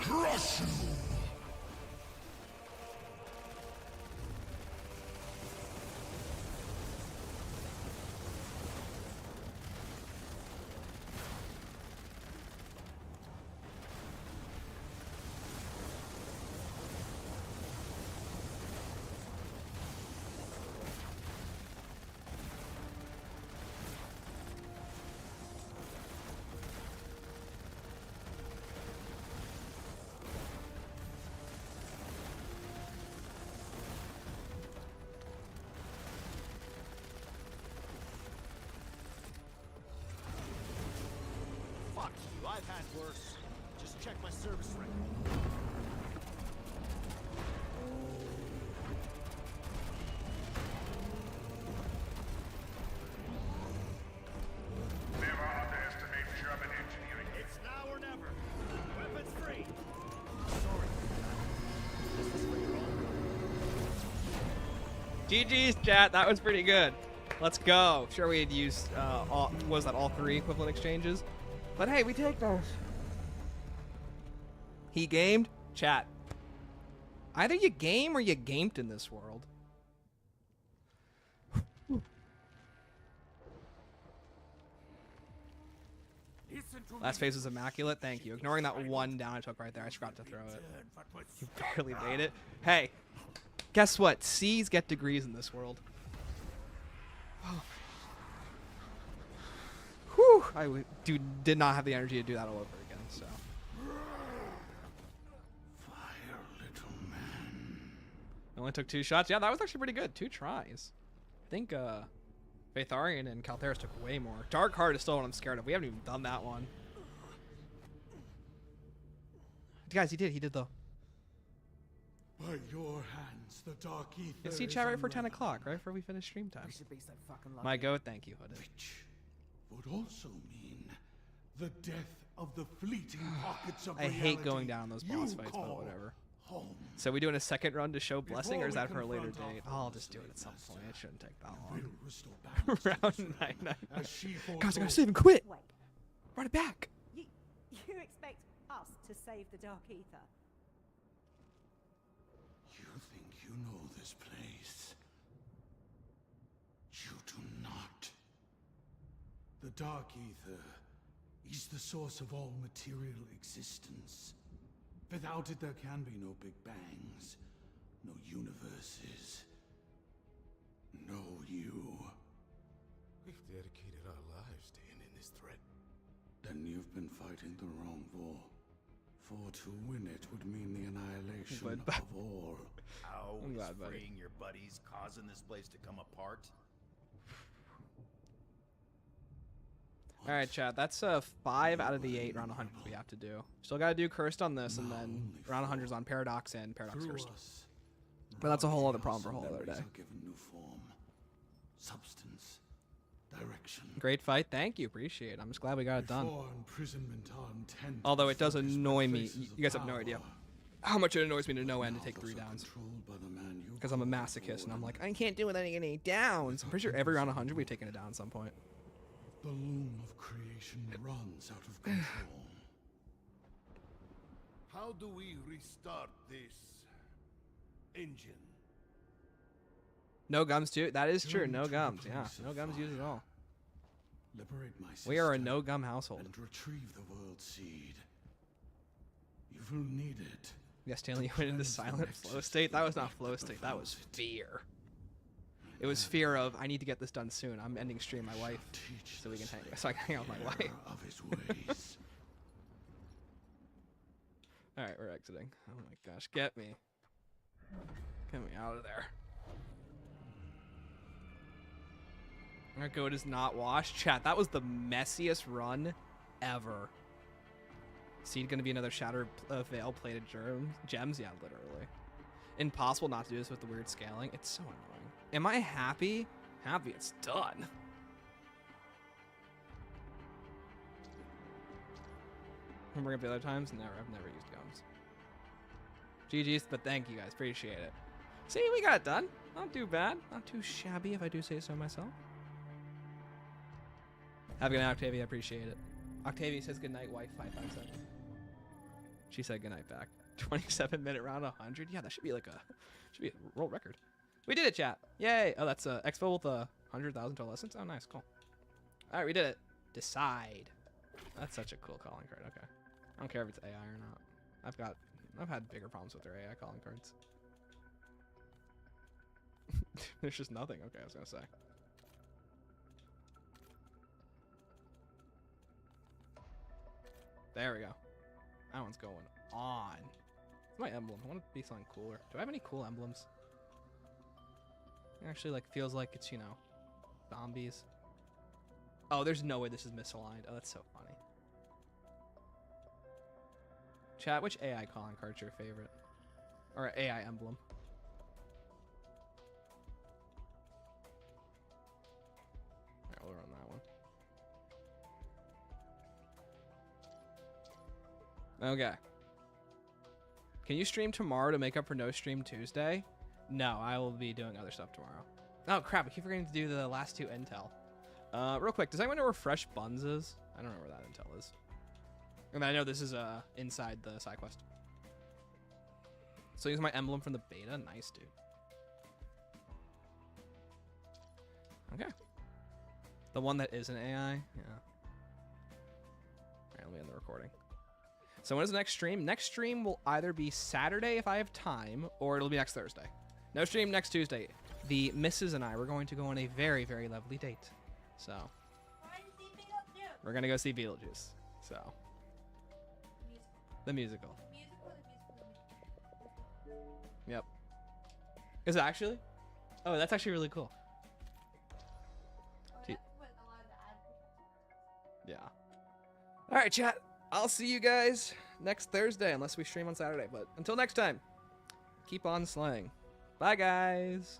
crush you! Fuck you, I've had worse. Just check my service record. Never underestimate German engineering. It's now or never. Weapons free. Sorry. This is for your own. GG's, chat. That was pretty good. Let's go. Sure, we had used all three equivalent exchanges, but hey, we take those. He gamed, chat. Either you game or you gamed in this world. Last phase was immaculate. Thank you. Ignoring that one down I took right there. I forgot to throw it. You barely made it. Hey, guess what? C's get degrees in this world. Whew. Did not have the energy to do that all over again, so. Fire, little man. Only took 2 shots. Yeah, that was actually pretty good. 2 tries. I think Vatharian and Calteris took way more. Dark Heart is still what I'm scared of. We haven't even done that one. Guys, he did though. By your hands, the dark ether. You see chat right for 10 o'clock, right before we finish stream time. My goat, thank you, Hooded. Which would also mean the death of the fleeting pockets of I hate going reality down on those boss you fights, but call whatever. home. So we doing a second run to show blessing, or is that for a later Before we date? confront I'll our just do it at some former point. It shouldn't take that We'll long. restore balance to Round this 9. realm, as she Guys, I foretold. gotta save and quit. Wait, Run it back. you expect us to save the Dark Ether? You think you know this place? You do not. The dark ether is the source of all material existence. Without it, there can be no Big Bangs, no universes, no you. We've dedicated our lives to ending this threat. Then you've been fighting the wrong war. For to win it would mean the annihilation But- of all. How I'm is glad, buddy. freeing your buddies causing this place to come apart? All right, chat. That's 5 out of the 8 round 100 we have to do. Still gotta do cursed on this, and then round 100's on Paradox and Paradox Through cursed. us, But that's a whole other problem chaos for a whole and other memories day. are given new form, substance, direction. Great fight. Thank you. Appreciate it. I'm just glad we got it done. Before imprisonment are intended Although it does to focus annoy me. places You guys of have no idea power. how much it annoys me to no end to Now take 3 those are downs. controlled by the man you Because I'm a call masochist, and I'm Lord. like, I can't do it any downs. I'm pretty sure every round 100 we've taken it down at some point. The loom of creation runs out of control. How do we restart this engine? No gums too. That is true. Journey No to the gums. Yeah, place of no gums used at all. Liberate my We are a sister no gum household. and retrieve the world seed. You will need it. Yes, Stanley, you went into silent flow state. That was not flow state. That was fear. It was fear of I need to get this done soon. I'm ending stream. My wife, Teach so we can the so I can hang out with my wife. slayer of his ways. All right, we're exiting. Oh my gosh, get me out of there. Our goat is not washed. Chat, that was the messiest run ever. Seed gonna be another shattered veil plated gems? Yeah, literally. Impossible not to do this with the weird scaling. It's so annoying. Am I happy? Happy it's done. Remember up the other times? Never. I've never used gums. GG's, but thank you guys. Appreciate it. See, we got it done. Not too bad. Not too shabby, if I do say so myself. Have a good night, Octavia. I appreciate it. Octavia says goodnight, wife 557. She said goodnight back. 27-minute round 100. Yeah, that should be a world record. We did it, chat. Yay. Oh, that's Expo with 100,000 total lessons. Oh, nice. Cool. All right, we did it. Decide. That's such a cool calling card. Okay. I don't care if it's AI or not. I've had bigger problems with their AI calling cards. There's just nothing. Okay, I was gonna say. There we go. That one's going on. It's my emblem. I want it to be something cooler. Do I have any cool emblems? It actually like feels like it's, you know, zombies. Oh, there's no way this is misaligned. Oh, that's so funny. Chat, which AI calling card's your favorite? Or AI emblem? Alright, we'll run that one. Okay. Can you stream tomorrow to make up for no stream Tuesday? No, I will be doing other stuff tomorrow. Oh crap, I keep forgetting to do the last two intel. Real quick, does anyone know where Fresh Buns is? I don't know where that intel is. And I know this is inside the side quest. So use my emblem from the beta. Nice, dude. Okay. The one that is an AI? Yeah. Alright, let me end the recording. So when is the next stream? Next stream will either be Saturday if I have time, or it'll be next Thursday. No stream next Tuesday. The missus and I, we're going to go on a very, very lovely date. So we're gonna go see Beetlejuice. So the musical. Yep. Is it actually? Oh, that's actually really cool. Yeah. All right, chat. I'll see you guys next Thursday, unless we stream on Saturday. But until next time, keep on slaying. Bye, guys.